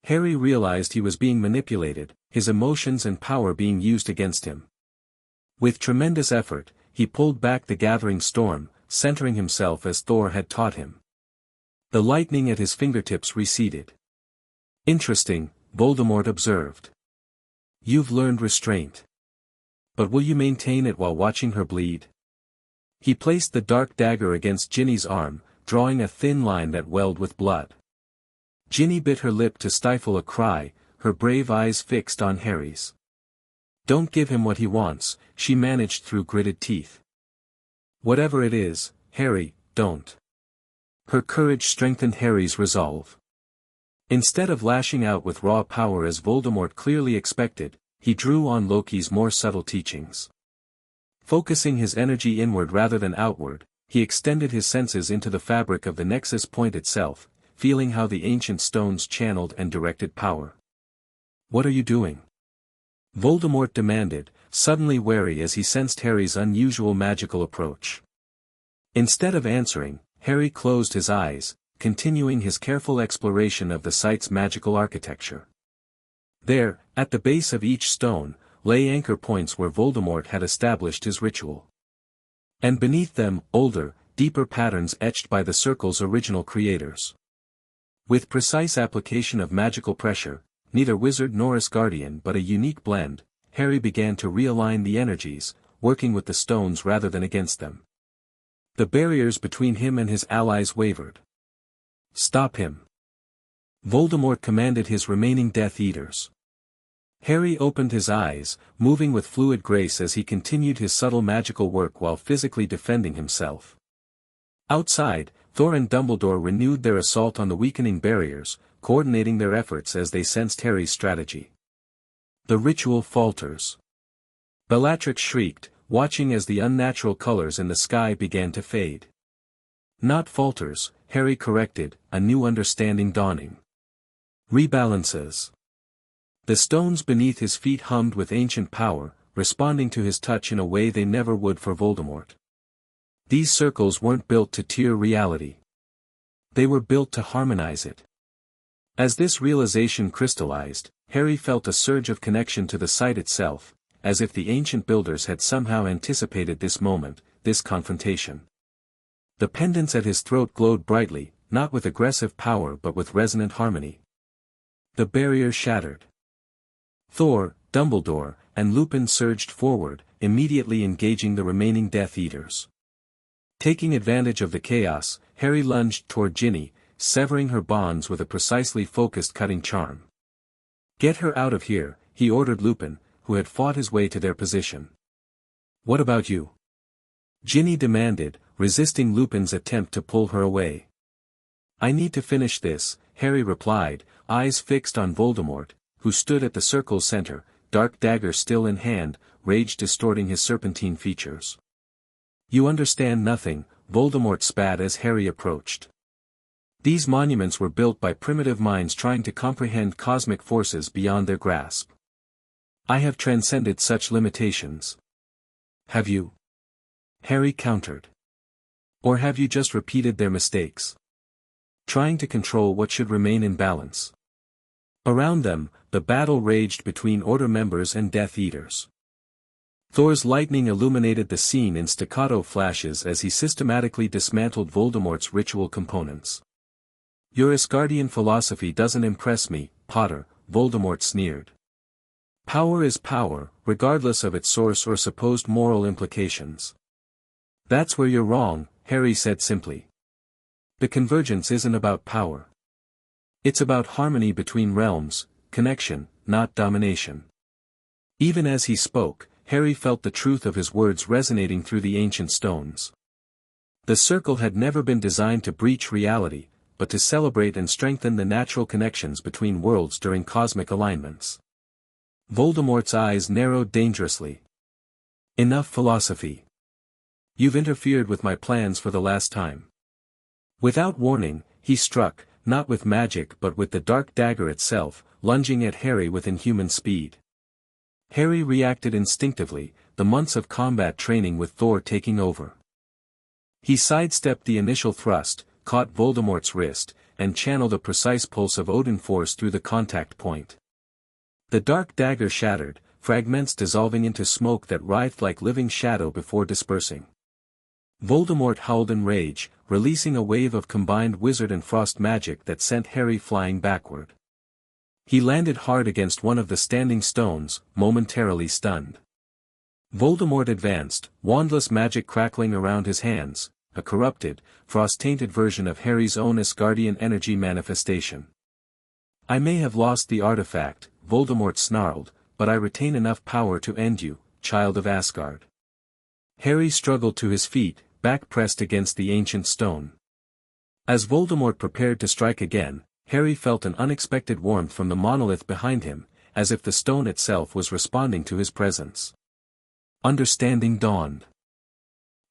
Harry realized he was being manipulated, his emotions and power being used against him. With tremendous effort, he pulled back the gathering storm, centering himself as Thor had taught him. The lightning at his fingertips receded. Interesting, Voldemort observed. You've learned restraint. But will you maintain it while watching her bleed? He placed the dark dagger against Ginny's arm, drawing a thin line that welled with blood. Ginny bit her lip to stifle a cry, her brave eyes fixed on Harry's. Don't give him what he wants, she managed through gritted teeth. Whatever it is, Harry, don't. Her courage strengthened Harry's resolve. Instead of lashing out with raw power as Voldemort clearly expected, he drew on Loki's more subtle teachings. Focusing his energy inward rather than outward, he extended his senses into the fabric of the Nexus point itself, feeling how the ancient stones channeled and directed power. What are you doing? Voldemort demanded, suddenly wary as he sensed Harry's unusual magical approach. Instead of answering, Harry closed his eyes, continuing his careful exploration of the site's magical architecture. There, at the base of each stone, lay anchor points where Voldemort had established his ritual. And beneath them, older, deeper patterns etched by the circle's original creators. With precise application of magical pressure, neither wizard nor Asgardian but a unique blend, Harry began to realign the energies, working with the stones rather than against them. The barriers between him and his allies wavered. Stop him! Voldemort commanded his remaining Death Eaters. Harry opened his eyes, moving with fluid grace as he continued his subtle magical work while physically defending himself. Outside, Thor and Dumbledore renewed their assault on the weakening barriers, coordinating their efforts as they sensed Harry's strategy. The ritual falters. Bellatrix shrieked, watching as the unnatural colors in the sky began to fade. Not falters, Harry corrected, a new understanding dawning. Rebalances. The stones beneath his feet hummed with ancient power, responding to his touch in a way they never would for Voldemort. These circles weren't built to tear reality. They were built to harmonize it. As this realization crystallized, Harry felt a surge of connection to the site itself, as if the ancient builders had somehow anticipated this moment, this confrontation. The pendants at his throat glowed brightly, not with aggressive power but with resonant harmony. The barrier shattered. Thor, Dumbledore, and Lupin surged forward, immediately engaging the remaining Death Eaters. Taking advantage of the chaos, Harry lunged toward Ginny, severing her bonds with a precisely focused cutting charm. Get her out of here, he ordered Lupin, who had fought his way to their position. What about you? Ginny demanded, resisting Lupin's attempt to pull her away. I need to finish this, Harry replied, eyes fixed on Voldemort, who stood at the circle's center, dark dagger still in hand, rage distorting his serpentine features. You understand nothing, Voldemort spat as Harry approached. These monuments were built by primitive minds trying to comprehend cosmic forces beyond their grasp. I have transcended such limitations. Have you? Harry countered. Or have you just repeated their mistakes? Trying to control what should remain in balance. Around them, the battle raged between Order members and Death Eaters. Thor's lightning illuminated the scene in staccato flashes as he systematically dismantled Voldemort's ritual components. Your Asgardian philosophy doesn't impress me, Potter, Voldemort sneered. Power is power, regardless of its source or supposed moral implications. That's where you're wrong, Harry said simply. The convergence isn't about power. It's about harmony between realms, connection, not domination. Even as he spoke, Harry felt the truth of his words resonating through the ancient stones. The circle had never been designed to breach reality, but to celebrate and strengthen the natural connections between worlds during cosmic alignments. Voldemort's eyes narrowed dangerously. Enough philosophy. You've interfered with my plans for the last time. Without warning, he struck, not with magic but with the dark dagger itself, lunging at Harry with inhuman speed. Harry reacted instinctively, the months of combat training with Thor taking over. He sidestepped the initial thrust, caught Voldemort's wrist, and channeled a precise pulse of Odin force through the contact point. The dark dagger shattered, fragments dissolving into smoke that writhed like living shadow before dispersing. Voldemort howled in rage, releasing a wave of combined wizard and frost magic that sent Harry flying backward. He landed hard against one of the standing stones, momentarily stunned. Voldemort advanced, wandless magic crackling around his hands, a corrupted, frost-tainted version of Harry's own Asgardian energy manifestation. I may have lost the artifact, Voldemort snarled, but I retain enough power to end you, child of Asgard. Harry struggled to his feet, back pressed against the ancient stone. As Voldemort prepared to strike again, Harry felt an unexpected warmth from the monolith behind him, as if the stone itself was responding to his presence. Understanding dawned.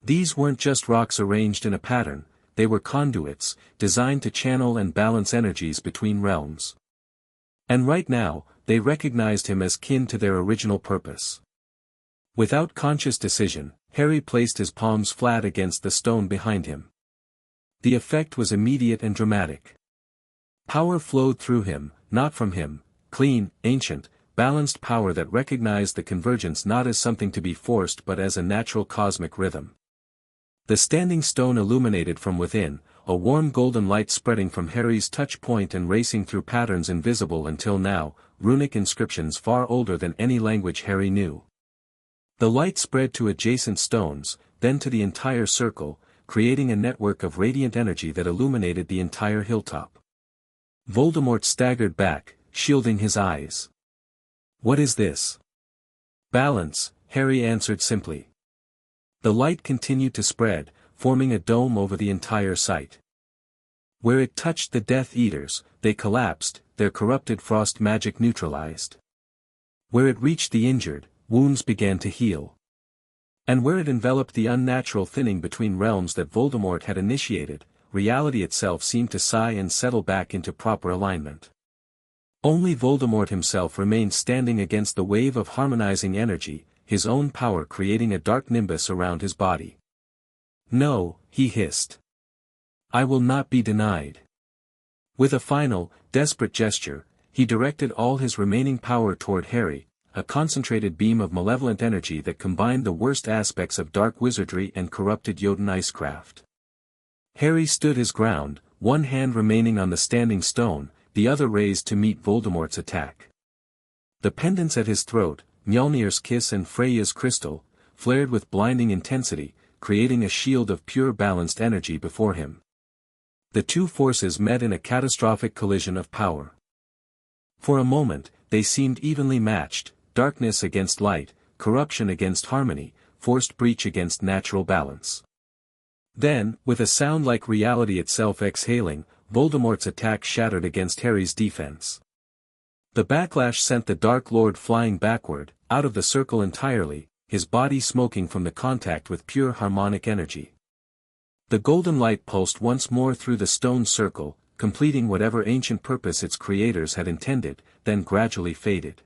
These weren't just rocks arranged in a pattern, they were conduits, designed to channel and balance energies between realms. And right now, they recognized him as kin to their original purpose. Without conscious decision, Harry placed his palms flat against the stone behind him. The effect was immediate and dramatic. Power flowed through him, not from him, clean, ancient, balanced power that recognized the convergence not as something to be forced but as a natural cosmic rhythm. The standing stone illuminated from within, a warm golden light spreading from Harry's touch point and racing through patterns invisible until now, runic inscriptions far older than any language Harry knew. The light spread to adjacent stones, then to the entire circle, creating a network of radiant energy that illuminated the entire hilltop. Voldemort staggered back, shielding his eyes. What is this? Balance, Harry answered simply. The light continued to spread, forming a dome over the entire site. Where it touched the Death Eaters, they collapsed, their corrupted frost magic neutralized. Where it reached the injured, wounds began to heal. And where it enveloped the unnatural thinning between realms that Voldemort had initiated, reality itself seemed to sigh and settle back into proper alignment. Only Voldemort himself remained standing against the wave of harmonizing energy, his own power creating a dark nimbus around his body. No, he hissed. I will not be denied. With a final, desperate gesture, he directed all his remaining power toward Harry, a concentrated beam of malevolent energy that combined the worst aspects of dark wizardry and corrupted Jotun icecraft. Harry stood his ground, one hand remaining on the standing stone, the other raised to meet Voldemort's attack. The pendants at his throat, Mjolnir's kiss and Freya's crystal, flared with blinding intensity, creating a shield of pure balanced energy before him. The two forces met in a catastrophic collision of power. For a moment, they seemed evenly matched, darkness against light, corruption against harmony, forced breach against natural balance. Then, with a sound like reality itself exhaling, Voldemort's attack shattered against Harry's defense. The backlash sent the Dark Lord flying backward, out of the circle entirely, his body smoking from the contact with pure harmonic energy. The golden light pulsed once more through the stone circle, completing whatever ancient purpose its creators had intended, then gradually faded.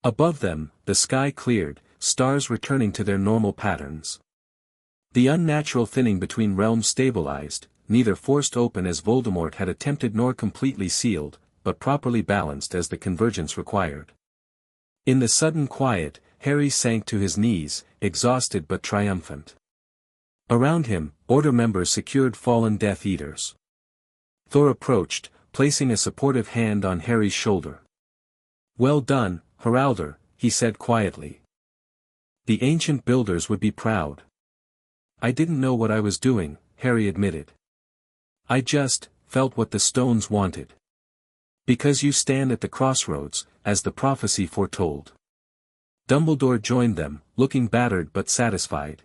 Above them, the sky cleared, stars returning to their normal patterns. The unnatural thinning between realms stabilized, neither forced open as Voldemort had attempted nor completely sealed, but properly balanced as the convergence required. In the sudden quiet, Harry sank to his knees, exhausted but triumphant. Around him, Order members secured fallen Death Eaters. Thor approached, placing a supportive hand on Harry's shoulder. "Well done, Heraldor," he said quietly. "The ancient builders would be proud." "I didn't know what I was doing," Harry admitted. "I just felt what the stones wanted. Because you stand at the crossroads, as the prophecy foretold." Dumbledore joined them, looking battered but satisfied.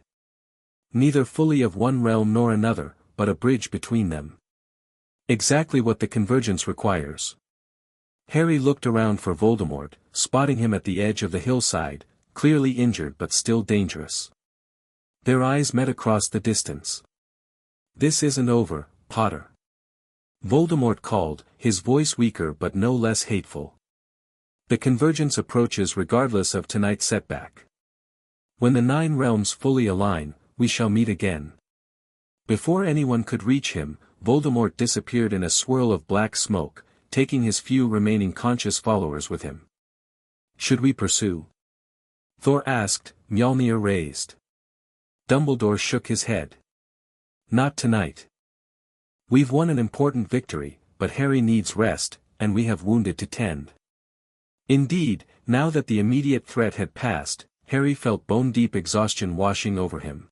"Neither fully of one realm nor another, but a bridge between them. Exactly what the convergence requires." Harry looked around for Voldemort, spotting him at the edge of the hillside, clearly injured but still dangerous. Their eyes met across the distance. "This isn't over, Potter," Voldemort called, his voice weaker but no less hateful. "The convergence approaches regardless of tonight's setback. When the 9 realms fully align, we shall meet again." Before anyone could reach him, Voldemort disappeared in a swirl of black smoke, taking his few remaining conscious followers with him. "Should we pursue?" Thor asked, Mjolnir raised. Dumbledore shook his head. "Not tonight. We've won an important victory, but Harry needs rest, and we have wounded to tend." Indeed, now that the immediate threat had passed, Harry felt bone-deep exhaustion washing over him.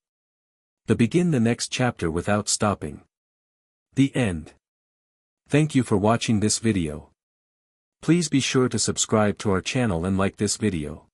Begin the next chapter without stopping. The end. Thank you for watching this video. Please be sure to subscribe to our channel and like this video.